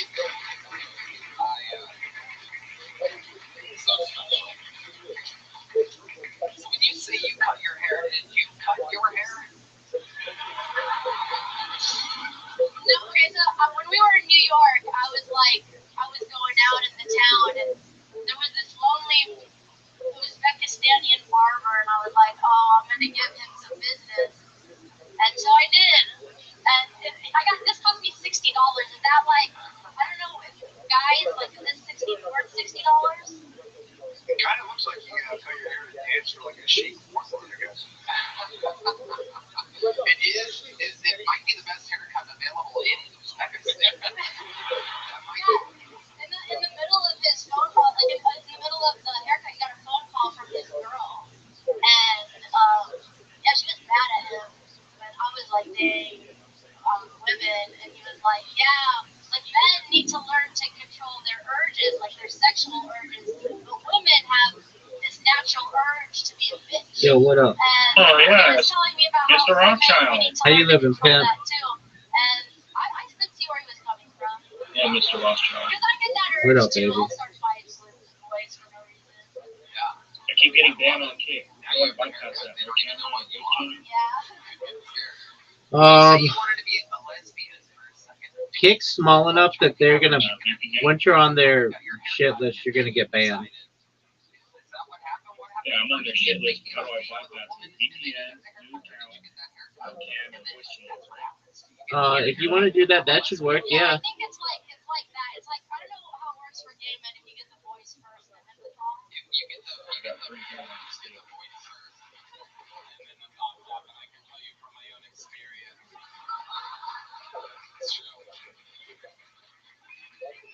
So when you say you cut your hair, did you cut your hair? No, okay, so when we were in New York, I was going out in the town, and there was this lonely Uzbekistani barber, and I was like, oh, I'm going to give him some business. And so I did. And this cost me $60. Is that like, I don't know if guys, like, is this worth $60? It kind of looks like you cut your hair to dance for like a chic fourth one, I guess. It might be the best haircut available in Uzbekistan. In the middle of his phone call, like in the middle of the haircut, he got a phone call from this girl. And, yeah, she was mad at him. But I was like, dang, women. And he was like, yeah, like men need to learn to control their urges, like their sexual urges. But women have this natural urge to be a bitch. Yo, what up? And Oh, yeah. he was telling me about Mr. how Rothschild. we need to How you learn to living, control pimp? that too. And I could see where he was coming from. Yeah, Mr. Rothschild. Because I get that What urge up, too. baby? I'll start fights with boys for no reason. I keep getting banned on Kick. How do I bypass that? They don't even know what you are. Yeah. You wanted to be a lesbian for a second. Kick's small enough that they're gonna, once you're on their shit list, you're gonna get banned. Is that what happened? What happened? Yeah, I'm on their shit list. How do I bypass it? VPN, new account, webcam, and voice change. If you want to do that, that should work. Yeah, I Yeah. think it's like that. It's like, I don't know how it works for gay men, if you get the voice first and then the call. You get the voice first, and then the pop up, and I can tell you from my own experience. It's true.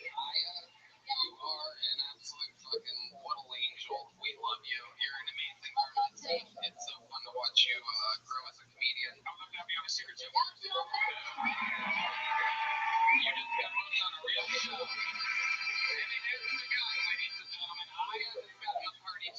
You are an absolute fucking little angel. We love you. You're an amazing artist. It's so fun to watch you grow as a comedian. I'm looking up, you have a secret too. You just got money on a real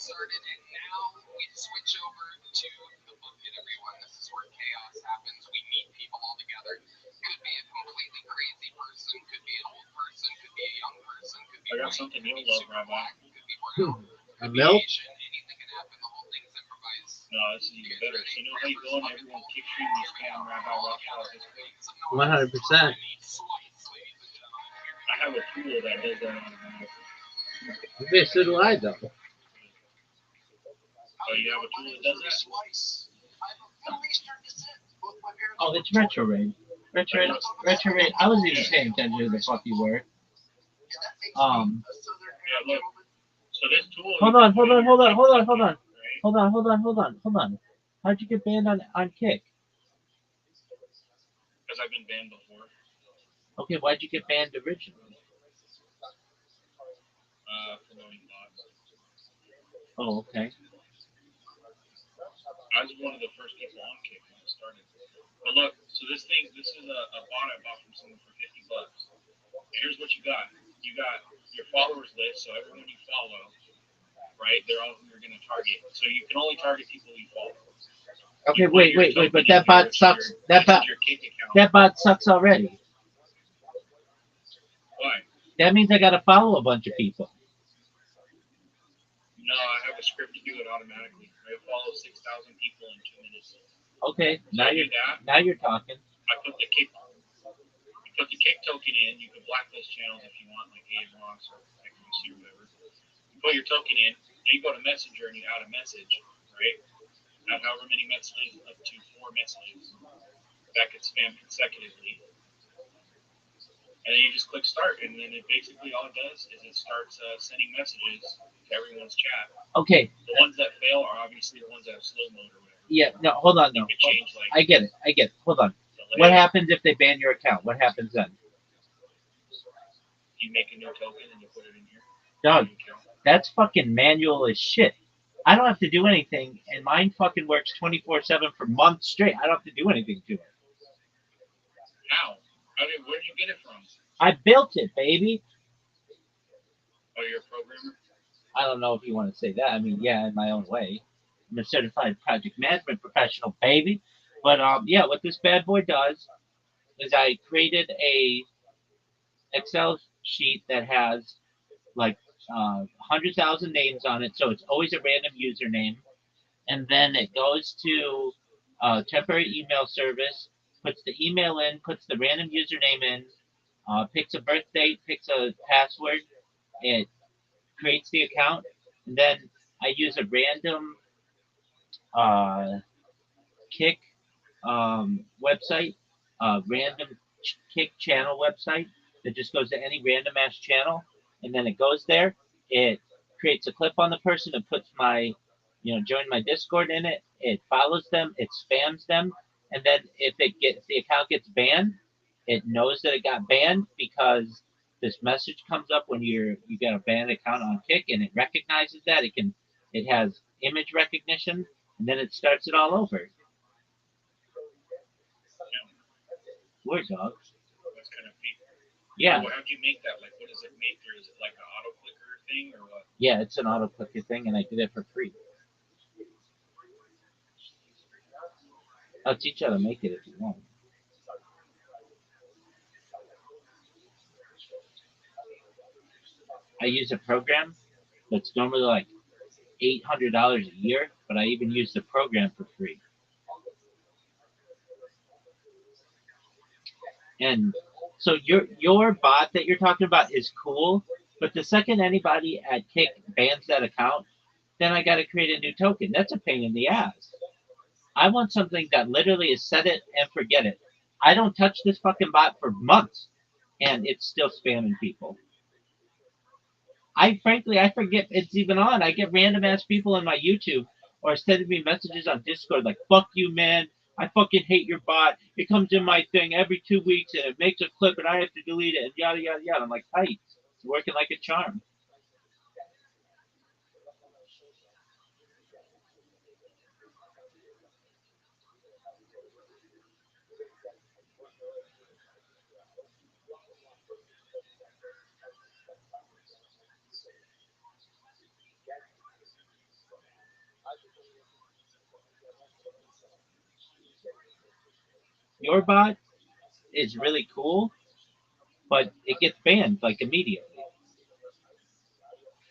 Started, and now we switch over to the bucket, everyone. This is where chaos happens. We meet people all together. Could be a completely crazy person, could be an old person, could be a young person, could be I got white, something could be you'll love, super Rabbi. black, could be brown, A could be milk? Asian. Anything can happen. The whole thing's improvised. No, this is even better. So you know how you go and everyone keeps shooting this guy on Rabbi Rothschild's Discord? 100%. I have a tool that does that automatically. Okay, so do I, though. Oh, you have a tool that does that? Oh, Oh, it's Retro Raid. Retro Raid. I wasn't even paying attention to the fuck you were. Yeah, look. So this tool. Hold on. How'd you get banned on Kick? Because I've been banned before. Okay, why'd you get banned originally? Promoting bots. Oh, okay. I was one of the first people on Kick when it started. But look, so this is a bot I bought from someone for $50. Here's what you got. You got your followers list, so everyone you follow, right? They're all who you're going to target. So you can only target people you follow. Okay, You put wait, your but token that in bot your sucks. That Messenger Kick account. bot sucks already. Why? That means I gotta follow a bunch of people. No, I have a script to do it automatically. I follow 6,000 people in 2 minutes. Okay, So now I do you're that. talking. I put the Kick token in. You can blacklist channels if you want, like Rocks or XBC or whatever. You put your token in. Then you go to Messenger and you add a message, right? Add however many messages, up to 4 messages that get spammed consecutively. And then you just click start, and then it basically all it does is it starts sending messages to everyone's chat. Okay. The ones that fail are obviously the ones that have slow mode or whatever. Yeah, no, hold on, You no. can change, like, I get it. Hold on. delay. What happens if they ban your account? What happens then? You make a new token and you put it in here. Doug, that's fucking manual as shit. I don't have to do anything, and mine fucking works 24/7 for months straight. I don't have to do anything to it. How? Where did you get it from? I built it, baby. Oh, you're a programmer? I don't know if you want to say that. I mean, yeah, in my own way. I'm a certified project management professional, baby. But yeah, what this bad boy does is I created a Excel sheet that has like 100,000 names on it, so it's always a random username, and then it goes to temporary email service, puts the email in, puts the random username in, picks a birth date, picks a password, it creates the account, and then I use a random Kick website, random Kick channel website that just goes to any random ass channel, and then it goes there. It creates a clip on the person and puts my, join my Discord in it. It follows them, it spams them, and then if the account gets banned, it knows that it got banned because this message comes up when you got a banned account on Kick, and it recognizes that it has image recognition, and then it starts it all over. Word, dog. That's kind of neat. Yeah. How do you make that? Like, what does it make? Or is it like an auto clicker thing, or what? Yeah, it's an auto clicker thing, and I did it for free. I'll teach you how to make it if you want. I use a program that's normally like $800 a year, but I even use the program for free. And so your bot that you're talking about is cool, but the second anybody at Kick bans that account, then I got to create a new token. That's a pain in the ass. I want something that literally is set it and forget it. I don't touch this fucking bot for months, and it's still spamming people. I forget it's even on. I get random ass people in my YouTube or sending me messages on Discord like, fuck you, man. I fucking hate your bot. It comes in my thing every 2 weeks and it makes a clip and I have to delete it and yada, yada, yada. I'm like, hey, it's working like a charm. Your bot is really cool, but it gets banned like immediately.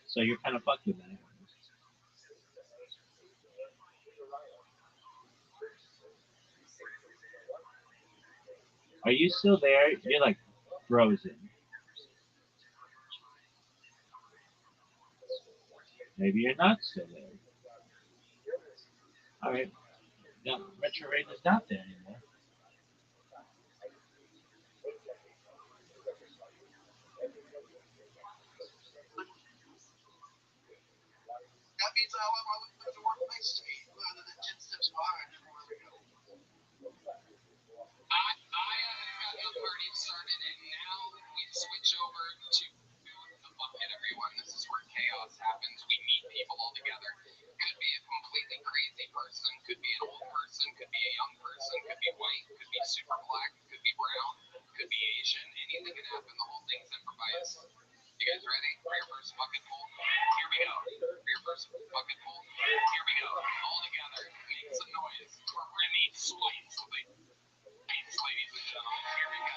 So you're kind of fucked with that. Are you still there? You're like frozen. Maybe you're not still there. All right. No, Retro Raid is not there anymore. That means I look at the workplace to me rather than 10 steps behind everywhere we go. I got the party started, and now we switch over to the bucket, everyone. This is where chaos happens. We meet people all together. Could be a completely crazy person, could be an old person, could be a young person, could be white, could be super black, could be brown, could be Asian. Anything can happen. The whole thing's improvised. You guys ready for your first bucket pool? Here we go. For your first bucket pool, here we go. All together, make some noise for Remy Slice. Thanks, ladies and gentlemen. Here we go.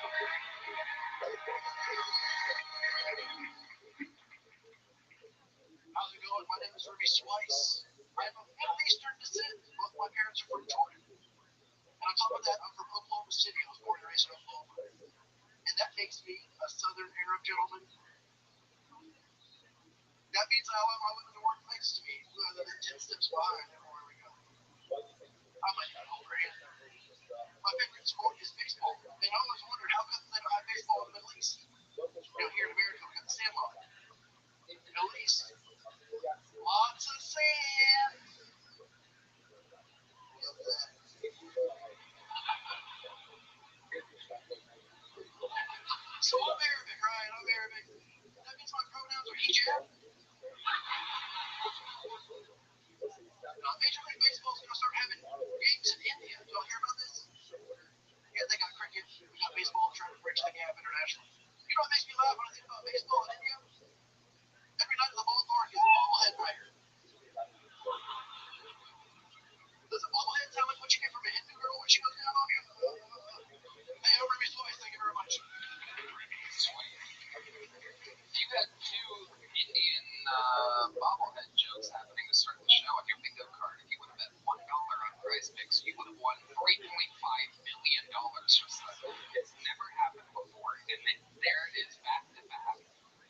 How's it going? My name is Rabbi Slice. I'm of Middle Eastern descent. Both my parents are from Jordan. And on top of that, I'm from Oklahoma City. I was born and raised in Oklahoma. And that makes me a Southern Arab gentleman. That means I allow my women to work next to me rather than 10 steps behind everywhere we go. I'm a over here. My favorite sport is baseball. And I always wondered how come they don't have baseball in the Middle East. You know, here in America, we got the Sandlot. In the Middle East, lots of sand. Love that. So I'm Arabic, right? I'm Arabic. That means my pronouns are hijab. Major League Baseball's going to start having games in India. Did y'all hear about this? Yeah, they got cricket. We got baseball trying to bridge the gap internationally. You know what makes me laugh when I think about baseball in India? Every night in the ballpark is a bobblehead writer. Does a bobblehead sound like what you get from a Hindu girl when she goes down on you? Hey, I'm Ruby Slice. Thank you very much. You had two Indian bobblehead jokes happening to start the show on your bingo card. If you would have bet $1 on Prize Picks, you would have won $3.5 million or so. It's never happened before, and then there it is, back to back.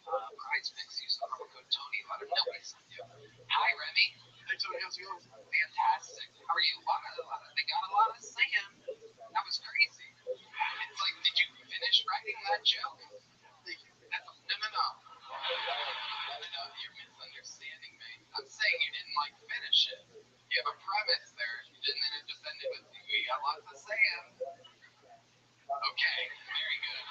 Prize Picks, use the promo code Tony. Let him know what he sent you. Hi, Remy. Hey, Tony, how's it going? Fantastic. How are you? They got a lot of sand. That was crazy. It's like, did you finish writing that joke? Thank you. No. You're misunderstanding me. I'm saying you didn't finish it. You have a premise there, and then it just ended with you got lots of sand. Okay, very good.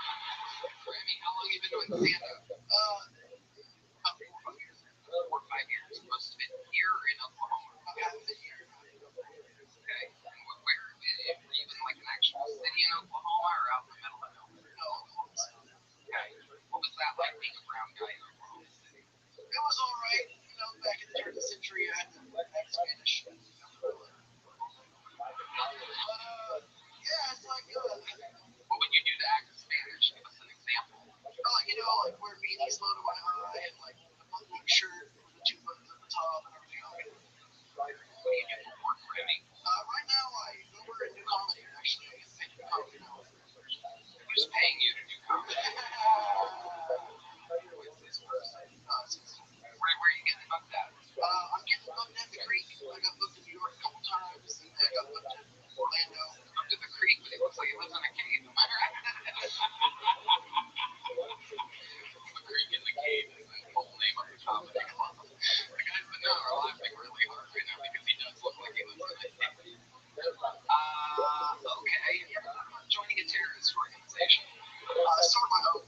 Remy, how long have you been doing stand-up? About 4 or 5 years. 4 or 5 years. Most of it here in Oklahoma. About half of it here. Okay. And where were you in an actual city in Oklahoma or out in the middle of nowhere? No, Oklahoma City. Okay. What was that like being a brown guy in Oklahoma City? It was all right. You know, back in the turn of the century, I had to act Spanish. But, yeah, it's like, what would you do to act Spanish? Give us an example. You know, wear beanies low to my eye and, a button-up shirt with the 2 buttons at the top and everything. What do you do for work, Remy? Right now, we're in new comedy, actually. I get paid to do comedy now. Who's paying you to do comedy? Who is this person? Where are you getting booked at? I'm getting booked at the Creek. I got booked in New York a couple times, and I got booked in Orlando. Booked at the Creek, but it looks like it lives in a cave. Am I right? The Creek in the Cave is the full name of the comedy club. The guys that know are laughing really hard right now because he does look like he lives in a cave. Okay. Joining a terrorist organization. Sort of my own.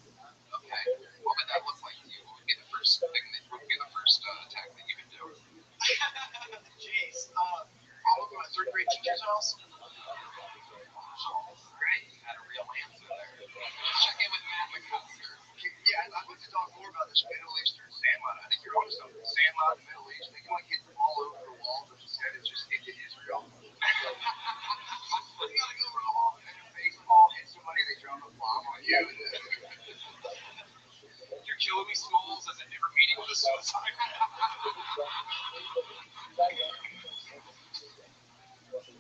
Okay. What would that look like to you? What would be the first thing what would be the first attack that you would do? Jeez. Probably my 3rd grade teacher's house. Great. You had a real answer there. Check in with Matt McCusker. Yeah, I'd like to talk more about this Middle Eastern Sandlot. I think you're onto something. Sandlot in the Middle East, they can hit them all over the walls. Instead, it's just hit Israel. You gotta go over the wall and face killing me souls as a different meaning with a suicide.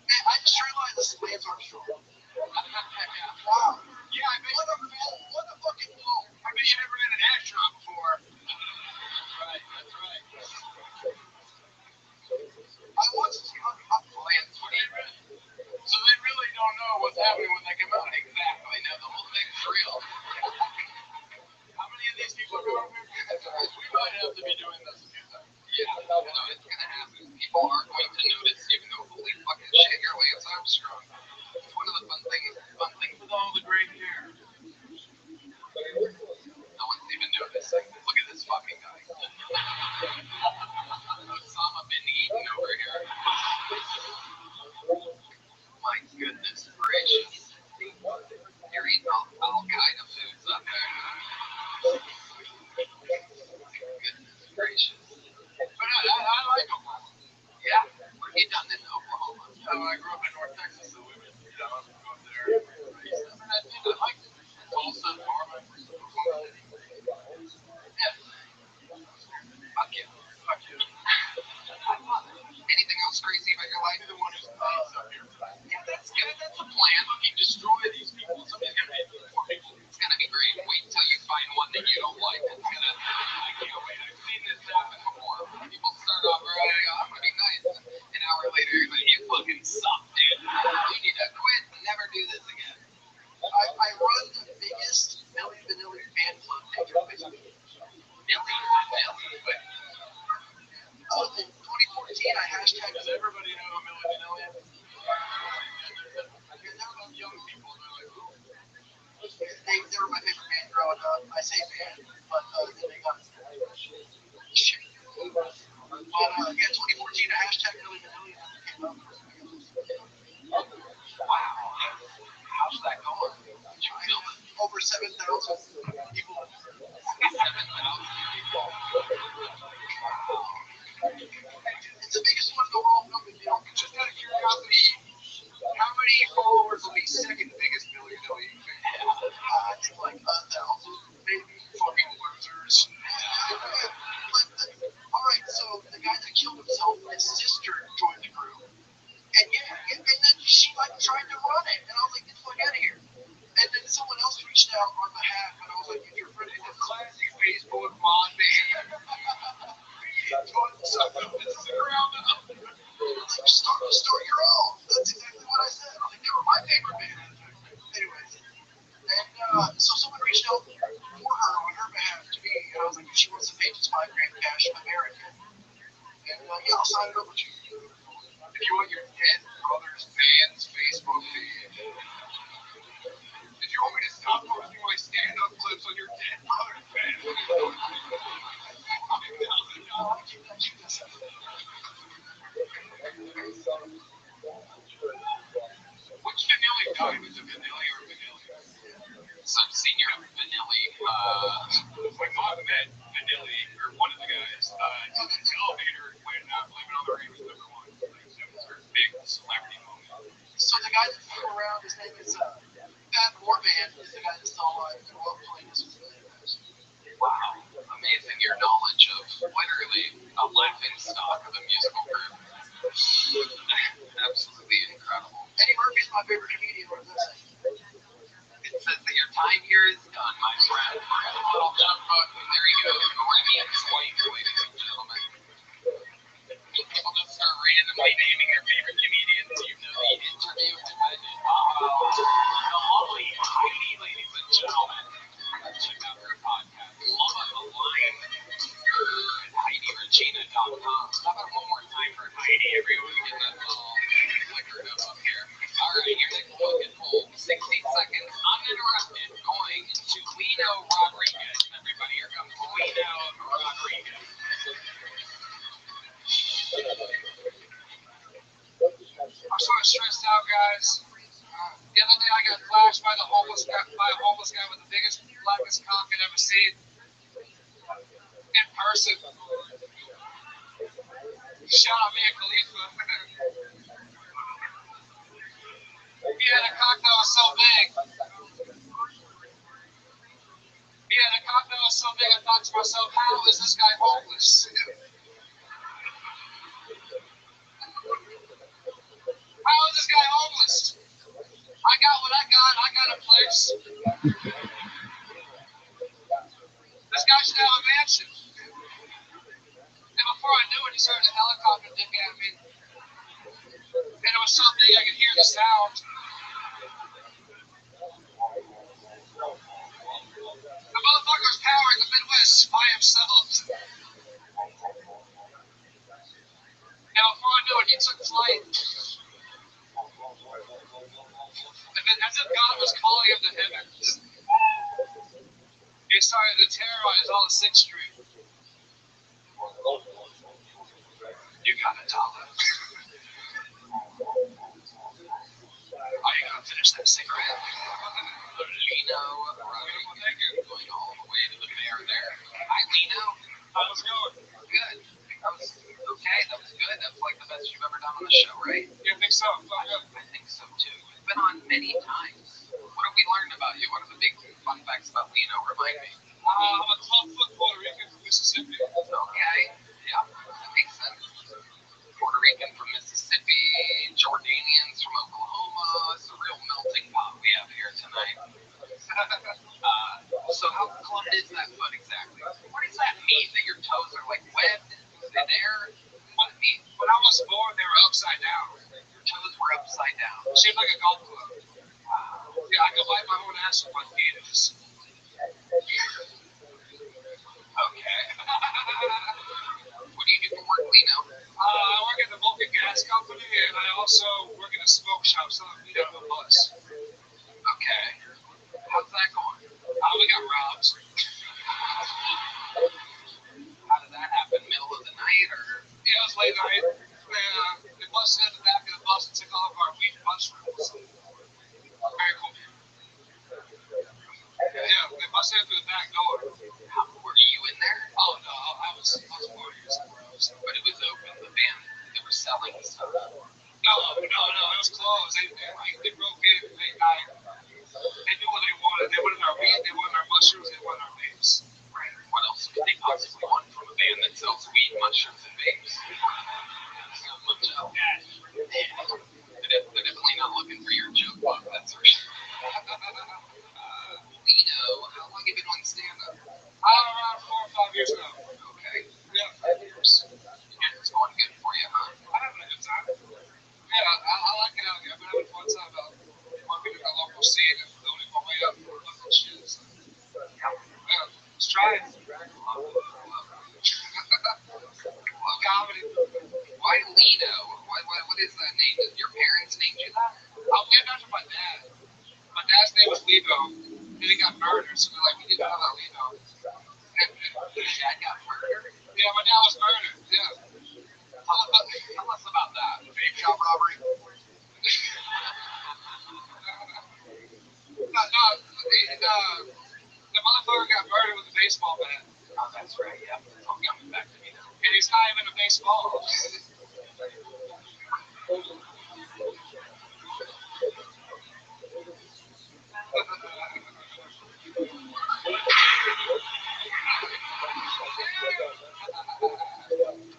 Man, I just realized the slams aren't strong. Wow. Yeah, I bet What a fucking wall. I bet you've never been an astronaut before. Right, that's right. I watched Plans 20. So they really don't know what's happening when they come out. Exactly. Now the whole thing's real. How many of these people are going to We might have to be doing this a few times. Yeah, it's gonna happen. People are going to notice, even though holy fucking shit, you're Lance Armstrong. It's one of the fun things with all the great hair. No one's even noticing. Look at this fucking guy. Osama bin Laden over here. My goodness gracious. You're eating all kind of foods up there. Goodness gracious. But I like Oklahoma. Yeah. What have you done in Oklahoma? I grew up in North Texas, so we would go up there. And I liked it. Tulsa, Norman, Oklahoma City. Yeah. Fuck you. Fuck you. Anything else crazy about your life? The one who's nice up here. Yeah, that's good. That's a plan. Fucking destroy these people. Somebody's gonna hit more people. It's gonna be great. Wait until you find one that you don't like. It's gonna. I can't wait. I've seen this happen before. People start off right. I'm gonna be nice. An hour later, you're like, you fucking suck, dude. You need to quit and never do this again. I run the biggest Milli Vanilli fan club page on Facebook. Milli Vanilli. In 2014, I hashtagged. Does everybody know who Milli Vanilli is? Young people, they're like, oh. They were my favorite band growing up. I say band, but then they got shit. But yeah, 2014, I hashtagged Milli Vanilli and it came up. Wow. How's that going? Did you feel it? Over 7,000 people. 7,000 people. It's the biggest one in the world. No big deal. Just out of curiosity, how many followers will be second biggest Milli Vanilli? I think like 1,000, maybe. Fucking losers. Alright, so the guy that killed himself, his sister joined the group. And and then she like tried to run it. And I was like, get the fuck out of here. And then someone else reached out on behalf, and I was like, if you're friendly, the Classic Facebook mod band. This is the ground up. Like, start your own. That's exactly what I said. I was like, they were my favorite band. Anyways. And so someone reached out for her on her behalf to me, and I was like, if she wants to pay just $5,000 cash, American. And yeah, I'll sign it over to you. If you want your dead brother's band's Facebook page, if you want me to stop posting my stand-up clips on your dead brother's band, which Vanilli died? Was it Vanilli or Vanilli? Some senior Vanilli. My mom met Vanilli, or one of the guys, in an elevator when Blame It on the Rain was number one. Like, that was her big celebrity moment. So the guy that flew around, his name is Fat Warband, is the guy that's still alive. And we'll play this with the guys. Wow, amazing your knowledge of literally a laughing stock of a musical group. Absolutely incredible. Eddie Murphy's my favorite comedian. What does that say? It says that your time here is done, my friend. A little jump button. There you go. Remy explains, ladies and gentlemen. People just start randomly naming their favorite comedians. You know the interview defended. The lovely Heidi, ladies and gentlemen. Check out her podcast, Love on the Line. HeidiRegina.com. How about one more time for Heidi, everyone? Get that little flickered up here. All right, your next fucking poll. 60 seconds uninterrupted. Going to Lino Rodriguez. Everybody, here comes Lino Rodriguez. I'm sort of stressed out, guys. The other day I got flashed by a homeless guy with the biggest, blackest cock I'd ever seen. In person. Shout out Mia Khalifa. He had a cock that was so big. I thought myself, how is this guy homeless? How is this guy homeless? I got what I got. I got a place. This guy should have a mansion. And before I knew it, he started a helicopter dick at me. And it was so big I could hear the sound. The motherfucker's powering the Midwest by himself. And before I knew it, he took flight. And then, as if God was calling him to heaven, he started to terrorize all of 6th Street. You got $1. Are you gonna finish that cigarette? Lino, going all the way to the mayor there. Hi, Lino. How's it going? Good. That was okay. That was good. That was like the best you've ever done on the show, right? You think so? I think so too. You've been on many times. What have we learned about you? What are the big fun facts about Lino? Remind me. I'm a 12-foot Puerto Rican from Mississippi. Okay. Yeah, that makes sense. Puerto Rican from Mississippi, Jordanians from Oklahoma. It's a real melting pot we have here tonight. So how clumped is that foot exactly? What does that mean? That your toes are like webbed? Is it there? What it mean? When I was born, they were upside down. Your toes were upside down. Shaped like a golf club. Wow. Yeah, I could bite my own ass with my fetus. Okay. What do you do for work, Lino? I work at the Vulcan Gas Company, and I also work in a smoke shop selling weed on the bus. Okay. How's that going? We got robbed. How did that happen? Middle of the night, or? Yeah, it was late night. They busted in the back of the bus and took all of our weed mushrooms. Very cool. Yeah, they busted in through the back door. Were you in there? Oh no, I was partying somewhere else. But it was open. The band, they were selling stuff. No, it was closed. They broke in. They knew what they wanted. They wanted our weed. They wanted our mushrooms. They wanted our vapes. Right. What else could they possibly want from a band that sells weed, mushrooms, and vapes? So much of that. They're definitely not looking for your joke book. That's for sure. Lino, how long have you been on stand-up? Around 4 or 5 years now. Okay. Yeah, 5 years. Yeah, it's going good for you, huh? I'm having a good time. Yeah, I like it out here. I've been having a fun time out working in the local scene and building my way up for local shit. So, yeah, let's try it. Comedy. Why Lino? What is that name? Did your parents named you that? Oh, named after my dad. My dad's name was Lino. Then he got murdered, so they're like, we didn't know that Lino. And your dad got murdered? Yeah, my dad was murdered. Yeah. Tell us about that. Vape shop robbery? No, the motherfucker got murdered with a baseball bat. Oh, that's right, yeah. Oh, coming back to me now. And he's not even a baseball.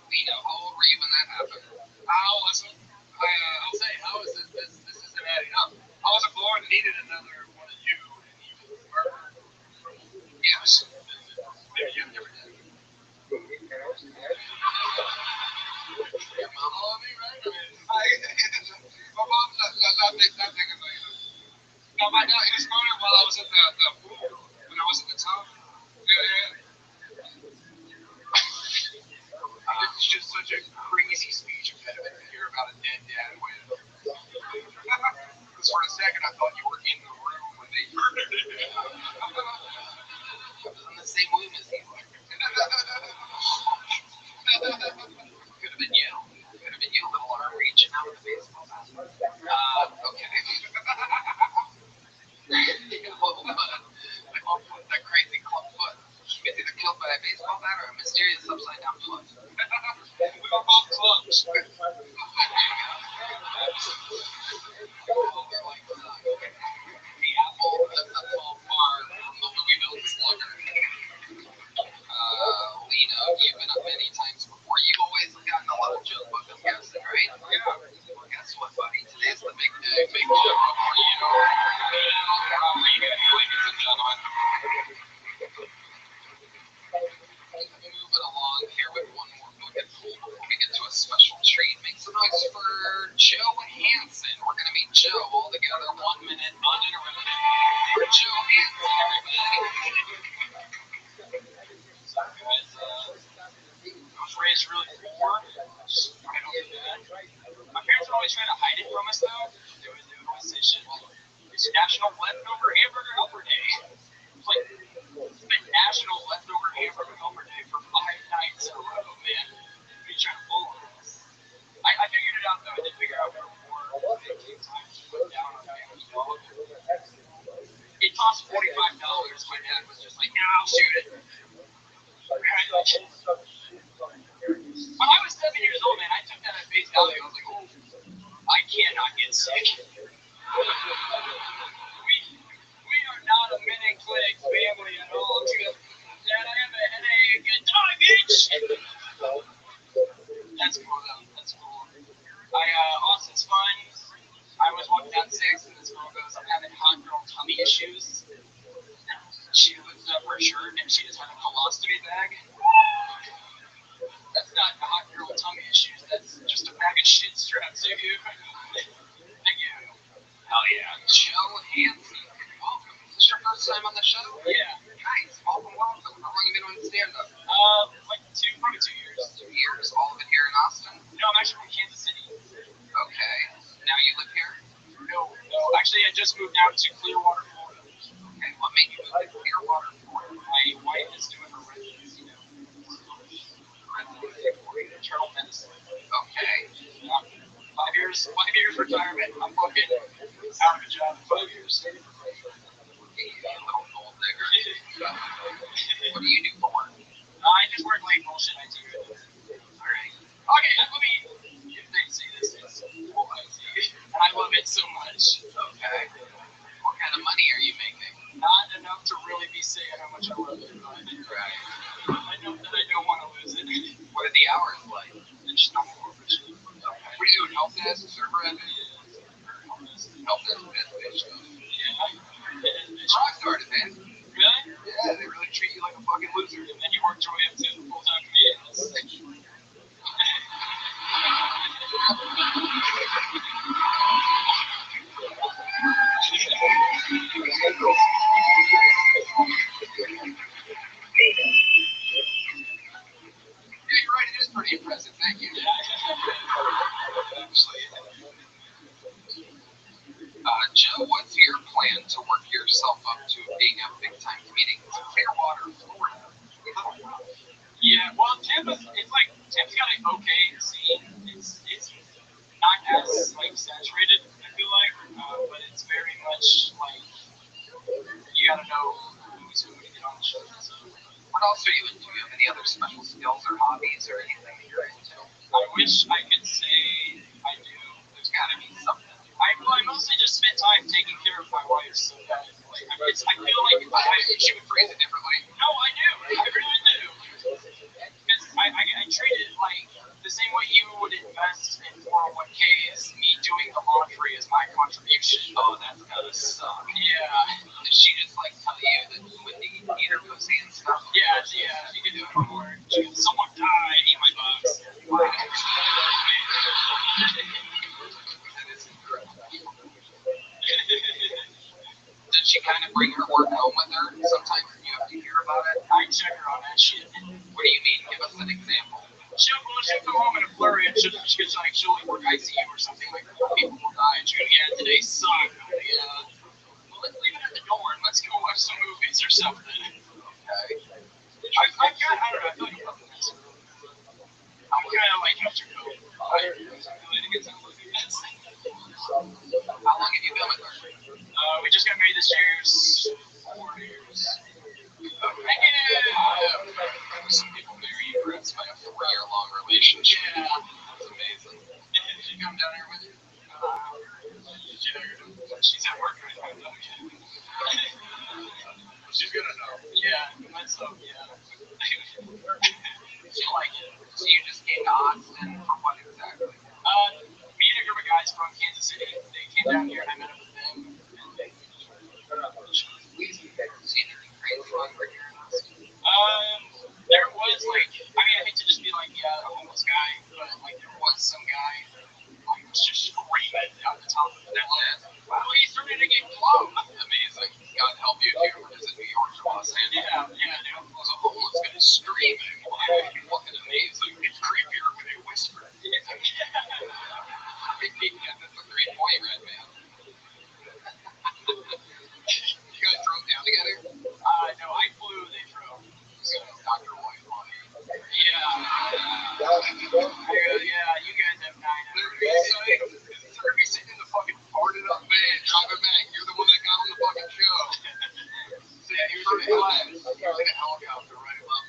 Lino, how old were you when that happened? How was it? I'll say, how is this isn't adding up. I wasn't born and needed another one of you, and you was murdered. Yes. Maybe you've never done it. Your mom loved me, right? My mom, not big of a, no, my dad, he was murdered while I was at the pool, when I was at the top. Yeah. It's just such a crazy speech impediment to hear about a dead dad with. Because for a second I thought you were in the room when they murdered him. I was in the same room as he was. Could have been you. Could have been you, little arm reaching out with a baseball bat. Okay. That crazy club foot. You was either killed by a baseball bat or a mysterious upside down foot. We were both clubs. The apple doesn't fall far from the Louisville slugger. is really poor. Just I don't do that. My parents would always try to hide it from us though. They would always say shit like, it's National Leftover Hamburger Helper Day. It's like, it's been National Leftover Hamburger Helper Day for 5 nights in a row, man. What are you trying to pull on us? I figured it out though. I did figure out before it came time to put down on Family Dog. It cost $45. My dad was just like, nah, I'll shoot it. When I was 7 years old, man, I took that at face value. I was like, oh, I cannot get sick. We are not a minute clinic family at all. Dad, I have a headache. Die, bitch! That's cool, though. That's cool. Austin's fun. I was walking down 6th, and this girl goes, I'm having hot girl tummy issues. She lifted up her shirt, and she just had a colostomy bag. That's not a hot girl tummy issues. That's just a bag of shit straps. Thank you. Thank you. Hell yeah. Joe Hansen, welcome. Is this your first time on the show? Yeah. Nice. Welcome. How long have you been doing stand-up? Like probably 2 years. 2 years. All of it here in Austin? No, I'm actually from Kansas City. Okay. Now you live here? No. Actually, I just moved out to Clearwater, Florida. Okay. What made you move to Clearwater, Florida? My wife is doing her residency now. Internal medicine. Okay. 5 years retirement. I'm fucking out of a job in 5 years. You little gold digger. What do you do for work? I just work like bullshit IT. Alright. Okay, let me, if they see this, it's cool IT. And I love it so much. Okay. What kind of money are you making? Not enough to really be saying how much I love it, but right. I know that I don't want to lose it. What are the hours like? It's just not more shit. Okay. What are you doing? Help desk, server admin? Help desk, bitch. Yeah. Rockstar, man. Really? Yeah, they really treat you like a fucking loser. And then you work your way up to full-time comedians. Yeah, you're right. It is pretty impressive. Thank you. Joe, what's your plan to work yourself up to being a big-time comedian? It's Clearwater, Florida. Yeah, well, Tampa's got an okay scene. It's not as saturated, I feel like, but it's very much like you gotta know who's who to get on the show. So. What else are you into? Do you have any other special skills or hobbies or anything that you're into? I wish I could say I do. There's gotta be something. I mostly just spend time taking care of my wife, so that I feel like she would phrase it differently. No, I do. I really do. Because I treat it like the same way you would invest in 401k is me doing the laundry as my contribution. Oh, that's gotta suck. Yeah. Does she just tell you that when you eat her pussy and stuff? Yeah, she can do it for work. Someone died, eat my bugs. Wow. That is incredible. Does she kind of bring her work home with her? Sometimes you have to hear about it. I check her on that shit. What do you mean? Give us an example. She'll come home in a flurry and she'll work ICU or something like that. People will die and she'll go, yeah, today sucked. Yeah. Well, let's leave it at the door and let's go watch some movies or something. Okay. I don't know, I feel like I'm fucking nice. I'm kind of like Mr. Cole. I really think it's a look at this. How long have you been with her? We just got married this year. 4 years. Some people very impressed by a 4-year-long relationship. Yeah. That's amazing. Did she come down here with you? She's at work right now. She's gonna know. Yeah, myself, yeah. She like it. So you just came to Austin for what exactly? Me and a group of guys from Kansas City, they came down here and I met up with them. See anything crazy while you were here in Austin? There was I hate to just be like, yeah, a homeless guy, but there was some guy who was just screaming at the top of the list. Wow, he's starting to get close. Amazing. God help you if you ever visit New York or Los Angeles. Yeah, dude. There's a homeless guy screaming. Wow, fucking amazing. It's creepy. Yeah, you guys have 9 hours. They're sitting in the fucking farted up van driving back. You're the one that got on the fucking show. So yeah, he was in class. He was in a helicopter, right? Well,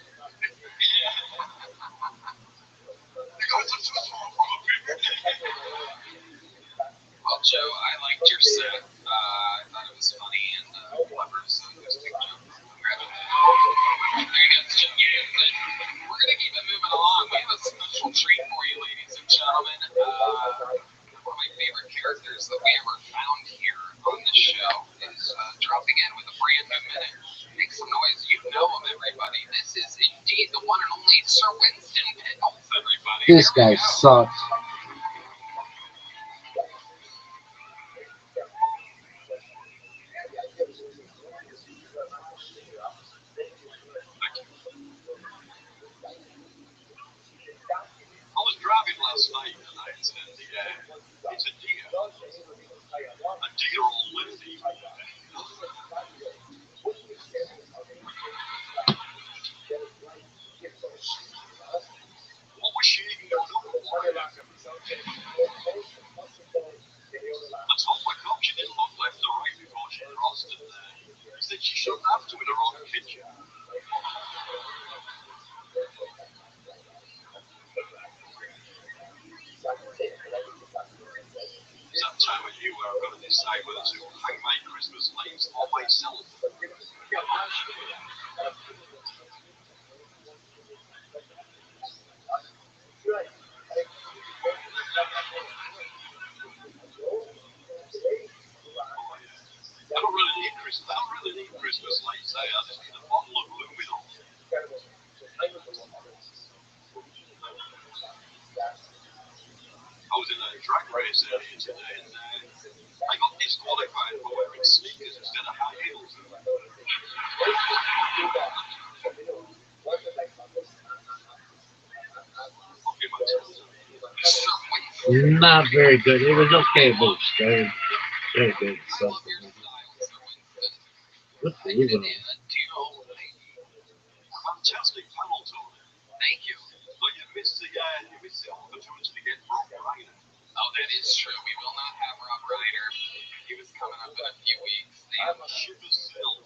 well, Joe, I liked your set. I thought it was funny and clever, so just take Joe. Congratulations. There you go, Joe. We're going to keep it moving along. We have a special treat for you, ladies and gentlemen. One of my favorite characters that we ever found here on this show is dropping in with a brand new minute. Make some noise. You know him, everybody. This is indeed the one and only Sir Winston Pickles, everybody. This guy sucks. I was driving last night and I had said it's a deer. A deer on Lindsay. What was she even going over for? I told my cop she didn't look left or right before she crossed it there. He said she shouldn't have to in her own kitchen. It's that time of year where I've got to decide whether to hang my Christmas lights or myself. I don't really need Christmas lights. I just need a bottle of luminol. I was in a drag race earlier today and I got disqualified for wearing sneakers instead of high heels. Not very good. It was okay, but very, very good. So, good for you, though. Fantastic panel, Tony. Thank you. But you missed the opportunity to get Rob Ryder. Oh, that is true. We will not have Rob Ryder. He was coming up in a few weeks. And Sugar Still.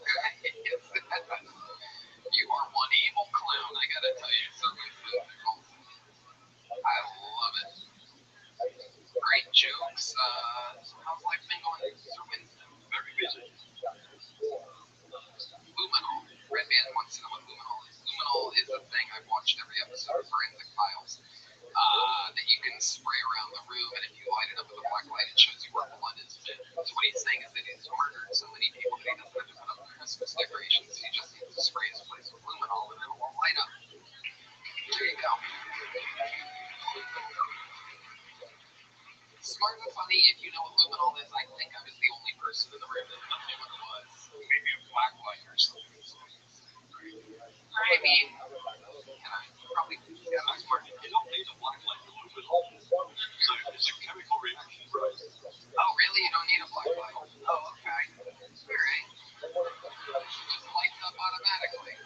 You are one evil clown, I gotta tell you, Sir Winston Pickles. I love it. Great jokes. How's life been going, Sir Winston? Very busy. Luminol. Red Band wants to know what luminol is. Luminol is a thing. I've watched every episode of Forensic Files. That you can spray around the room, and if you light it up with a black light, it shows you where blood has been. So what he's saying is that he's murdered so many people that he doesn't have to put up Christmas decorations. He just needs to spray his place with luminol, and it'll all light up. There you go. Smart and funny. If you know what luminol is, I think I was the only person in the room that knew what it was. Maybe a black light or something. I mean, probably. Yeah, that's smart. You don't need a black light for luminol. So it's a chemical reaction, right? Oh, really? You don't need a black light? Oh, okay. All right. Just lights up automatically.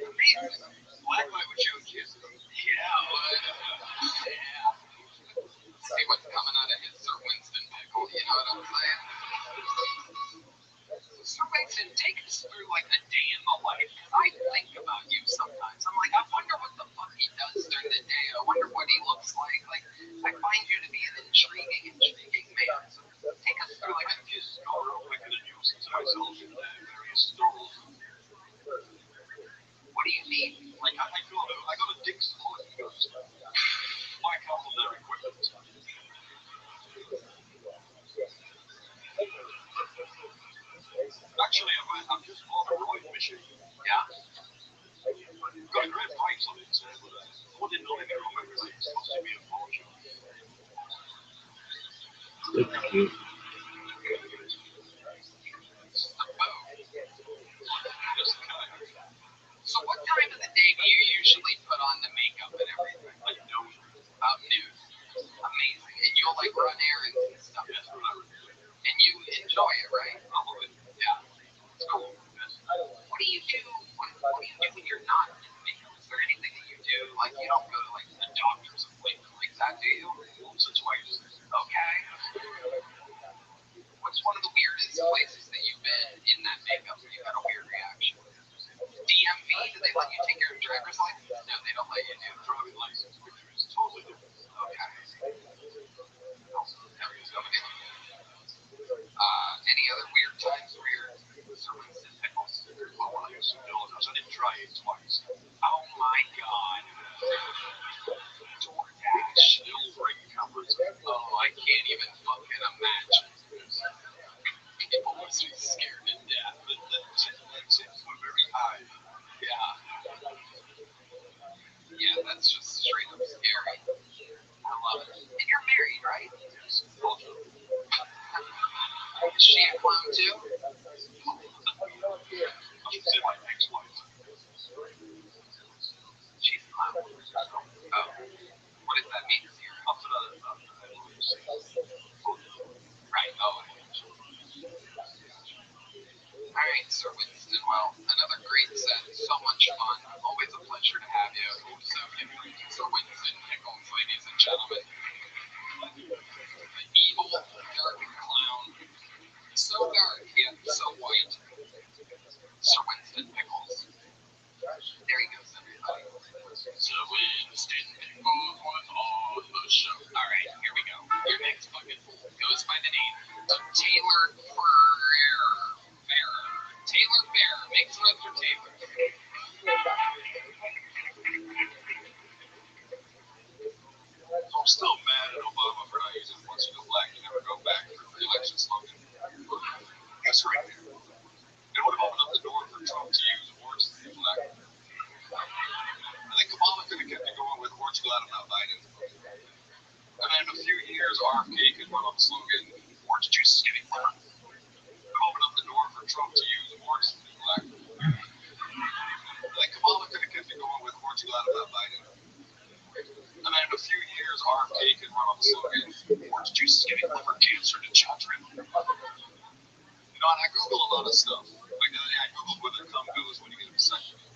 Amazing. Black light would show kids. Yeah, see what's coming out of his Sir Winston Pickle, you know what I'm saying? Sir Winston, take us through like a day in the life, because I think about you sometimes. I'm like, I wonder what the fuck he does during the day. I wonder what he looks like. Like, I find you to be an intriguing man. So take us through like a few stories. Real quick in the news since I myself in various stories. What do you mean? Like, I got a Dixon Holding Ghost. My couple their equipment. Actually, I've just bought a rowing machine. Yeah. Got a great price on it, but I didn't know any room everybody. It's supposed to be a fortune. Thank you. So what time of the day do you usually put on the makeup and everything? Like noon. About noon. Amazing. And you'll like run errands and stuff. Yes, right. And you enjoy it, right? I love it. Yeah. It's cool. Yes. What do you do? What do you do when you're not in makeup? Is there anything that you do? Like you don't go to like the doctor's appointment driver's license? No, they don't let you do. Driving license picture is totally different. Okay. Any other weird times where you're serving pickles? Well, when I used to build a house, I didn't try it twice. Oh my god. DoorDash still bring covers. Oh, I can't even fucking imagine. People must be scared to death. The tips were very high. Yeah. Yeah, that's just straight up scary. I love it. And you're married, right? Yes. Is she a clown too? I should say my ex-wife. She's a clown. Oh. What does that mean? I'll put on right. Oh. Alright, Sir Winston. Well, another great set. So much fun. Always a pleasure to have you. So, Sir Winston Pickles, ladies and gentlemen. The evil, dark clown. So dark, yet so white. Sir Winston Pickles. There he goes, everybody. Sir Winston Pickles was on the show. Alright, here we go. Your next fucking fool goes by the name of Taylor Fair. Taylor Fair. Make some noise for Taylor. I'm still mad at Obama for not using once you go black, you never go back for the re-election slogan. That's right. It would have opened up the door for Trump to use words to be black. I think Obama could have kept it going with words glad I'm not Biden. And then in a few years, RFK could run on the slogan, orange juice is getting better. It would open up the door for Trump to use words to be black. I think Obama could have kept it going with words glad I'm not Biden. And then in a few years, RFK could run on the slogan, orange juice is giving liver cancer to children. You know, and I Google a lot of stuff. Like the other day, I Googled whether cum goes when you get a vasectomy.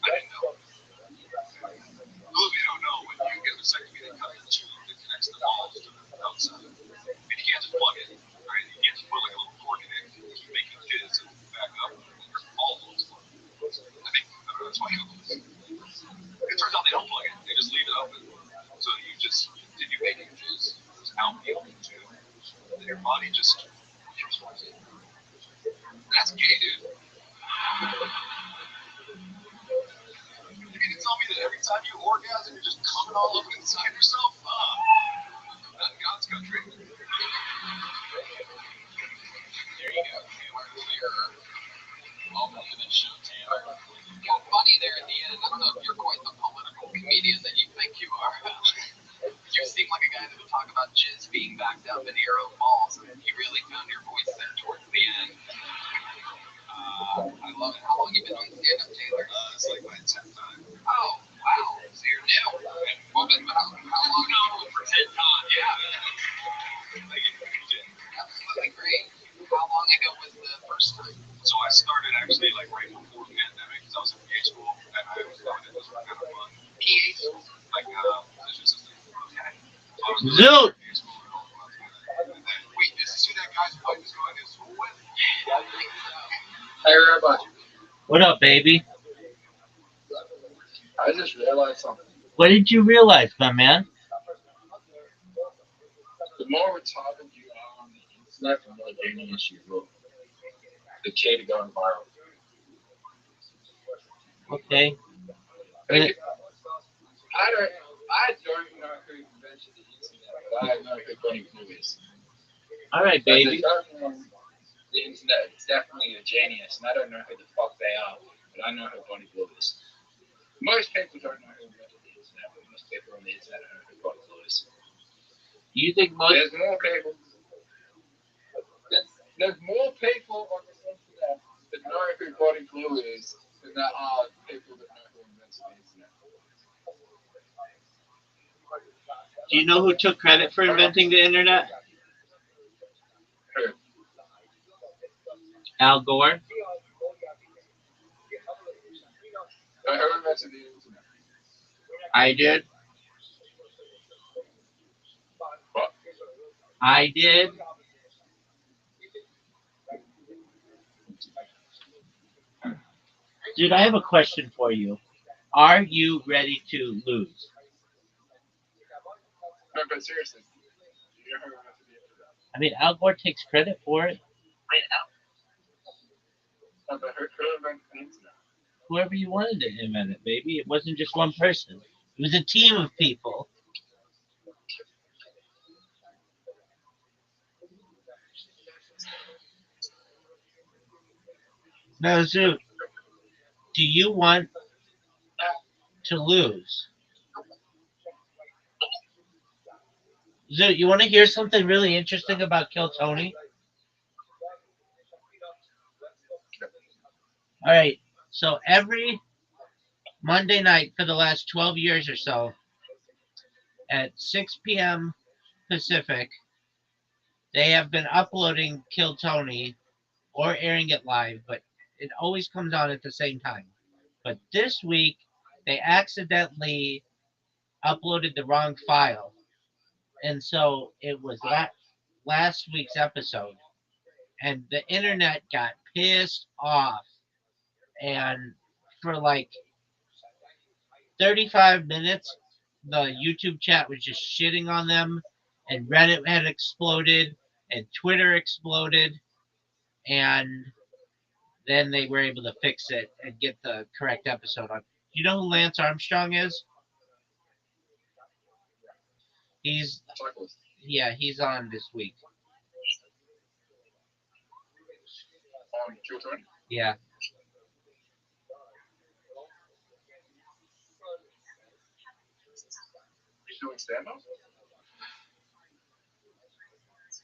I didn't know. Those of you who don't know, when you get a vasectomy, they cut the tube that connects the balls to the outside. And you can't just plug it, right? You can't just put like a little cord in it and keep making kids and back up. Your balls will explode. I don't know, that's why it goes. It turns out they don't plug it. They just leave it open. So you just continue making jizz. It's out the open tube. And your body just absorbs it. That's gay, dude. You mean to tell me that every time you orgasm, you're just coming all up inside yourself? Not in God's country. There you go. Taylor Clear. Welcome to the show, Taylor. Got funny there at the end. I don't know if you're quite the political comedian that you think you are. You seem like a guy that would talk about jizz being backed up into your own balls. You really found your voice there towards the end. I love it. How long have you been doing stand-up, Taylor? It's like my 10th time. Oh, wow. So you're new. How long now for 10 times? Yeah. Absolutely great. How long ago was the first time? So I started actually like right before the pandemic because I was in PA school and I was thought it was kind of fun. PA school? Like position system. Okay. So Zoot! Wait, this is who that guy's wife is going to school with? Yeah, I think so. Hey, Rabbi. What up, baby? I just realized something. What did you realize, my man? The more we're talking to you on the internet, the more dangerous you look. The kid going viral. Okay. I don't know who invented the internet, but I know who Bunny Blue is. All right, But baby. the internet is definitely a genius, and I don't know who the fuck they are, but I know who Bunny Blue is. Most people don't know who invented the internet, but most people on the internet don't know who Bunny Blue is. Do you think most? There's more people. There's more people on the internet that know who Bunny Blue is than there are people that know who invented the internet. Do you know who took credit for inventing the internet? Who? Al Gore. Who invented the internet? I did. What? I did. Dude, I have a question for you. Are you ready to lose? No, but seriously, you don't have to be into that. I mean, Al Gore takes credit for it. No, but who invented the internet? Whoever you wanted to invent it, baby. It wasn't just one person. It was a team of people. Now, Zoo, do you want to lose? Zoo, you want to hear something really interesting about Kill Tony? All right. So every Monday night for the last 12 years or so, at 6 p.m. Pacific, they have been uploading Kill Tony or airing it live, but it always comes on at the same time. But this week, they accidentally uploaded the wrong file. And so it was last week's episode. And the internet got pissed off. And for like 35 minutes, the YouTube chat was just shitting on them. And Reddit had exploded. And Twitter exploded. And then they were able to fix it and get the correct episode on. You know who Lance Armstrong is? He's he's on this week. On Kill Tony? Yeah. He's doing stand-up?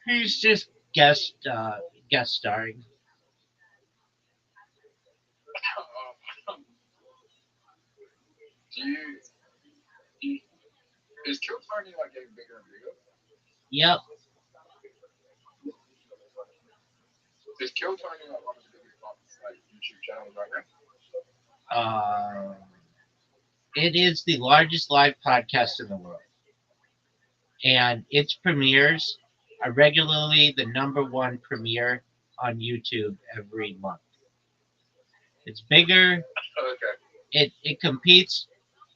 He's just guest starring. Is Kill Tony like getting bigger and bigger? Yep. Is Kill Tony like one of the biggest like YouTube channels right now? It is the largest live podcast in the world, and its premieres are regularly the number one premiere on YouTube every month. It's bigger. Okay. It competes.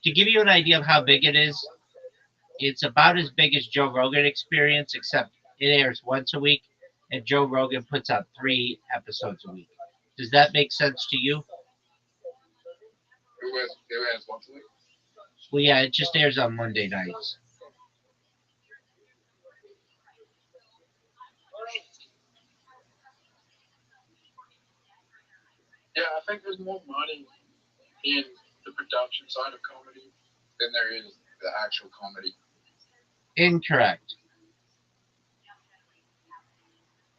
To give you an idea of how big it is, it's about as big as Joe Rogan Experience, except it airs once a week, and Joe Rogan puts out 3 episodes a week. Does that make sense to you? Who has once a week? Well, yeah, it just airs on Monday nights. Yeah, I think there's more money in the production side of comedy than there is the actual comedy. Incorrect.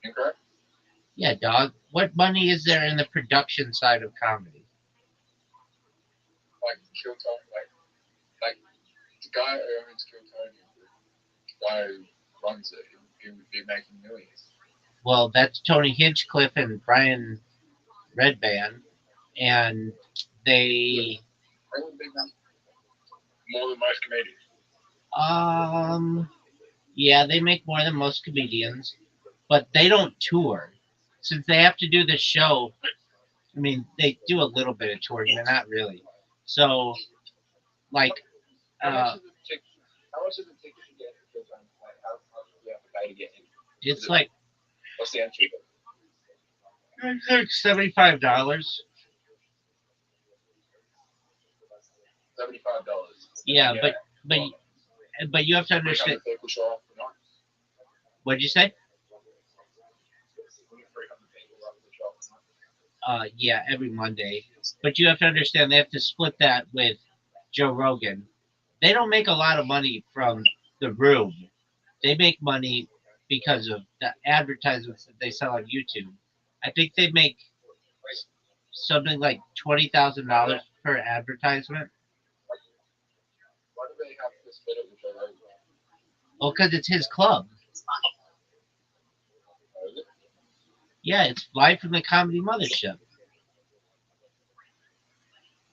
Incorrect? Yeah, dog. What money is there in the production side of comedy? Like Kill Tony, like the guy who owns Kill Tony, the guy who runs it, he would be making millions. Well, that's Tony Hinchcliffe and Brian Redband, and they More than most comedians. yeah, they make more than most comedians, but they don't tour. Since they have to do this show, I mean, they do a little bit of touring, but not really. So, like, How much is the ticket to get to Kill Tony? Like, how much do you have to pay to get in? it's like What's the entry? $75. $75. Yeah, but you have to understand. People show up for night. What'd you say? 300 people up the show for night. Yeah, every Monday. But you have to understand they have to split that with Joe Rogan. They don't make a lot of money from the room. They make money because of the advertisements that they sell on YouTube. I think they make something like $20,000 per advertisement. Why do they have to split it with Joe Rogan? Well, because it's his club. Yeah, it's live from the Comedy Mothership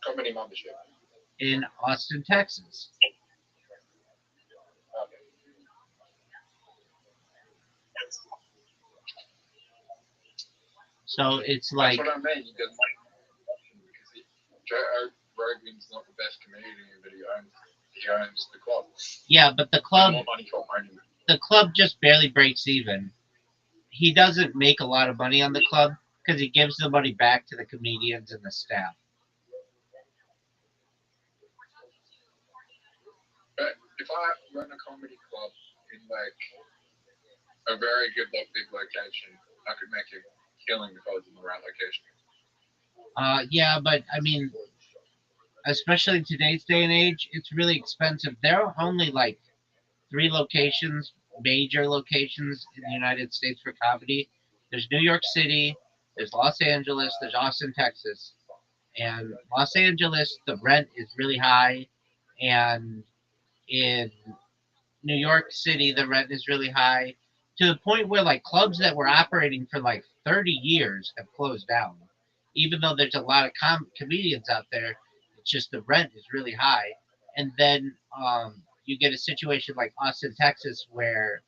Comedy Mothership. in Austin, Texas. Okay. So it's like, That's what I mean. He does money. Rogan's not the best comedian, but he owns the club. Yeah, but the And club more money from owning it. the club just barely breaks even. He doesn't make a lot of money on the club because he gives the money back to the comedians and the staff. But if I run a comedy club in like a very good big location, I could make a killing if I was in the right location. Yeah, but I mean, especially in today's day and age, it's really expensive. There are only like 3 locations, major locations in the United States for comedy. There's New York City, there's Los Angeles, there's Austin, Texas. And Los Angeles, the rent is really high, and in New York City, the rent is really high, to the point where like clubs that were operating for like 30 years have closed down. Even though there's a lot of comedians out there, it's just the rent is really high. And then you get a situation like Austin, Texas, where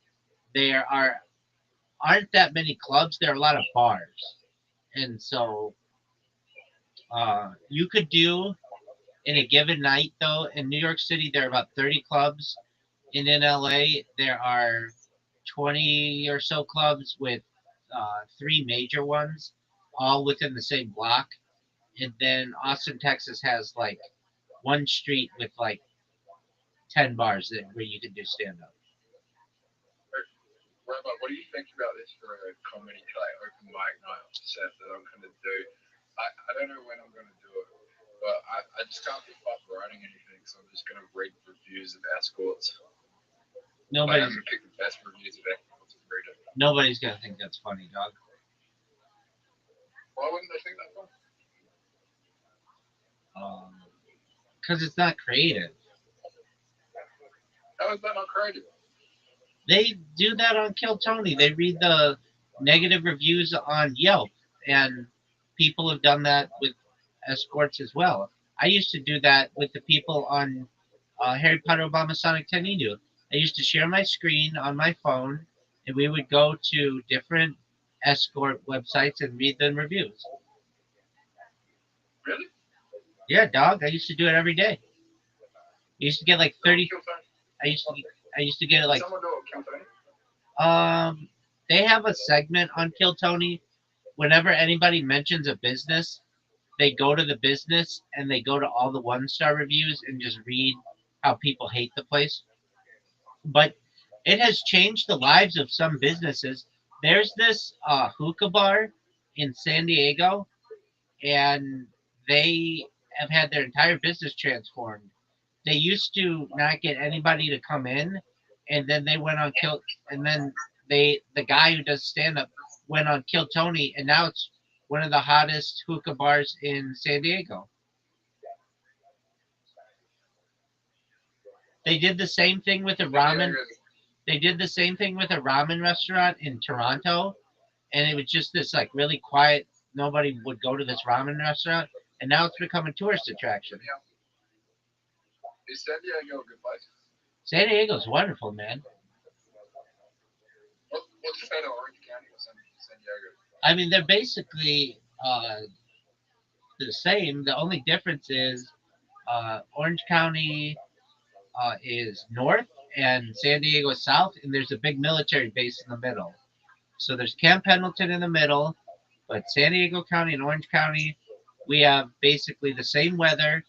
there aren't that many clubs. There are a lot of bars, and so you could do in a given night though. In New York City, there are about 30 clubs. And in LA, there are 20 or so clubs with 3 major ones, all within the same block. And then Austin, Texas has like one street with like 10 bars where you can do stand up. Rabbi, what do you think about this for a comedy like open mic night set that I'm going to do? I don't know when I'm going to do it, but I just can't be up writing anything, so I'm just going to read reviews of escorts. I'm going to pick the best reviews of escorts and read it. Nobody's going to think that's funny, dog. Why wouldn't they think that's funny? Because it's not creative. How is that not creative? They do that on Kill Tony. They read the negative reviews on Yelp, and people have done that with escorts as well. I used to do that with the people on Harry Potter Obama Sonic 10 Inu. I used to share my screen on my phone, and we would go to different escort websites and read the reviews. Really? Yeah, dog. I used to do it every day. I used to get like 30. I used to get it like. Someone do it, Kill Tony? They have a segment on Kill Tony. Whenever anybody mentions a business, they go to the business and they go to all the 1-star reviews and just read how people hate the place. But it has changed the lives of some businesses. There's this hookah bar in San Diego, and they have had their entire business transformed. They used to not get anybody to come in, and then they went on Kill, and then the guy who does stand up went on Kill Tony, and now it's one of the hottest hookah bars in San Diego. They did the same thing with a ramen. They did the same thing with a ramen restaurant in Toronto, and it was just this like really quiet. Nobody would go to this ramen restaurant, and now it's become a tourist attraction. Is San Diego a good place? San Diego's wonderful, man. What's the state of Orange County or San Diego? I mean, they're basically the same. The only difference is Orange County is north and San Diego is south, and there's a big military base in the middle. So there's Camp Pendleton in the middle, but San Diego County and Orange County, we have basically the same weather.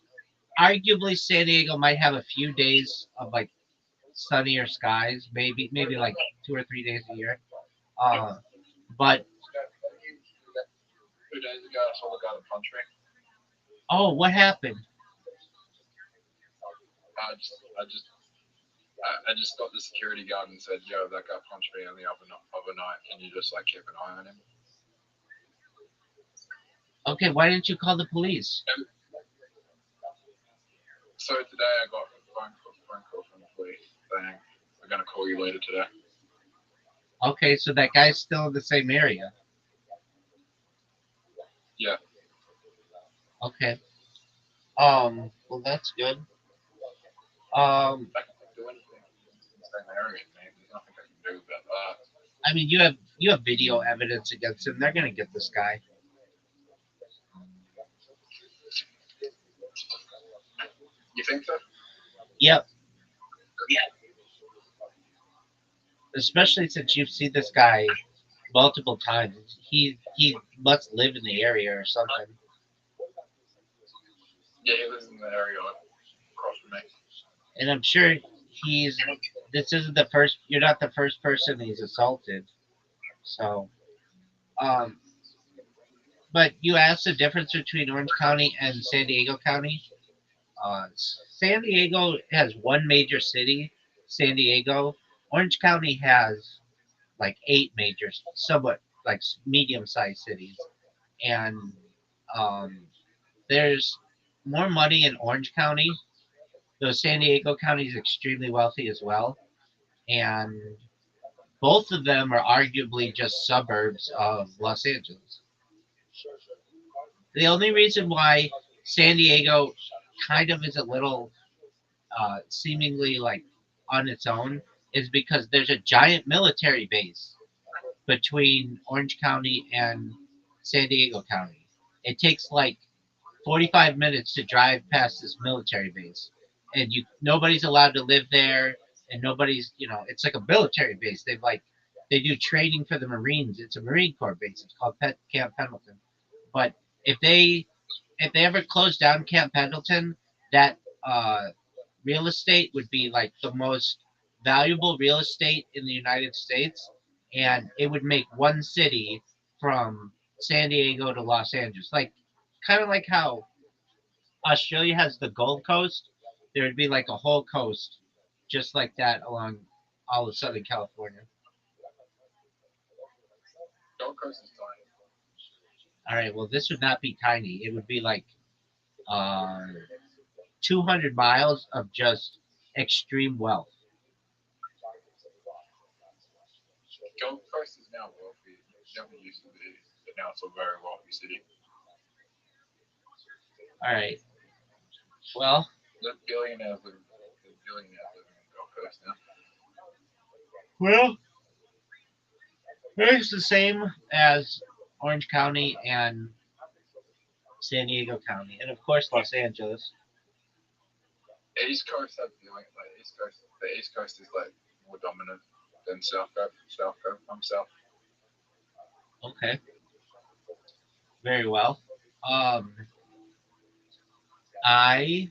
Arguably, San Diego might have a few days of like sunnier skies, maybe like 2 or 3 days a year. But 2 days ago, I saw the guy that punched me. oh, what happened? I just got the security guard and said, "Yo, that guy punched me on the other night. Can you just like keep an eye on him?" Okay, why didn't you call the police? So today I got a phone call from the police saying, "We're gonna call you later today." Okay, so that guy's still in the same area. Yeah. Okay. Well, that's good. I can do anything in the same area, man. There's nothing I can do about that. I mean, you have video evidence against him. They're gonna get this guy. You think so? Yep. Yeah. Especially since you've seen this guy multiple times. He must live in the area or something. Yeah, he lives in the area across from me. And I'm sure he's. This isn't the first. You're not the first person he's assaulted. So, um, but you asked the difference between Orange County and San Diego County. San Diego has one major city, San Diego. Orange County has like 8 major, somewhat like medium-sized cities, and um, there's more money in Orange County. Though San Diego County is extremely wealthy as well, and both of them are arguably just suburbs of Los Angeles. The only reason why San Diego kind of is a little seemingly like on its own is because there's a giant military base between Orange County and San Diego County. It takes like 45 minutes to drive past this military base, and nobody's allowed to live there, and nobody's it's like a military base. They do training for the Marines. It's a Marine Corps base. It's called Camp Pendleton. But if they if they ever close down Camp Pendleton, that real estate would be like the most valuable real estate in the United States, and it would make one city from San Diego to Los Angeles. Like kind of like how Australia has the Gold Coast, there would be like a whole coast just like that along all of Southern California. Gold Coast is fine. All right, well, this would not be tiny. It would be like uh, 200 miles of just extreme wealth. Gold Coast is now wealthy. It never used to be, but now it's a very wealthy city. All right. Well, The billionaires live in Gold Coast now. well, it's the same as Orange County and San Diego County, and of course Los Angeles. East Coast has like East Coast. The East Coast is like more dominant than South Coast. South Coast. I'm South. Okay, very well. I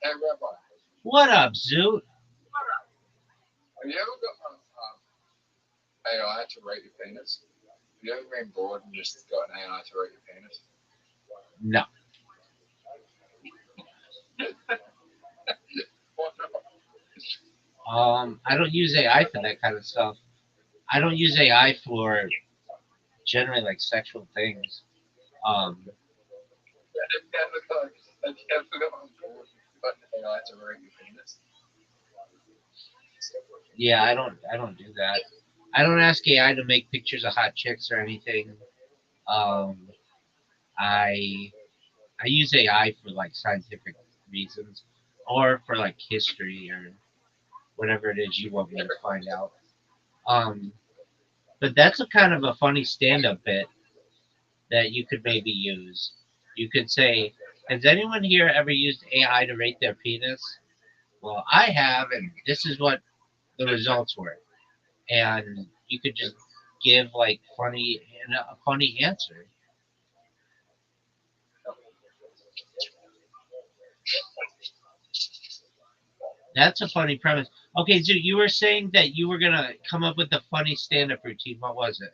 Hey, Rabbi, what up, Zoot? have you ever got AI to rate your penis? Have you ever been bored and just got an AI to rate your penis? No, What? No. I don't use AI for that kind of stuff. I don't use AI for generally like sexual things. Um, Have you ever got bored and got an AI to rate your penis? yeah, I don't do that. I don't ask AI to make pictures of hot chicks or anything. Um, I I use AI for like scientific reasons or for like history or whatever it is you want me to find out. Um, but that's a kind of a funny stand-up bit that you could maybe use. You could say, "Has anyone here ever used AI to rate their penis?" Well, I have, and this is what the results were. And you could just give like a funny answer. That's a funny premise. Okay, so you were saying that you were gonna come up with a funny stand-up routine. What was it?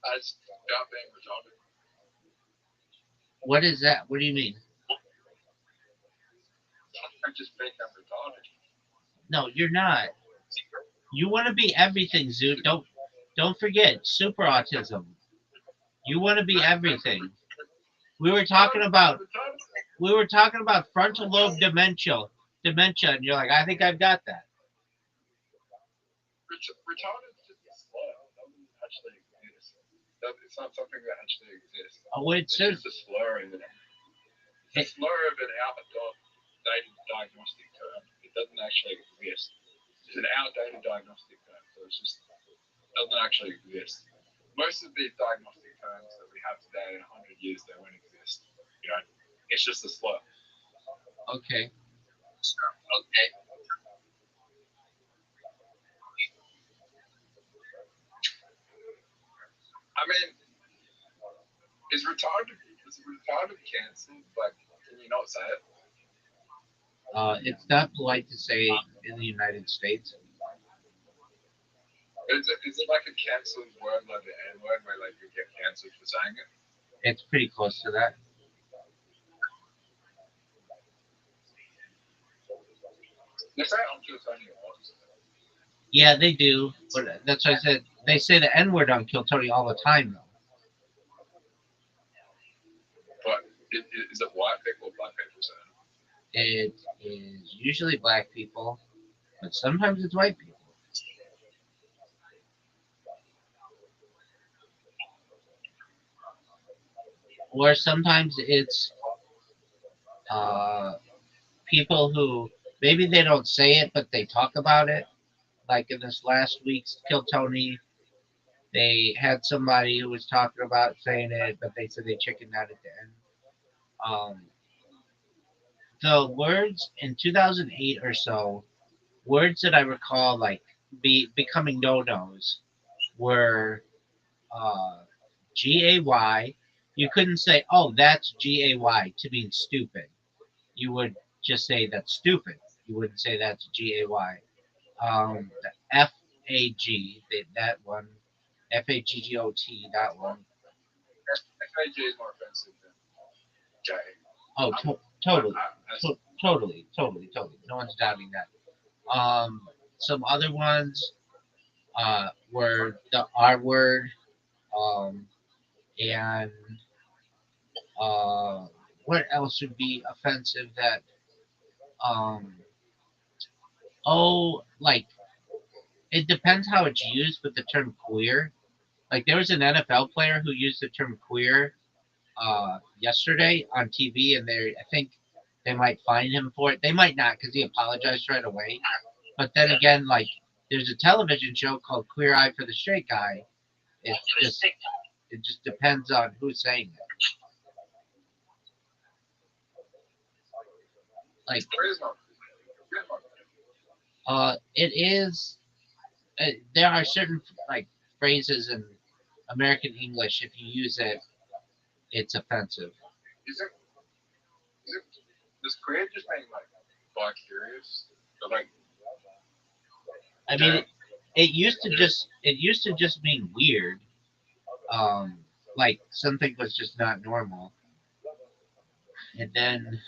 I stop being retarded. What is that? What do you mean? I just think I'm retarded. No, you're not. You want to be everything, Zoot. Don't forget super autism. You want to be everything. We were talking about frontal lobe dementia, and you're like, I think I've got that. Retarded is just a slur. It doesn't actually exist. It's not something that actually exists. Oh, It's just a slur of it. It's a slur of an outdated diagnostic term. It doesn't actually exist. It's an outdated diagnostic term, so it doesn't actually exist. Most of these diagnostic terms that we have today in 100 years they won't exist. You know, it's just a slur. Okay. Okay. I mean, is retarded cancelled? Like, can you not say it? It's not polite to say in the United States. Is it like a cancelled word like the N word where like you get cancelled for saying it? It's pretty close to that. They say I'm just only once. Yeah, they do. But that's why I said they say the N word on Kill Tony all the time, though. But is it white people or black people saying It is usually black people, but sometimes it's white people. Or sometimes it's uh, people who maybe they don't say it, but they talk about it. Like in this last week's Kill Tony, they had somebody who was talking about saying it, but they said they chickened out at the end. Um, the words in 2008 or so, words that I recall like becoming no-nos were uh, Gay. You couldn't say, "Oh, that's Gay" to mean stupid. You would just say that's stupid. You wouldn't say that's Gay. The that one, FAGGOT, that one. FAG is more offensive than gay? Oh, totally, totally. No one's doubting that. Some other ones were the R word, um, and uh, what else would be offensive that um, like it depends how it's used with the term queer. Like there was an NFL player who used the term queer yesterday on TV, and I think they might fine him for it. They might not because he apologized right away. But then again, like there's a television show called Queer Eye for the Straight Guy. It's just it just depends on who's saying it. Like it is. There are certain like phrases in American English. If you use it, it's offensive. Is it does queer just mean like bi curious? But like I mean, it used to just mean weird. Like something was just not normal, and then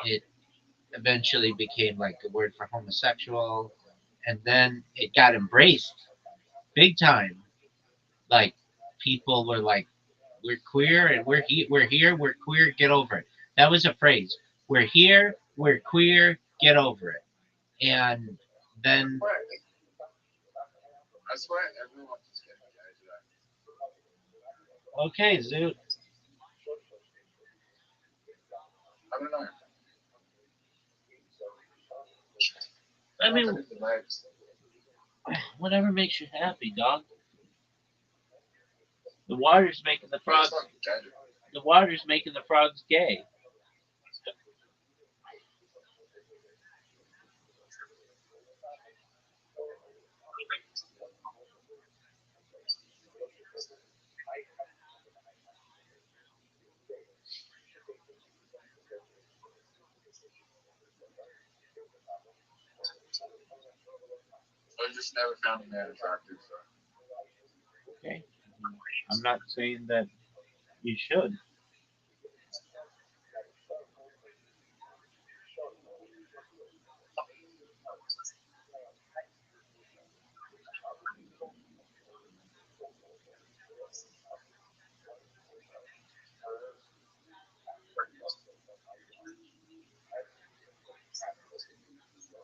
it eventually became like a word for homosexual, and then it got embraced big time. Like people were like, "We're queer and we're here, we're queer. Get over it." That was a phrase. We're here, we're queer. Get over it. And then I swear everyone just getting gay today. okay, Zoot. I don't know. I mean, The legs. whatever makes you happy, dog. The water's making the frogs. The water's making the frogs gay. I just never found a man attractive. So. Okay. I'm not saying that you should.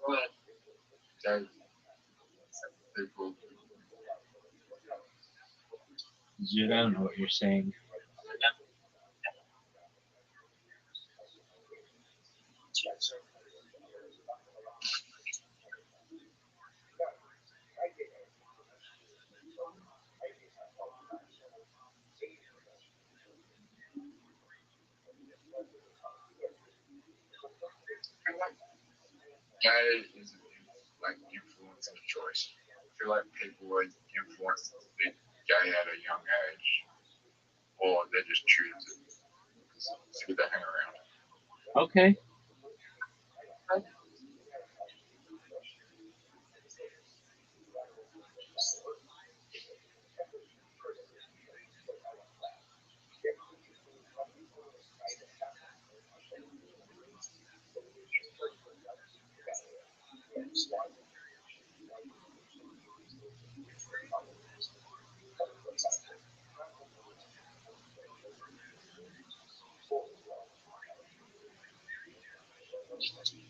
Well, gay people. Zoot, I don't know what you're saying. That is like influence and choice. I feel like people were influenced to be gay at a young age, or they just choose it because it's good to hang around. Okay.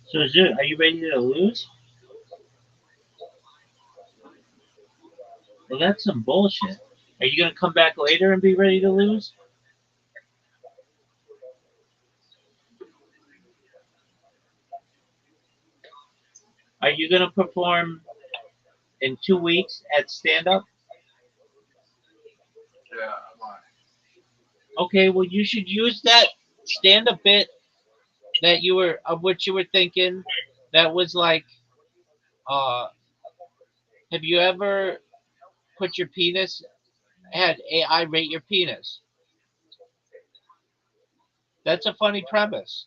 So are you ready to lose? Well, that's some bullshit. Are you gonna come back later and be ready to lose? Are you gonna perform in 2 weeks at stand up? Yeah, I'm like, Okay, well you should use that stand up bit that you were of what you were thinking. That was like, uh, have you ever put your penis had AI rate your penis? That's a funny premise.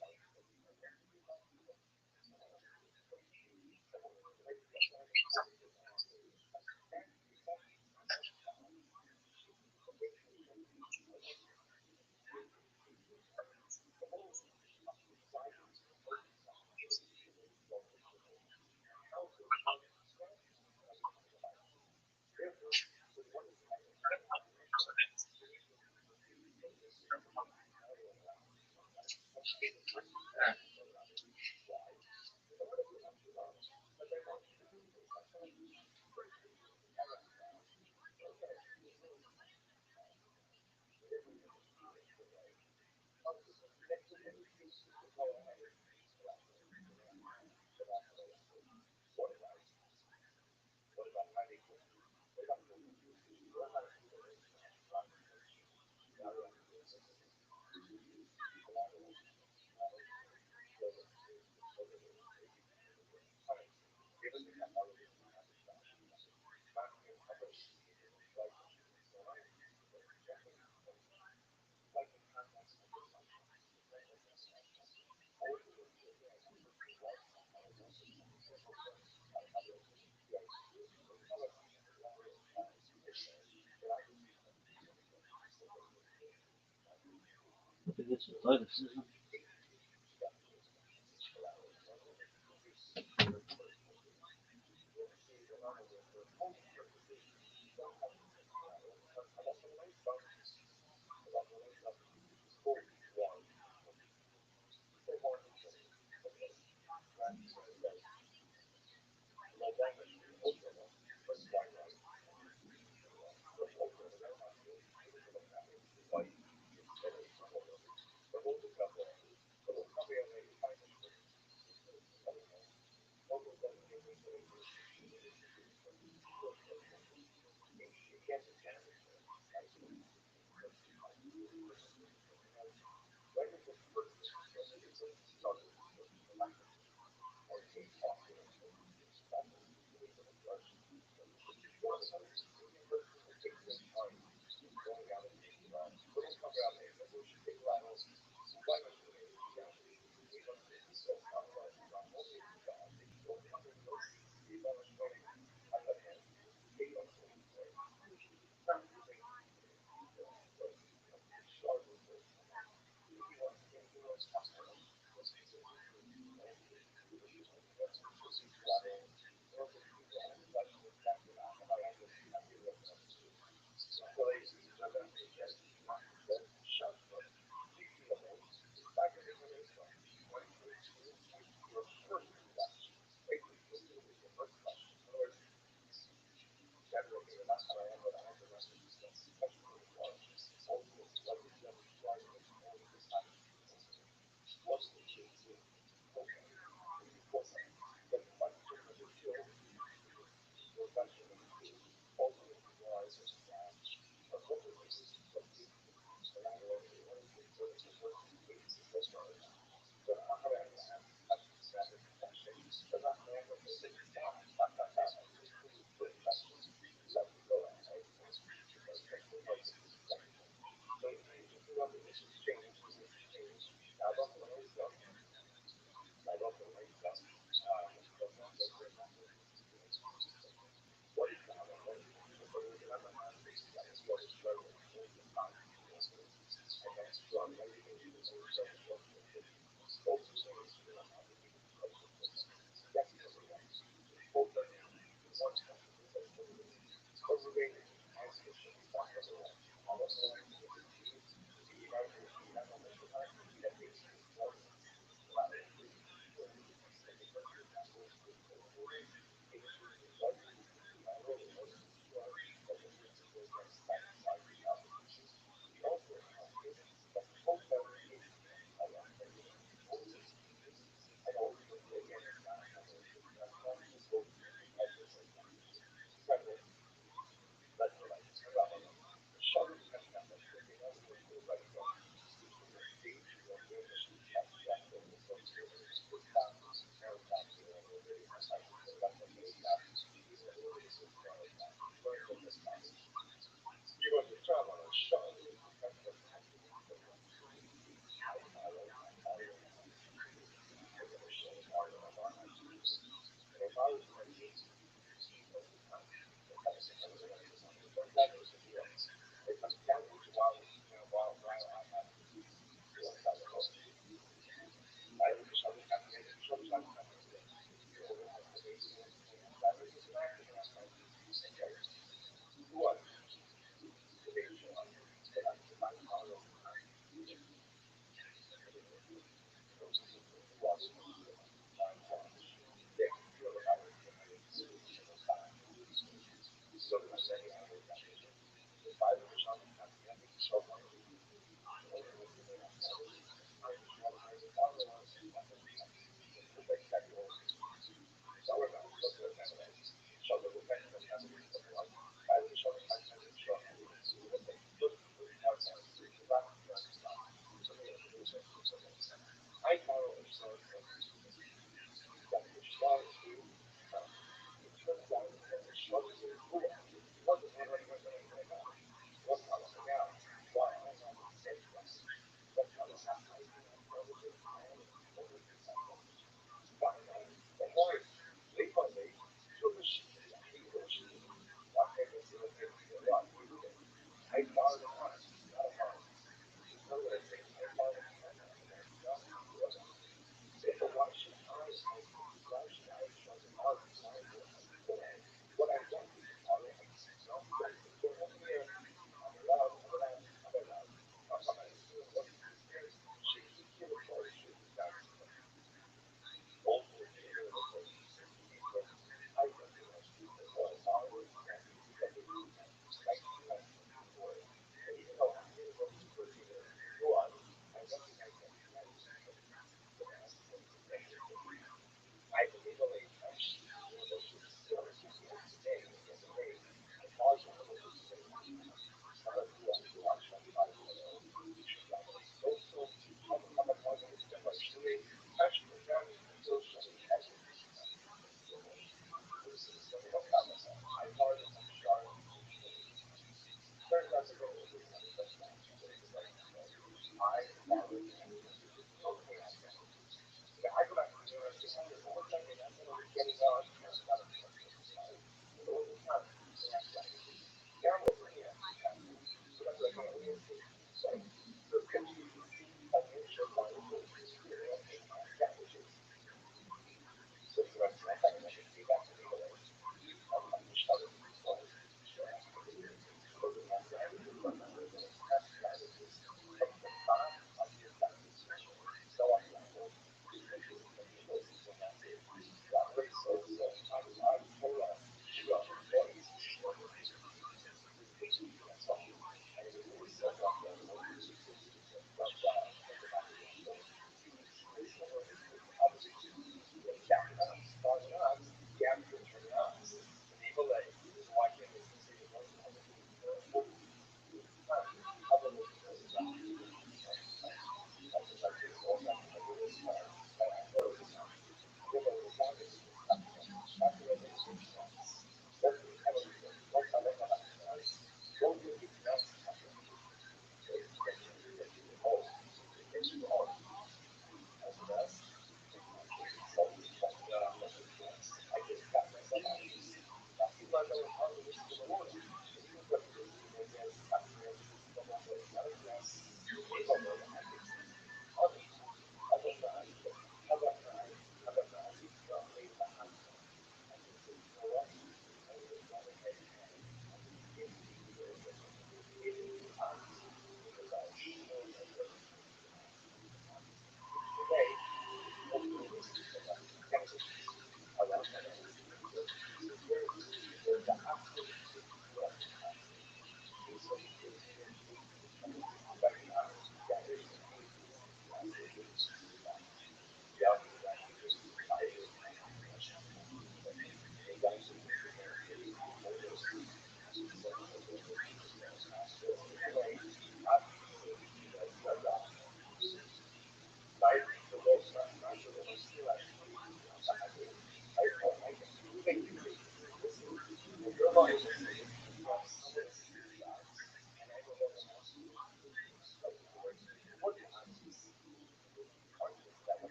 Look at this athleticism.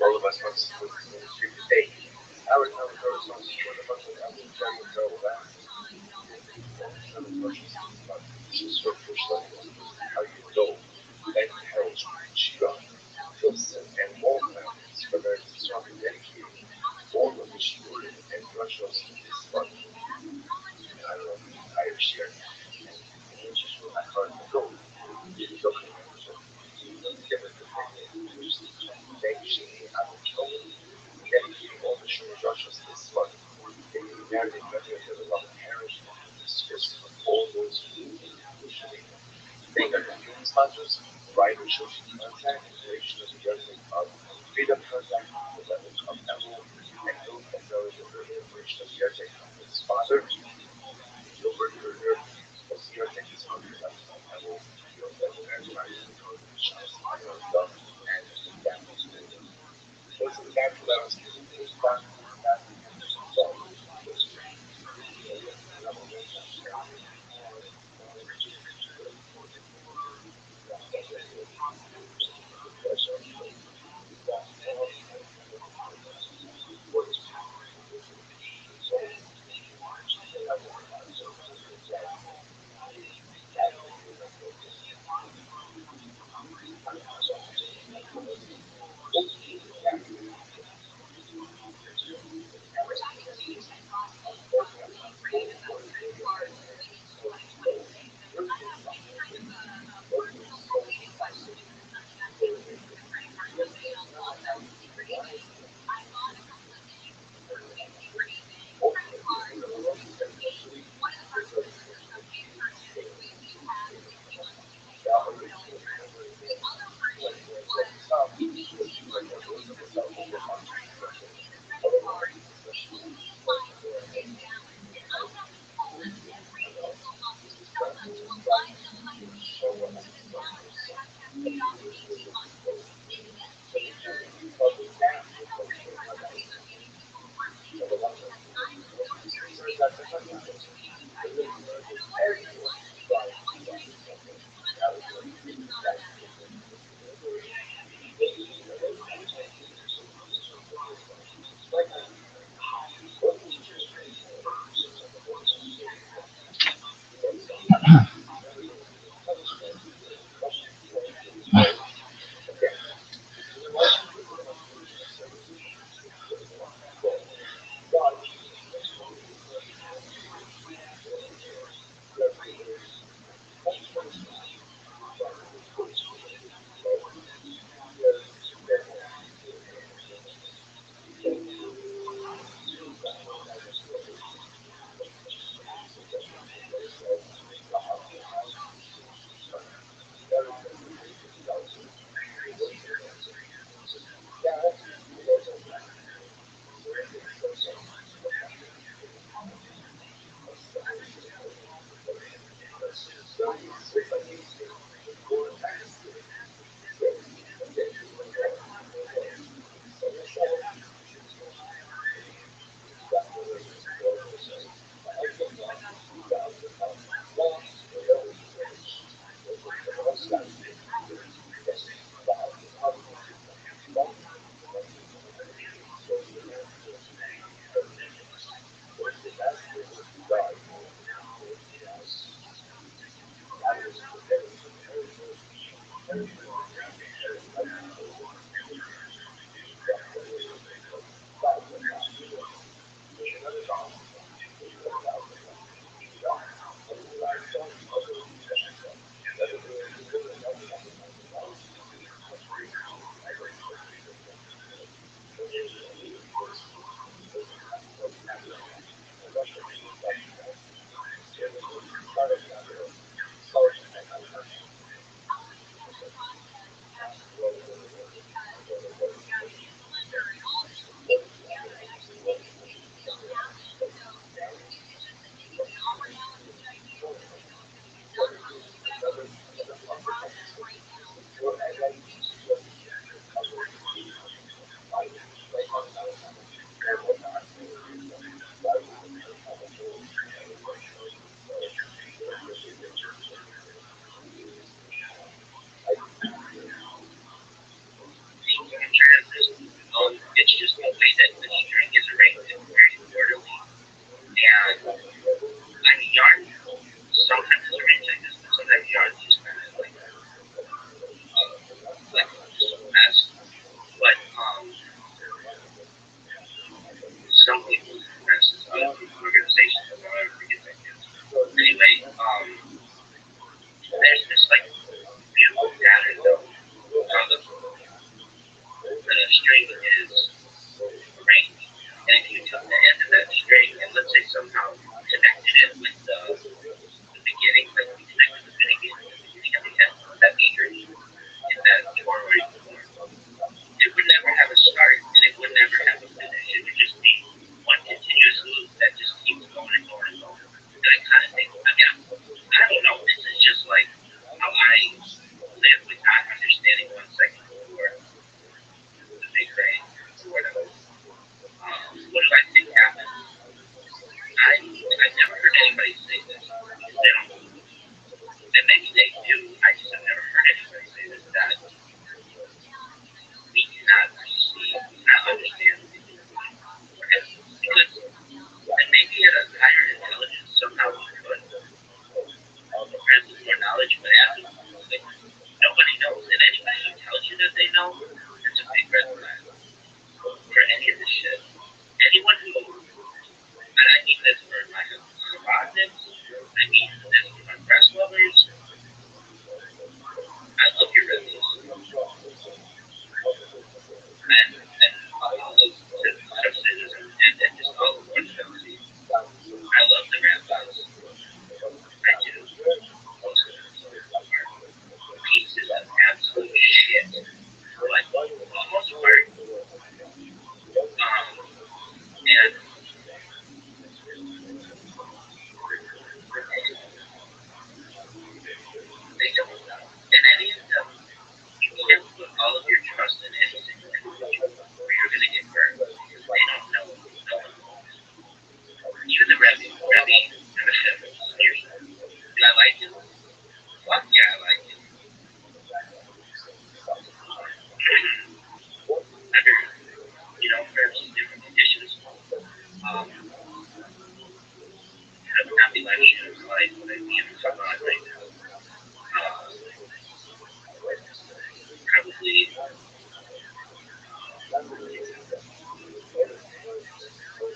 All of us must hey, I would know those songs for the bunch of albums that would go last. How you go and hell, Shiva, Wilson, and all families for their strong and dedicated, all of which and Russia's this month. I love Irish here. I heard the gold. Dedicating all the Russia's this month. They narrative method of love and heritage discourse of all those who they are the sponsors, writer social contact, creation of the other of freedom contact, the level of Emerald, and those that know the early operation of the other his father, Gilbert Berger, was the other his father, Emerald, the other advertising, Charles Michael Duff, and families. Those are the guys who let us do this part. this, it's just the way that the string is arranged very orderly. And I mean, yarn sometimes is arranged like this, but sometimes yarn is just kind of like just a mess. But some people's messes up organizations don't ever forget that. Anyway, there's this like beautiful pattern though. How the string is arranged. And if you took the end of that string and let's say somehow connected it with the beginning, like you connected the beginning of the end, that string in that forward form, it would never have a start and it would never have a finish. It would just be one continuous loop that just keeps going and going and going. And I kind of think, I don't know, this is just like how I live with not understanding 1 second before the Big Bang or whatever. What do I think happened? I've never heard anybody say this. They don't, and maybe they do. I just have never heard anybody say this. That we cannot perceive, we cannot understand because, and maybe at a higher intelligence somehow we could, perhaps with more knowledge, but like, nobody knows. And anybody who tells you that they know, it's a big red flag for any of this shit. Anyone who, and I mean this for my Chabadniks, I mean this for my press lovers, I love your reviews. And all of criticism and just all of orthodoxy. I love the rabbis. I do. Most of them are pieces of absolute shit. But for the most part, and they don't, and any of them, you can't put all of your trust in any single individual, or you're going to get burned, because they don't know. No one knows. Even the Rabbi, seriously. Do I like him? Fuck yeah, I like him. Under, perhaps different conditions, I would not be like in his life, but I'd be in Chabad right now. Probably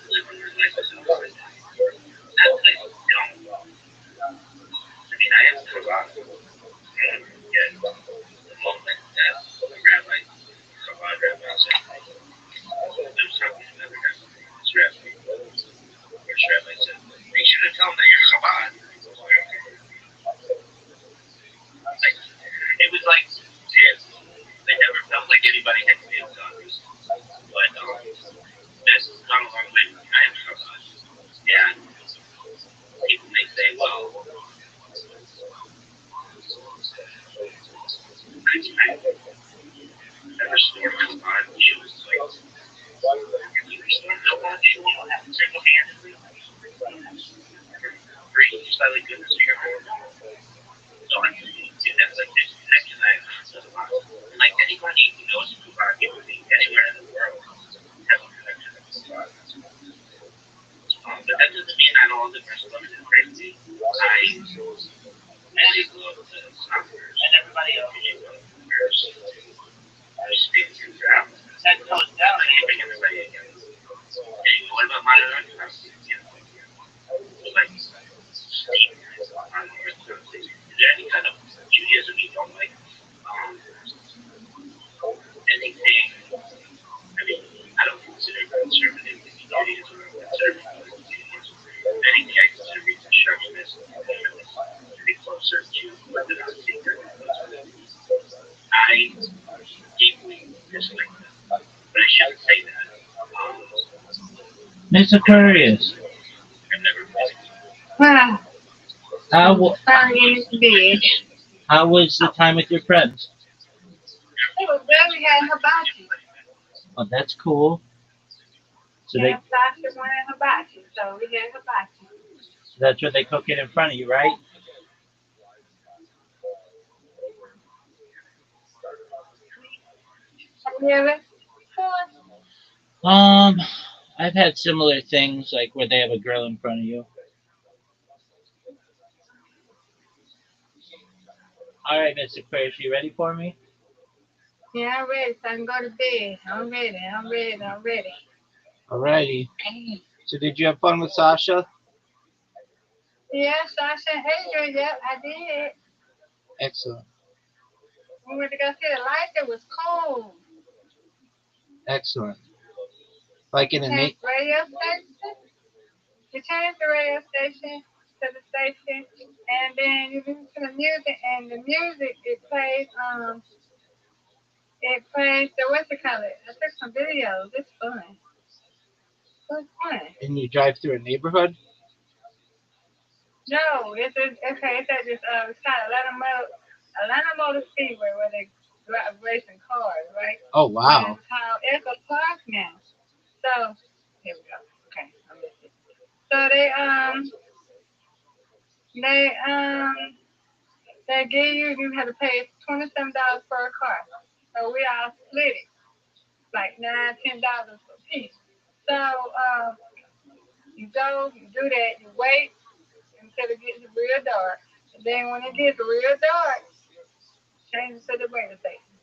living my life as a woman. Not that I don't. I mean, I am Chabad. And yet, the moment that the rabbi, Chabad rabbi said, I was talking to another rabbi, this rabbi, which rabbi said, they should have told him that you're Chabad. Like, it was like, dibs. They never felt like anybody had dibs on this. But this has gone a long way. I am Chabad. And people may say, well, I never stored Chabad shoes. Like, if you restore Chabad shoes, you don't have to single-handedly bring slightly goodness to your home. So I can do that like this connection I have. And like anybody who knows Chabad, people anywhere in the world have a connection to Chabad. But that doesn't mean I don't live for limited crazy. I really love the soccer and everybody else who loves the I speak to them. That goes down and you bring everybody again. Hey, what about my own house? Like, Steve, is there any kind of Judaism you don't like? Anything, I mean, I don't consider conservative Judaism or conservative Judaism. Anything I consider reconstructionist pretty closer to orthodoxy. I deeply dislike that. But I shouldn't say that. Miss Aquarius. I've never played. How was the time with your friends? It was good. We had hibachi. Oh, that's cool. So Yeah, Sasha wanted hibachi, so we had hibachi. that's what they cook it in front of you, right? Have you ever? I've had similar things like where they have a grill in front of you. All right, Mr. Parrish, you ready for me? Yeah, I'm ready. So I can go to bed. I'm ready. I'm ready. I'm ready. Alrighty. So did you have fun with Sasha? Yeah, Sasha and Adrian, yep, I did. Excellent. We went to go see the lights. It was cold. Excellent. Like in a Changed the radio station. You change the radio station to the station, and then you listen to the music, and the music it plays the what's it called? I took some videos. It's fun. It's fun. and you drive through a neighborhood? No, okay. It's at this it's called Atlanta Motor Speedway where they drive racing cars, right? Oh But wow. it's called Echo Park now. So here we go. Okay, I missed it. So they they give you have to pay $27 per car. So we all split it like $9, $10 a piece. So you go, you do that, you wait until it gets real dark. And then when it gets real dark, change it to the radio station.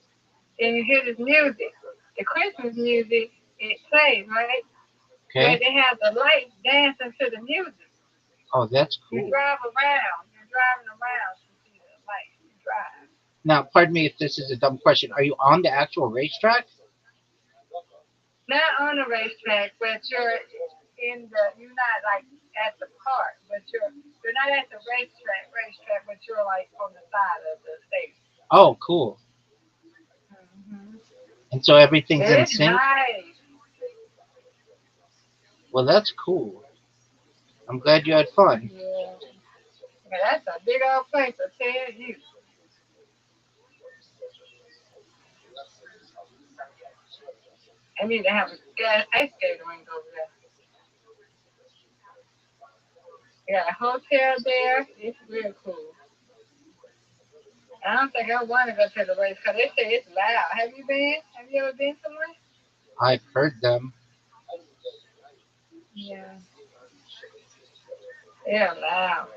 Then you hear this music. The Christmas music, it plays, right? But Okay. they have the lights dancing to the music. Oh, that's You cool. drive around. You're driving around to see the lights. You drive. Now, pardon me if this is a dumb question. Are you on the actual racetrack? Not on the racetrack, but you're not like at the park, but you're not at the racetrack, but you're like on the side of the station. Oh, cool. Hmm. And so everything's in It's sync? nice. Well, that's cool. I'm glad you had fun. Yeah. Yeah, that's a big old place, I tell you. I need to have a gas ice skating rink over there. They got a hotel there. It's real cool. I don't think I want to go to the race because they say it's loud. Have you been? Have you ever been somewhere? I've heard them. Yeah. They're loud.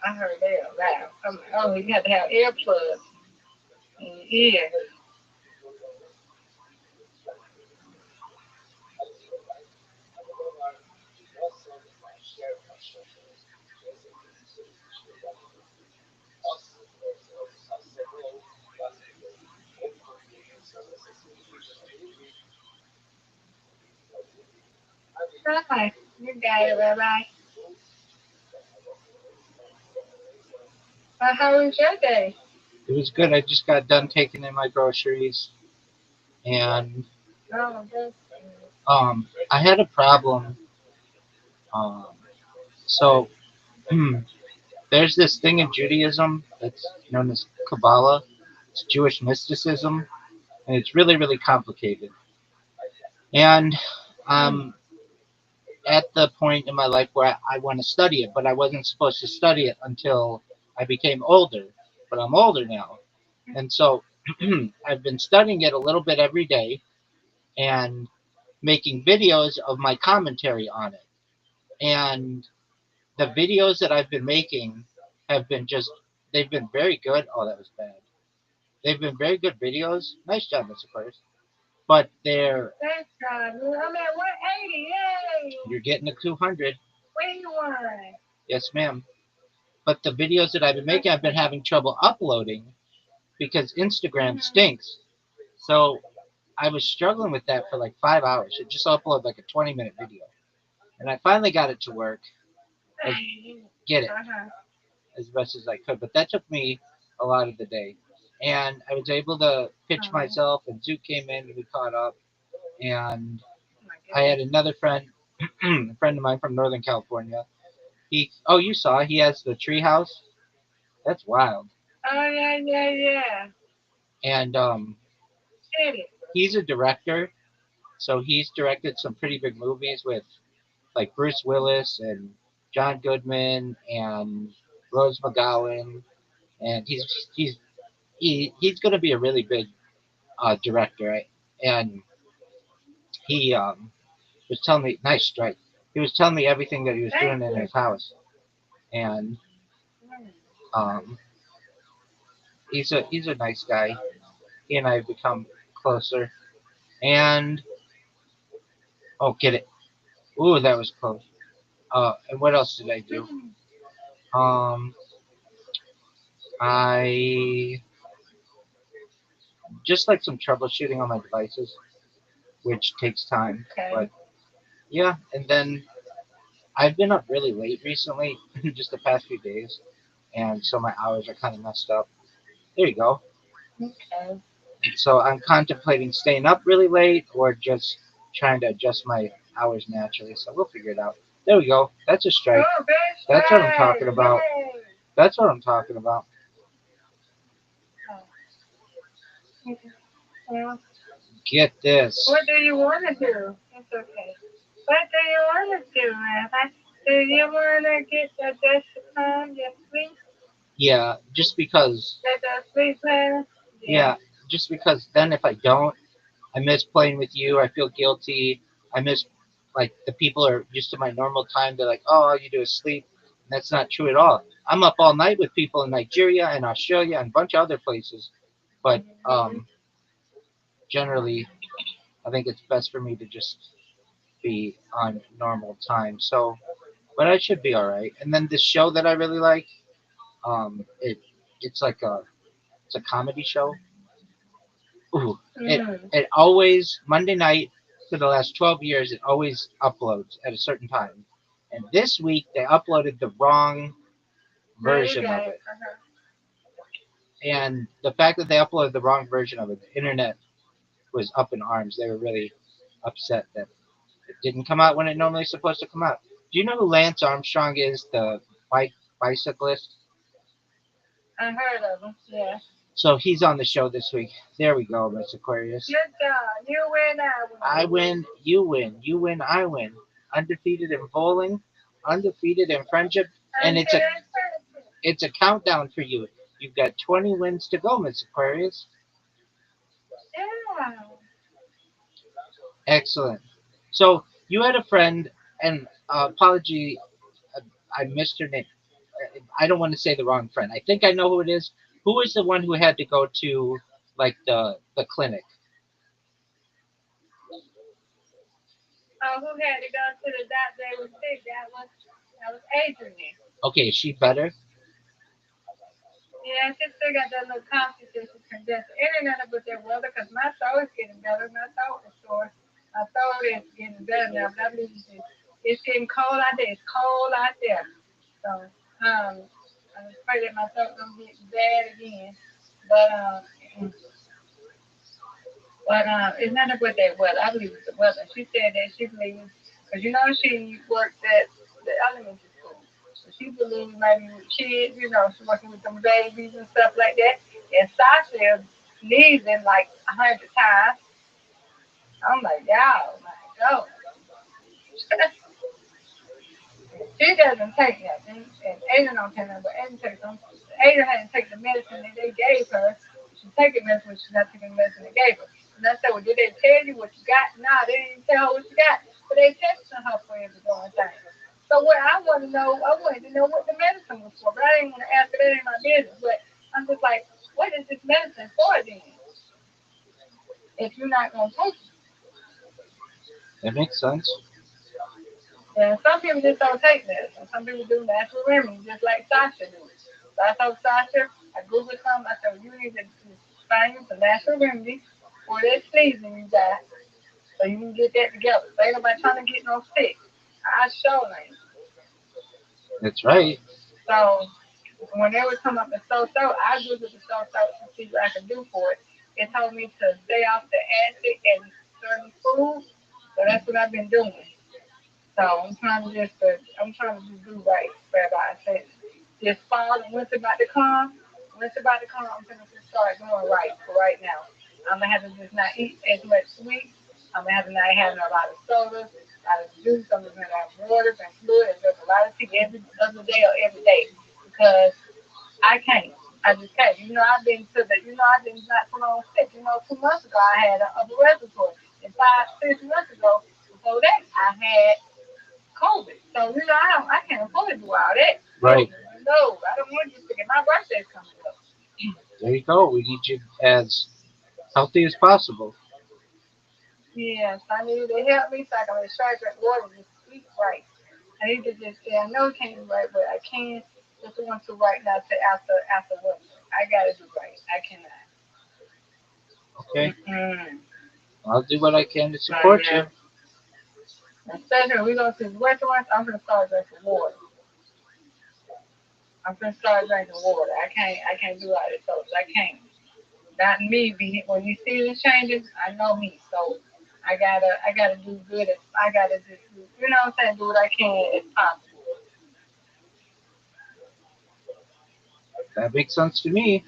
I heard they're loud. I'm like, oh, you have to have earplugs in your ear. Hi. You got it, Rabbi. How was your day? It was good. I just got done taking in my groceries, and Oh, that's I had a problem. Um, so there's this thing in Judaism that's known as Kabbalah. It's Jewish mysticism, and it's really, really complicated. And good. I'm at the point in my life where I want to study it, but I wasn't supposed to study it until I became older. But I'm older now. And so I've been studying it a little bit every day and making videos of my commentary on it. And the videos that I've been making have been just, they've been very good. Oh, that was bad. They've been very good videos. Nice job, Mr. First. But Thanks, God. I'm at 180. Yay! you're getting a 200. We won. Yes, ma'am. But the videos that I've been making, I've been having trouble uploading because Instagram Mm-hmm. stinks. So I was struggling with that for like 5 hours. It just upload like a 20-minute video. And I finally got it to work. I get it Uh-huh. as best as I could. But that took me a lot of the day. And I was able to pitch Uh-huh. myself, and Zoot came in and we caught up. And Oh my I had goodness. another friend, a friend of mine from Northern California. Oh, you saw, he has the tree house. That's wild. Oh yeah, yeah, yeah. And Did it. he's a director, so he's directed some pretty big movies with like Bruce Willis and John Goodman and Rose McGowan, and he's going to be a really big director, right? And he was telling me, nice strike. He was telling me everything that he was doing in his house, and um, he's a nice guy. He and I have become closer. And oh, get it. Ooh, that was close. And what else did I do? Um, I just like some troubleshooting on my devices, which takes time. Okay. But yeah, and then I've been up really late recently, just the past few days, and so my hours are kind of messed up. There you go. Okay. So I'm contemplating staying up really late or just trying to adjust my hours naturally. So we'll figure it out. There we go. That's a strike. Oh, best That's what I'm talking friend. about. Yay. That's what I'm talking about. Oh. Okay. Well, Get this. what do you want to do? It's okay. What do you want to do, Rabbi? Do you want to get the best time, your sleep, Yeah, just because. get the sleep plan? Yeah, just because then if I don't, I miss playing with you. I feel guilty. I miss like the people are used to my normal time. They're like, oh, all you do is sleep. And that's not true at all. I'm up all night with people in Nigeria and Australia and a bunch of other places. But generally, I think it's best for me to just be on normal time. So, but I should be all right. And then this show that I really like, it's like it's a comedy show. Ooh, it always Monday night for the last 12 years. It always uploads at a certain time. And this week they uploaded the wrong version of it. And the fact that they uploaded the wrong version of it, the internet was up in arms. They were really upset that it didn't come out when it normally is supposed to come out. Do you know who Lance Armstrong is, the bicyclist? I heard of him, yeah. So he's on the show this week. There we go, Miss Aquarius. Good job. You win, I win, you win, you win, I win. Undefeated in bowling, undefeated in friendship, and it's a countdown for you. You've got 20 wins to go, Miss Aquarius. Yeah. Excellent. So you had a friend, and apology, I missed her name. I don't want to say the wrong friend. I think I know who it is. Who was the one who had to go to like the clinic? Oh, who had to go to the doctor? They was sick. That was Adrian. Okay, is she better? Yeah, she still got that little cough that she's congested. It ain't nothing but that weather, because my throat is getting better. My throat is sore. My throat is getting better now, but I believe it's getting cold out there. It's cold out there. So, I'm afraid that my throat gonna get bad again. But it's nothing but that weather. I believe it's the weather. She said that she believes, because she works at the elementary school. So she believes maybe with kids, she's working with them babies and stuff like that. And Sasha sneezing like 100 times. I'm like, y'all, my God. She doesn't take nothing, and Ada don't take nothing, but Ada takes them. Ada hadn't taken the medicine that they gave her. She's taking medicine, but she's not taking the medicine they gave her. And I said, well, did they tell you what you got? No, they didn't tell her what you got, but they testing her for every going thing. So what I wanted to know what the medicine was for, but I didn't want to ask her. That ain't my business. But I'm just like, what is this medicine for then? If you're not gonna take it. That makes sense. And some people just don't take medicine. Some people do natural remedies, just like Sasha do. So I told Sasha, I Googled some, I said, you need to find you some natural remedy for that sneezing you got, so you can get that together. So ain't nobody trying to get no sick. I sure ain't. That's right. So when they would come up with I Googled the to see what I could do for it. It told me to stay off the acid and certain foods. So that's what I've been doing. So I'm trying to just do right, Rabbi. I said, this fall and winter about to come. Winter about to come. I'm gonna just start doing right for right now. I'm gonna have to just not eat as much sweet. I'm gonna have to not have a lot of sodas, a lot of juice. I'm just gonna have water and fluid and drink a lot of tea every other day or every day because I can't. I just can't. I've been to the, I've been not too long sick. 2 months ago I had an upper respiratory. And 5, 6 months ago, before that, I had COVID. So, I can't afford to do all that. Right. No, I don't want you to get my birthday's coming up. There you go. We need you as healthy as possible. Yes, I need to help me so I can make sure I drink water and just eat right. I need to just say, I know I can't do right, but I can just want to right now to after work. I gotta do right. I cannot. Okay. Mm-mm. I'll do what I can to Right support you. now. Especially when we go to the restaurants, I'm gonna start drinking water. I'm gonna start drinking water. I can't do all this sodas. I can't. Not me. When you see the changes, I know me. So I gotta do good. I gotta just do, what I'm saying, do what I can as possible. That makes sense to me.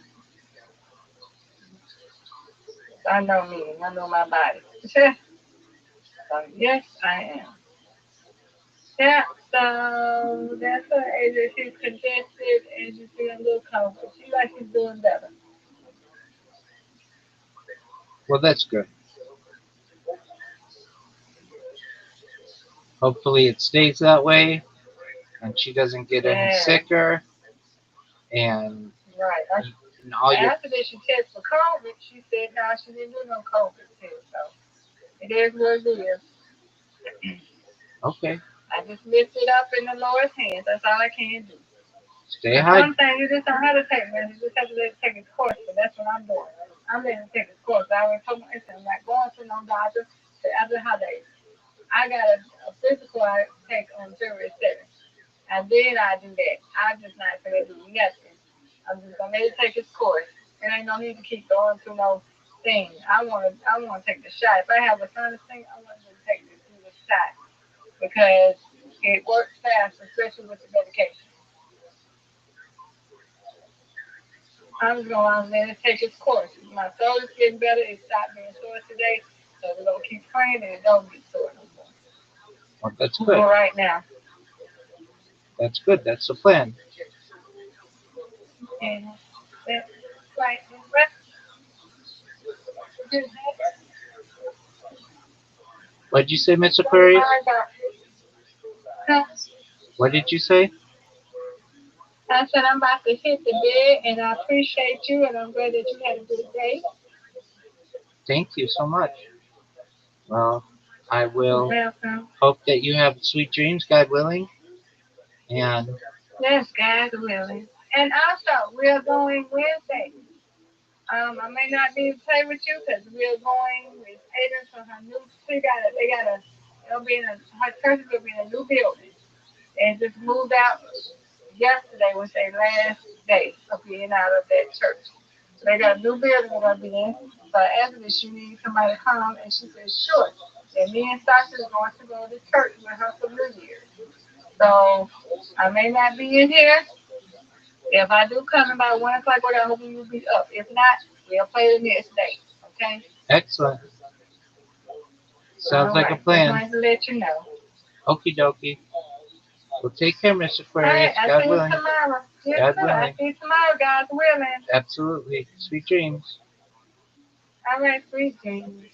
I know me. I know my body. So yes, I am. Yeah. So that's her age. She's congested and she's feeling a little comfortable. She like she's doing better. Well, that's good. Hopefully it stays that way and she doesn't get any Yeah. sicker and, Right. and all your After that, she tested for COVID. She said, no, she didn't do no COVID test. So it is what it is. okay. I just lift it up in the Lord's hands. That's all I can do. Stay And high. some things you just don't have to take, man. You just have to let it take its course. So that's what I'm doing. I'm letting it take its course. I already told my I'm not going to no doctor after the holidays. I got a physical I take on February 7th. And then I do that. I'm just not going to do nothing. I'm just going to let it take its course. There ain't no need to keep going through no thing. I want to take the shot. If I have a sinus thing, I want to take the shot because it works fast, especially with the medication. I'm just going to let it take its course. My throat is getting better. It stopped being sore today. So we're going to keep praying that it don't get sore no more. Well, that's good. For right now. That's good. That's the plan. And that's right. That's right. What did you say, Miss So Aquarius? huh? What did you say? I said I'm about to hit the bed, and I appreciate you, and I'm glad that you had a good day. Thank you so much. Well, I will Welcome. hope that you have sweet dreams, God willing. And Yes, God willing. And also, we're going Wednesday. I may not be able to play with you because we're going with Aiden to her new. It'll be in her church will be in a new building. And just moved out yesterday was their last day of being out of that church. So they got a new building they're gonna be in. So I asked her if she needs somebody to come, and she said sure. And me and Sasha are going to go to church with her for New Year's. So I may not be in here. If I do come in by 1 o'clock, I hope you will be up. If not, we'll play the next day. Okay? excellent. Sounds All like a right. Just plan. wanted to let you know. Okie dokie. Well, take care, Mr. All right. Aquarius. I'll God see you willing. tomorrow. Yes, God sir. I'll willing. see you tomorrow, guys willing. Absolutely. Sweet dreams. All right, sweet dreams.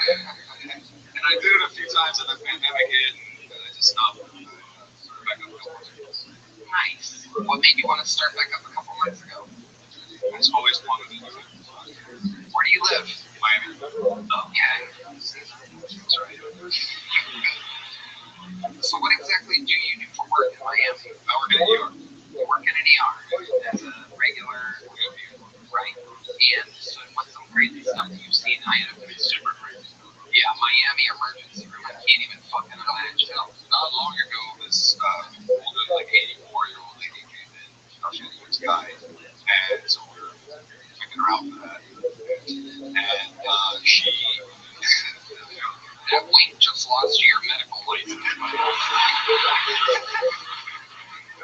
And I did it a few times, and the pandemic hit, and I just stopped. Started back up a couple months ago. Nice. What made you want to start back up a couple months ago? I just always wanted to do it. Where do you live? Miami. Okay. That's right. So what exactly do you do for work in Miami? I work in ER. You work in an ER as a regular, right? And so what's some crazy stuff you've seen? I have been super crazy. Yeah, Miami emergency room. I can't even fucking imagine. Not long ago, this older, like 84-year-old lady came in. She was a UX guy, and so we were picking her out for that. And she, that wing just lost your medical license.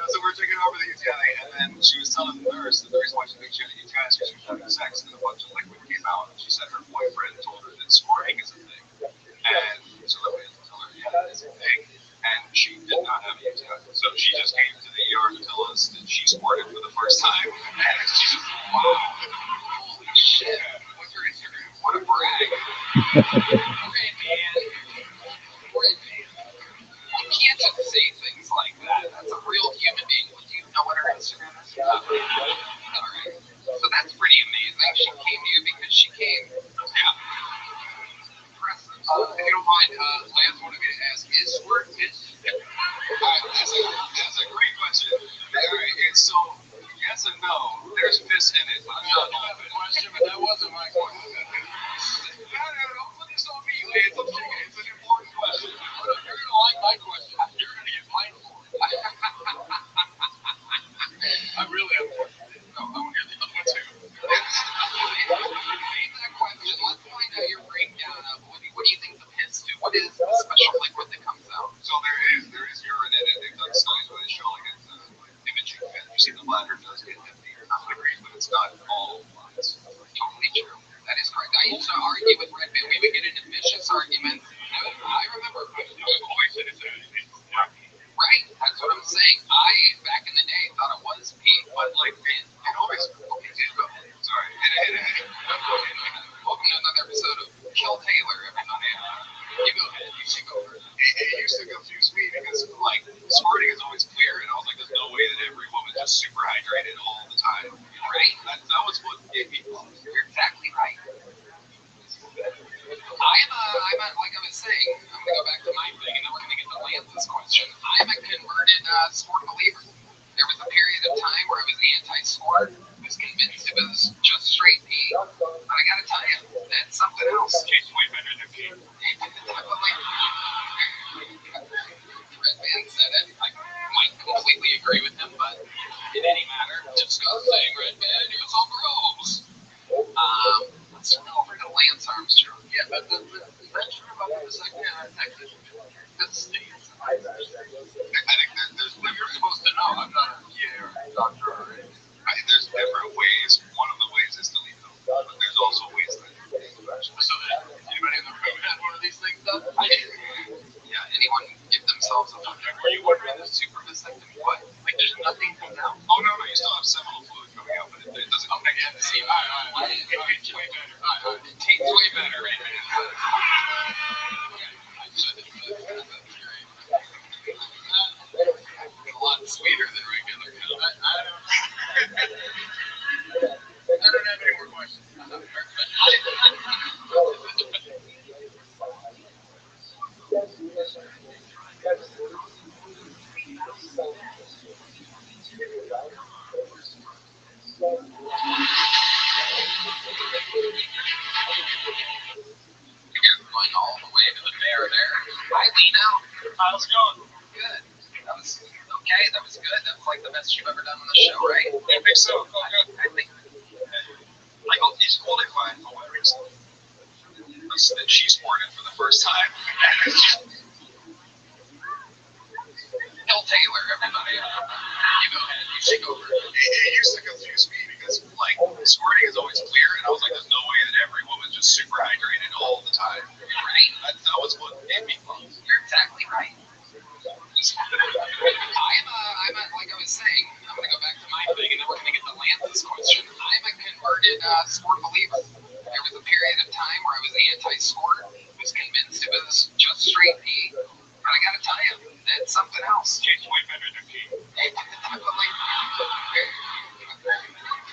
So we're taking over the UTI, and then she was telling the nurse that the reason why she thinks she had a UTI is because she was having sex, and a bunch of liquid came out, and she said her boyfriend told her that squirting is a thing. And so that way tell her, yeah, it's a thing. And she did not have a UTI. So she just came to the ER to tell us that she squirted for the first time. And she was, wow, holy shit. What's her Instagram? What a brag. Great man. Great man. You can't just say things like that. That's a real human being. Do you know what her Instagram is? Alright. So that's pretty amazing. She came to you because she came. Yeah. Impressive. If you don't mind, Lance wanted me to ask, is squirt fish? That's a great question. Alright, and so, yes and no. There's fish in it. But you have a question, but that wasn't my question. Don't put this on me, Lance. I'm saying it's an important question. You're going to like my question. You're going to get mine for it. I really am. No, I want to hear the other one too. Save that question. Let's find out your breakdown of what do you think the piss do? What is the special liquid that comes out? So there is urine in it. They've done studies where they show like imaging. You see the bladder does get empty or not degrees, but it's not all. It's totally true. That is correct. I used to argue with Red Man. We would get into vicious arguments, and time, right? That was what gave me pause. You're exactly right. Like I was saying, I'm going to go back to my thing, and then we're going to get to Lance's question. I'm a converted sport believer. There was a period of time where I was anti-sport, was convinced it was just straight P. But I got to tell you, that's something else. It's way better than P. Red Man said it. I might completely agree with him, but in any matter, disgusting, Red Man, you're so gross. Let's turn over to Lance Armstrong. Yeah, but is that true about the vasectomy? The states. I think there's you're supposed to know. I'm not a PA or a doctor or anything. There's different ways. One of the ways is to leave them, but there's also ways that. So that anybody in the room had one of these things done? Yeah, anyone give themselves a doctor. Were you wondering the super vasectomy? What? Like there's nothing comes out? Oh no, you still have seminal fluid coming out, but it doesn't come back in to see. It tastes way better. It tastes way better, right? I should have said that. That's great. A lot sweeter than regular milk. I don't have any more questions. You're going all the way to the bear there. Hi, Lena. How's it going? Good. That was okay. That was good. That was like the best you've ever done on the show, right? I think so. Oh, good. I think. I hope he's qualified for one reason. That she scored it for the first time. Hill Taylor, everybody. You go ahead. You take over. It used to confuse me because, like, squirting is always clear, and I was like, there's no way that every woman's just super hydrated all the time. Right? That was what made me fun. You're exactly right. I'm like I was saying, I'm going to go back to my thing, and then we're going to get to Lance's question. I'm a converted sport believer. There was a period of time where I was anti-sport, was convinced it was just straight P. But I got to tell you, that's something else. Tastes way better than P.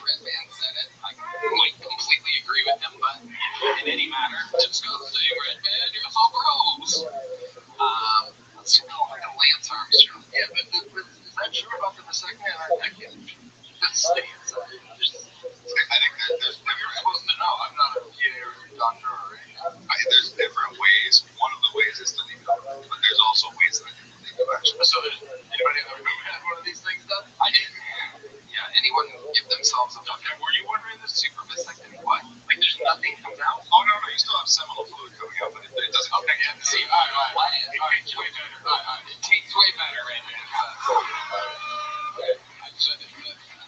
Red Man said it. I might completely agree with him, but in any matter, disgusting, Red Man, you're so gross. Let's go over to Lance Armstrong. Yeah, but is that true about the vasectomy? I can't. The states. I think that you're supposed to know. I'm not a PA or a doctor or anything. There's different ways. One of the ways is to leave them, but there's also ways that they go back. So that anybody in the room had one of these things done? I did. Yeah, anyone give themselves a doctor. Were you wondering the super vasectomy? What? Like there's nothing comes out? Oh, no, you still have seminal fluid coming out, but it doesn't come back in to see. All right. It tastes way better. It tastes way better, right? I should have said that.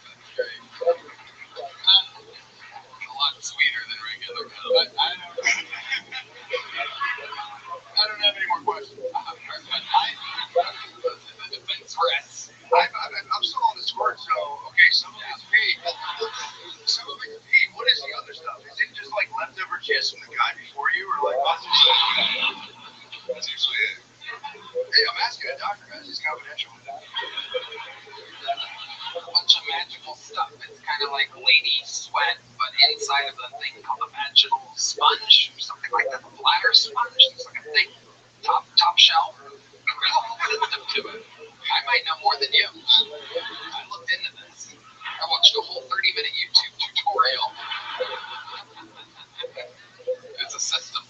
That's great. A lot sweeter than regular milk. I don't have any more questions. The defense rests. I'm still on the squirt, so okay, some of it's pee. Some of it's pee. What is the other stuff? Is it just like leftover jizz from the guy before you, or like lots of stuff? That's usually it. Hey, I'm asking a doctor, guys. It's confidential. A bunch of magical stuff. It's kind of like lady sweat, but inside of the thing called a vaginal sponge or something like that. A bladder sponge. It's like a thing. Top shelf. To it. I might know more than you. I looked into this. I watched a whole 30-minute YouTube tutorial. It's a system.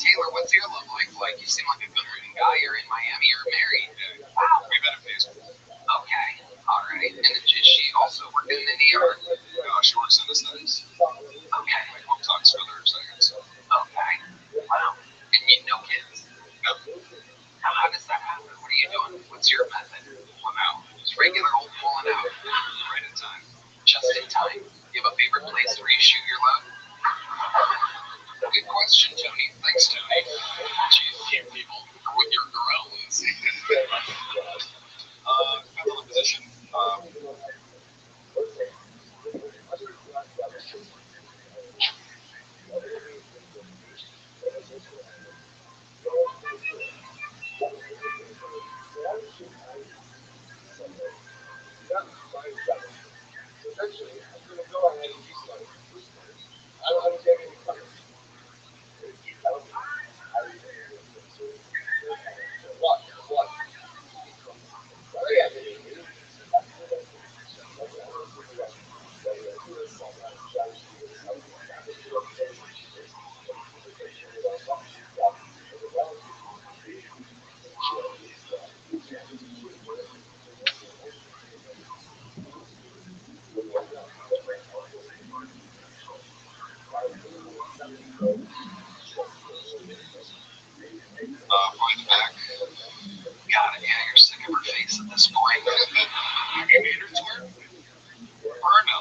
Taylor, what's your love life like? You seem like a good-looking guy. You're in Miami. You're married. Wow. We met on Facebook. Okay. All right. And is she also working in the ER? No, she works in the studies. Okay. We'll talk to her in a second. So. Okay. Wow. And you know kids? No. How does that happen? What are you doing? What's your method? Wow. Just regular old pulling out. Right in time. Just in time. You have a favorite place where you shoot your load? Good question, Tony. Thanks, Tony. Jeez, you people are with your drones. Depends on the position. Boy in the back. Got it. Yeah, you're sick of her face at this point. Have you made her twerk? Or no?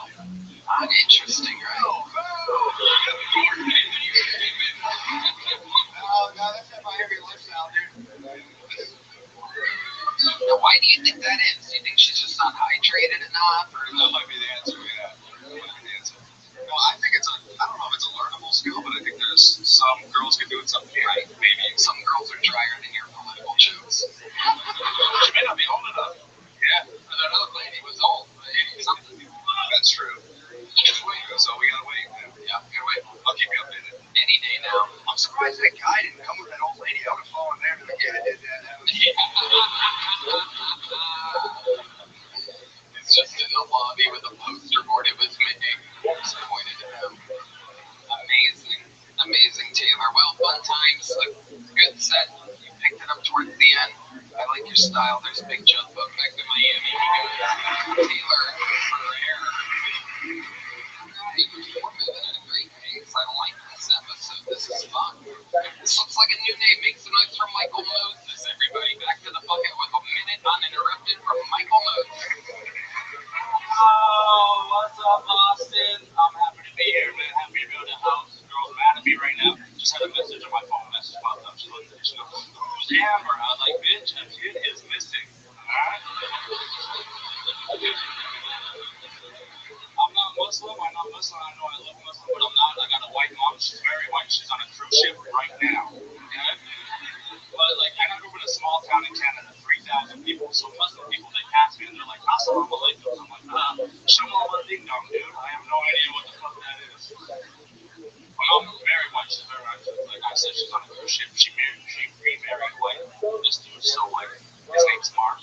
Interesting, right? Oh, God, that's my heavy lips now, dude. Now, why do you think that is? Do you think she's just not hydrated enough? Or that might be the answer, yeah. That might be the answer. No, I think it's I don't know if it's a learnable skill, but I think there's some girls can do it, some can't. Right. Maybe some girls are drier than your political jokes. She may not be old enough. Yeah. And that other lady was old. 80-something. That's true. So we gotta wait. Yeah, we gotta wait. I'll keep you updated. Any day now. I'm surprised that guy didn't come with that old lady. I would have fallen there to the kid that did that. It's just in the lobby with a poster board. It was making pointed at him. Amazing, Taylor. Well, fun times. A good set. You picked it up towards the end. I like your style. There's a big jump up back to Miami. Taylor Ferrer. We're moving at a great pace. I like this episode. This is fun. This looks like a new name. Make some noise from Michael Moses, everybody. Back to the bucket with a minute uninterrupted from Michael Moses. Oh, what's up, Austin? I'm happy to be here, man. Happy to be in the house. The girl's mad at me right now. Just had a message on my phone. Message popped up. She looked at it. She goes, "Who's Amber?" I was like, "Bitch, a kid is missing." Alright? I'm not Muslim. I'm not Muslim. I know I look Muslim, but I'm not. I got a white mom. She's very white. She's on a cruise ship right now. Okay? But, like, I grew up in a small town in Canada, 3,000 people. So Muslim people, they ask me, and they're like, "Assalamu alaikum." I'm like, "Shalom ding dong, dude. I have no idea what the fuck that is." My mom is very white. She's very white. Like I said, she's on a cruise ship. She remarried white. This dude's so white. His name's Mark.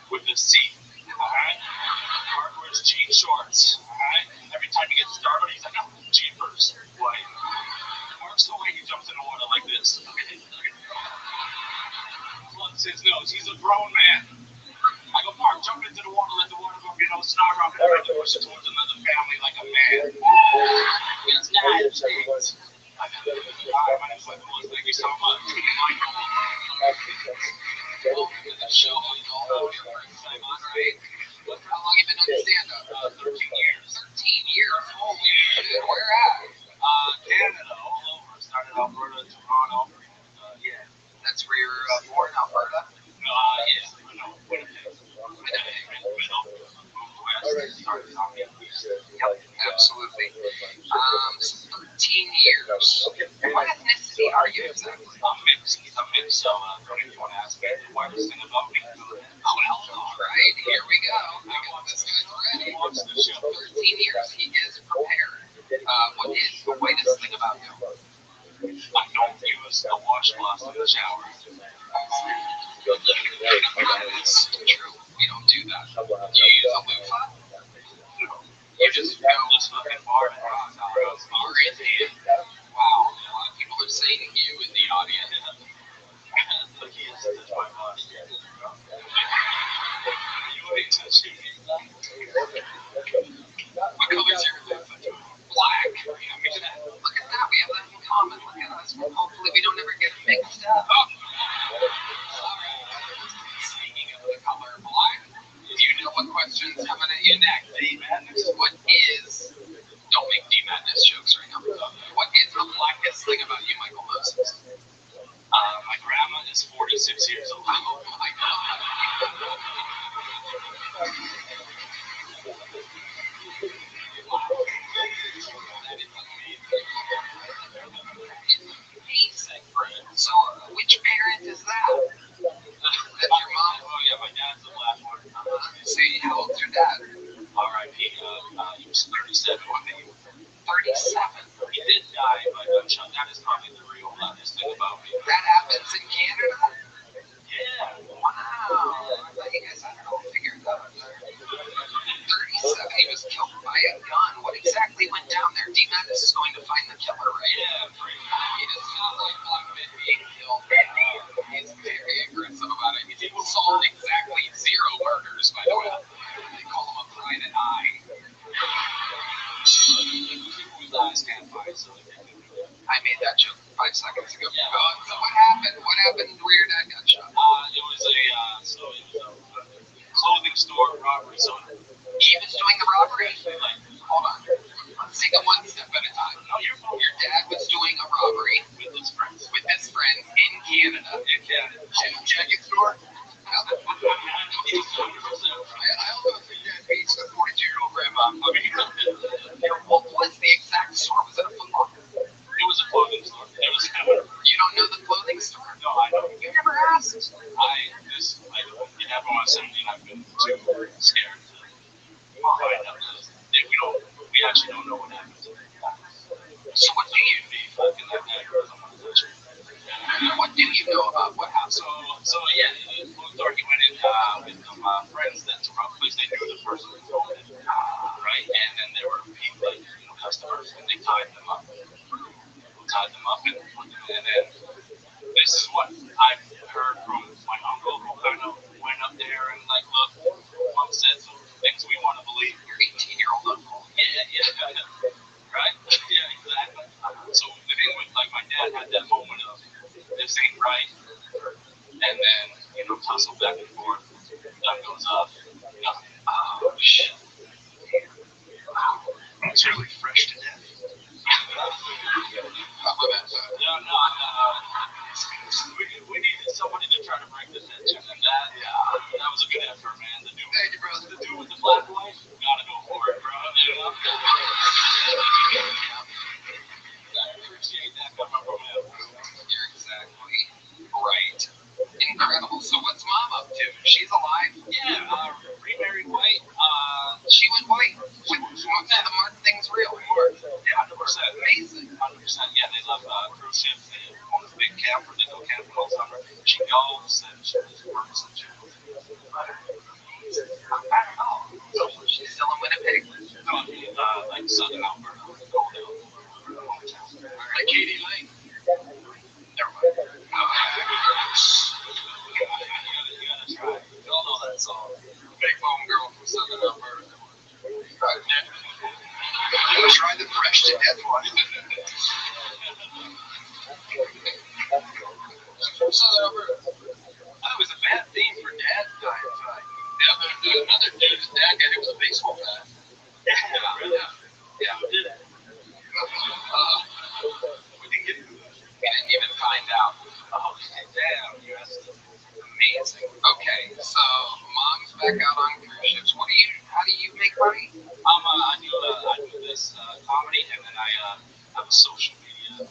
With the C. Alright? Mark wears jean shorts. Alright? Every time he gets started, he's like, "Oh, jeepers." White. Mark's the way he jumps in the water like this. Okay? Floods his nose. He's a grown man. I go, "Mark, jump into the water, let the water go, you know, snarl up and push it towards another family like a man." It's not. Thanks. Alright, my name's Michael. Thank you so much. Welcome to the show. You all know your first time on, right? How long have you been on the stand-up? 13 years. 13 years? Holy shit. Where at? Canada, all over. Started Alberta, Toronto. Yeah. That's where you're born, Alberta? Yeah. No, Winnipeg. Yep, absolutely. 13 years. What ethnicity are you exactly? I'm mixed. So, if you want to ask me the weirdest thing about me, oh, well, all right. Here we go. I got this guy's ready. 13 years. He is prepared. What is the weirdest thing about you? I don't use a washcloth in the shower. That's true. We don't do that. You use a loofah? No. You just go this fucking bar and rock. Bar in hand. Wow. A lot of people are saying you in the audience. Look, he has to touch my body. You ain't touching me. What color's your loofah? Black. Look at that. We have that in common. Look at us. Hopefully we don't ever get mixed up. Oh. Speaking of the color black, do you know what question's coming at you next? D-Madness. What is... Don't make D-Madness jokes right now. What is the blackest thing about you, Michael Moses? My grandma is 46 years old. Oh my God. So, which parent is that? That's your mom? Oh, yeah, my dad's the last one. See, how old's your dad? R.I.P. He was 37 when he was 37? He did die, but that is probably the real honest thing about me. That happens in Canada? Yeah. Wow. I thought you guys had it all figured out. 37, he was killed by a gun. What exactly went down there? D-Madness is going to find the killer, right? Yeah, pretty much. It is not like black men being killed. He's very aggressive about it. He solved exactly 0 murders, by the way. They call him a private eye. Whose eyes can't find, so they can do actually don't know what happened to me. So what do you do? Fucking that guy doesn't want to touch me. What do you know about what happened? So yeah, long story. He went in with some friends that around the place. They knew the person who told it, right? And then there were people, like, customers, and they tied them up. And then this is what I've heard from my uncle, who kind of went up there and like, look, mom said some things we want to believe. Your 18-year-old uncle. Yeah. Right? Yeah, exactly. So the thing with, like, my dad had that moment of, this ain't right, and then, tussle back and forth, gun goes off, oh, shit. Wow. It's really fresh to death. We needed somebody to try to break the tension, and that was a good effort, man. The dude with the black light, gotta go for it, bro. I appreciate that coming from him. You're exactly right. Incredible. So what's Mom up to? She's alive? Yeah, remarried white. She went white. The Mark thing's real. Yeah, 100%. Amazing. 100%. Yeah, they love cruise ships. They own a big camper. They go camping all summer. She golfs and she works and she not bad at all. So she's still in Winnipeg? No, like Southern Alberta. Like Katie Lane. Never mind. You gotta try. You all know that song. Big Bone Girl from Southern Alberta. You try the fresh to death one. Southern Alberta. That was a bad theme for Dad dying. Another dude's dad got hit with a baseball bat. Yeah. We did it. We didn't get through that. We didn't even find out. Oh, damn. Amazing. Okay, so Mom's back out on cruise ships. How do you make money? I do this comedy, and then I have a social media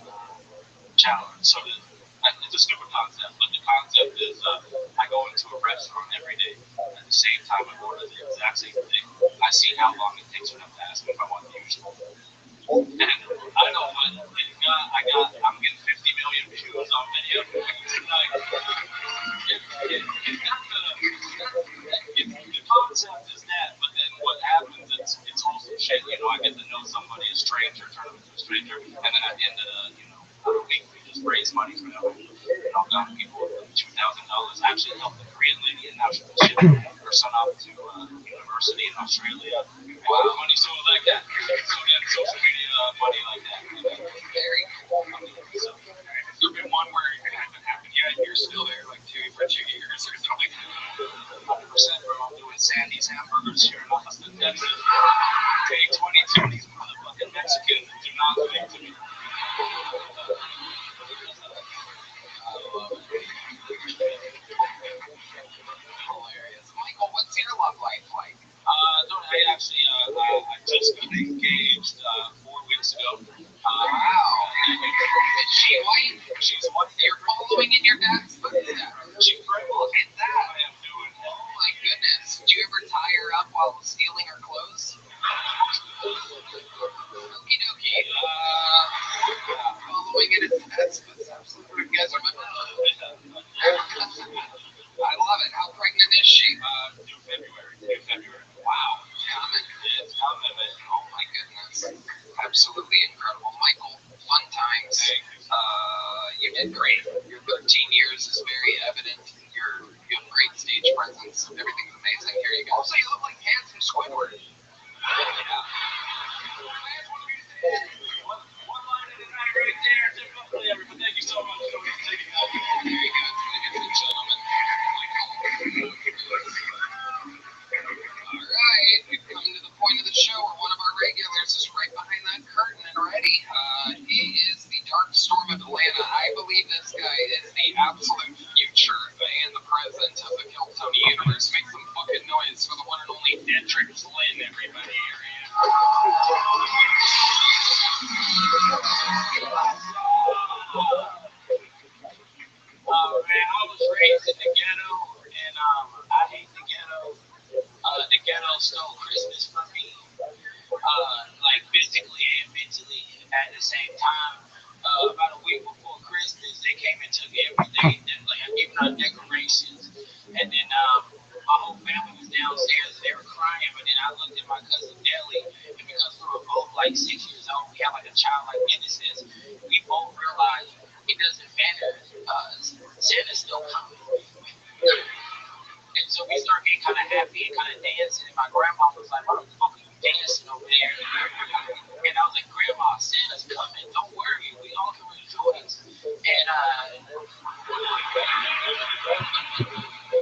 channel. So it's a stupid concept, but the concept is I go into a restaurant every day. At the same time, I order the exact same thing. I see how long it takes for them to ask me if I want the usual. And I know what I'm getting 50 million views on video tonight. The concept is that, but then what happens is it's wholesome shit. I get to know somebody, a stranger, turn them into a stranger, and then at the end of the week, we just raise money for them. Got people with $2,000. Actually helped the Korean lady, and now she will ship her son off to university in Australia. Wow, money so like that. So then social media money like that. Very cool. So, has there been one where it hasn't happened yet? You're still there like for 2 years or something? 100%, bro. I'm doing Sandy's hamburgers here in Austin, Texas. Day 22. These motherfucking Mexicans do not think to me. Hilarious. Michael, what's your love life like? I just got engaged 4 weeks ago. Wow. Is she white? She's white. You're following in your dad's footsteps. She's great. Look at that. Oh my goodness. Do you ever tie her up while stealing her clothes? Okie dokie. Following in his dad's footsteps. You guys are my I love it. How pregnant is she? Due February. Wow. It's coming, man. Oh my goodness. Absolutely incredible. Michael, fun times. You did great. Your 13 years is very evident. You have great stage presence. Everything's amazing. Here you go. Also, you look like handsome Squidward. Yeah. One line of the night right there. Thank you so much. Very good, ladies and gentlemen. Alright, we've come to the point of the show where one of our regulars is right behind that curtain and ready. He is the Dark Storm of Atlanta. I believe this guy is the absolute future and the present of the Keltoni universe. Make some fucking noise for the one and only Dedrick Flynn, everybody. Here he is. same time, about a week before Christmas, they came and took everything, like even our decorations, and then my whole family was downstairs and they were crying. But then I looked at my cousin Nelly, and because we were both like 6 years old, we had like a childlike innocence. We both realized it doesn't matter. Santa's still coming. And so we started getting kind of happy and kind of dancing. And my grandma was like, "What the fuck are you dancing over there?" And I was like, "Grandma, Santa's coming. Don't worry. We all can rejoice." And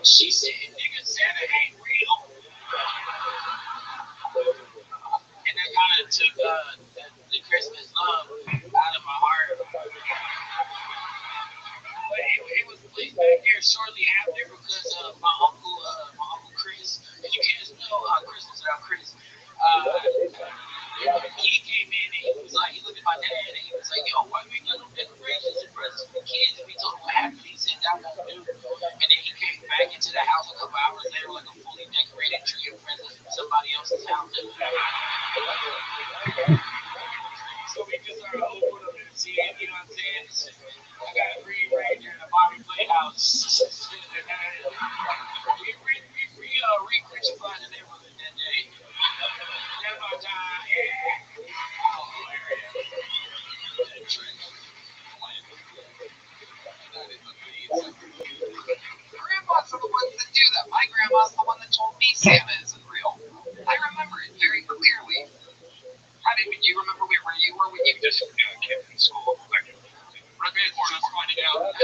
she said, "Nigga, Santa ain't real." And that kind of took the Christmas love out of my heart. But it was placed back there shortly after because my uncle Chris, and you can't spell Christmas without Chris. He came in and he was like, he looked at my dad and he was like, "Yo, why we got no decorations and presents for the kids?" And we told him what happened. He said that won't do. And then he came back into the house a couple hours later, like a fully decorated tree of presents from somebody else's house. So we just started opening them and seeing, you know what I'm saying? I got a Green Ranger and a Bobby Playhouse. We re-Christified the neighborhood that day. That's my time, yeah. Grandmas are the ones that do that. My grandma's the one that told me Santa isn't real. I remember it very clearly. How did you remember where you were when you just kid in school? Like, Rabbi is just finding out.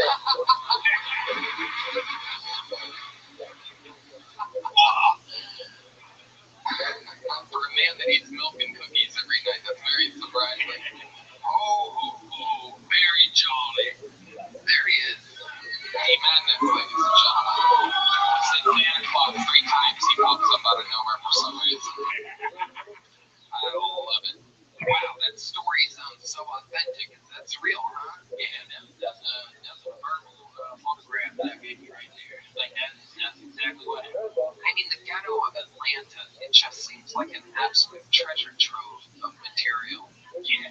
For a man that eats milk and cookies every night, that's very surprising. Oh, very jolly. There he is. Hey, madness, ladies and gentlemen. I've said Santa Claus 3 times. He pops up out of nowhere for some reason. I love it. Wow, that story sounds so authentic. That's real, huh? Yeah, that's a verbal photograph that I gave you right there. Like, that's exactly what it is. I mean, the ghetto of Atlanta, it just seems like an absolute treasure trove of material. Yeah.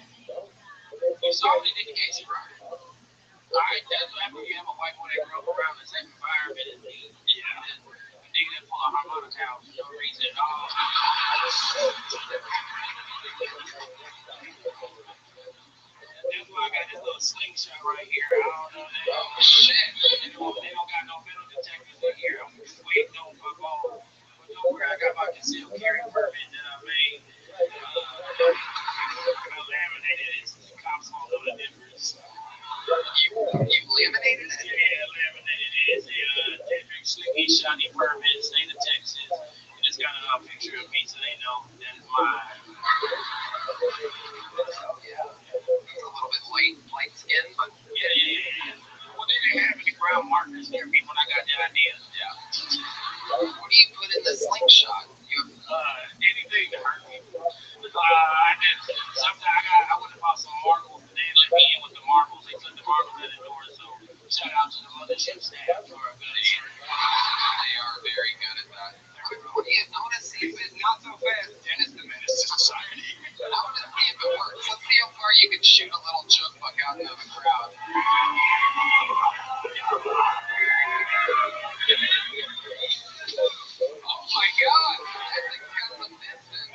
You saw it in Casey, right? Alright, that's what happens when you have a white boy that grew up around the same environment as me. Yeah. And a nigga that pull a harmonica out for no reason at all. That's why I got this little slingshot right here. I don't know that. Oh, shit. They don't got no metal detectors in here. I'm just waiting on my ball. But don't worry, I got my concealed carry permit that I made. I laminated it so the cops won't know the difference. You laminated it? Yeah, laminated it. It's a District Slinky Shotty permit, state of Texas. And it's got a picture of me so they know that it's mine. Yeah. It's a little bit light skin, but yeah. Well, they didn't have any ground markers near me when I got that idea. Yeah. What do you put in the slingshot? You anything to hurt me. I did. Sometimes I went and bought some marbles, and they let me in with the marbles. They took the marbles at the door, so shout out to the mothership staff for a good hit. They are very good at that. What do you notice? See if it not so fast. Dennis the Menace to Society. I want to see if it works. Let's see how far you can shoot a little jug buck out into the crowd. Oh my God! That's incredible distance.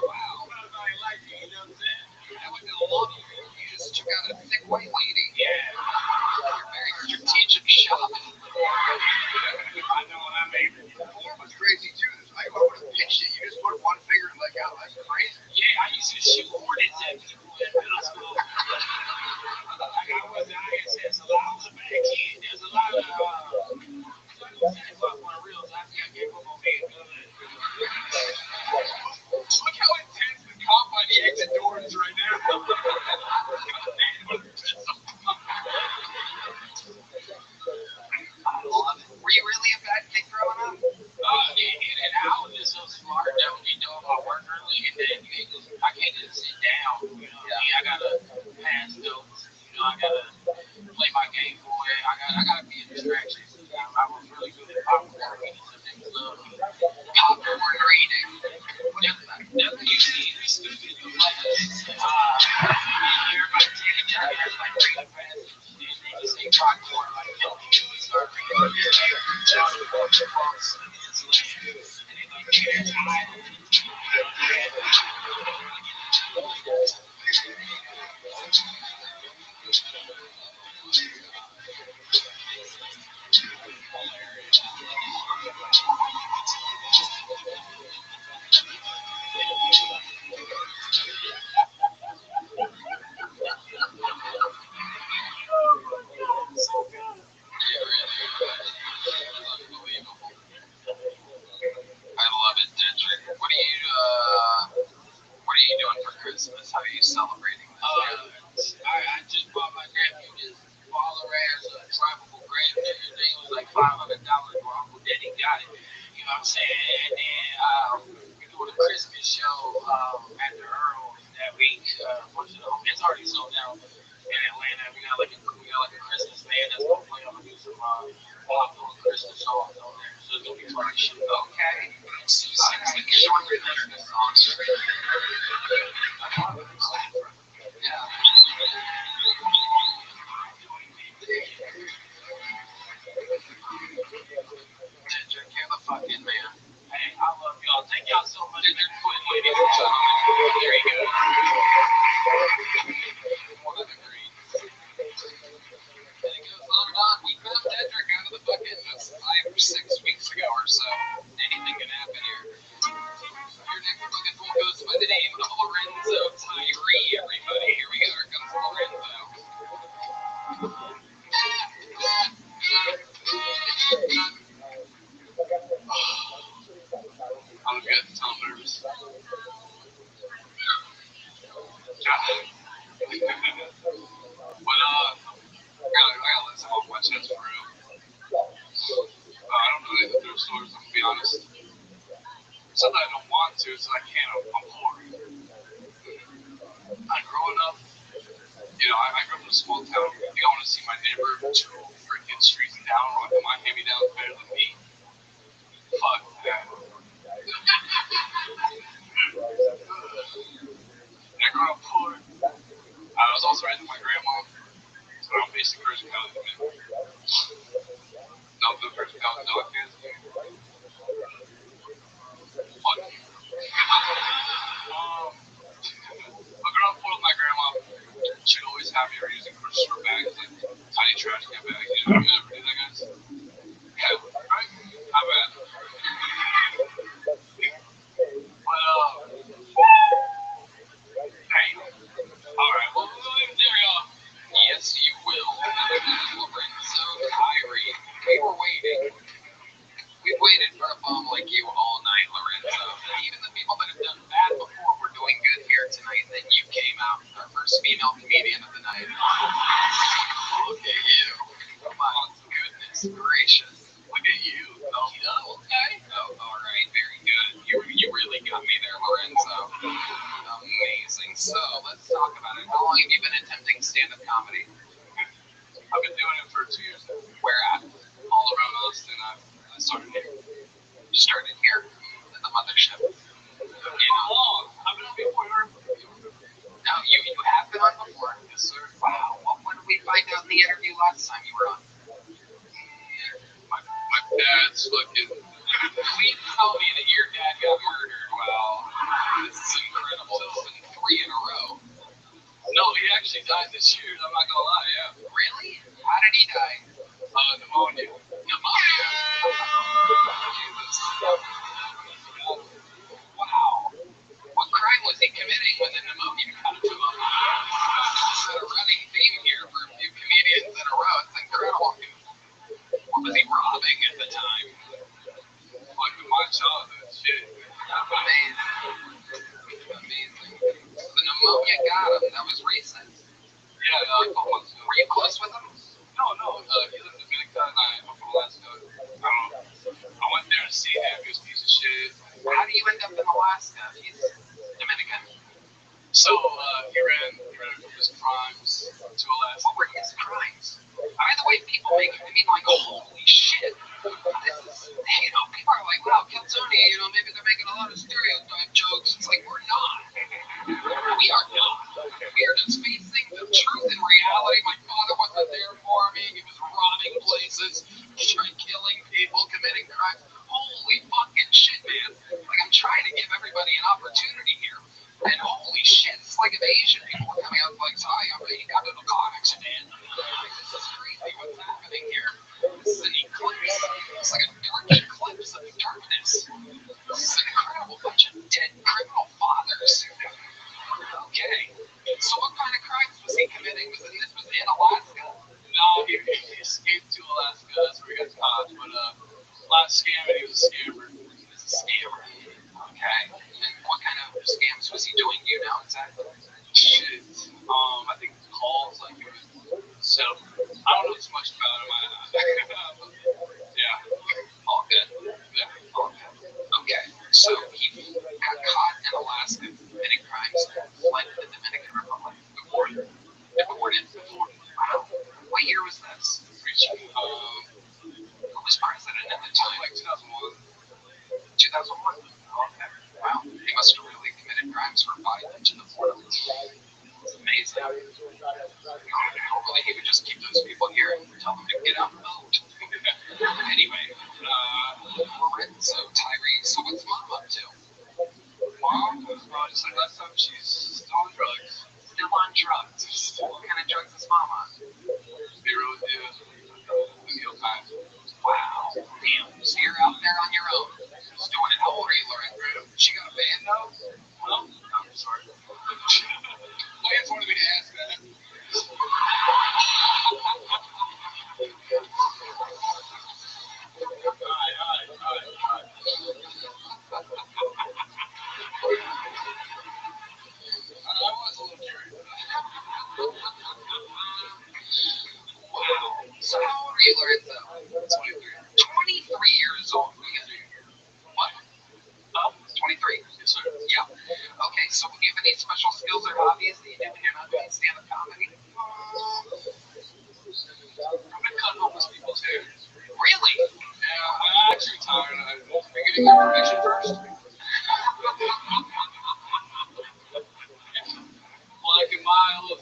Wow. Nobody likes you, you know what I'm saying? That would be a lot of you just took out a thick white lady. Yeah. You're very strategic shot. I know what I mean. The form was crazy too. I would have pitched it. You just put one finger and like, oh, that's crazy. Yeah, I used to shoot hornets at people in middle school. Like I was the ISS. A lot of the bad kids. There's a lot of Santa Claus on the real. I gave up on being good. Look how intense the cop by the exit door is right now. I love it. Were you really a bad kid growing up? And I was just so smart that would be doing my work early, and then I can't just sit down. You know what I mean? I gotta pass notes. You know, I gotta play my Game Boy. I gotta be a distraction. I was really good at popcorn reading. Some niggas love me. Popcorn reading. What is that? I love it, Dedrick. What are you doing for Christmas? How are you celebrating this? I just bought my nephew this baller ass drivable Grand. Everything was like $500. My Uncle Daddy got it. You know what I'm saying? And then we doing a Christmas show at the Earl that week. It's already sold out in Atlanta. We got like a Christmas band that's gonna play. I'm gonna do some popular Christmas songs on there. So it's gonna be fun shit. Okay. Short Christmas songs. Yeah. Dedrick, you're the fucking man. Hey, I love y'all. Thank y'all so much. Dedrick Quinn, ladies and gentlemen. There you go. More than agreed. And it goes on and on. We found Dedrick out of the bucket just 5 or 6 weeks ago or so. Anything can happen here. Your next bucket full goes by the name of Lorenzo Tyree, everybody. Here we go. Here comes Lorenzo. I'm good. I'm nervous. But I gotta let someone watch this for real. I don't know any of the thrift stores, I'm gonna be honest. It's not that I don't want to, it's that I can't. I'm poor. Growing up, I grew up in a small town. I think I want to see my neighbor 2 freaking streets down rocking my hand-me-down better than me. Fuck that. I grew up poor. I was also raised with my grandma. So I'm basically Persian County, man. No, the Persian County, no, I can't. Fuck you. I grew up poor with my grandma. She'd always have me using grocery store bags, like tiny trash can bags. You ever do that, guys? Yeah, right? How bad? But, hey. Alright, well, we'll leave it there, y'all. Yes, you will. Lorenzo Tyree. We were waiting. We've waited for a bum like you all night, Lorenzo. Even the people that have done bad before were doing good here tonight, and then you came out, our first female comedian of the night. Look at you. Come on, goodness gracious. Look at you. Oh, okay. Oh, all right, very good. You really got me there, Lorenzo. Amazing. So, let's talk about it. How long have you been attempting stand-up comedy? I've been doing it for 2 years now. Where at? All around Austin. I started here. You started here at the mothership. I've been on before. No, you have been on before. Yes, sir. Wow. What did we find out in the interview last time you were on? My dad's fucking. Please tell me that your dad got murdered. Wow. This is incredible. This has been 3 in a row. No, he actually died this year. I'm not gonna lie. Yeah. Really? How did he die? Pneumonia. Pneumonia? Jesus. Wow. What crime was he committing when the pneumonia got him? It's a running theme here for a few comedians in a row. It's incredible. What was he robbing at the time? Like my childhood, shit. That's amazing. Amazing. The pneumonia got him. That was recent. Yeah, a couple months ago. Were you close with him? No. He lived in Dominican and I'm from Alaska. I went there to see him. He was a piece of shit. How do you end up in Alaska if he's Dominican? So, he ran from his crimes to Alaska. What were his crimes? By the way, people make it mean like, holy shit. This is, people are like, wow, kill Tony, maybe they're making a lot of stereotype jokes. It's like, And holy shit, it's like if Asian people were coming out like, hi, he got in a car accident. This is crazy. What's happening here? This is an eclipse. It's like a dark eclipse of darkness. This is an incredible bunch of dead criminal fathers. Okay. So what kind of crimes was he committing? This was in Alaska? No, he escaped to Alaska. That's where he got caught. But last scamming, he was a scammer. He was a scammer. Okay. And what kind of scams was he doing? Do you know exactly? Shit. I think calls like it was set up. I don't know too much about him. Yeah. All good. Yeah. All good. Okay. So he got caught in Alaska committing crimes and fled to the Dominican Republic. Deported. Wow. What year was this? Who was president at the time? Like 2001. 2001. Okay. Wow. He must have really committed crimes for Biden to the Florida. It's amazing. Hopefully he would just keep those people here and tell them to get out and vote. Anyway, so Tyree, so what's Mom up to? Mom? Just like last time, she's still on drugs. Still on drugs. What kind of drugs is Mom on? Zero deal time. Wow. Damn. So you're out there on your own. Just doing it. How old are you, Lauren? She got a band now? Well, I'm sorry. Lance wanted me to ask that. I was a little curious. Wow. So how old are you, Lorenzo? 23. 23 years old. What? Oh, 23. Yes, sir. Yeah. Okay, so do you have any special skills or hobbies that you do when you're not doing stand-up comedy? I've been cutting homeless people's hair. Really? Yeah, I'm actually tired. I'm getting your permission first. Black and mild.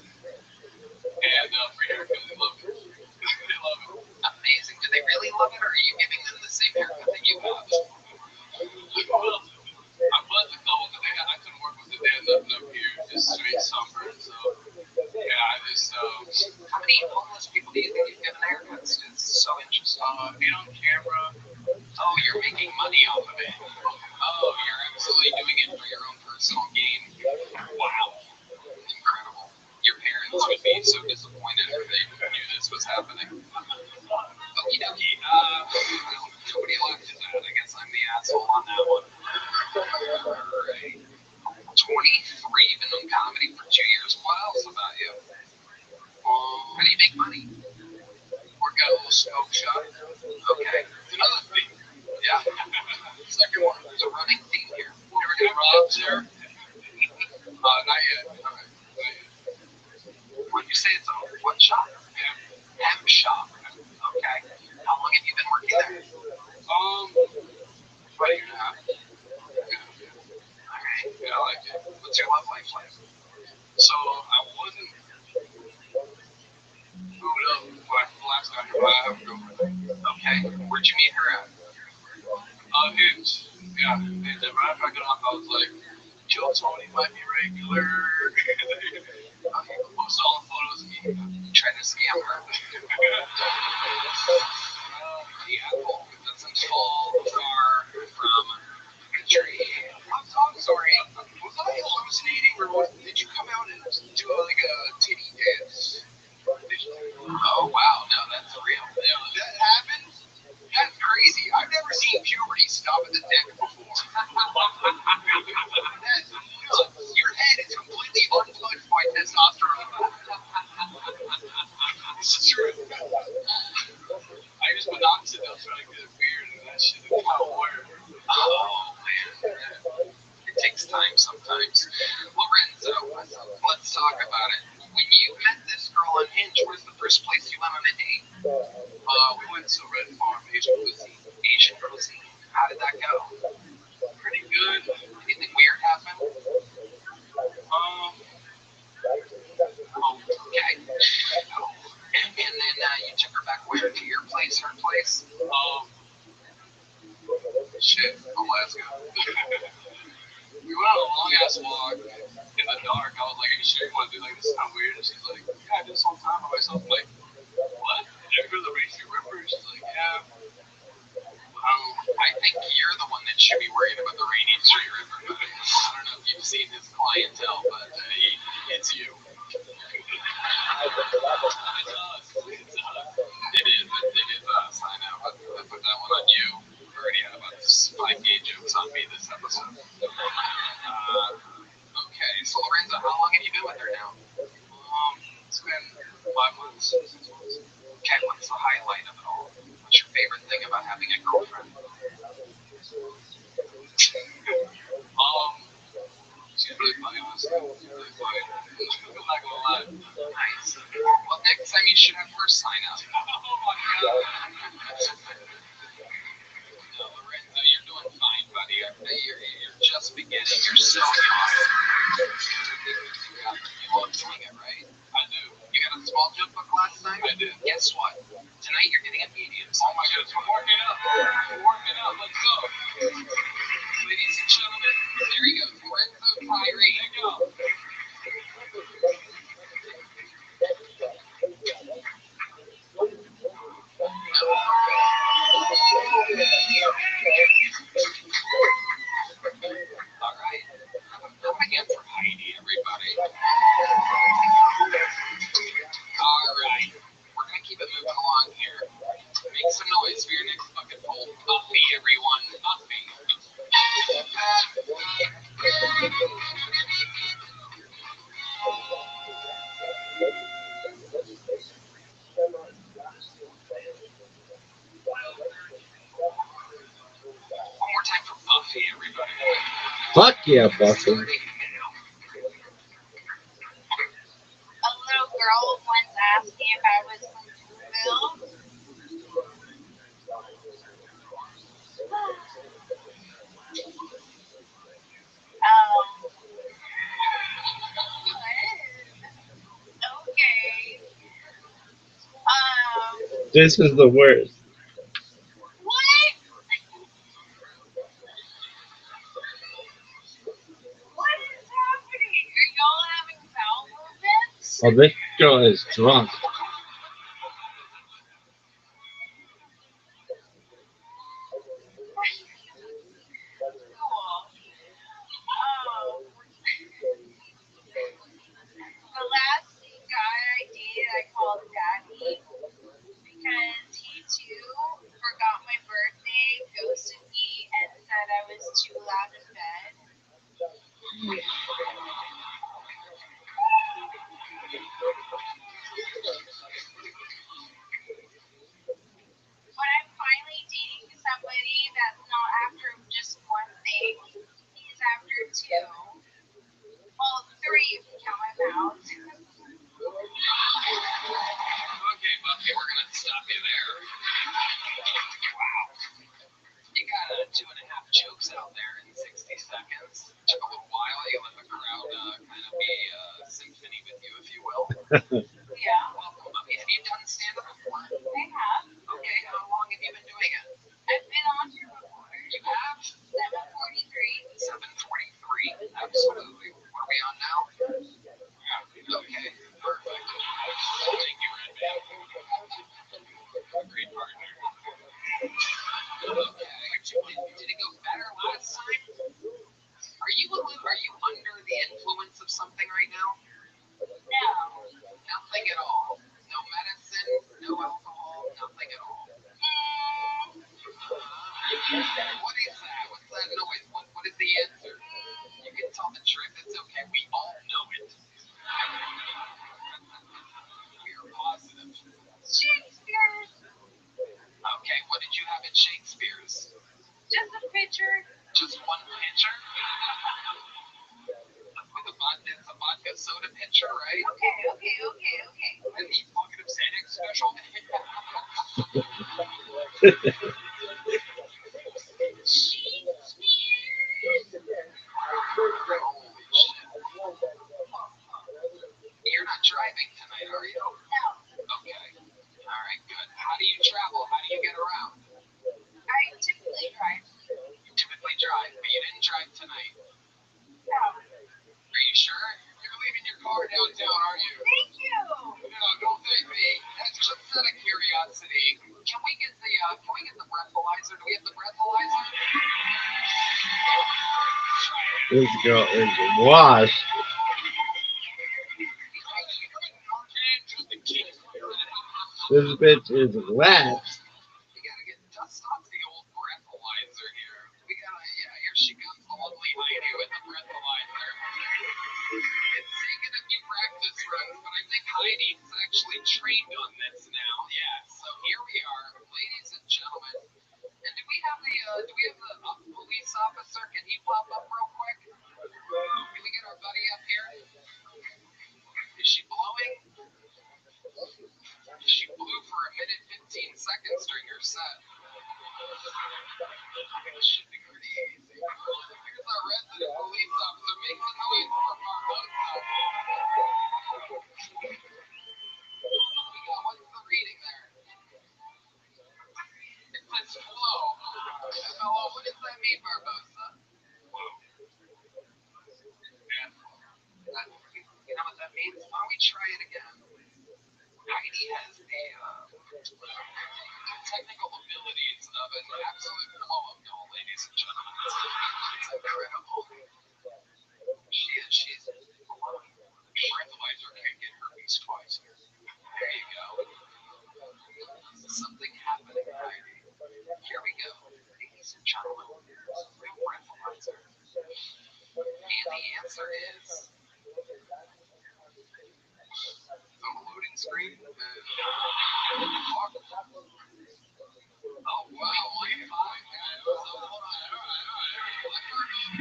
And free haircut. They love it. They love it. Amazing. Do they really love it, or are you giving them the same haircut that you have? Well, I was a couple because I couldn't work with it. They had nothing up here, just straight sunburn. So, yeah, I just. How many homeless people do you think you've given haircuts? It's so interesting. Being on camera. Oh, you're making money off of it. Oh, you're absolutely doing it for your own personal gain. Wow. Incredible. Your parents would be so disappointed if they knew this was happening. Okie dokie. Nobody liked his ad. I guess I'm the asshole on that one. Alright. 23, been doing comedy for 2 years. What else about you? How do you make money? Or got a little smoke shop? Okay. Another thing. Yeah. Second one. There's a running theme here. You ever get robbed there? Not yet. Okay. When you say it's a what shop? Yeah. Hemp shop. Okay. How long have you been working there? About a year and a half. Alright. Yeah, I like it. What's your love life like? So I wasn't moved up when I last got here, but I have a girlfriend. Okay. Where'd you meet her at? Hinge. Yeah. And then right after I got off, I was like, Joe Tony might be regular. Okay. Post all the photos of me. You tried to scam her. The apple doesn't fall far from the tree. I'm sorry. Was I hallucinating, or did you come out and do like a titty dance? Oh wow, no, that's real. Yeah, that happened? That's crazy. I've never seen puberty stop at the dick before. That's nuts. Your head is completely untouched by testosterone. It's true. I use minoxidil trying to get it weird, and that shit is kind of weird. Oh man, it takes time sometimes. Lorenzo, let's talk about it. When you met this girl on Hinge, where's the first place you went on a date? We went to Red Farm, Asian cuisine. Asian cuisine. How did that go? Pretty good. Anything weird happen? Okay. And then you took her back where? To your place, her place? Shit, Alaska. We went on a long ass walk. his clientele, but it's you. It is us, I know, but I put that one on you. We already had about 5 gay jokes on me this episode. Okay, so Lorenzo, how long have you been with her now? It's been 5 months. 6 months. Okay, what's the highlight of it all? What's your favorite thing about having a girlfriend? She's really funny, honestly. She's really funny. I'm not gonna lie. Nice. Well, next time you should have her sign up. Oh my god. No, Lorenzo, you're doing fine, buddy. You're just beginning. You're so young. You love swinging, right? I do. You got a small jump book last time? I did. Guess what? Tonight you're getting a medium. Oh my goodness, we're warming up. We're warming up. Let's go. Ladies and gentlemen, there he goes. Lorenzo Tyree. There you go. All right. Up again for Heidi, everybody. All right. We're going to keep it moving along here. Make some noise for your next bucket full. Buffy, everyone. Buffy. One more time for Buffy, everybody. Fuck yeah, Buffy. A little girl once asked me if I was from Blueville. Okay. This is the worst. What? What is happening? Are y'all having bowel movements? Oh, this girl is drunk. The last guy I dated, I called Daddy because he too forgot my birthday, ghosted me, and said I was too loud in bed. When I'm finally dating somebody that's not after just one thing, he's after 2. Well, 3 if you count my mouth. Okay, Buffy, we're going to stop you there. Wow. You got 2.5 jokes out there in 60 seconds. Took a little while. You let the crowd kind of be a symphony with you, if you will. Yeah. Welcome, Buffy. Have you done stand-up before? I have. Okay, how long have you been doing it? I've been on here before. You have? 7:43. 7:43? Absolutely. What are we on now? Okay, perfect. Thank you, Red Man. Great partner. Okay. Did it go better last time? Are you under the influence of something right now? No. Nothing at all. No medicine, no alcohol, nothing at all. What is that? What's that noise? What is the answer? You can tell the truth. It's okay. We all know it. We are positive. Shakespeare's. Okay, what did you have at Shakespeare's? Just a picture. Just one pitcher? With a vodka soda pitcher, right? Okay. And the positive Xanax special? Holy shit. You're not driving tonight, are you? No. Okay. All right, good. How do you travel? How do you get around? I typically drive. You typically drive, but you didn't drive tonight. No. Are you sure? You're leaving your car downtown, aren't you? Thank you. No, don't thank me. That's just out of curiosity. Can we get the breathalyzer? Do we have the breathalyzer? Try it This girl is washed. This bitch is wet. We gotta get dust off the old breathalyzer here. Here she comes, the lovely Heidi with the breathalyzer. It's taken a few practice runs, but I think Heidi's actually trained on this now. Yeah, so here we are, ladies and gentlemen. And do we have the police officer? Can he pop up real quick? Can we get our buddy up here? Is she blowing? She blew for a minute 15 seconds during her set. This should be pretty easy. Here's our resident police officer. Make some noise for Barbosa. What's the reading there? It says flow. Hello, what does that mean, Barbosa? You know what that means? Why don't we try it again? Heidi has the technical abilities of an absolute blow-up doll, ladies and gentlemen. It's incredible. She's breathalyzer can't get herpes twice. There you go. Something happening, Heidi. Here we go. Ladies and gentlemen, real breathalyzer. And the answer is on the loading screen. Oh wow, line 5, guys. So hold on. All right.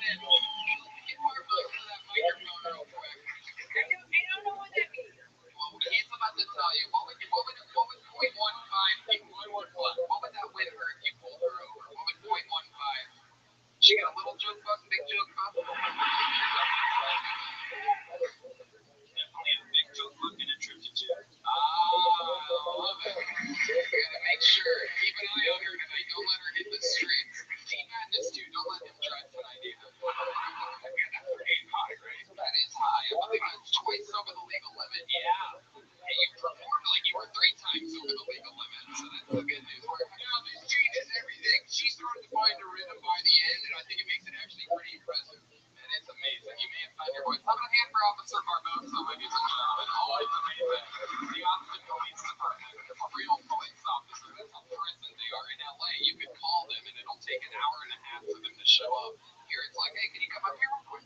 Get Barbosa to that microphone real quick. I don't know what that means. Well, he's about to tell you. What would 0.15 be? What would that win her if you pulled her over? What would 0.15? She got a little joke bus, big joke bus. Definitely a big joke book and a trip to jail. I love it. You gotta make sure, keep an eye on her tonight. Don't let her hit the streets. Team Madness, too. Don't let him drive tonight either. That's pretty high, right? That is high. I believe that's twice over the legal limit. Yeah. Hey, you performed like you were 3 times over the legal limit, so that's the good news. Now, this changes everything. She's starting to find her rhythm by the end, and I think it makes it actually pretty impressive. And it's amazing. You may have found your voice. How about a hand for Officer Barbosa, ladies and gentlemen? Oh, it's amazing. The Austin Police Department. It's a real police officer. That's how present they are in LA. You could call them, and it'll take an hour and a half for them to show up. Here, it's like, hey, can you come up here real quick?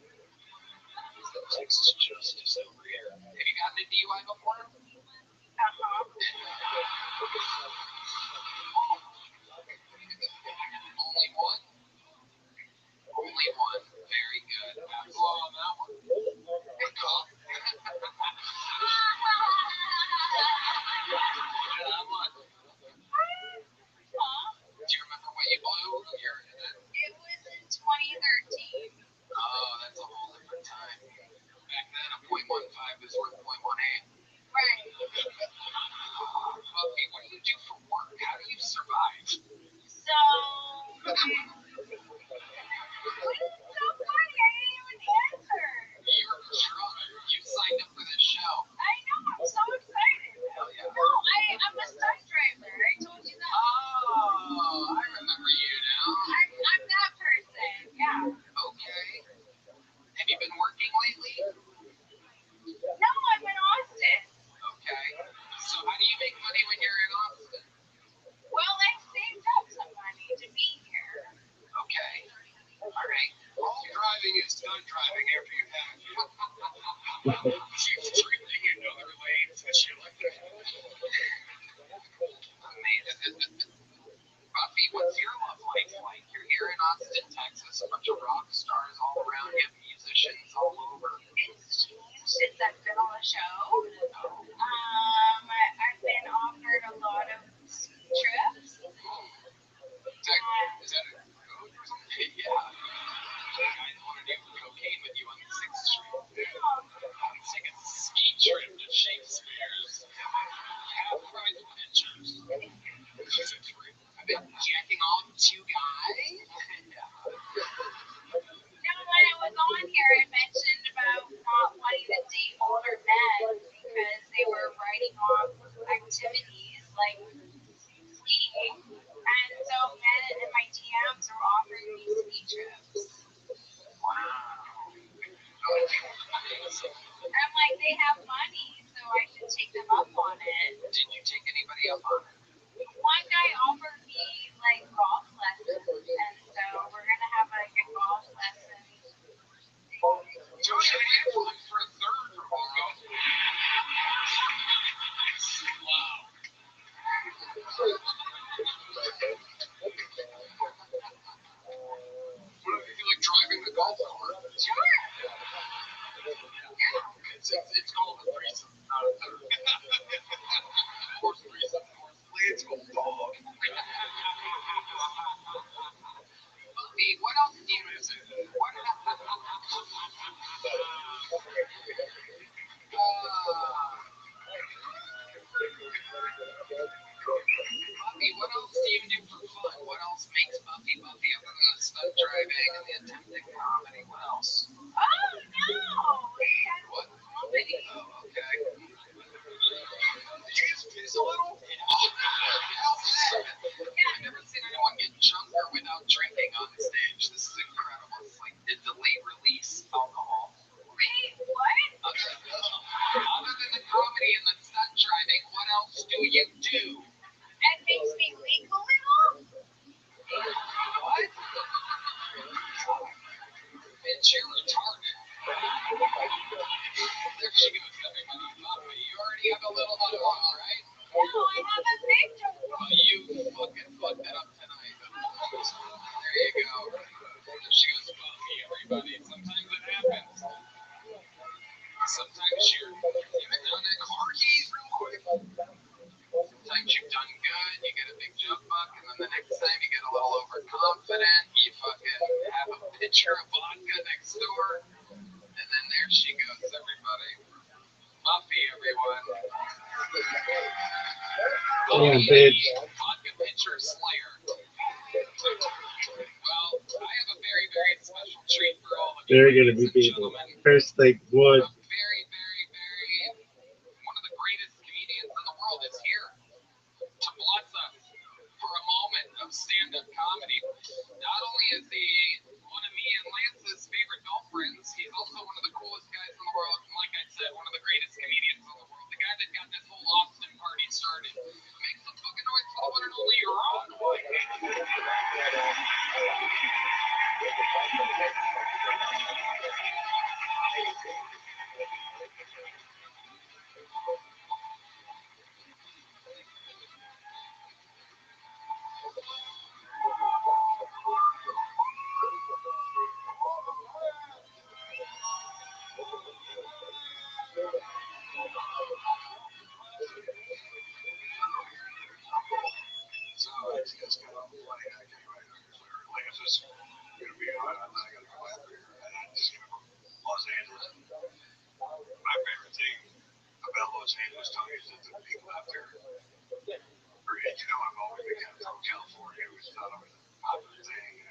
Texas justice over here. Have you gotten a DUI before? Only one? Only one. Very good. Blow on that one. Good call. Do you remember what you blew? It was in 2013. Oh, that's a whole different time. Back then, a 0.15 is worth 0.18. Right. Buffy, what do you do for work? How do you survive? So, so funny. I didn't even answer. You're trying. You signed up for this show. I know. I'm so excited. Hell yeah. No, I'm a stunt driver. I told you that. Oh, I remember you now. I'm that person. Yeah. Okay. Have you been working lately? No, I'm in Austin. Okay. So how do you make money when you're in Austin? Well, I saved up some money to be here. Okay. All right. All driving is stunt driving after you have. She's drifting in other lanes and she like that. Amazing. Buffy, what's your love life like? You're here in Austin, Texas, a bunch of rock stars all around you, musicians all over. It's changed since I've been on the show. I've been offered a lot of trips. Is that a code or something? Yeah. Guys want to do cocaine with you on 6th Street. It's like a ski trip to Shakespeare's. Half-price pictures. I've been jacking off 2 guys. Now, when I was on here, I mentioned about not wanting to date older men golf court? Sure. It's called a threesome, not a third. Horse threesome. Let's go, dog. Buffy, what else do you miss? What? Buffy, what else do you do for fun? What else makes Buffy Buffy other than the stunt driving and the attempted comedy? What else? Oh, no. What? Comedy. Oh, okay. Did you just piss a little? Yeah. How's that? I've never seen anyone get drunker without drinking on stage. This is incredible. It's like the delayed release alcohol. Wait, what? Other than the comedy and the stunt driving, what else do you do? That makes me leak a little? What? Bitch, you're retarded. There she goes, everybody. Buffy, you already have a little bit of oil, right? No, I have a picture. Well, you fucking fucked it up tonight. There you go. There she goes, Buffy, everybody. Sometimes it happens. Sometimes you've done it car keys real quick. Sometimes you've done good, you get a big jump buck, and then the next time you get a little overconfident, you fucking have a pitcher of vodka next door, and then there she goes, everybody. Buffy, everyone. Buffy, vodka pitcher slayer. Well, I have a very, very special treat for all of you. They're gonna be people. First, like what? Very, very, very. One of the greatest comedians in the world is here to bless us for a moment of stand-up comedy. Not only is he one of me and Lance's favorite girlfriends, he's also one of the coolest guys in the world. And like I said, one of the greatest comedians in the world. The guy that got this whole Austin party started. Make some fucking noise for the one and only Ron White. So it's kind of funny. I can't wait. Lance is going to be on. I'm not going to go after her. And I just came from Los Angeles. My favorite thing about Los Angeles, Tony, is that the people out there. I've always been kind of from California. It was not always a popular thing,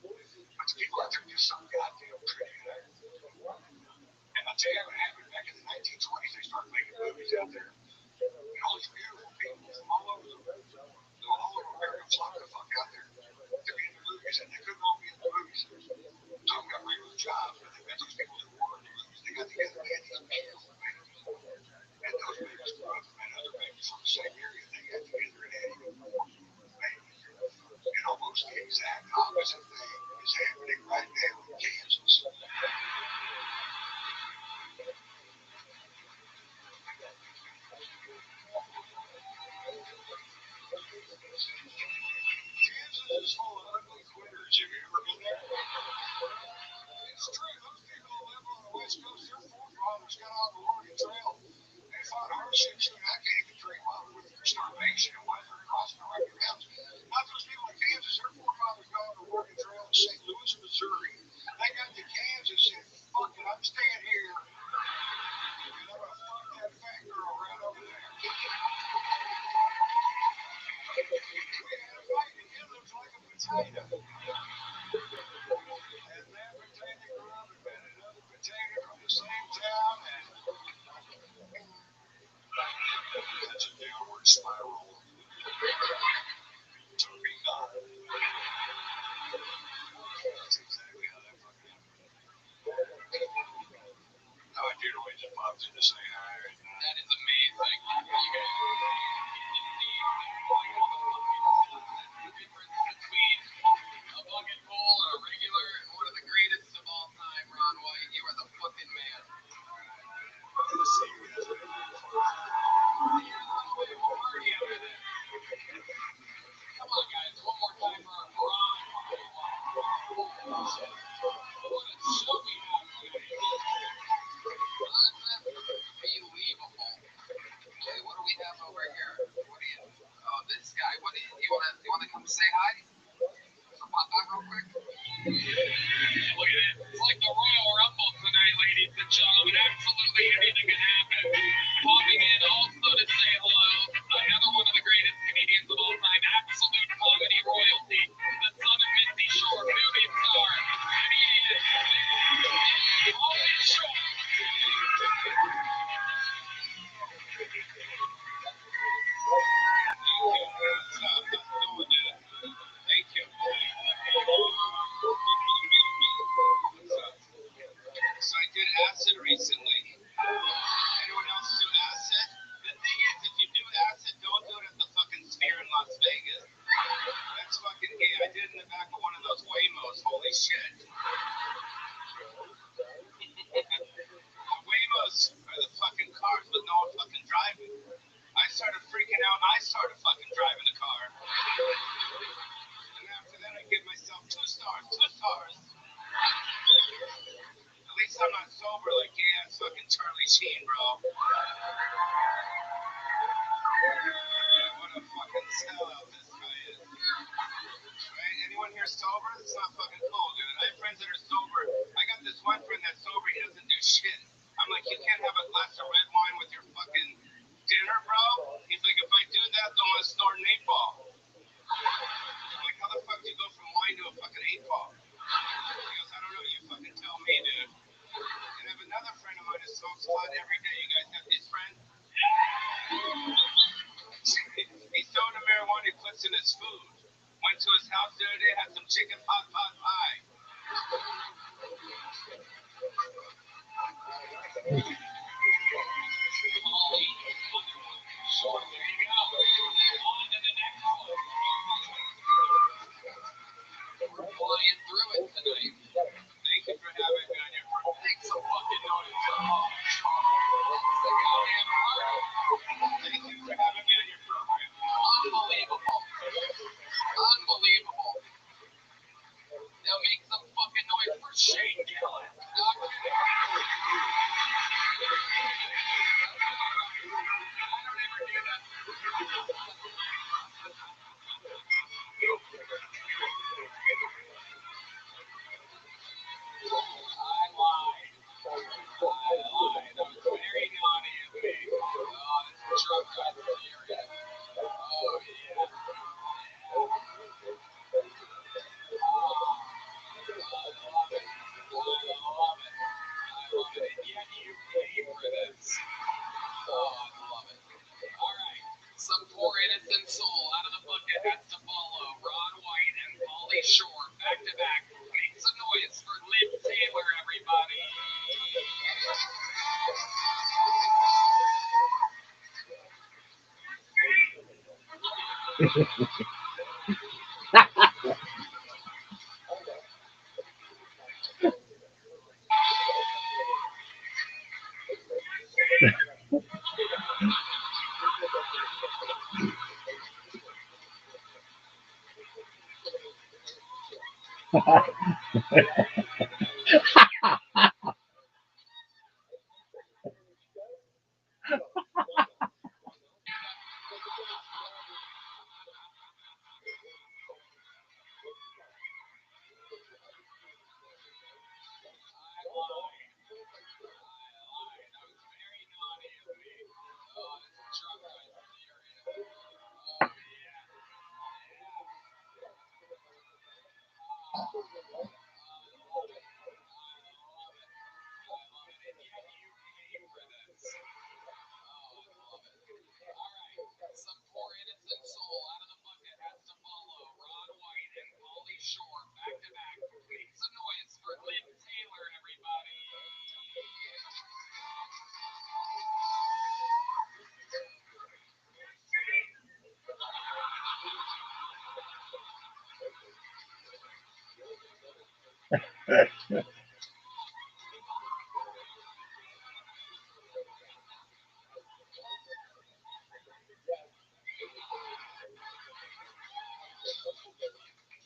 But the people out there are just so goddamn pretty. And I'll tell you what happened back in the 1920s. They started making movies out there. And all these beautiful people from all over the world. All over America flocked the fuck out there to be in the movies, and they couldn't all be in the movies. Some got regular jobs, but they met these people that were in the movies. They got together and had these beautiful babies. And those babies grew up and met other babies from the same area. They got together and had even more babies. And almost the exact opposite thing is happening right now in Kansas. Kansas is full of ugly quitters. Have you ever been there? It's true. Those people who live on the West Coast, their forefathers got on the Oregon Trail. They fought hardships through that country while with their starvation and weather crossing the Rocky Mountains. Not those people in Kansas, their forefathers got on the Oregon Trail in St. Louis, Missouri. They got to Kansas and fuck it, I'm staying here. And I'm gonna fuck that fat girl right over there. We had a fight and it looks like a potato. And that potato grew up and met another potato from the same town, and that's a downward spiral. To be not. That's exactly how that fucking happened. How I generally just popped in to say hi. That is amazing. Between a bucket full and a regular and one of the greatest of all time, Ron White, you are the fucking man. Let's see you guys later. Here's a little bit more party over there. Come on, guys, one more time for Ron White. What a show we have today. Unbelievable. Okay, what do we have over here? What do you? Oh, this guy. What do you wanna come say hi? So pop out real quick. Look at it. It's like the Royal Rumble tonight, ladies and gentlemen. Absolutely anything can happen. Popping in also to say hello. Another one of the greatest comedians of all time. Absolute comedy royalty. The son of Misty Shore, movie star, comedian, Pauly Shore. Thank you. So I did acid recently. Anyone else do acid? The thing is, if you do acid, don't do it at the fucking Sphere in Las Vegas. That's fucking gay. I did it in the back of one of those Waymos. Holy shit. The Waymos are the fucking cars with no one fucking driving. I started freaking out and I started fucking driving the car. And after that, I give myself 2 stars. 2 stars. At least I'm not sober like gay-ass fucking Charlie Sheen, bro. What a fucking sellout this guy is. Right? Anyone here sober? It's not fucking cool, dude. I have friends that are sober. I got this one friend that's sober. He doesn't do shit. I'm like, you can't have a glass of red wine with your fucking dinner, bro? He's like, if I do that, then I'm gonna snort an 8-ball. I'm like, how the fuck do you go from wine to a fucking 8-ball? He goes, I don't know. You fucking tell me, dude. And I have another friend of mine who smokes pot every day. You guys have these friends? He's throwing the marijuana he puts in his food. Went to his house the other day, had some chicken pot pie. Sure, there you go. On to the next one. We're flying through it tonight. Thank you for having me on your program. Make some fucking noise. The goddamn party. Thank you for having me on your program. Unbelievable. Unbelievable. Now make some fucking noise for Shane Gillen. Some poor innocent soul out of the bucket has to follow. Ron White and Pauly Shore back to back. Make some noise for Liv Taylor, everybody. Some poor innocent soul out of the bucket has to follow. Ron White and Pauly Shore back to back. Make some noise for Liv Taylor, everybody.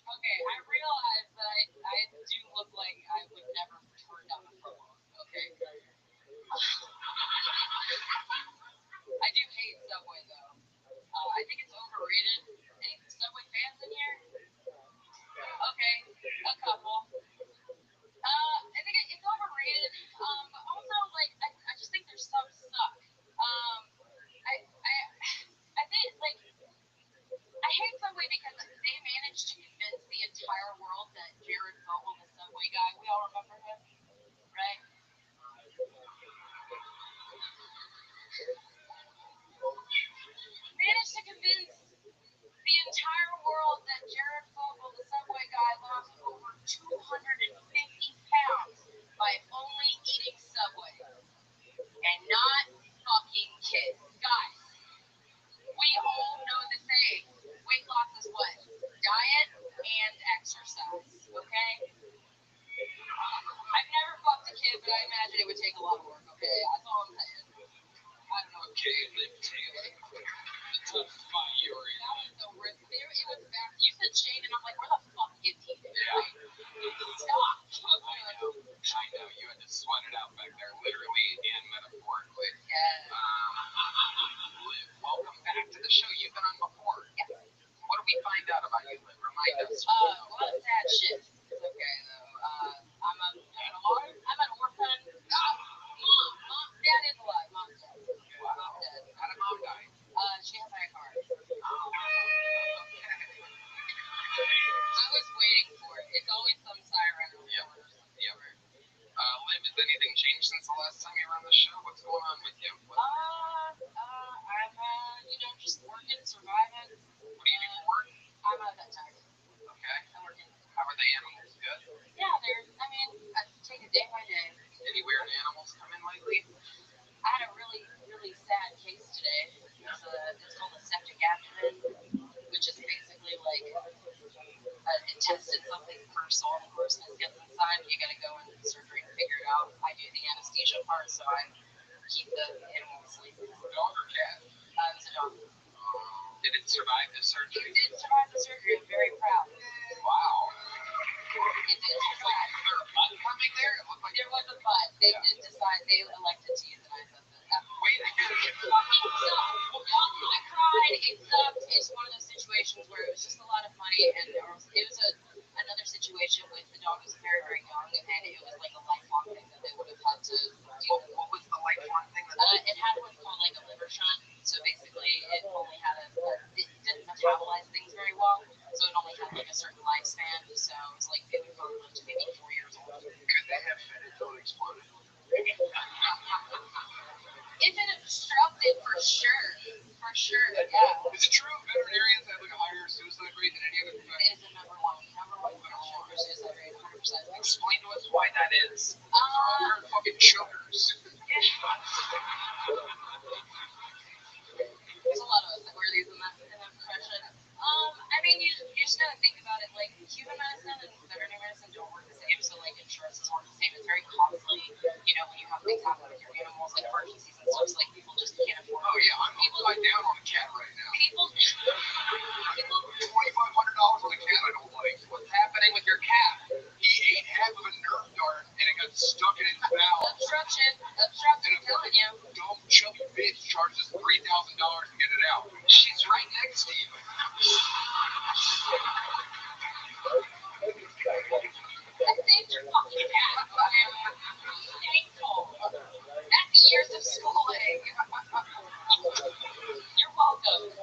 Okay, I realize that I do look like I would Caleb Taylor. The tough fight you were in. That was so risky. It was back. You said Shane, and I'm like, where the fuck is he? Yeah. Stop. I know. You had to sweat it out back there, literally and metaphorically. Yeah. Liv, welcome back to the show. You've been on before. Yes. What did we find out about you, Liv? Remind us. A lot of sad shit. It's okay though. I'm an orphan. Mom, dad is alive. Mom's dead. Wow. Mom's dead. How did mom die? She had my car. Oh. I was waiting for it. It's always some siren or Yep. something. Yep. Liv, has anything changed since the last time you were on the show? What's going on with you? I'm just working, surviving. What do you do for work? I'm a vet tech. Okay. I'm working. How are the animals? Good? Yeah, I take it day by day. Any weird animals come in lately? I had a really, really sad case today. It's called a septic abdomen, which is basically like an intestine, something first, all the grossness gets inside. You gotta go into the surgery and figure it out. I do the anesthesia part, so I keep the animal asleep. Dog or cat? It was a dog. Did it survive the surgery? It did survive the surgery. I'm very proud. Wow. It did survive. Was there a butt coming there? It looked like There was a butt. They did decide, they elected to euthanize it. Wait, I got it. Fucking sucked. I cried. It sucked. It's one of those situations where it was just a lot of money, and it was another situation with the dog was very, very young, and it was like a lifelong thing that they would have had to deal with. What was the lifelong thing? It had what's called like a liver shunt. So basically, it only had it didn't metabolize things very well, so it only had like a certain lifespan. So it was like it would probably live to maybe 4 years old. Could they have fed it till it exploded? If it obstructed, for sure, yeah. Is it true veterinarians have like a higher suicide rate than any other profession? It is the number one for suicide rate, 100%. Explain to us why that is. They're fucking chokers. There's a lot of us that wear these in that profession. You just gotta think about it like human medicine and veterinary medicine don't work the same, so like insurance doesn't work the same. It's very costly, when you have things happen with your animals, like emergencies and stuff, so like people just can't afford it. Oh yeah, I'm upside down on a cat right now. People $2,500 on a cat I don't like. What's happening with your cat? He ate half of a nerve dart and it got stuck in his mouth. obstruction, I'm telling you. Dumb chubby bitch charges $3,000 to get it out. She's right next to you. I saved your fucking cat. Thankful. That's years of schooling. You're welcome.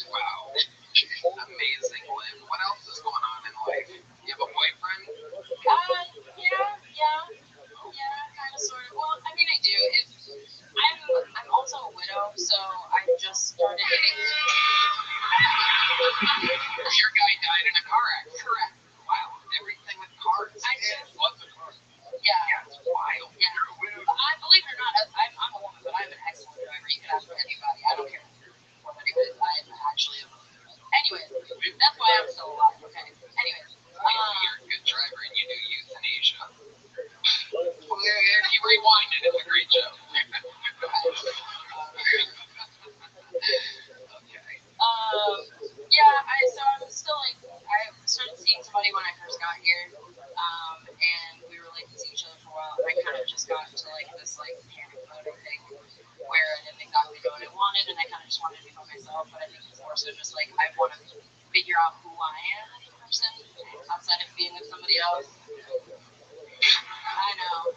Wow. Amazing, Liv. What else is going on in life? You have a boyfriend? Yeah, kind of, sort of. Well, I do. I'm also a widow, so I've just started dating. Your guy died in a car accident. Correct. Wow. Everything with cars. Lots of cars. Yeah. It's wild. Yeah. You're a widow. Believe it or not, I'm a woman, but I'm an excellent driver. You can ask for anybody. I don't care what anybody. I'm actually a woman. Anyways, that's why I'm still alive. Okay. Anyways. You're a good driver and you do euthanasia. Well, you rewind it. It's a great joke. So I'm still I started seeing somebody when I first got here, and we were to see each other for a while, and I kind of just got into this panic mode, I think, where I didn't exactly know what I wanted, and I kind of just wanted to be by myself, but I think it's more so just I want to figure out who I am as a person, outside of being with somebody else. I know,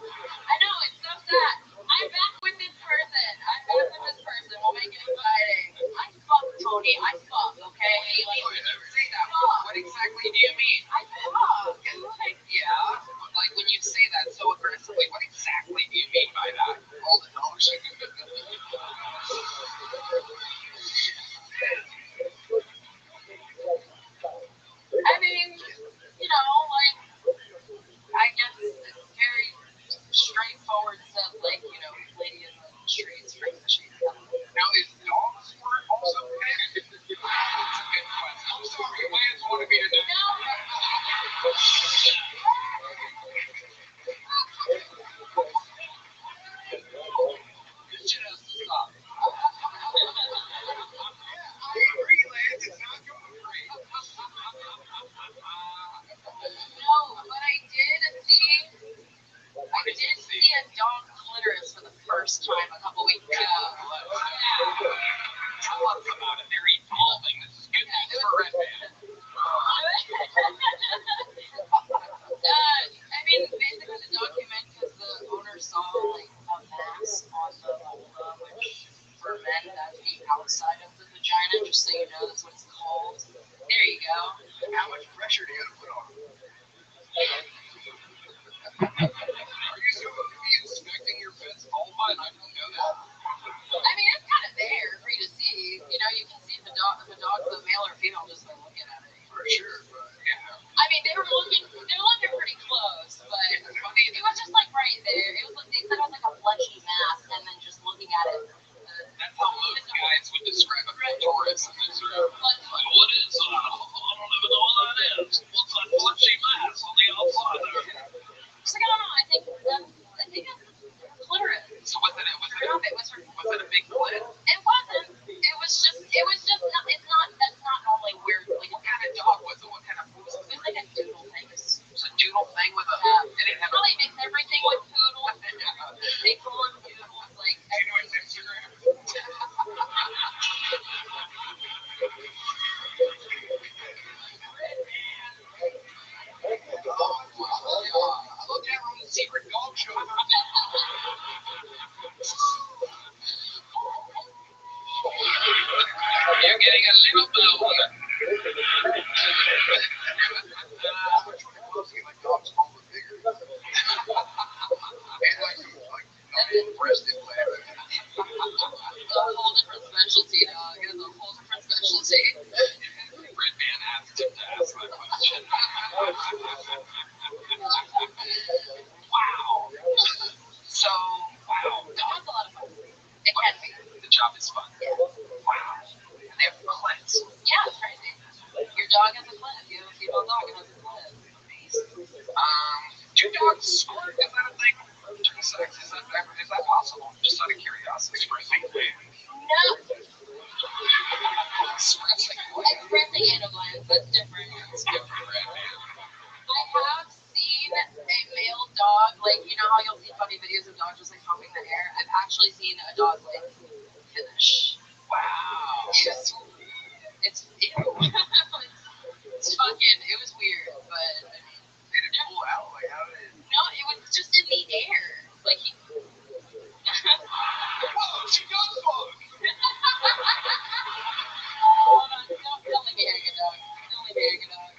it's so sad. I'm back with this person. We'll make it exciting. I fuck, Tony. I fuck, okay? Say that. What exactly do you mean? I fuck. Yeah. When you say that so aggressively, what exactly do you mean by that? All the knowledge. dog clitoris for the first time a couple weeks ago. Tell us about it. They're evolving. This is good news for Red Band. I mean, basically the dog came in because the owner saw like a mass on the vulva, which for men that's the outside of the vagina, just so you know, that's what it's called. There you go. How much pressure do you gotta put on them? Are you supposed to be inspecting your pet's vulva and I don't know that? I mean, it's kind of there for you to see. You know, you can see if the dog's a male or female just by looking at it. For sure, but I mean, they were looking pretty close, but it was just like right there. It was like they said it was like a fleshy mass, and then just looking at it. That's how most guys would describe a clitoris in this room. Like, what is that? I don't even know what that is. What's that fleshy mass on the outside there? She's like, I don't know. I think it's clitoris. So was it a big clit? It wasn't. It was just not. It's not. That's not normally where. Like, What kind of dog was it? What kind of food? it was like a doodle thing. It was a doodle thing with a. Did it have Probably mix everything with poodles. They call them doodles. Like. Do you know his Instagram? I looked at her on the secret dog show. You're getting a little blown. how much would it cost to get my dog's vulva bigger? And like breast implant. A whole different specialty, dog. It was a whole different specialty. Red Man asked him to ask that question. Wow. So, wow. The job's a lot of fun. It can be. The job is fun. Yeah. Wow. And they have clits. Yeah, it's crazy. Your dog has a clit. If you have a female dog, it has a clit. Do dogs squirt? Is that a thing during sex? Is that possible? Just out of curiosity. Expressing No. Expressing Expressing anal glands. That's different. It's different, Red Man. I have seen a male dog, like, you know how you'll see funny videos of dogs just like humping the air? I've actually seen a dog like finish. Wow. It's ew. It's fucking, it was weird, but I mean. Did it pull out? Like, how did it? No, it was just in the air. Like, he. Whoa, she does fuck. Hold on, don't leave me hanging, dog. Don't leave me hanging, dog.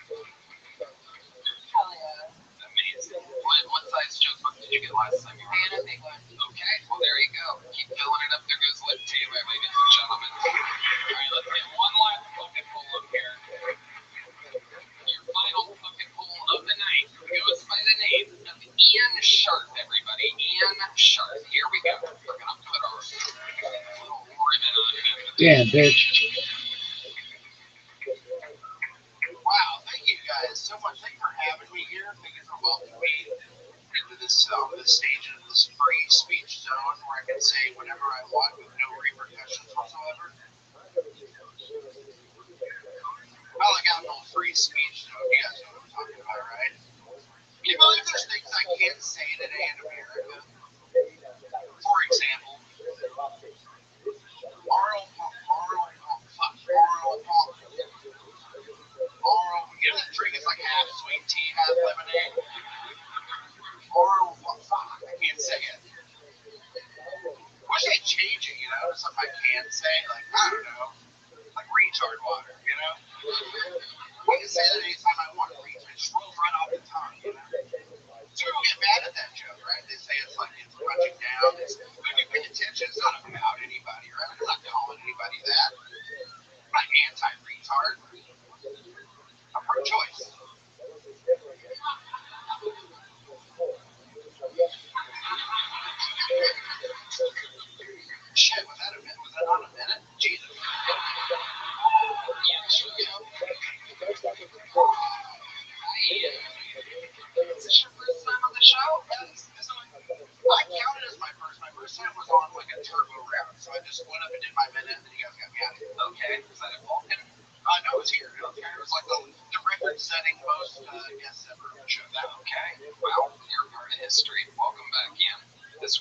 Hell yeah. Amazing. What size joke book did you get last time you I got a big one. Okay, well there you go. Keep filling it up. There goes Lip Taylor, ladies and gentlemen. Alright, let's get one last bucket full up here. Your final bucket full of the night goes by the name of Ian Sharp, everybody. Ian Sharp. Here we go. We're gonna put our little ribbon on him. Damn, bitch. Wow, thank you guys so much. Thank you for having me here. Thank you for welcoming me into this stage of this free speech zone where I can say whatever I want with no repercussions whatsoever. Well, I got no free speech zone. You guys know what I'm talking about, right? Can you believe there's things I can't say today in America? For example, you know that drink is like half sweet tea, half lemonade? I can't say it. Wish they'd change it, you know, to something I can say, like, I don't know, like retard water, you know? I can say that anytime I want. Retard just rolls right off the tongue, you know? So people get mad at that joke, right? They say it's like it's punching down. When you pay attention, it's not about anybody, right? I'm not calling anybody that. I'm not anti-retard. I'm pro-choice. Shit, was that not a minute? Jesus. Is this your first time on the show? I counted as my first. My first time was on like a turbo round, so I just went up and did my minute, and then you guys got me out of here. Okay, was that a Vulcan? No, it was here. It was like the record-setting most guests ever on the show. Okay, well, you're part of history. Welcome back, Ian. This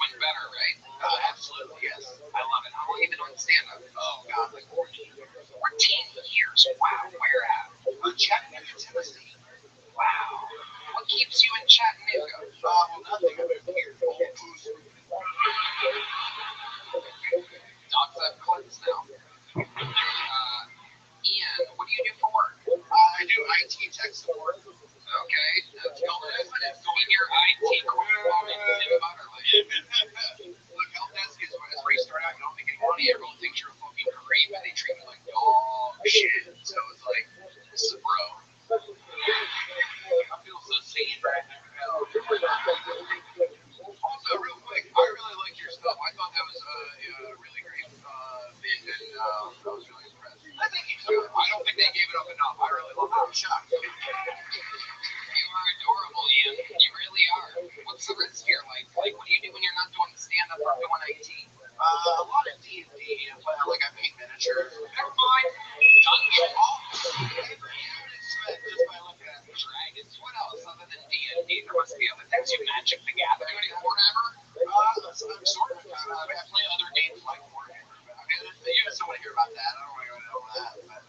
Magic the Gathering? Do any Warhammer? I'm sort of. I mean, I play other games like Warhammer. But, I mean, you just don't want to hear about that. I don't want to go into all that. But,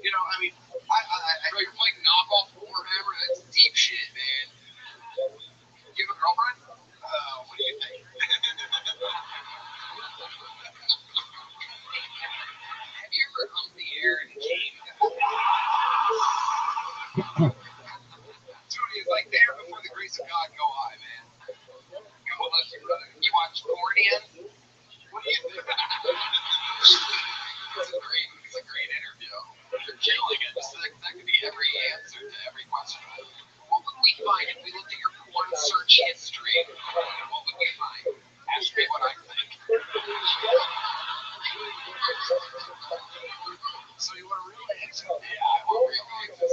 you know, I mean, Bro, you're playing knockoff Warhammer? That's deep shit, man. You have a girlfriend? What do you think? Have you ever humped the air and came? Judy is like, there before the grace of God, go I, man. Go bless you, brother. You watch Cornian? What do you think? It's a great interview. You're killing it. That could be every answer to every question. What would we find if we looked at your porn search history? What would we find? Ask me what I think. So you want a real answer? Yeah, I want real answers.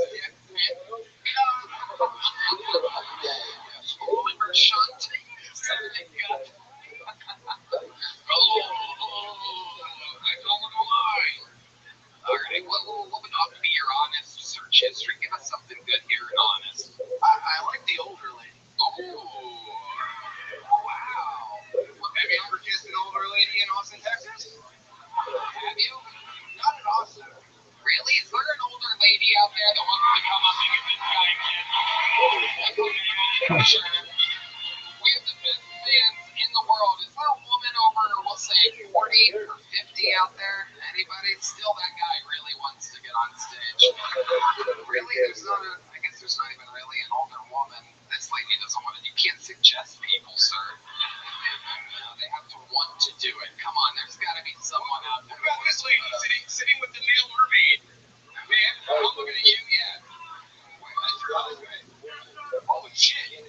Liver shunt. Something gut. I don't want to lie. All right, what would be your honest search history? Give us something good here and honest. I like the older lady. Oh, wow. Have you ever kissed an older lady in Austin, Texas? Have you? Not in Austin. Really? Is there an older lady out there that wants to come up and give this guy a kiss? Sure. We have the best fans in the world. Is there a woman over, we'll say, 40 or 50 out there? Anybody? Still, that guy really wants to get on stage. Really? There's not a, I guess there's not even really an older woman. This lady doesn't want to, you can't suggest people, sir. They have to want to do it. Come on, there's got to be someone out there. What about this lady sitting with the male mermaid? Man, I'm not looking at you yet. That's your husband. Holy shit.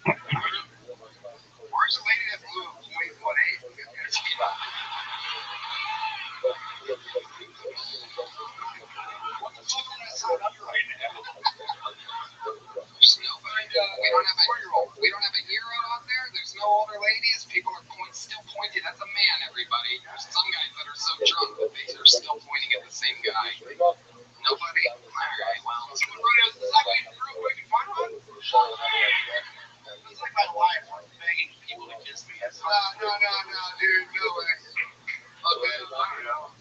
Where's the lady that blew 0.18? What the fuck did I sign up right now? There's nobody. We don't have a hero out there. There's no older ladies. People are still pointing. That's a man, everybody. There's some guys that are so drunk that they're still pointing at the same guy. Nobody? All right, well. Someone run out the second real quick and find one? It's like my life. I'm begging people to kiss me. No, dude. No way. Okay, I don't know.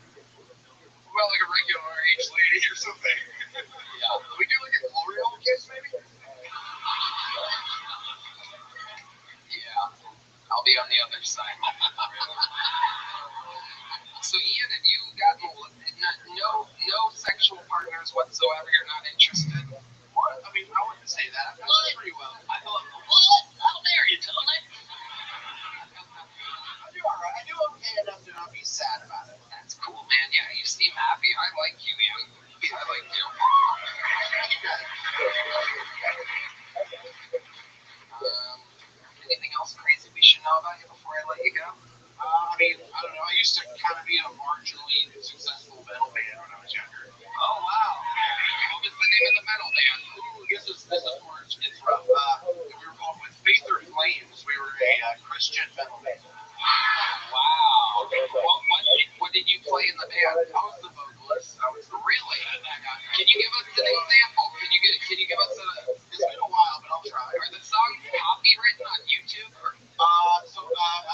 Well, like a regular age lady or something. Yeah. We do like a glory hole kiss, maybe? Yeah. I'll be on the other side. So, Ian, have you gotten no sexual partners whatsoever? You're not interested? What? I mean, I wouldn't say that. I've done pretty well. I thought, what? How dare you, Tony? I do alright. I do okay enough to not be sad about it. That's cool, man. Yeah, you seem happy. I like you, Ian. I like you. Anything else crazy we should know about you before I let you go? I mean, I don't know. I used to kind of be in a marginally successful metal band when I was younger. Oh, wow. What was the name of the metal band? Ooh, this is where it's rough. We were called With Faith or Flames. We were a Christian metal band. Wow. What did you play in the band? I was the vocalist. I was really? Can you give us an example? Can you give us a? It's been a while, but I'll try. Are the songs copywritten on YouTube? I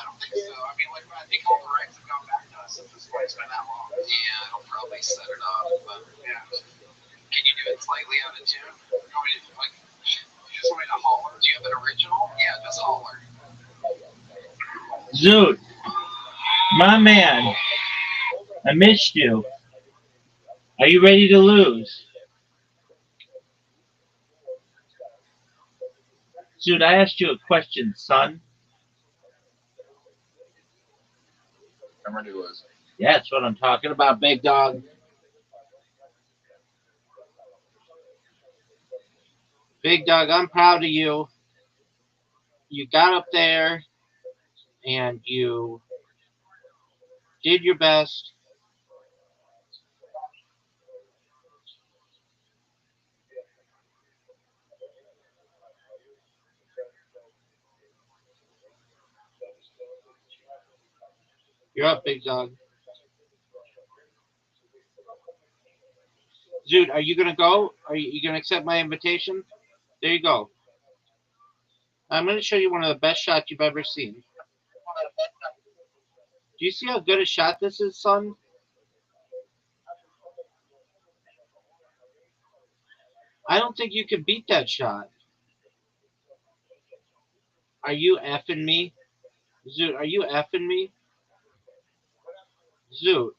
don't think so. I mean, like, I think all the rights have gone back to us at this point. It's been that long. Yeah, it'll probably set it off. But yeah. Can you do it slightly out of tune? You just want me to holler? Do you have an original? Yeah, just holler. Zoot, my man, I missed you. Are you ready to lose? Zoot, I asked you a question, son. I'm ready to lose. Yeah, that's what I'm talking about, big dog. Big dog, I'm proud of you. You got up there and you did your best. You're up, big dog. Zoot, are you going to go? Are you going to accept my invitation? There you go. I'm going to show you one of the best shots you've ever seen. Do you see how good a shot this is, son? I don't think you can beat that shot. Are you effing me? Zoot, are you effing me? Zoot.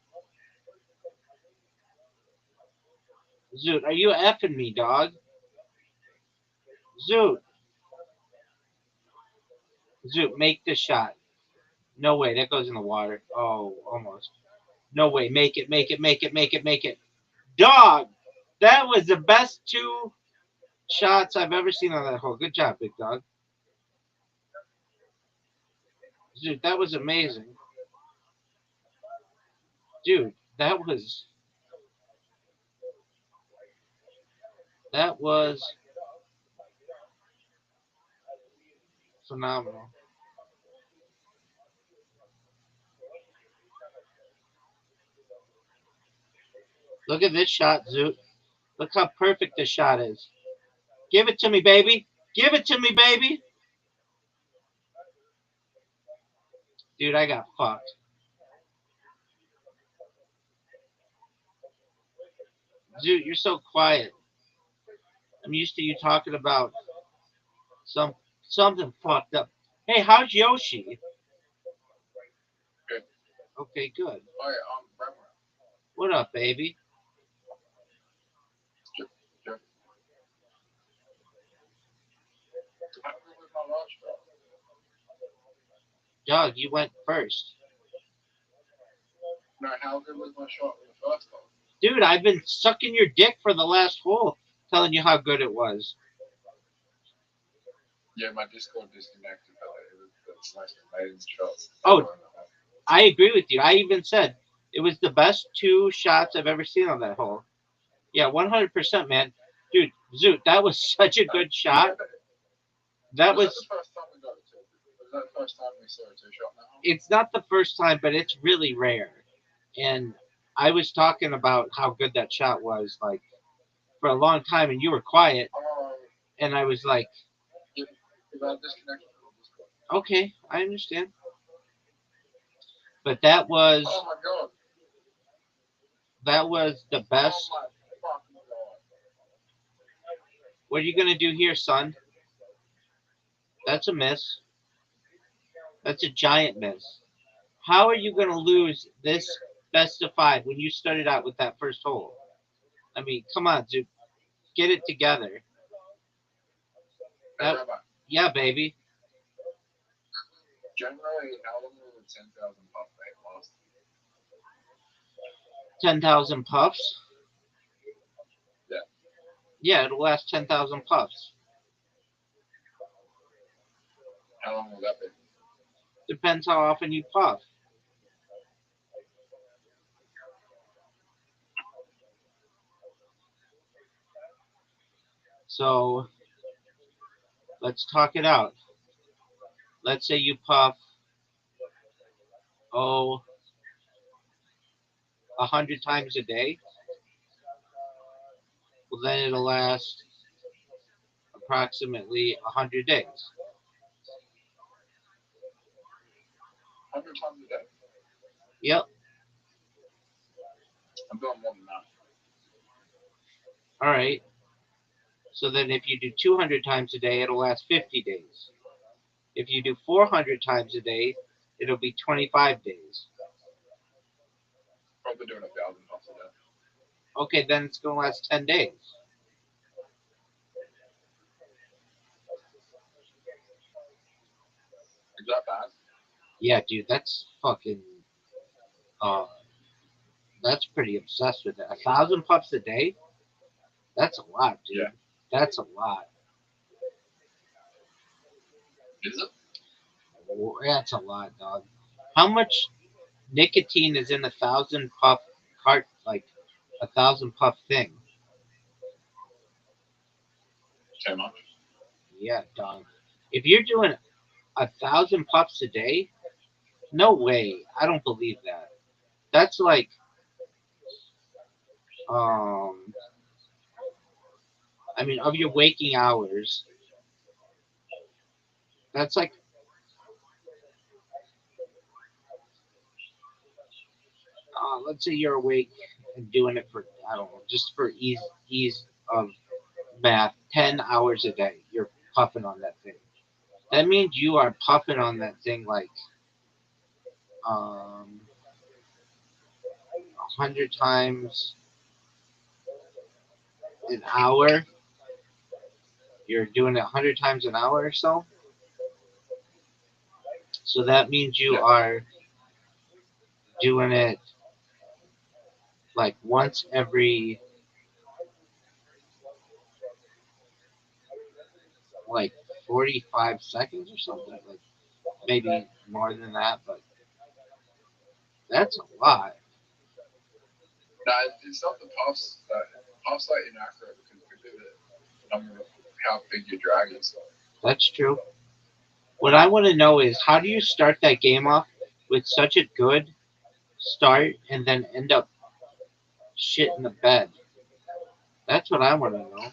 Zoot, are you effing me, dog? Zoot. Zoot, make the shot. No way, that goes in the water. Oh, almost. No way, make it, make it, make it, make it, make it. Dog! That was the best 2 shots I've ever seen on that hole. Good job, big dog. Dude, that was amazing. Dude, that was phenomenal. Look at this shot, Zoot. Look how perfect this shot is. Give it to me, baby. Give it to me, baby. Dude, I got fucked. Zoot, you're so quiet. I'm used to you talking about something fucked up. Hey, how's Yoshi? Good. Okay, good. Oh, yeah, What up, baby? Sure. How good was my last shot? Dog, you went first. No, how good was my shot in the first hole? Dude, I've been sucking your dick for the last hole, telling you how good it was. Yeah, my Discord disconnected, but it's nice and amazing shots. Oh, I agree with you. I even said it was the best 2 shots I've ever seen on that hole. Yeah, 100%, man. Dude, Zoot, that was such a good shot. That was the first time we got it to? Was that the first time we saw a 2-shot now? It's not the first time, but it's really rare. And I was talking about how good that shot was, like, for a long time, and you were quiet. And I was like, okay, I understand. But that was Oh my god. the best. Oh my fucking god. What are you gonna do here, son? That's a miss. That's a giant miss. How are you gonna lose this best of 5 when you started out with that first hole? I mean, come on, dude. Get it together. Hey, Rabbi. Yeah, baby. Generally, how long will 10,000 puff bait last? 10,000 puffs? Yeah. Yeah, it'll last 10,000 puffs. How long will that be? Depends how often you puff. So, let's talk it out. Let's say you puff, 100 times a day. Well, then it'll last approximately 100 days. 100 times a day? Yep. I'm doing more than that. All right. So then if you do 200 times a day, it'll last 50 days. If you do 400 times a day, it'll be 25 days. Probably doing 1,000 puffs a day. Okay, then it's going to last 10 days. Is that bad? Yeah, dude, that's fucking. That's pretty obsessed with it. 1,000 puffs a day? That's a lot, dude. Yeah. That's a lot. Is it? That's a lot, dog. How much nicotine is in 1,000 puff cart, like 1,000 puff thing? Too much. Yeah, dog. If you're doing 1,000 puffs a day, no way. I don't believe that. That's like, I mean, of your waking hours, That's like, let's say you're awake and doing it for, I don't know, just for ease of math, 10 hours a day. You're puffing on that thing. That means you are puffing on that thing like 100 times an hour. You're doing it 100 times an hour or so. So that means you are doing it like once every like 45 seconds or something. Like maybe more than that, but that's a lot. No, it's not the puffs. Puffs are inaccurate because we do the number of how big your drag is. That's true. What I want to know is how do you start that game off with such a good start and then end up shit in the bed? That's what I want to know.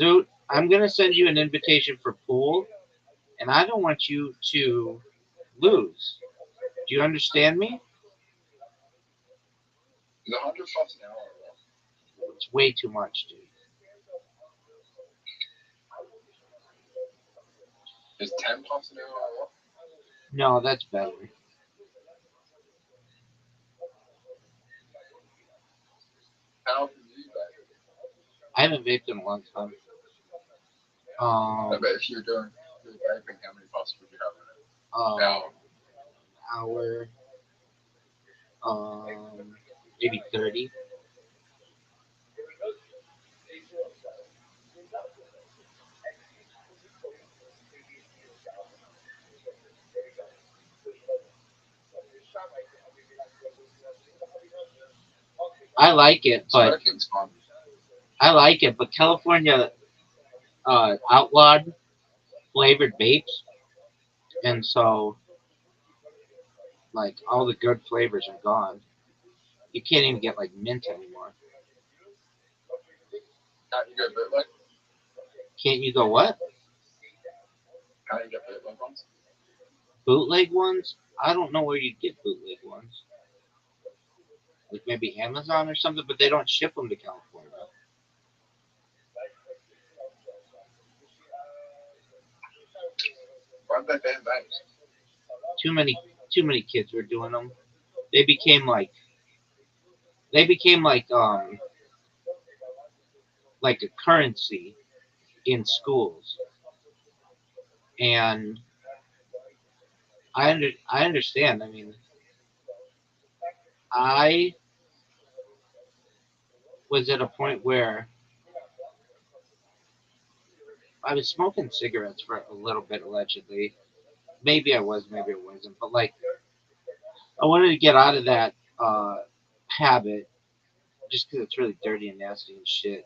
Zoot, I'm gonna send you an invitation for pool, and I don't want you to lose. Do you understand me? Is 100 puffs an hour? It's way too much, dude. Is 10 puffs an hour? No, that's better. How often do you vape? I haven't vaped in a long time. I bet if you're doing vaping, how many puffs would you have in it? Hour, maybe 30. I like it, but Smoking's fun. California outlawed flavored vapes, and so like all the good flavors are gone. You can't even get like mint anymore. Can't you get bootleg? Can't you go what? Can't you get bootleg ones? Bootleg ones? I don't know where you'd get bootleg ones. Like maybe Amazon or something, but they don't ship them to California. Why did they ban vapes? Too many kids were doing them. They became like they became like a currency in schools, and I understand. I mean, I was at a point where I was smoking cigarettes for a little bit allegedly. Maybe I was, maybe I wasn't, but like I wanted to get out of that habit just because it's really dirty and nasty and shit.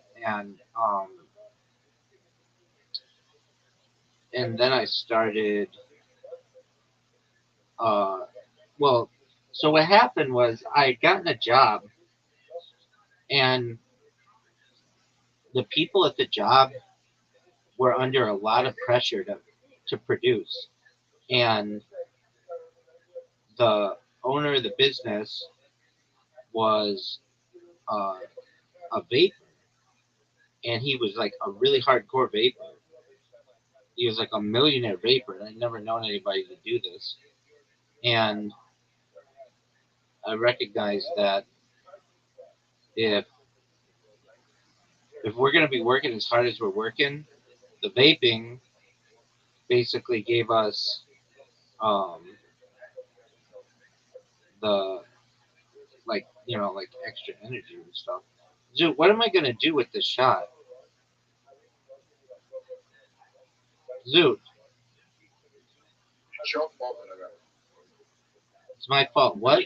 And then I started. Uh, well, so what happened was I had gotten a job, and the people at the job were under a lot of pressure to produce, and the owner of the business was uh, a vape, and he was like a really hardcore vapor. He was like a millionaire vapor, and I'd never known anybody to do this. And I recognized that if if we're gonna be working as hard as we're working, the vaping basically gave us um, the like extra energy and stuff. Dude, what am I gonna do with this shot? Zoot, It's your fault that I got it. it's my fault. What?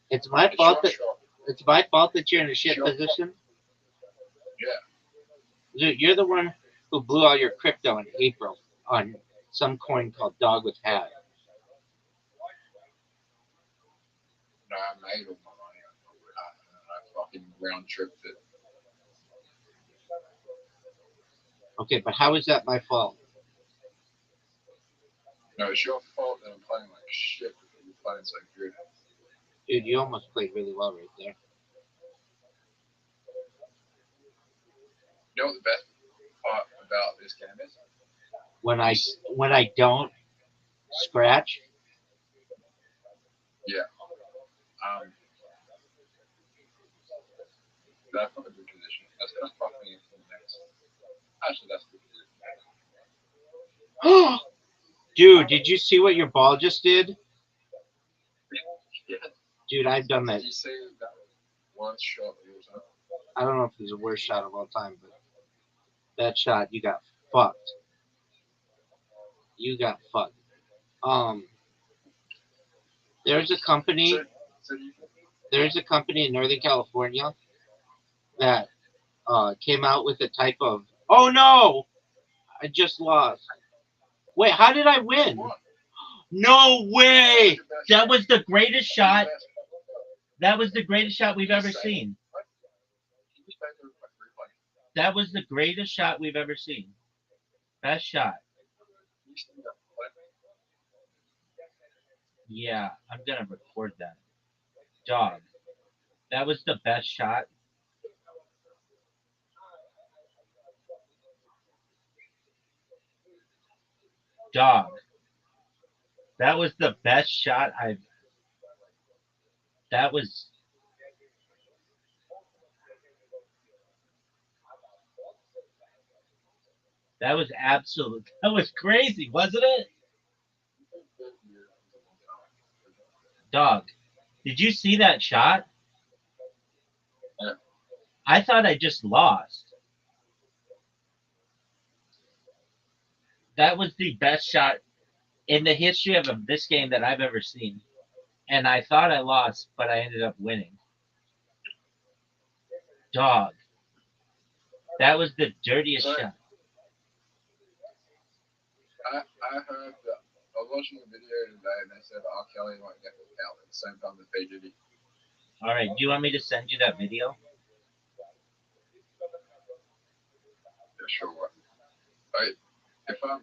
It's my It's fault your that shot. it's my fault that you're in a shit It's your position. Yeah. Dude, you're the one who blew all your crypto in April on some coin called Dog with Hat. No, I made all my money on that, and I fucking round tripped it. Okay, but how is that my fault? No, it's your fault that I'm playing like shit because you're playing so good. Dude, you almost played really well right there. You know what the best part about this game is? When I don't scratch, Yeah. That's not a good position. That's gonna fuck me into the next. Actually, that's the position. dude, did you see what your ball just did? Yeah. Dude, I've done that. Did you see that worst shot that you was on? I don't know if it's the worst shot of all time, but that shot, you got fucked. You got fucked. There's a company. There's a company in Northern California that came out with a type of. Oh no! I just lost. Wait, how did I win? No way! That was the greatest shot. That was the greatest shot we've ever seen. That was the greatest shot we've ever seen. Best shot. Yeah, I'm gonna record that. Dog. That was the best shot. Dog. That was the best shot I've. That was. That was absolute. That was crazy, wasn't it? Dog. Did you see that shot? I thought I just lost. That was the best shot in the history of this game that I've ever seen. And I thought I lost, but I ended up winning. Dog. That was the dirtiest shot. I heard that. I was watching a video today and they said R. Kelly might get out at the same time as P. Diddy. Alright, do you want me to send you that video? Yeah, sure. Right. If R.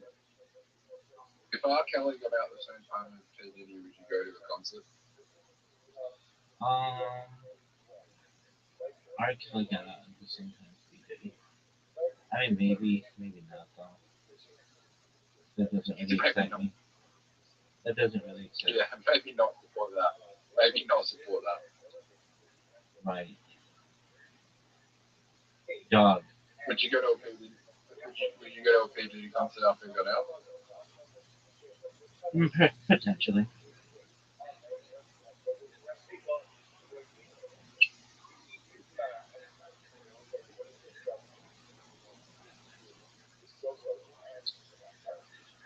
Kelly got out at the same time as P. Diddy, would you go to a concert? R. Kelly got out at the same time as P. Diddy. I mean, maybe not though. That doesn't really excite me. That doesn't really excite me. Yeah, maybe not support that. Maybe not support that. Right. Dog. Would you go to a P. Diddy? Would you go to a P. Diddy concert after he got out? Potentially.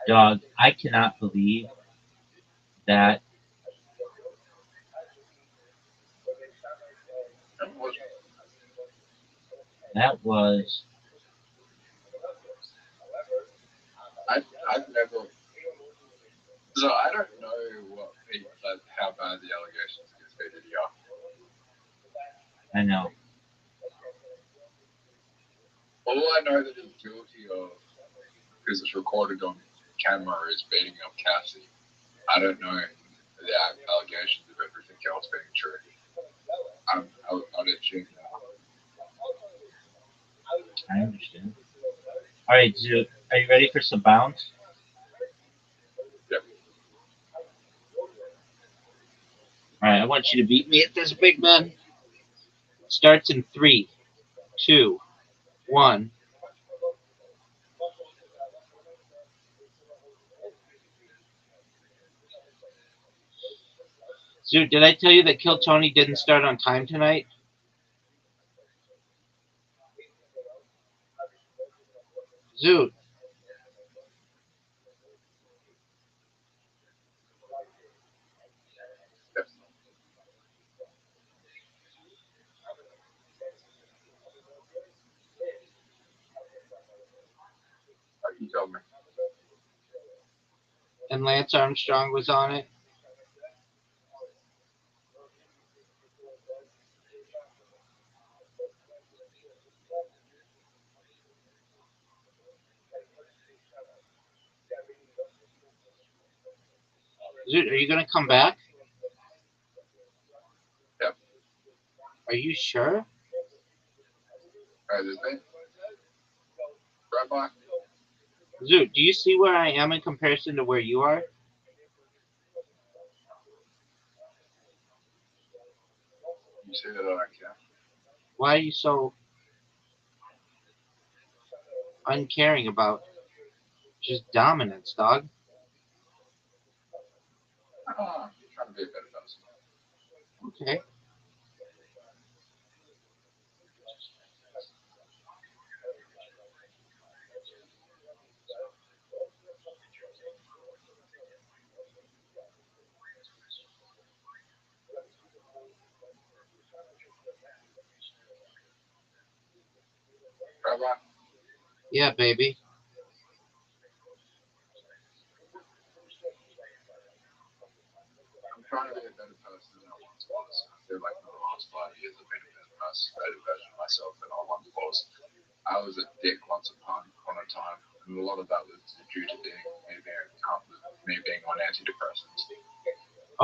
Dog, I cannot believe that was. I've never. So I don't know how bad the allegations against P. Diddy are. I know. All I know that he's guilty of, because it's recorded on camera, is beating up Cassie. I don't know the allegations of everything else being true. I'll let you know. I understand. Alright, Zoo, are you ready for some bounds? Yep. Alright, I want you to beat me at this, big man. Starts in 3, 2, 1. Dude, did I tell you that Kill Tony didn't start on time tonight? Zoot. You told me. And Lance Armstrong was on it. Dude, are you gonna come back? Yep. Are you sure? This thing? Rabbi? Dude, do you see where I am in comparison to where you are? You say that I can't. Why are you so uncaring about just dominance, dog? I'm trying to be a better person. Okay. Rabbi? Yeah, baby. I'm trying to be a better person than I once was. I feel like for the last 5 years I've been a better person, better version of myself than I once was. I was a dick once upon a time, and a lot of that was due to me being on antidepressants.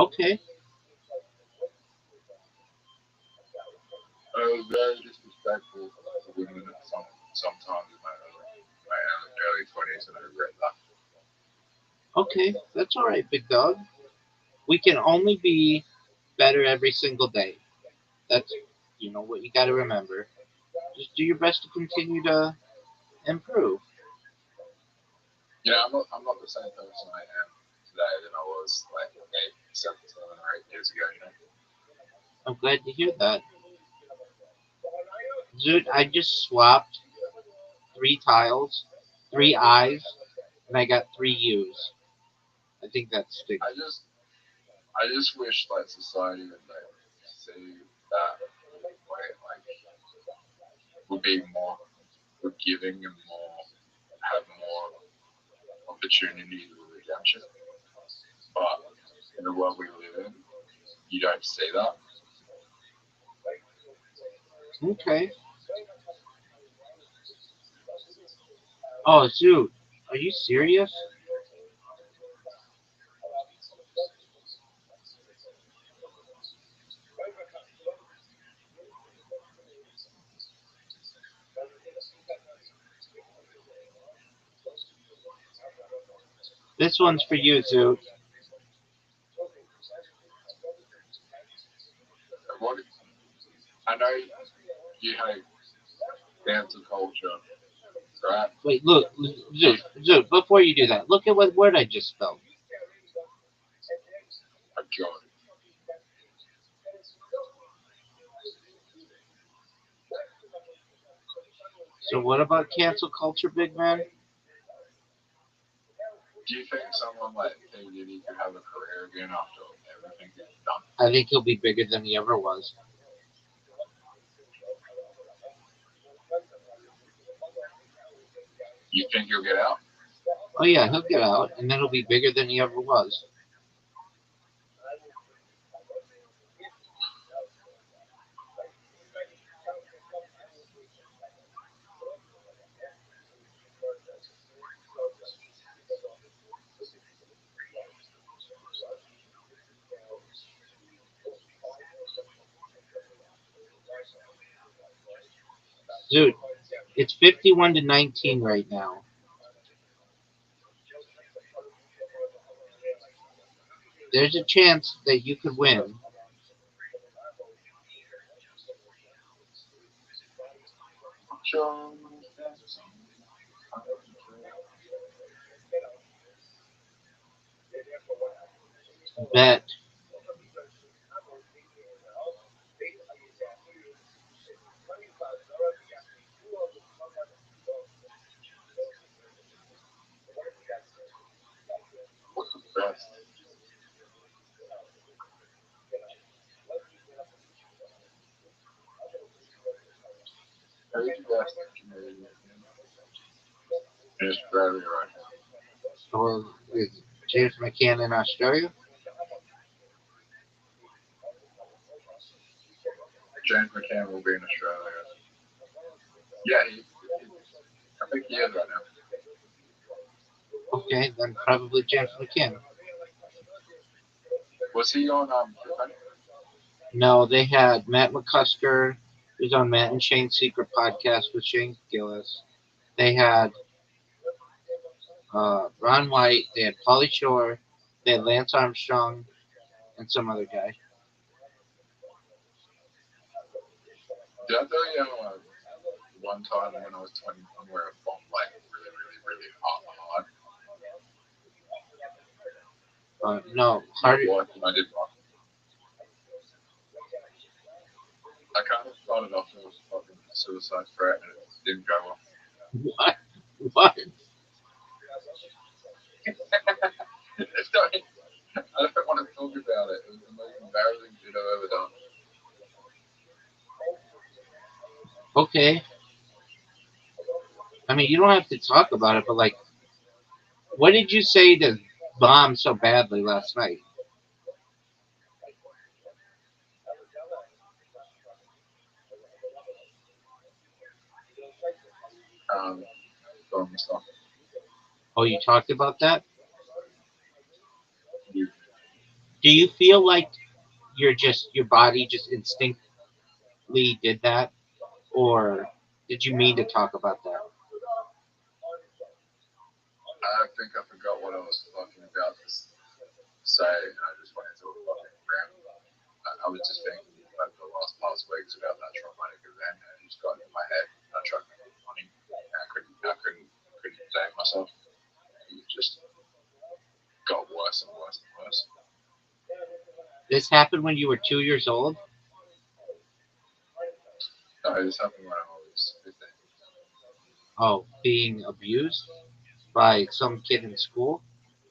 Okay. I was very disrespectful to women sometimes in my early 20s, and I regret that. Okay. That's alright, big dog. We can only be better every single day. That's, what you gotta remember. Just do your best to continue to improve. I'm not the same person I am today that I was like 7 or 8 years ago. I'm glad to hear that. Dude, I just swapped 3 tiles, 3 I's, and I got 3 U's. I think that's sticks. I just wish like society would like see that way, like would be more forgiving and have more opportunity for redemption. But in the world we live in, you don't see that. Okay. Oh, dude, are you serious? This one's for you, Zoot. What I know you hate cancel culture, right? Wait, look, Zoot, before you do that, look at what word I just spelled. A joy. So what about cancel culture, big man? Do you think someone like King Diddy could have a career again after everything he's done? I think he'll be bigger than he ever was. You think he'll get out? Oh yeah, he'll get out, and then he'll be bigger than he ever was. Dude, it's 51-19 right now. There's a chance that you could win. Bet. What's the best? Who's the best Canadian in Australia right now? Well, is James McCann in Australia? James McCann will be in Australia. Yeah, I think he is right now. Okay, then probably James McCann. Was he on No, they had Matt McCusker, who's on Matt and Shane's Secret Podcast with Shane Gillis. They had Ron White. They had Pauly Shore. They had Lance Armstrong and some other guy. Did I tell you one time when I was 21 where I bombed like really hard? No, harder. What I did wrong. I kind of started off with a fucking suicide threat and it didn't go well. What? What? I don't want to talk about it. It was the most embarrassing shit I've ever done. Okay. I mean, you don't have to talk about it, but like, what did you say to bomb so badly last night? Stuff. Oh, you talked about that? Do you feel like your body just instinctively did that, or did you mean to talk about that? I think I forgot what I was talking about to say, and I just went into a fucking rant. I was just thinking like the last weeks about that traumatic event, and it just got into my head. I tried to make it funny. I couldn't save myself. It just got worse and worse and worse. This happened when you were 2 years old? No, this happened when I was 15. Oh, being abused by some kid in school?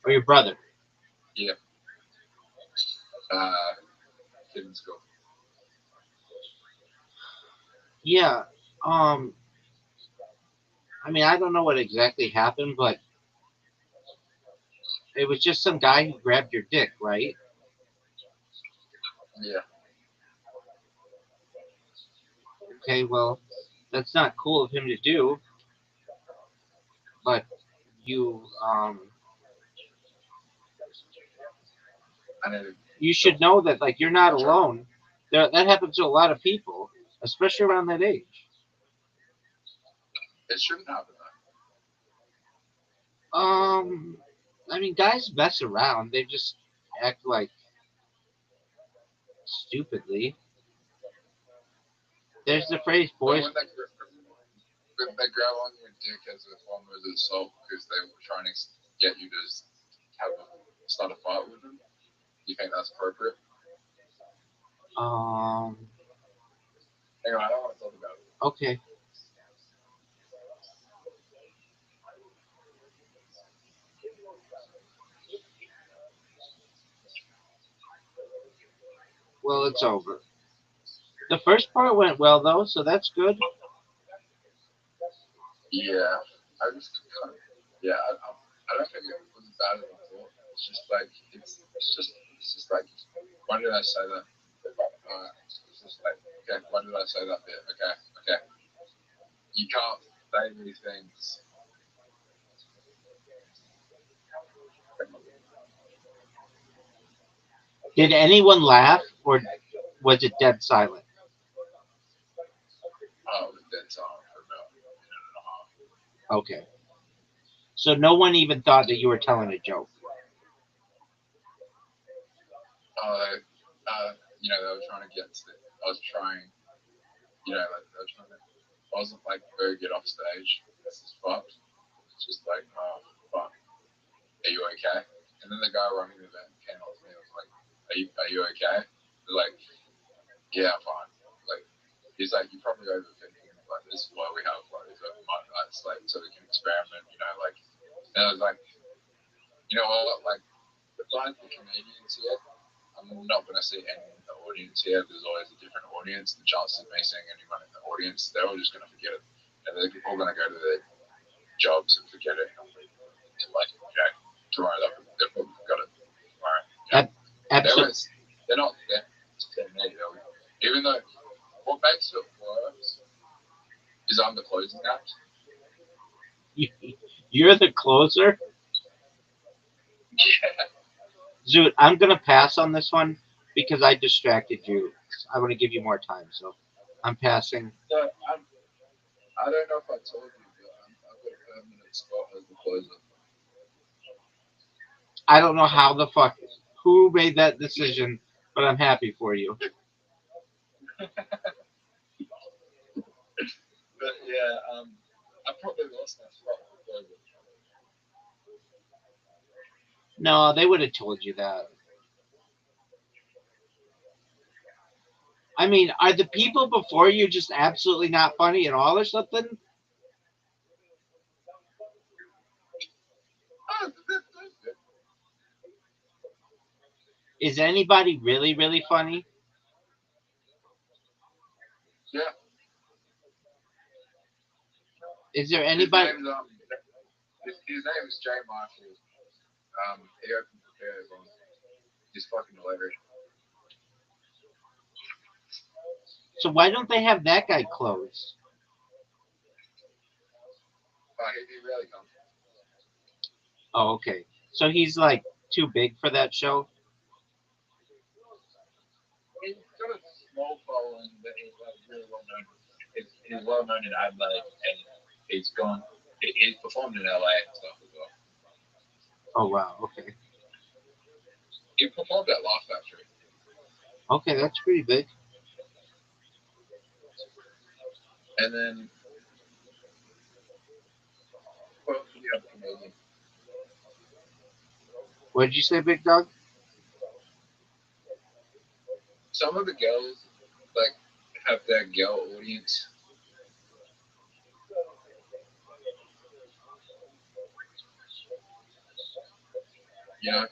Or your brother? Yeah. Kid in school. Yeah. I mean, I don't know what exactly happened, but it was just some guy who grabbed your dick, right? Yeah. Okay, well, that's not cool of him to do, but you you should know that like you're not alone. That happens to a lot of people, especially around that age. It shouldn't happen I mean, guys mess around. They just act like stupidly. There's the phrase, boys. When they grab on your dick as a form of assault because they were trying to get you to start a fight with them, do you think that's appropriate? Anyway, I don't want to talk about it. Okay. Well, it's over. The first part went well though, so that's good. Yeah, I don't think it was as bad as I thought. It's just like it's just like, why did I say that? It's just like, okay, why did I say that bit? Okay. You can't say these things. Did anyone laugh, or was it dead silent? Oh, it was dead silent for about a minute and a half. Okay. So no one even thought that you were telling a joke. They were trying to get to it. I was trying, they were trying to. I wasn't like very good off stage. This is fucked. It's just like, oh, fuck. Are you okay? And then the guy running the event came up to me and was like, are you okay? They're like, yeah, I'm fine. Like, he's like, you're probably overthinking. Like, this is why we have like these open mic nights, like, so we can experiment. And I was like, you know what? Like, besides the comedians here, I'm not going to see any in the audience here. There's always a different audience. The chances of me seeing anyone in the audience, they're all just going to forget it. And they're all going to go to their jobs and forget it. And like, okay, tomorrow they've probably forgot it. Tomorrow. They're not there. Even though what makes it worse is I'm the closing act. You're the closer? Yeah. Zoot, I'm gonna pass on this one because I distracted you. I want to give you more time, so I'm passing. So I don't know if I told you, but I've got a permanent spot as the closer. I don't know how the fuck who made that decision, but I'm happy for you. But yeah, I probably lost my spot as the closer. No, they would have told you that. I mean, are the people before you just absolutely not funny at all or something? Oh, that's good. Is anybody really, really funny? Yeah. Is there anybody? His name is Jay Marshall. He opens the bears on. He's fucking hilarious. So why don't they have that guy close? He really comes. Oh, okay. So he's like too big for that show. He's got a small following, but he's like really well known. He's well known in Adelaide, and he's gone. He's performed in LA and stuff as well. Oh wow. Okay. He performed at Laugh Factory. Okay, that's pretty big. And then, what else did you have Canadian? What did you say, Big Dog? Some of the girls like have their girl audience. You know?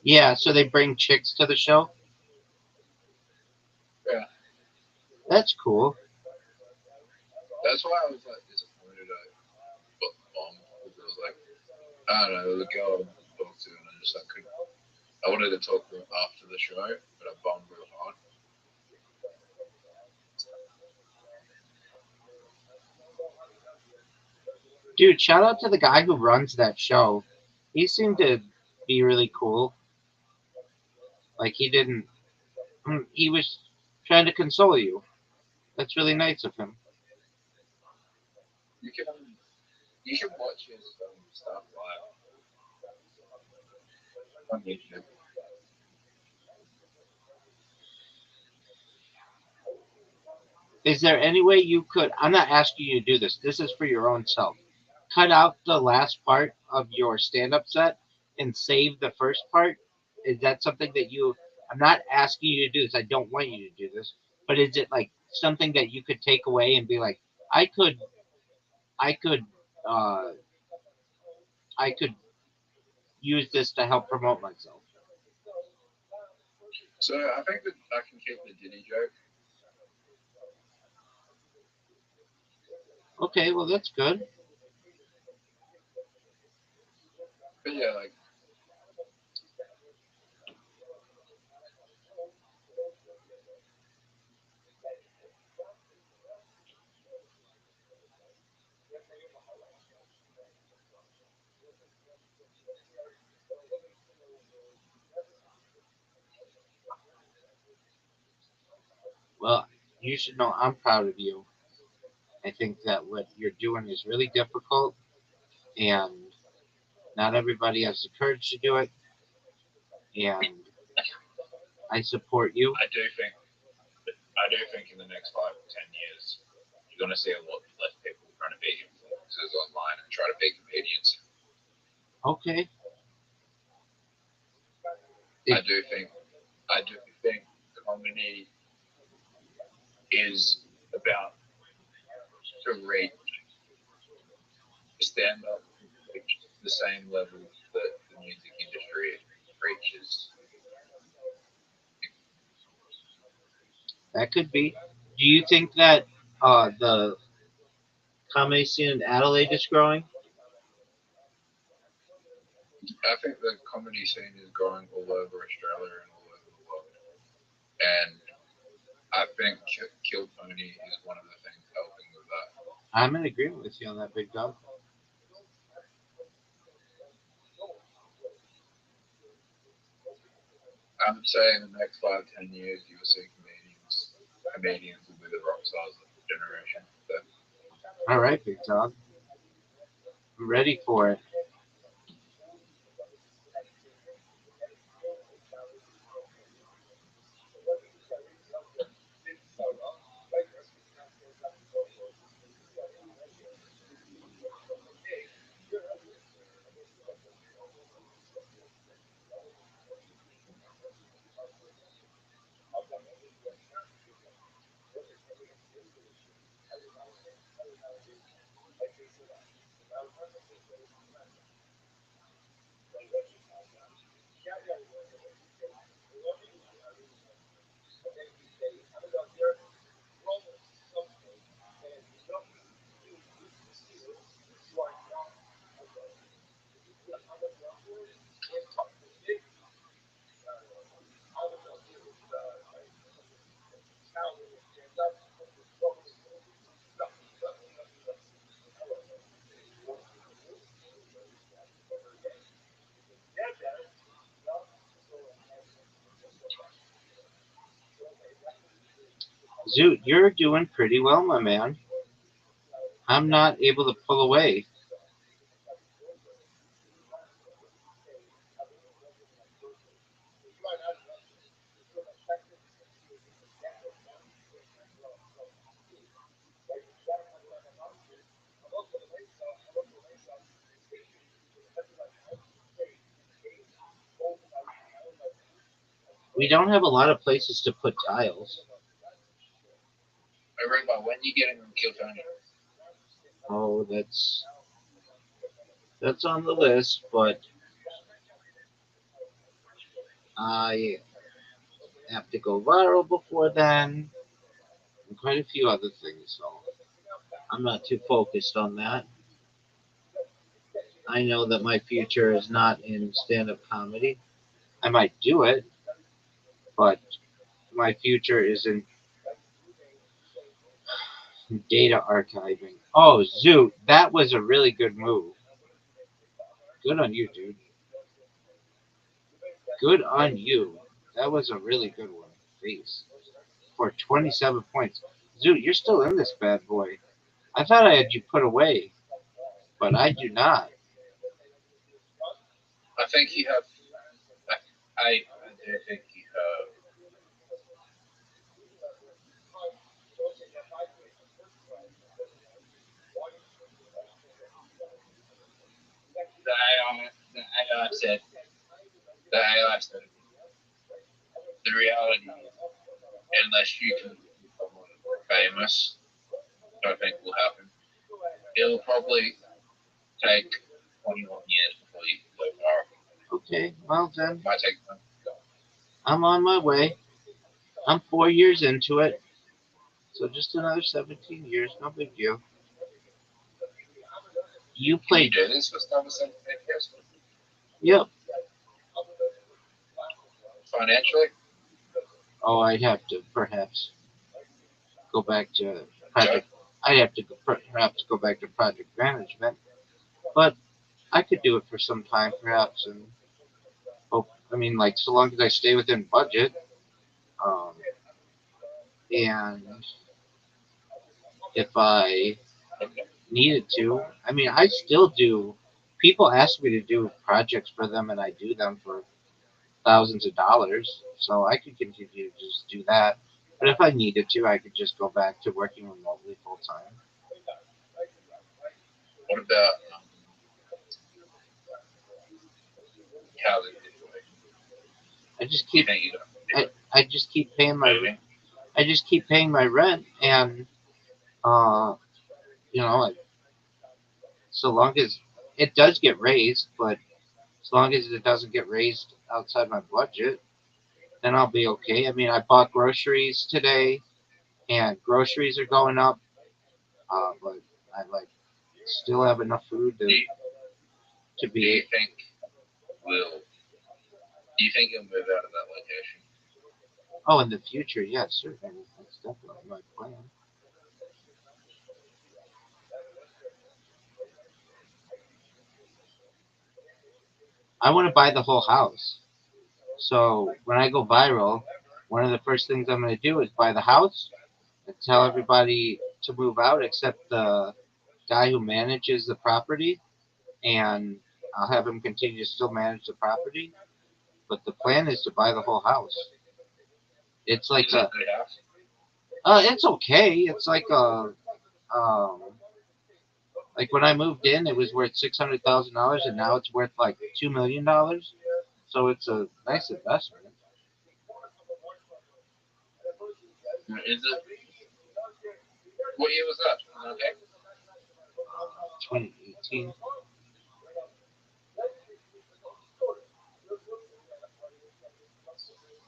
Yeah. So they bring chicks to the show. Yeah. That's cool. That's why I was like disappointed I got bombed because it was like I don't know, there was a girl I wanted to talk to and I just like couldn't. I wanted to talk to her after the show, but I bombed real hard. Dude, shout out to the guy who runs that show. He seemed to be really cool. Like he didn't. He was trying to console you. That's really nice of him. You can watch his stuff live on YouTube. Is there any way you could? I'm not asking you to do this. This is for your own self. Cut out the last part of your stand-up set and save the first part. Is that something that you? I'm not asking you to do this. I don't want you to do this. But is it like something that you could take away and be like, I could, I could, uh, I could use this to help promote myself. So I think that I can keep the Diddy joke. Okay, well that's good. But yeah, like Well, you should know I'm proud of you. I think that what you're doing is really difficult, and not everybody has the courage to do it. And I support you. I do think in the next 5 to 10 years you're gonna see a lot less people trying to be influencers online and try to be comedians. Okay. I do think comedy is about to reach stand up reach the same level that the music industry reaches. That could be. Do you think that the comedy scene in Adelaide is growing? I think the comedy scene is growing all over Australia and all over the world. And I think Kill Tony is one of the things helping with that. I'm in agreement with you on that, Big Dog. I'm saying in the next 5-10 years, you'll see comedians will be the rock stars of the generation. So, All right, big dog. I'm ready for it. Zoot, you're doing pretty well, my man. I'm not able to pull away. We don't have a lot of places to put tiles. I read about when you get in Kill Tony. Oh, that's on the list, but I have to go viral before then, and quite a few other things. So I'm not too focused on that. I know that my future is not in stand-up comedy. I might do it, but my future is in data archiving. Oh, Zoot, that was a really good move. Good on you, dude. Good on you. That was a really good one. Face. For 27 points. Zoot, you're still in this bad boy. I thought I had you put away, but I do not. I think you have. I do think you have. The AI said. The AI said. The reality is, unless you can become famous, I think will happen. It'll probably take 21 years before you can go viral. Okay, well then, Might take time. I'm on my way. I'm 4 years into it, so just another 17 years, no big deal. You Can you played. do this for another 17 years? Yep. Financially? Oh, I'd have to perhaps go back to project. I'd have to perhaps go back to project management, but I could do it for some time, perhaps, and hope. I mean, like so long as I stay within budget, um, and if I needed to, I mean, I still do. People ask me to do projects for them, and I do them for thousands of dollars. So I could continue to just do that. But if I needed to, I could just go back to working remotely full time. What about housing situation? I just keep. You know, I just keep paying my. I just keep paying my rent, and uh, you know, so long as it does get raised, but as long as it doesn't get raised outside my budget, then I'll be okay. I mean, I bought groceries today, and groceries are going up, but I like still have enough food to do be. you think do you think you'll move out of that location? Oh, in the future, yes, certainly. That's definitely my plan. I want to buy the whole house. So when I go viral, one of the first things I'm going to do is buy the house and tell everybody to move out except the guy who manages the property, and I'll have him continue to still manage the property. But the plan is to buy the whole house. It's like Is it a good house? it's okay. It's um, like when I moved in, it was worth $600,000, and now it's worth like $2 million. So it's a nice investment. Is it? What year was that? Okay. 2018.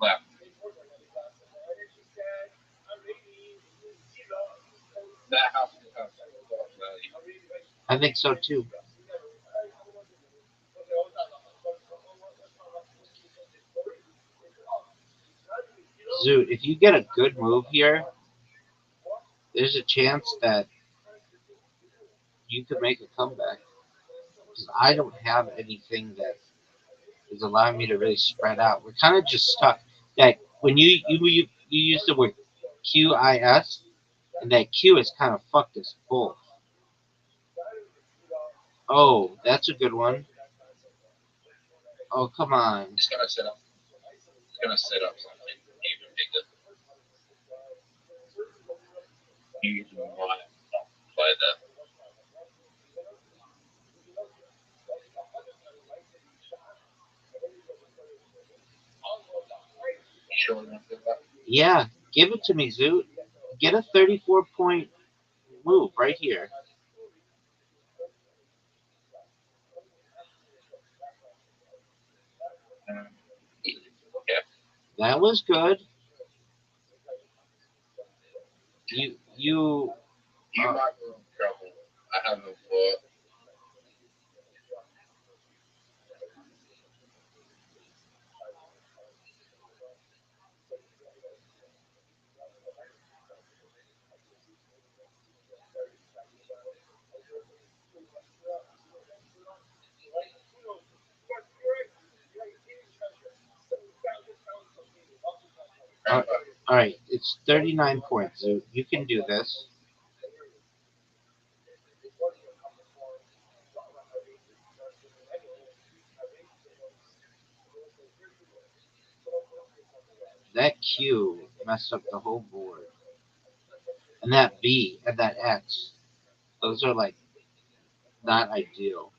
Wow. That house is a lot of value. I think so too. Zoot, if you get a good move here, there's a chance that you could make a comeback. Because I don't have anything that is allowing me to really spread out. We're kind of just stuck. That when you use the word QIS, and that Q is kind of fucked us both. Oh, that's a good one. Oh, come on. It's gonna set up. It's gonna set up something even bigger. You might not play that. You sure you want to do that? Yeah, give it to me, Zoot. Get a 34-point move right here. Yeah. That was good. You You might be in trouble. I haven't thought. all right. It's 39 points, Zoot. You can do this. That Q messed up the whole board, and that B and that X. Those are like not ideal.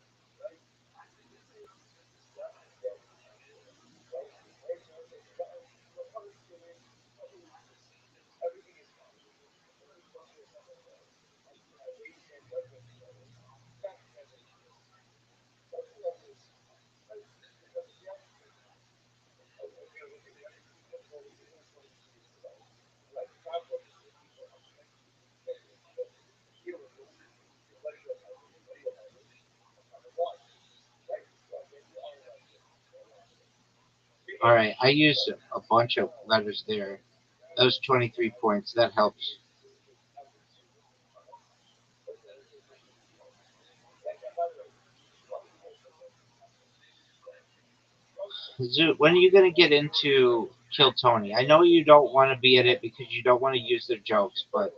All right, I used a bunch of letters there. That was 23 points. That helps. Zoot, when are you going to get into Kill Tony? I know you don't want to be at it because you don't want to use their jokes, but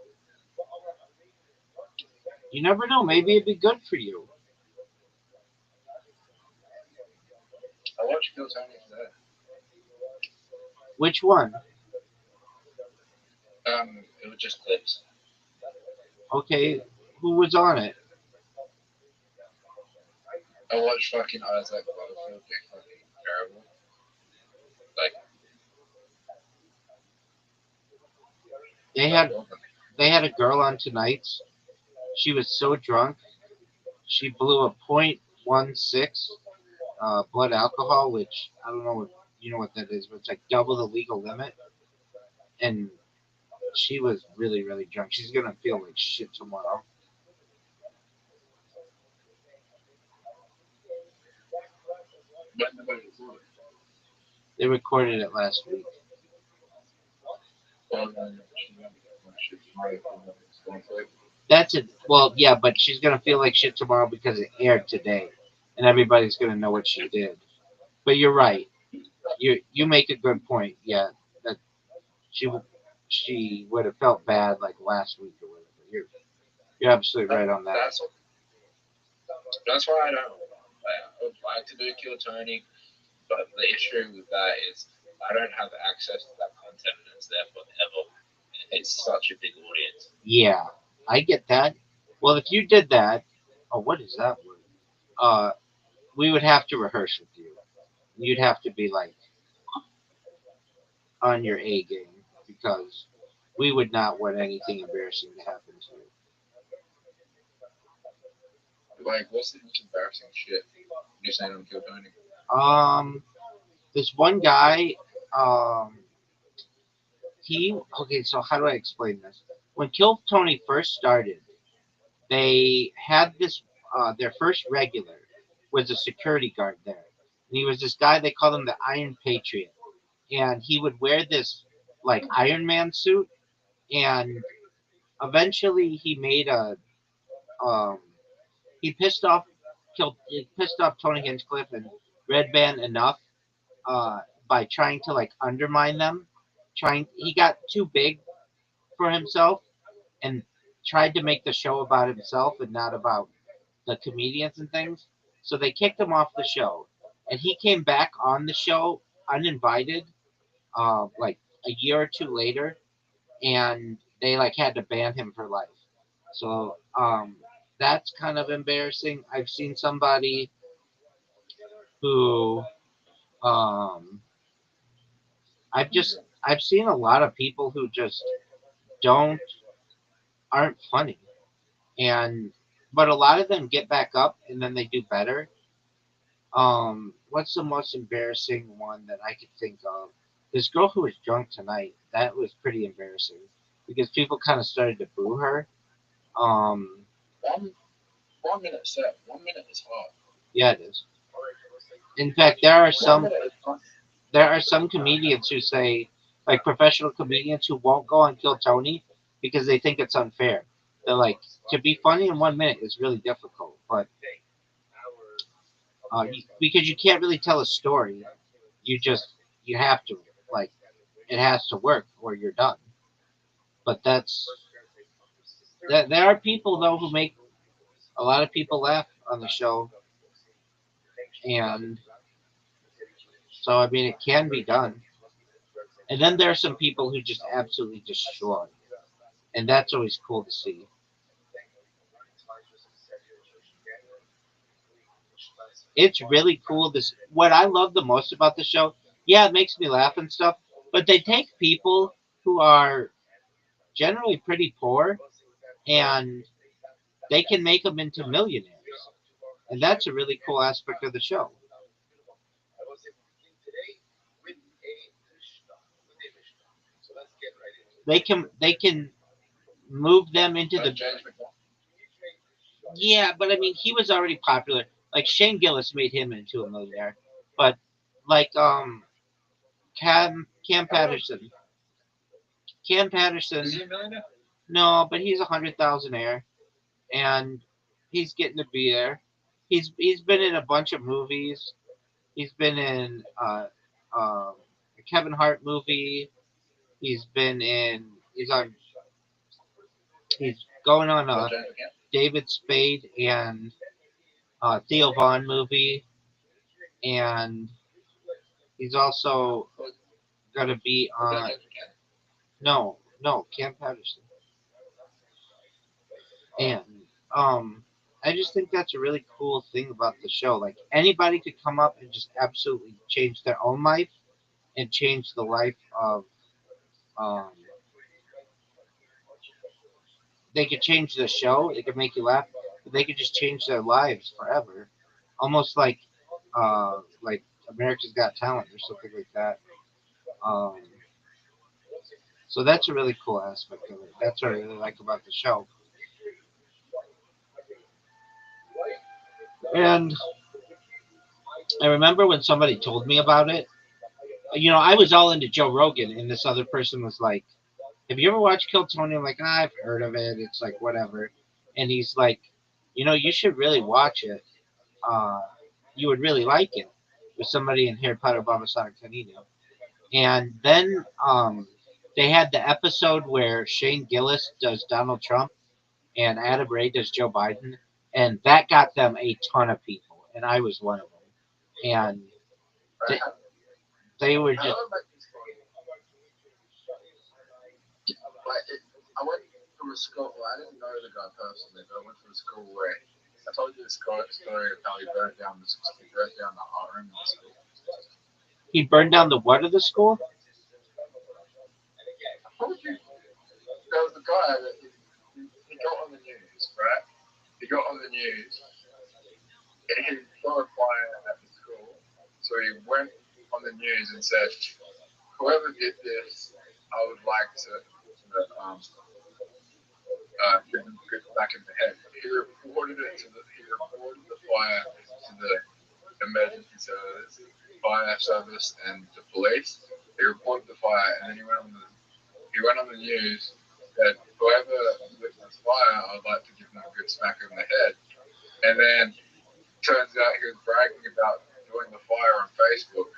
you never know. Maybe it'd be good for you. I watched Bill Tony today. Which one? It was just clips. Okay, who was on it? I watched fucking Isaac Butterfield get fucking terrible. Like They had a girl on tonight. She was so drunk, she blew a .16 blood alcohol, which I don't know if you know what that is, but it's like double the legal limit. And she was really, really drunk. She's gonna feel like shit tomorrow. when the movie was They recorded it last week. That's it. Well, yeah, but she's gonna feel like shit tomorrow because it aired today, and everybody's gonna know what she did. But you're right. You make a good point. Yeah, that she she would have felt bad like last week or whatever. You're absolutely right on that. That's why I don't. I would like to do Kill Tony, but the issue with that is I don't have access to that content and it's there forever. It's such a big audience. Yeah, I get that. Well, if you did that, oh, what is that word? Uh, we would have to rehearse with you. You'd have to be like on your A game because we would not want anything embarrassing to happen to you. Like, what's the most embarrassing shit you're saying on Kill Tony? This one guy, okay. So how do I explain this? When Kill Tony first started, they had this. Their first regular was a security guard there, and he was this guy. They called him the Iron Patriot, and he would wear this like Iron Man suit, and eventually he made a um, he pissed off Tony Hinchcliffe and Red Band enough by trying to like undermine them. He got too big for himself and tried to make the show about himself and not about the comedians and things. So they kicked him off the show, and he came back on the show uninvited, like a year or two later, and they like had to ban him for life. So that's kind of embarrassing. I've seen somebody who um, I've seen a lot of people who just don't aren't funny, and but a lot of them get back up and then they do better. What's the most embarrassing one that I could think of? This girl who was drunk tonight. That was pretty embarrassing because people kind of started to boo her. Um, 1 minute set. 1 minute is hard. yeah, it is. In fact, there are some comedians who say, like professional comedians who won't go on Kill Tony because they think it's unfair. They're like, to be funny in 1 minute is really difficult, but because you can't really tell a story, you just you have to like it has to work or you're done. But there are people though who make a lot of people laugh on the show, and so I mean it can be done. And then there are some people who just absolutely destroy, and that's always cool to see. It's really cool. What I love the most about the show. Yeah, it makes me laugh and stuff, but they take people who are generally pretty poor and they can make them into millionaires, and that's a really cool aspect of the show. They can move them into the yeah, but I mean he was already popular. Like Shane Gillis made him into a millionaire, but like Cam Patterson, Cam Patterson. Is he a millionaire? No, but he's 100,000 and he's getting to be there. He's been in a bunch of movies. He's been in a Kevin Hart movie. He's been in. He's on. He's going on a David Spade and Theo Vaughn movie, and he's also going to be on. No, Cam Patterson, and um, I just think that's a really cool thing about the show. Like anybody could come up and just absolutely change their own life and change the life of um, they could change the show. They could make you laugh, but they could just change their lives forever, almost like America's Got Talent or something like that. Um, so that's a really cool aspect of it. That's what I really like about the show. And I remember when somebody told me about it. I was all into Joe Rogan, and this other person was like, "Have you ever watched Kill Tony?" I'm like, "I've heard of it. It's like whatever." And he's like, "You should really watch it. Uh, you would really like it." with somebody in Harry Potter Babasada Canino. And then they had the episode where Shane Gillis does Donald Trump and Adam Ray does Joe Biden, and that got them a ton of people, and I was one of them. And they, they were just I went from a school. Well, I didn't know the guy personally, but I went from a school where I told you the story of how he burnt down the art room in the school. he burned down the what of the school? There was a guy that he got on the news, right? He got on the news and he saw a fire at the school. So he went on the news and said, whoever did this, I would like to give them good back in the head. He reported the fire to the emergency service, fire service, and the police. He reported the fire, and then he went on the news that whoever lit this fire, I'd like to give them a good smack in the head. And then turns out he was bragging about doing the fire on Facebook.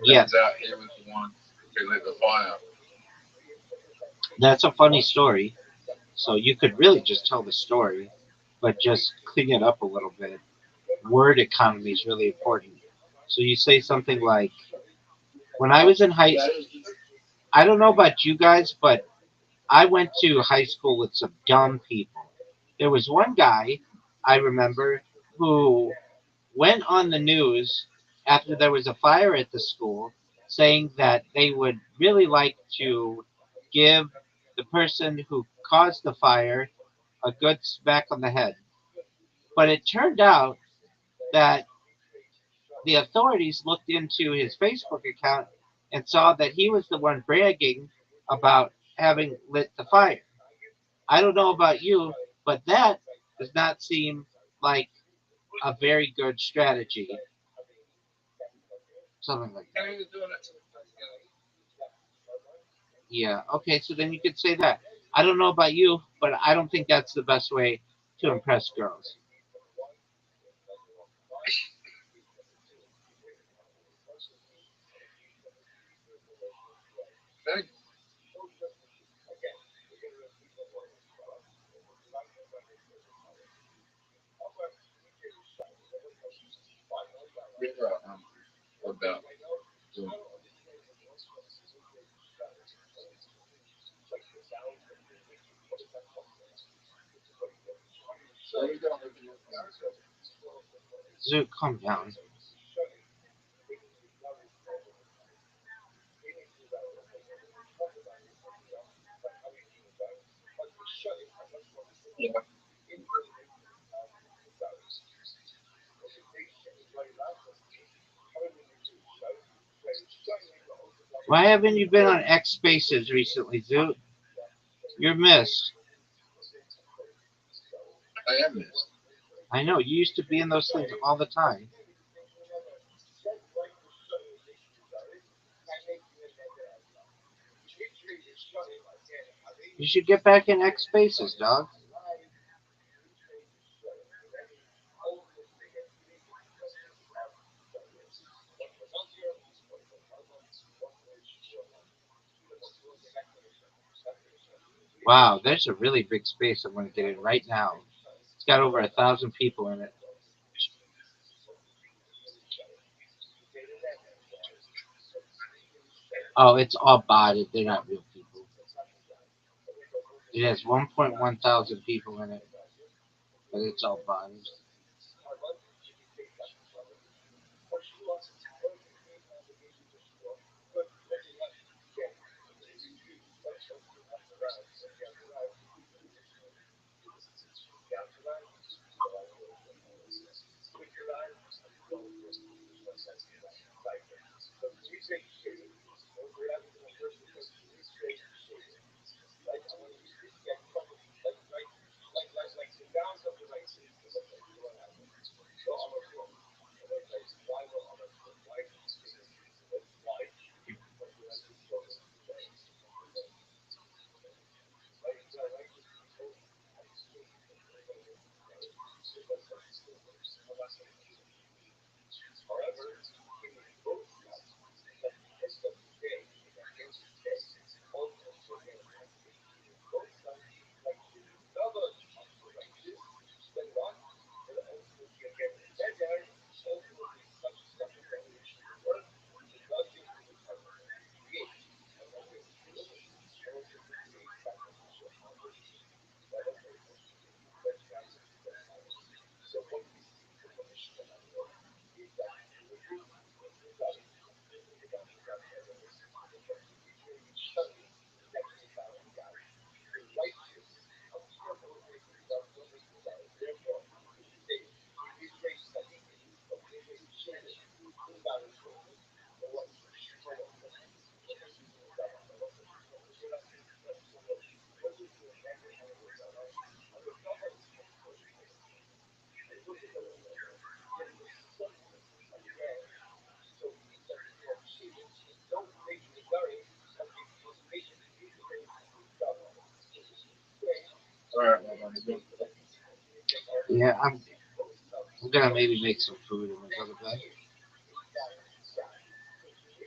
Yeah, Turns out he was the one who lit the fire. that's a funny story. So you could really just tell the story, but just clean it up a little bit. Word economy is really important. So you say something like, when I was in high I don't know about you guys, but I went to high school with some dumb people. There was one guy I remember who went on the news after there was a fire at the school saying that they would really like to give the person who caused the fire a good smack on the head. But it turned out that the authorities looked into his Facebook account and saw that he was the one bragging about having lit the fire. I don't know about you, but that does not seem like a very good strategy. Something like that. Yeah, okay, so then you could say that. I don't know about you, but I don't think that's the best way to impress girls. About Zoot, calm down. Why haven't you been on X Spaces recently, Zoot? You're missed. I am this. I know, you used to be in those things all the time. You should get back in X Spaces, dog. Wow, there's a really big space I'm going to get in right now. It's got over 1,000 people in it. Oh, it's all botted. They're not real people. It has 1.1 thousand people in it, but it's all botted. All right, well, buddy. Yeah, I'm gonna maybe make some food and then go to bed.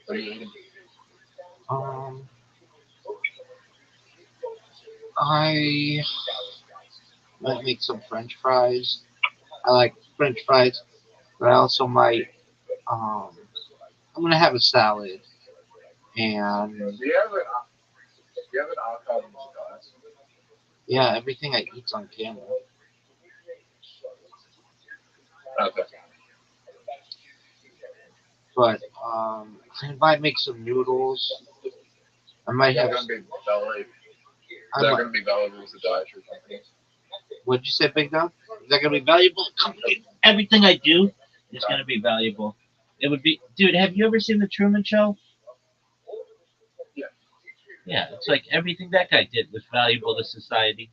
What are you eating? Um, I might make some French fries. I like French fries, but I also might. Um, I'm gonna have a salad and Do you have an archive of cigars? yeah, everything I eat's on camera. Okay. But I might make some noodles. I might have. Going to be Bella. I They're might, going to be valuable to dietary companies. what'd you say, Big Dog? Is that gonna be valuable? Company? Everything I do is gonna be valuable. It would be, dude. Have you ever seen the Truman Show? Yeah. Yeah, it's like everything that guy did was valuable to society.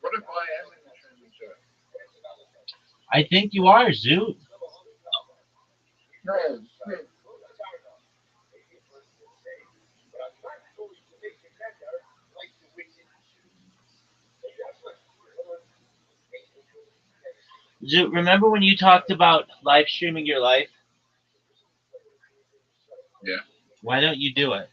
What if I am in the Truman Show? I think you are, Zoo. No. Zoo, remember when you talked about live streaming your life? Yeah. Why don't you do it?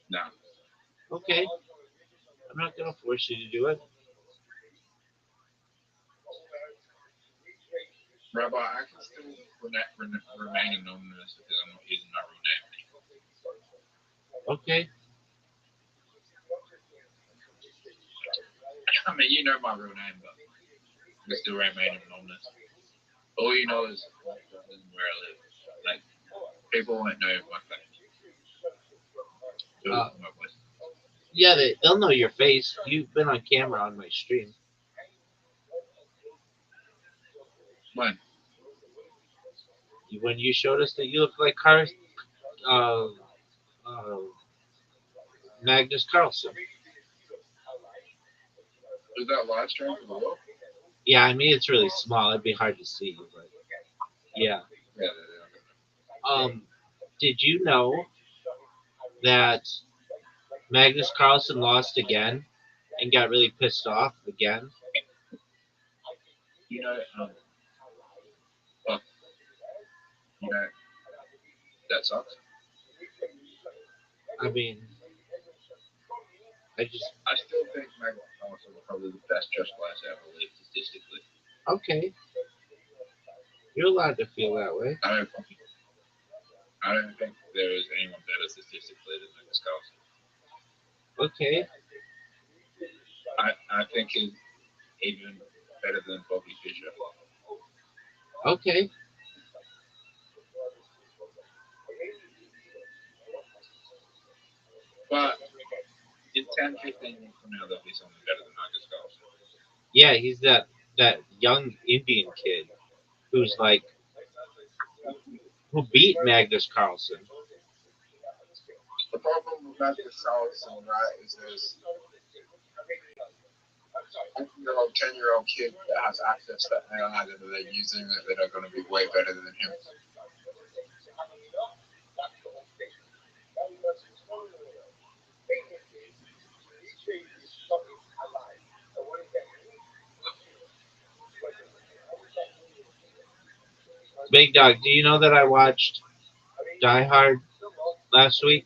No. Okay. I'm not gonna force you to do it. Rabbi, I can still remain anonymous because I'm not using my real name. Okay. I mean, you know my real name, but I still remain anonymous. All you know is where I live. Like, people won't know my face. My voice. Yeah, they'll know your face. You've been on camera on my stream. When? When you showed us that you look like uh, Magnus Carlsen. Is that live stream for the world? Yeah, I mean it's really small. It'd be hard to see, but yeah. Yeah. Did you know that Magnus Carlsen lost again and got really pissed off again? You know, you know, that sucks. I mean, I still think Magnus Carlsen was probably the best chess player to ever live statistically. Okay. You're allowed to feel that way. I don't think there is anyone better statistically than Magnus Carlsen. Okay. I think he's even better than Bobby Fischer. Okay. But in 10, 15 years from now, there'll be someone better than Magnus Carlsen. Yeah, he's that young Indian kid who's like who beat Magnus Carlsen. The problem with Magnus Carlsen, right, is there's 10-year-old kid that has access to AI that they're using that are going to be way better than him. Big Dog, do you know that I watched Die Hard last week?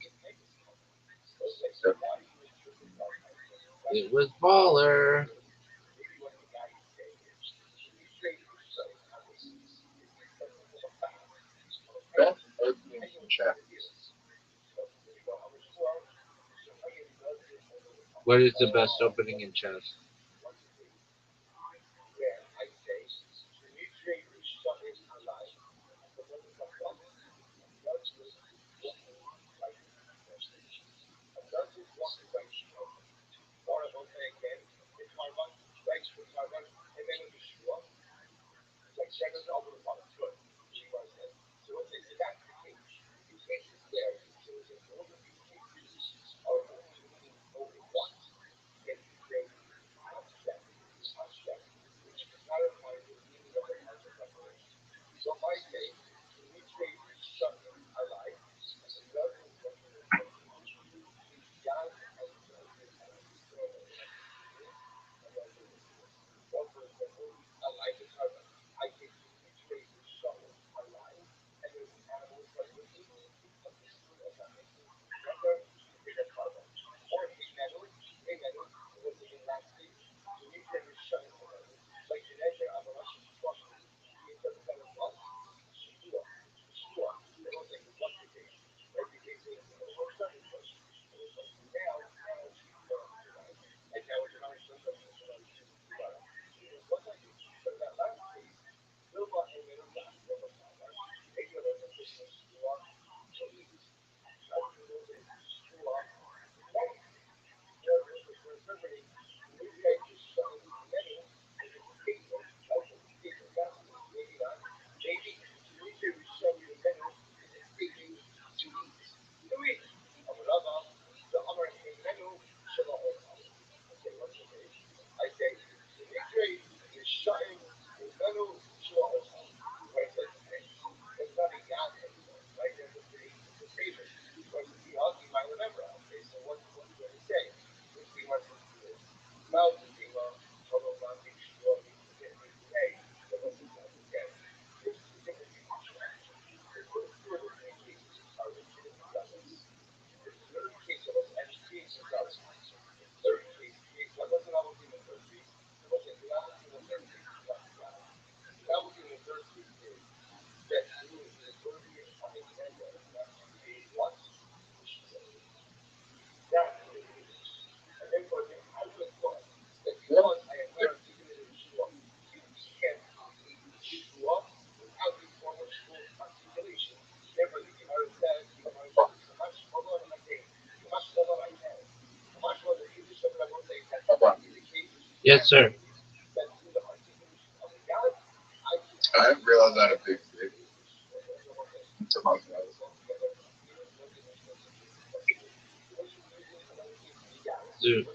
It was baller. Best opening in chat. What is the best opening in chess? Yes, sir. I didn't realize I had a big dick until my father. Dude.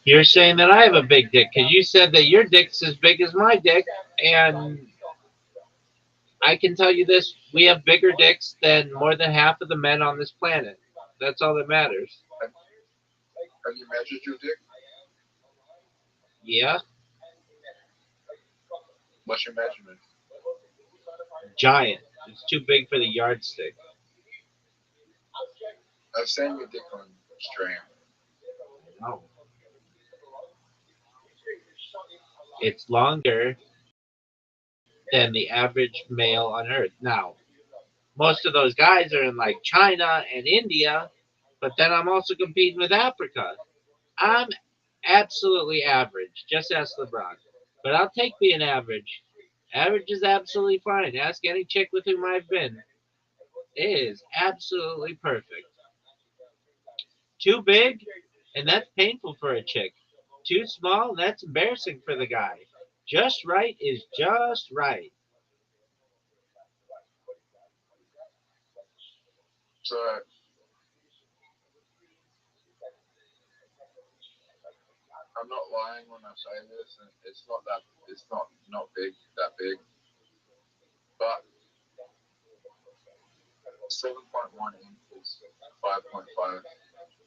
You're saying that I have a big dick because you said that your dick's as big as my dick, and I can tell you this: we have bigger dicks than more than half of the men on this planet. That's all that matters. Have you measured your dick? Yeah, What's your measurement? giant. It's too big for the yardstick. I've seen your dick on stream. No, it's longer than the average male on Earth. Now, most of those guys are in like China and India, but then I'm also competing with Africa. I'm absolutely average. Just ask LeBron. But I'll take being average. Average is absolutely fine. Ask any chick with whom I've been. It is absolutely perfect. Too big, and that's painful for a chick. Too small, that's embarrassing for the guy. Just right is just right. So I'm not lying when I say this, and it's not that it's not big that big, but 7.1 inches, 5.5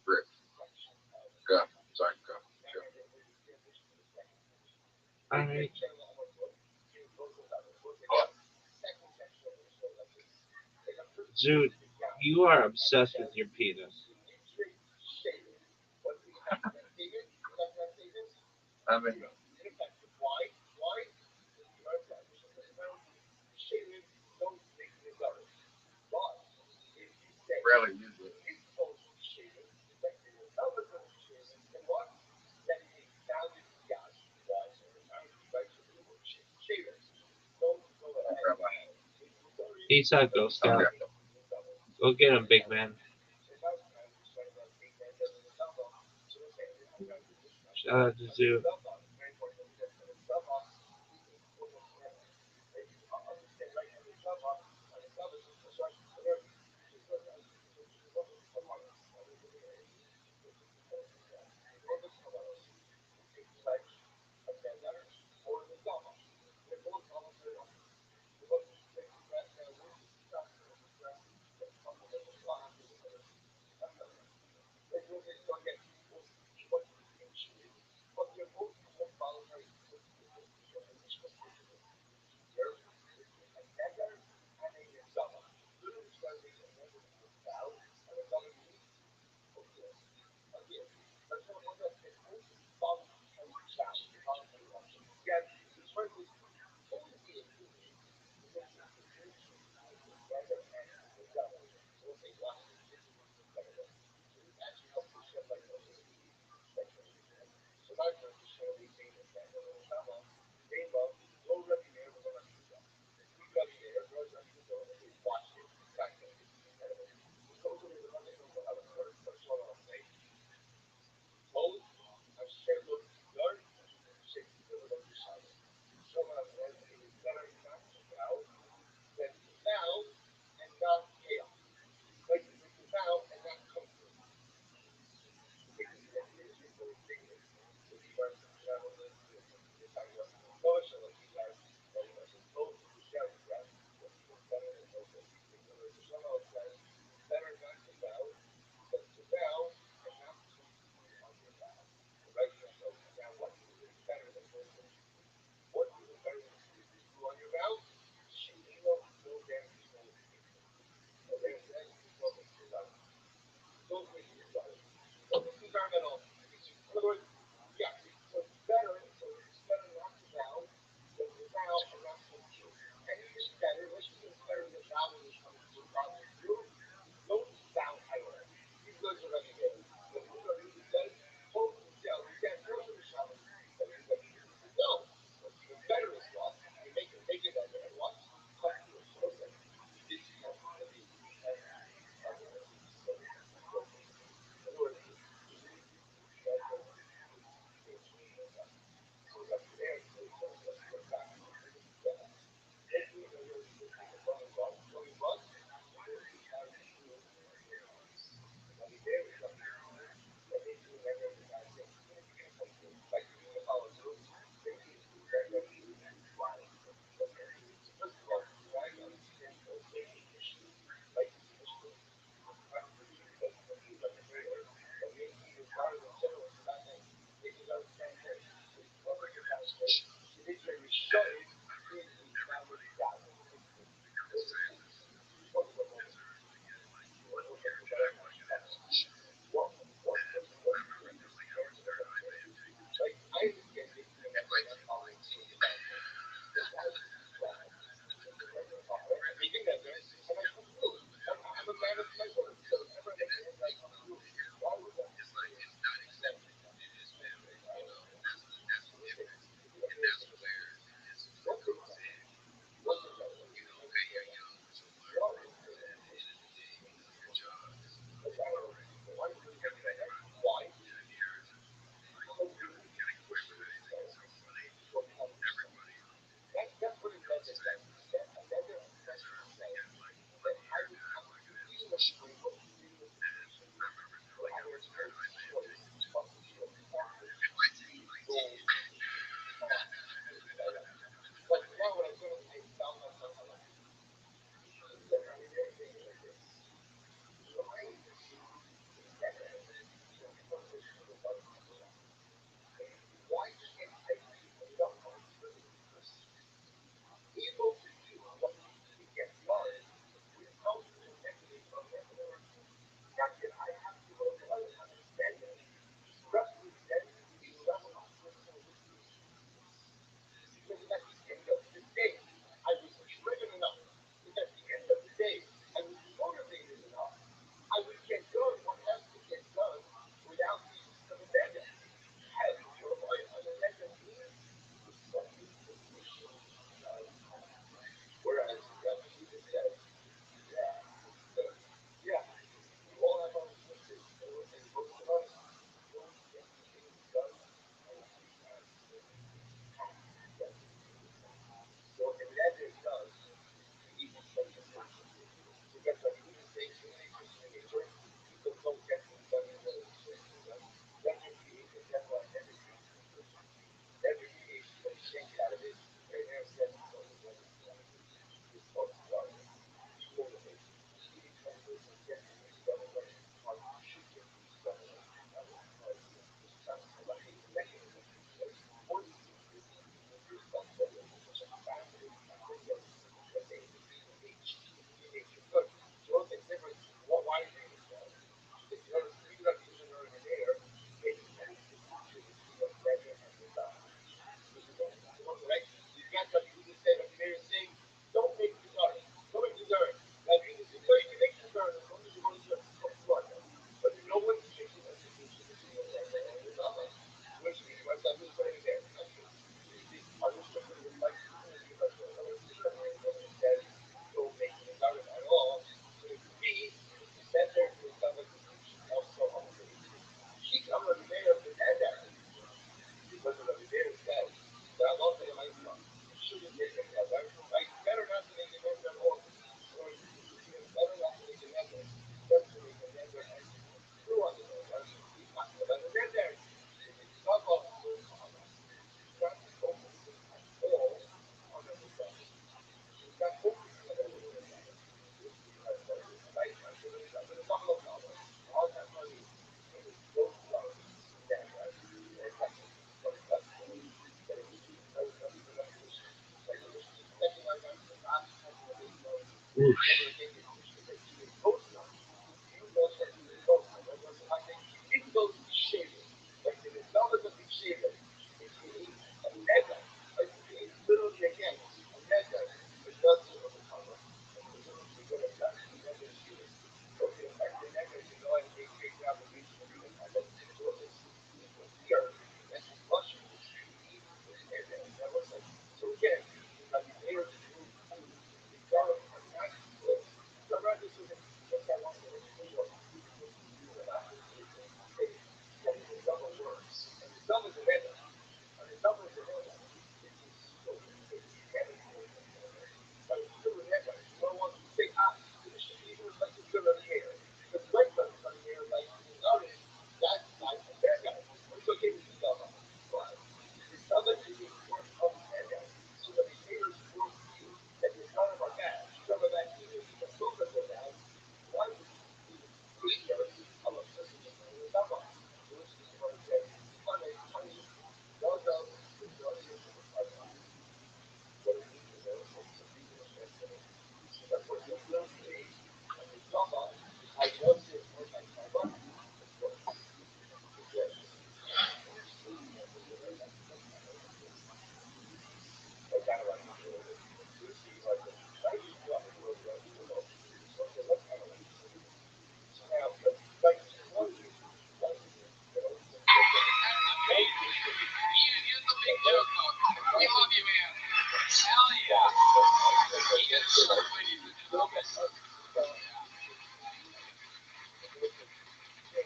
grip. Go, sorry, go. All right. Dude, you are obsessed with your penis. I mean, rarely use it. Peace out, Ghost Scout. Go get him, big man. Shout out to Zoo.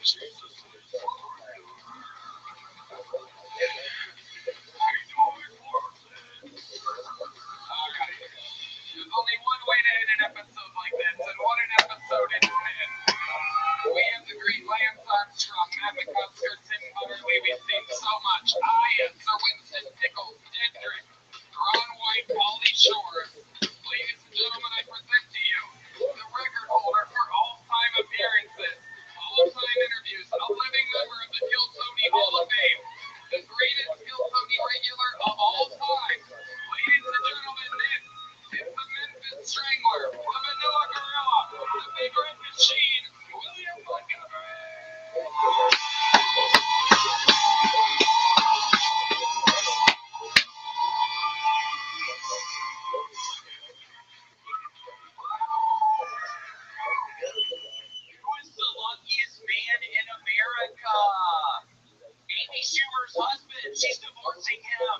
There's only one way to end an episode like this, and what an episode it's been. We have the great Lance Armstrong, Matt McCusker, Tim Butterly. We've seen so much. I am Sir Winston Pickles, Hendrick, Ron White, Pauly Shore. Ladies and gentlemen, I present to you the record holder for all-time appearances, all-time interviews, a living member of the Kill Tony Hall of Fame, the greatest Kill Tony regular of all time. Ladies and gentlemen, this is the Memphis Strangler, the Manila Gorilla, the Big Red Machine, William Montgomery. Who is the luckiest man in America? Amy Schumer's husband. She's divorcing him.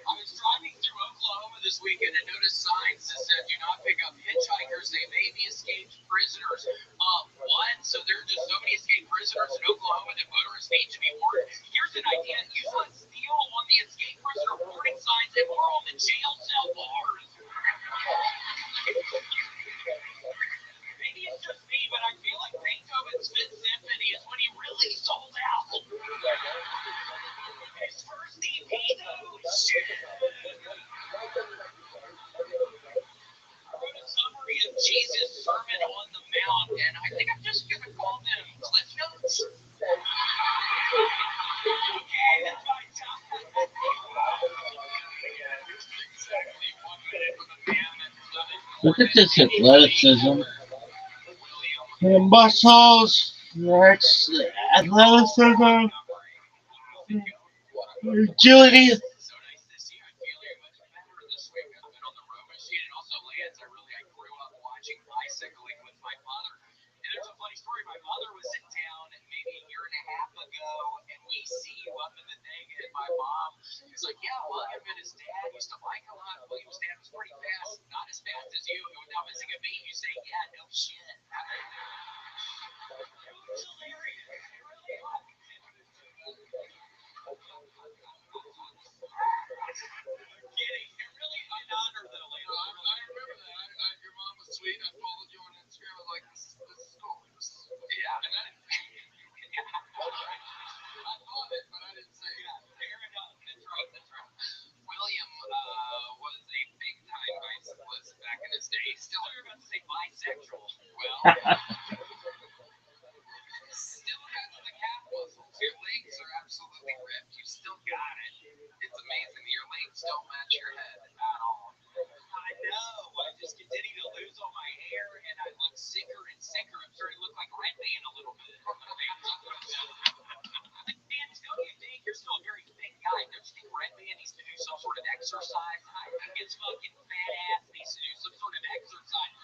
I was driving through Oklahoma this weekend and noticed signs that said, "Do not pick up hitchhikers. They may be escaped prisoners." What? So there are just so many escaped prisoners in Oklahoma that motorists need to be warned. Here's an idea. Use less steel on the escape prisoner warning signs and more on the jail cell bars. Maybe it's just me, but I feel like Beethoven's Fifth Symphony is when he really sold out. His first EP, though, shit. I wrote a summary of Jesus' Sermon on the Mount, and I think I'm just going to call them Cliff Notes. Okay, that's my time. Exactly 1 minute with a man that's done it. Look at this athleticism. And muscles. That's athleticism. Agility. So nice to see you. I feel you're much better this week. I've been on the row machine, and also Lance. I grew up watching bicycling with my father. And there's a funny story. My mother was in town maybe a year and a half ago, and we see you up in the thing, and my mom is like, "Yeah, William and his dad used to bike a lot. William's dad was pretty fast, not as fast as you, and without missing a beat, you say, yeah, no shit." It was hilarious. It really was. Kidding. It really, I honor though, like, I remember that. Your mom was sweet. I followed you on Instagram. I was like, this is cool. Yeah. And I thought it, but I didn't say that. Fair enough. That's right. William was a big time bicyclist back in his day. Still, you're about to say bisexual. Well, still got the calf muscles. Your legs are absolutely ripped. You still got it. It's amazing. Your legs don't match your head at all. I know. I just continue to lose all my hair, and I look sicker and sicker. I'm starting to look like Rabbi a little bit. Dan, don't you think you're still a very fit guy? Don't you think Rabbi needs to do some sort of exercise? I think his fucking fat ass needs to do some sort of exercise.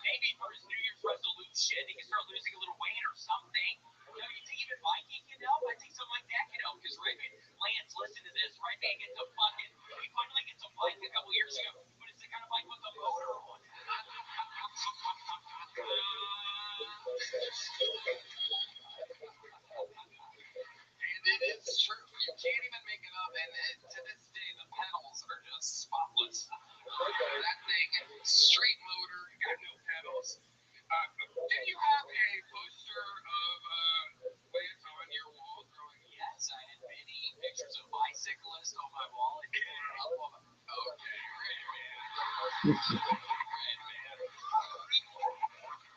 Maybe for his New Year's resolution, he can start losing a little weight or something. You know, you think even biking can help? I think something like that can help. Because Lance, listen to this. Rabbi gets a fucking, he finally gets a bike a couple years ago, but it's the kind of bike with a motor on it. And it is true. You can't even make it up. And to this day, the pedals are just spotless. That thing, straight motor, you got no pedals. Did you have a poster of Lance on your wall growing up? Yes, I had many pictures of bicyclists on my wall. And okay, great, man.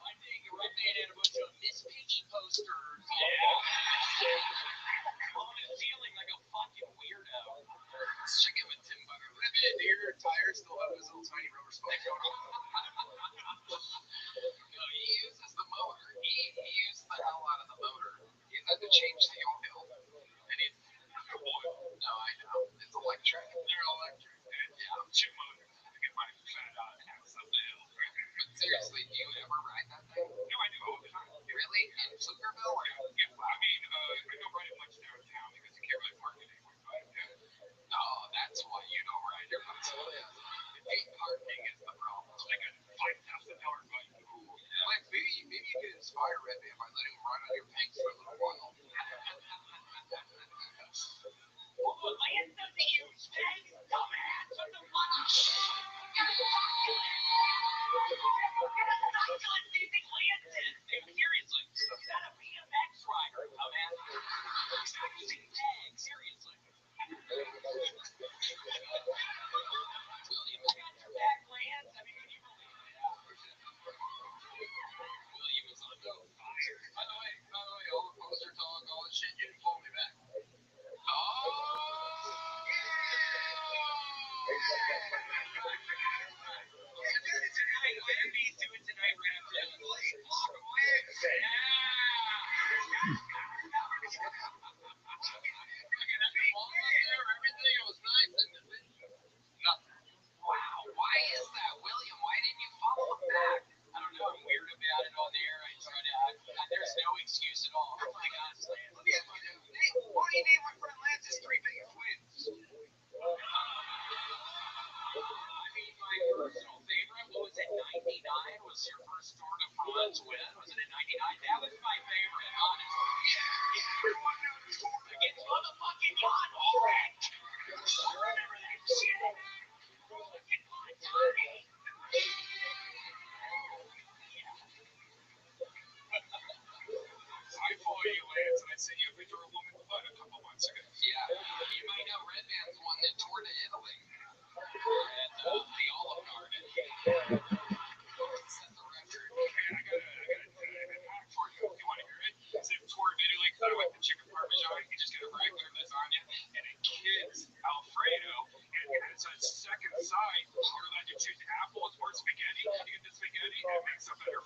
I think had a bunch of Miss Piggy posters. Yeah. On his ceiling like a fucking weirdo. Let's check in with Tim Butter. Do your tires still have those little tiny rubber spikes going on? No, he uses the motor. He used the hell out of the motor. He had to change the oil. And he no, I know. It's electric. They're electric. Yeah, two motors. I get my fat ass up the hill. But seriously, do you ever ride that thing? No, I do all the time. Really? In Pflugerville? Yeah, I mean, I don't ride it much downtown because you can't really park it anywhere. But, oh, that's why you don't ride your bicycle. Parking is the problem. It's like a $5,000 bike. Like, maybe fire Rabbi if I let him run on your pegs for a little while. Oh, Lance doesn't use pegs, dumbass. What the fuck? Succulent using Lances. Dude, seriously. He's not a BMX rider, dumbass. He's not using pegs, seriously. William, I got your back, Lance. I mean, can you believe it? William is on fire. By the way, all the poster talk, all that shit, you didn't follow me back. He's doing tonight, Wow, why is that, William? Why didn't you follow him back? I don't know. I'm weird about it on there. I try to. There's no excuse at all. Oh my gosh, Lance. Let me ask you this. Why do you name my friend Lance's three-big twins? I mean, my personal favorite. What was it? 99 was your first Tour de France win. Was it in 99? That was my favorite, honestly. Against motherfucking John Ulrich. Remember that shit? Fucking Montani. I follow you, Lance, and I sent you a picture of a woman's butt a couple months ago. Yeah, you might know Redman's one that toured to Italy at the Olive Garden. Set the record. Man, I got a hack for you. You want to hear it? It's a tour of Italy, because I like the chicken parmesan. You just get a regular lasagna and a kid's Alfredo, and it's a second side. You're allowed to choose apples or spaghetti. You get the spaghetti, and it makes a better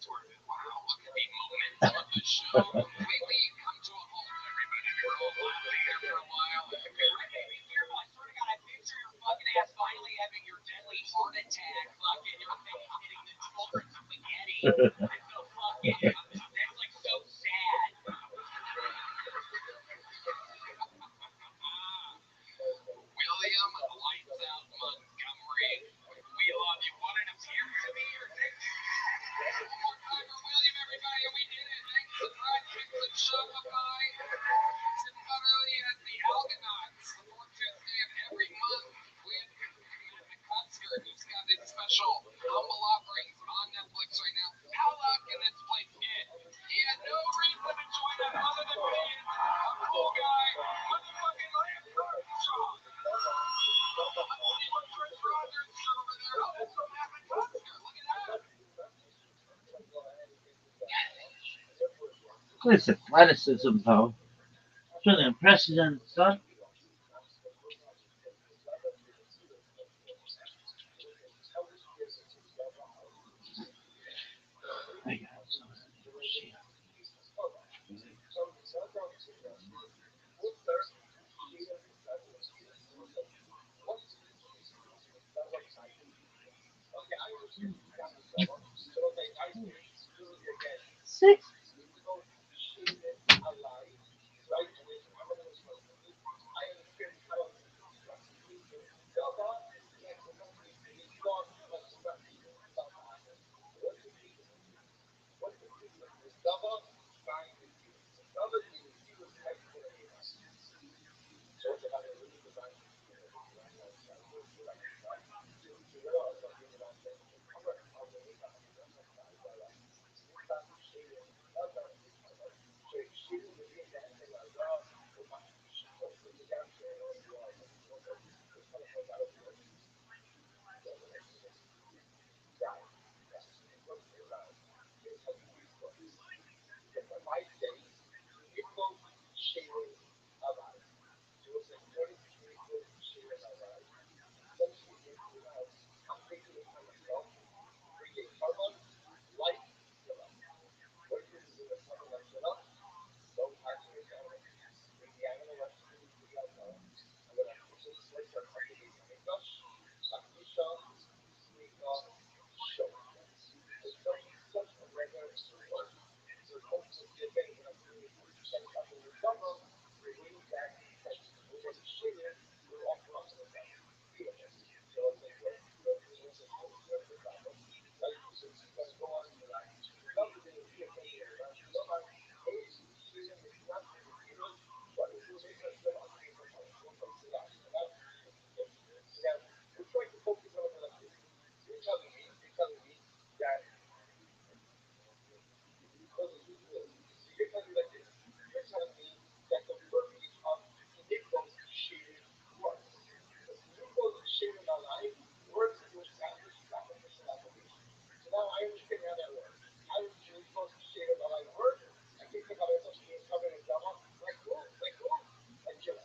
tour. Wow, look at the momentum of the show. Wait till you come to a halt, everybody. You're all laughing there for a while. Redman, be careful. I swear to God, I picture your fucking ass finally having your deadly heart attack. Fucking your face hitting the children's spaghetti. I feel fucking. That's like so sad. William Lights Out Montgomery. We love you. What an appearance to be here. One more time for William, everybody. We did it. Thanks to Brad Kicks and Shopify. Sitting out early at the Algonauts, the fourth Tuesday of every month with Matt Custer, who's got his special humble offerings on Netflix right now. How loud can this place get? He had no reason to join us other than being a cool guy. Motherfucking Lance Armstrong. I believe what Chris Rogers is over there. Oh, that's from Matt Custer. Look at that. His athleticism, though, it's really unprecedented stuff. I got some shit. Six. understand how that works. I was really supposed to shave it while I work. I can't take all that stuff being covered in gum. Like cool. And just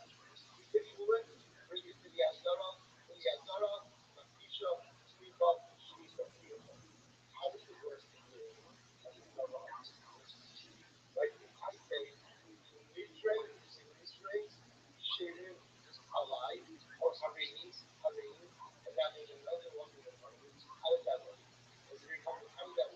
sit through it, bring it to the Azara, Mafisha, Sweepa, Shmita, beautiful. How does it work for you as a cover artist? Like I say, mid-range, you say mid-range, Shirin, Halai, or Hareem, and now there's another one in the front. How does that work? Is there a couple? How does that work?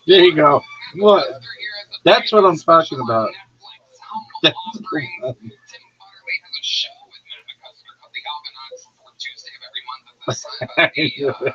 There you go. What? That's what I'm talking about. That's the one. I knew it.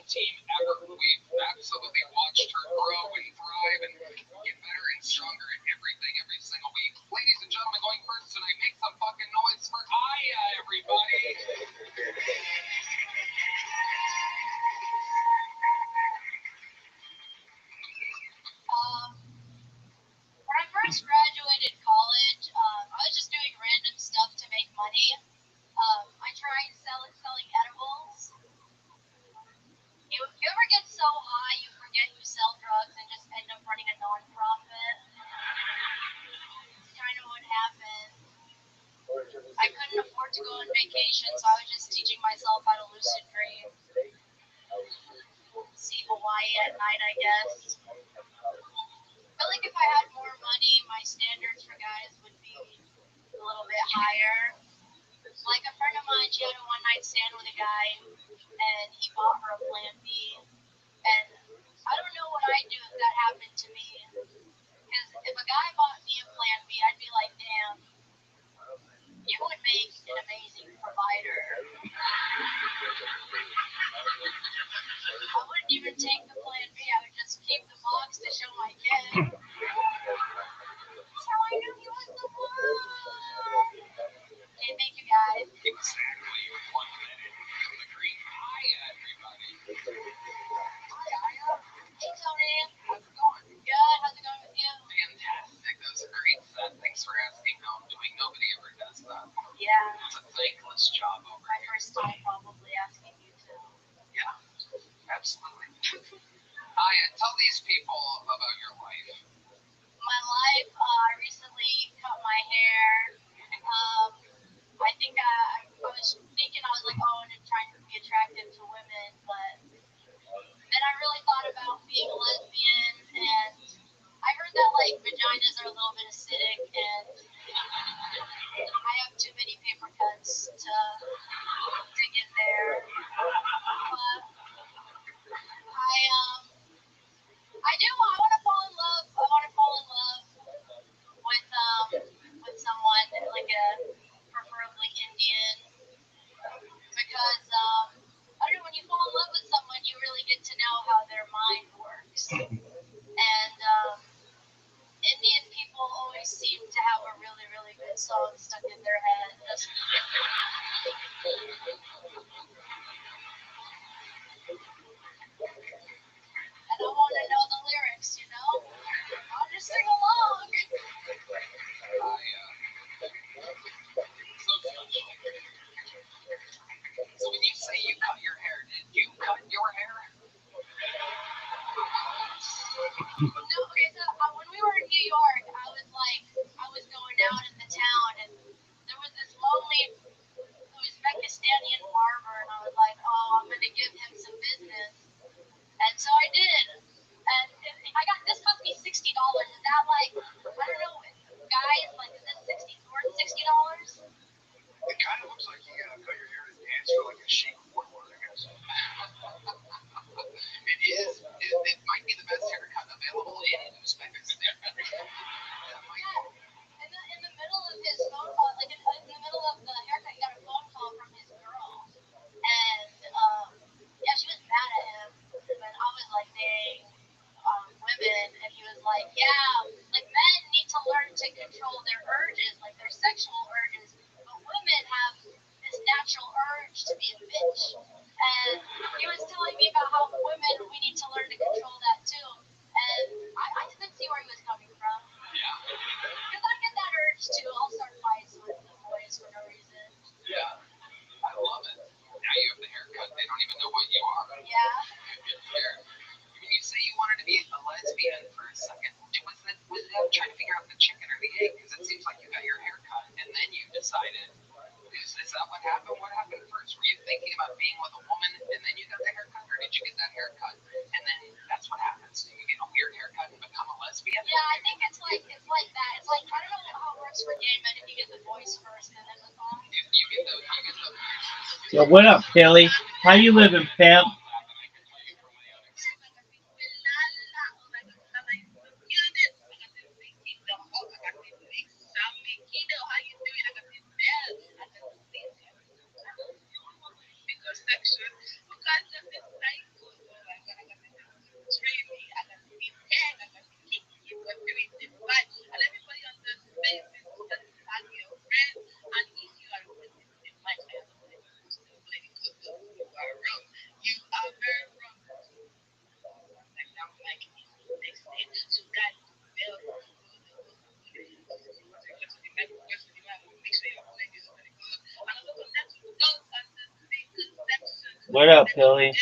team ever. We've absolutely watched her grow and thrive and get better and stronger at everything every single week. Ladies and gentlemen, going first tonight, make some fucking noise for Aya, everybody. When I first graduated college, I was just doing random stuff to make money. I tried selling edibles. You ever get so high you forget you sell drugs and just end up running a non-profit? It's kind of what happened. I couldn't afford to go on vacation, so I was just teaching myself how to lucid dream. See Hawaii at night, I guess. I feel like if I had more money, my standards for guys would be a little bit higher. Like a friend of mine, she had a one-night stand with a guy, and he bought her a Plan B. And I don't know what I'd do if that happened to me. Because if a guy bought me a Plan B, I'd be like, damn, you would make an amazing provider. I wouldn't even take the Plan B, I would just keep the box to show my kid. That's how I knew he was the one. Okay, thank you guys. Exactly 1 minute from the green Aya, everybody. Hi, Aya. Hey, Tony. How's it going? Good, how's it going with you? Fantastic. That was a great set. Thanks for asking how I'm doing. Nobody ever does that. Yeah. It's a thankless job over My here. first time probably asking you to. Yeah, absolutely. Aya, tell these people about your life. My life, I recently cut my hair. I think I was thinking, I was like, oh, and trying to be attractive to women, but then I really thought about being a lesbian, and I heard that, like, vaginas are a little bit acidic, and I have too many paper cuts to dig in there. But I want to fall in love. I want to fall in love with someone, like preferably Indian, because I don't know, when you fall in love with someone, you really get to know how their mind works. And Indian people always seem to have a really, really good song stuck in their head. And I want to know the lyrics, you know? I'll just sing along. So when you say you cut your hair, did you cut your hair? No, okay, so when we were in New York, I was going out in the town, and there was this lonely Uzbekistani barber, and I was like, oh, I'm going to give him some business. And so I did. And I got, this cost me $60. Is that like, I don't know, guys, like, is this worth $60? It kind of looks like you gotta cut your hair to dance for like a chic warlord, I guess. It is. It might be the best haircut available in Uzbekistan. In the middle of his phone call, like in the middle of the haircut, he got a phone call from his girl. And, yeah, she was mad at him. But I was like, dang, women. And he was like, yeah, like men need to learn to control their urges, like their sexual urges. But women have this natural urge to be a bitch. And he was telling me about how women, we need to learn to control that too. And I could see where he was coming from. Yeah. Because I get that urge too. I'll start fights with the boys for no reason. Yeah. I love it. Now you have the haircut. They don't even know what you are. Yeah. When you say you wanted to be a lesbian for a second, was that trying to figure out the chicken or the egg? Because it seems like you got your hair cut and then you decided. Is that what happened? What happened first? Were you thinking about being with a woman and then you got the haircut, or did you get that haircut and then that's what happens? You get a weird haircut and become a lesbian? Yeah, I think it's like that. It's like, I don't know how it works for gay men if you get the voice first and then the song. You get the So what up, Kelly? How you living, fam? What up, Billy?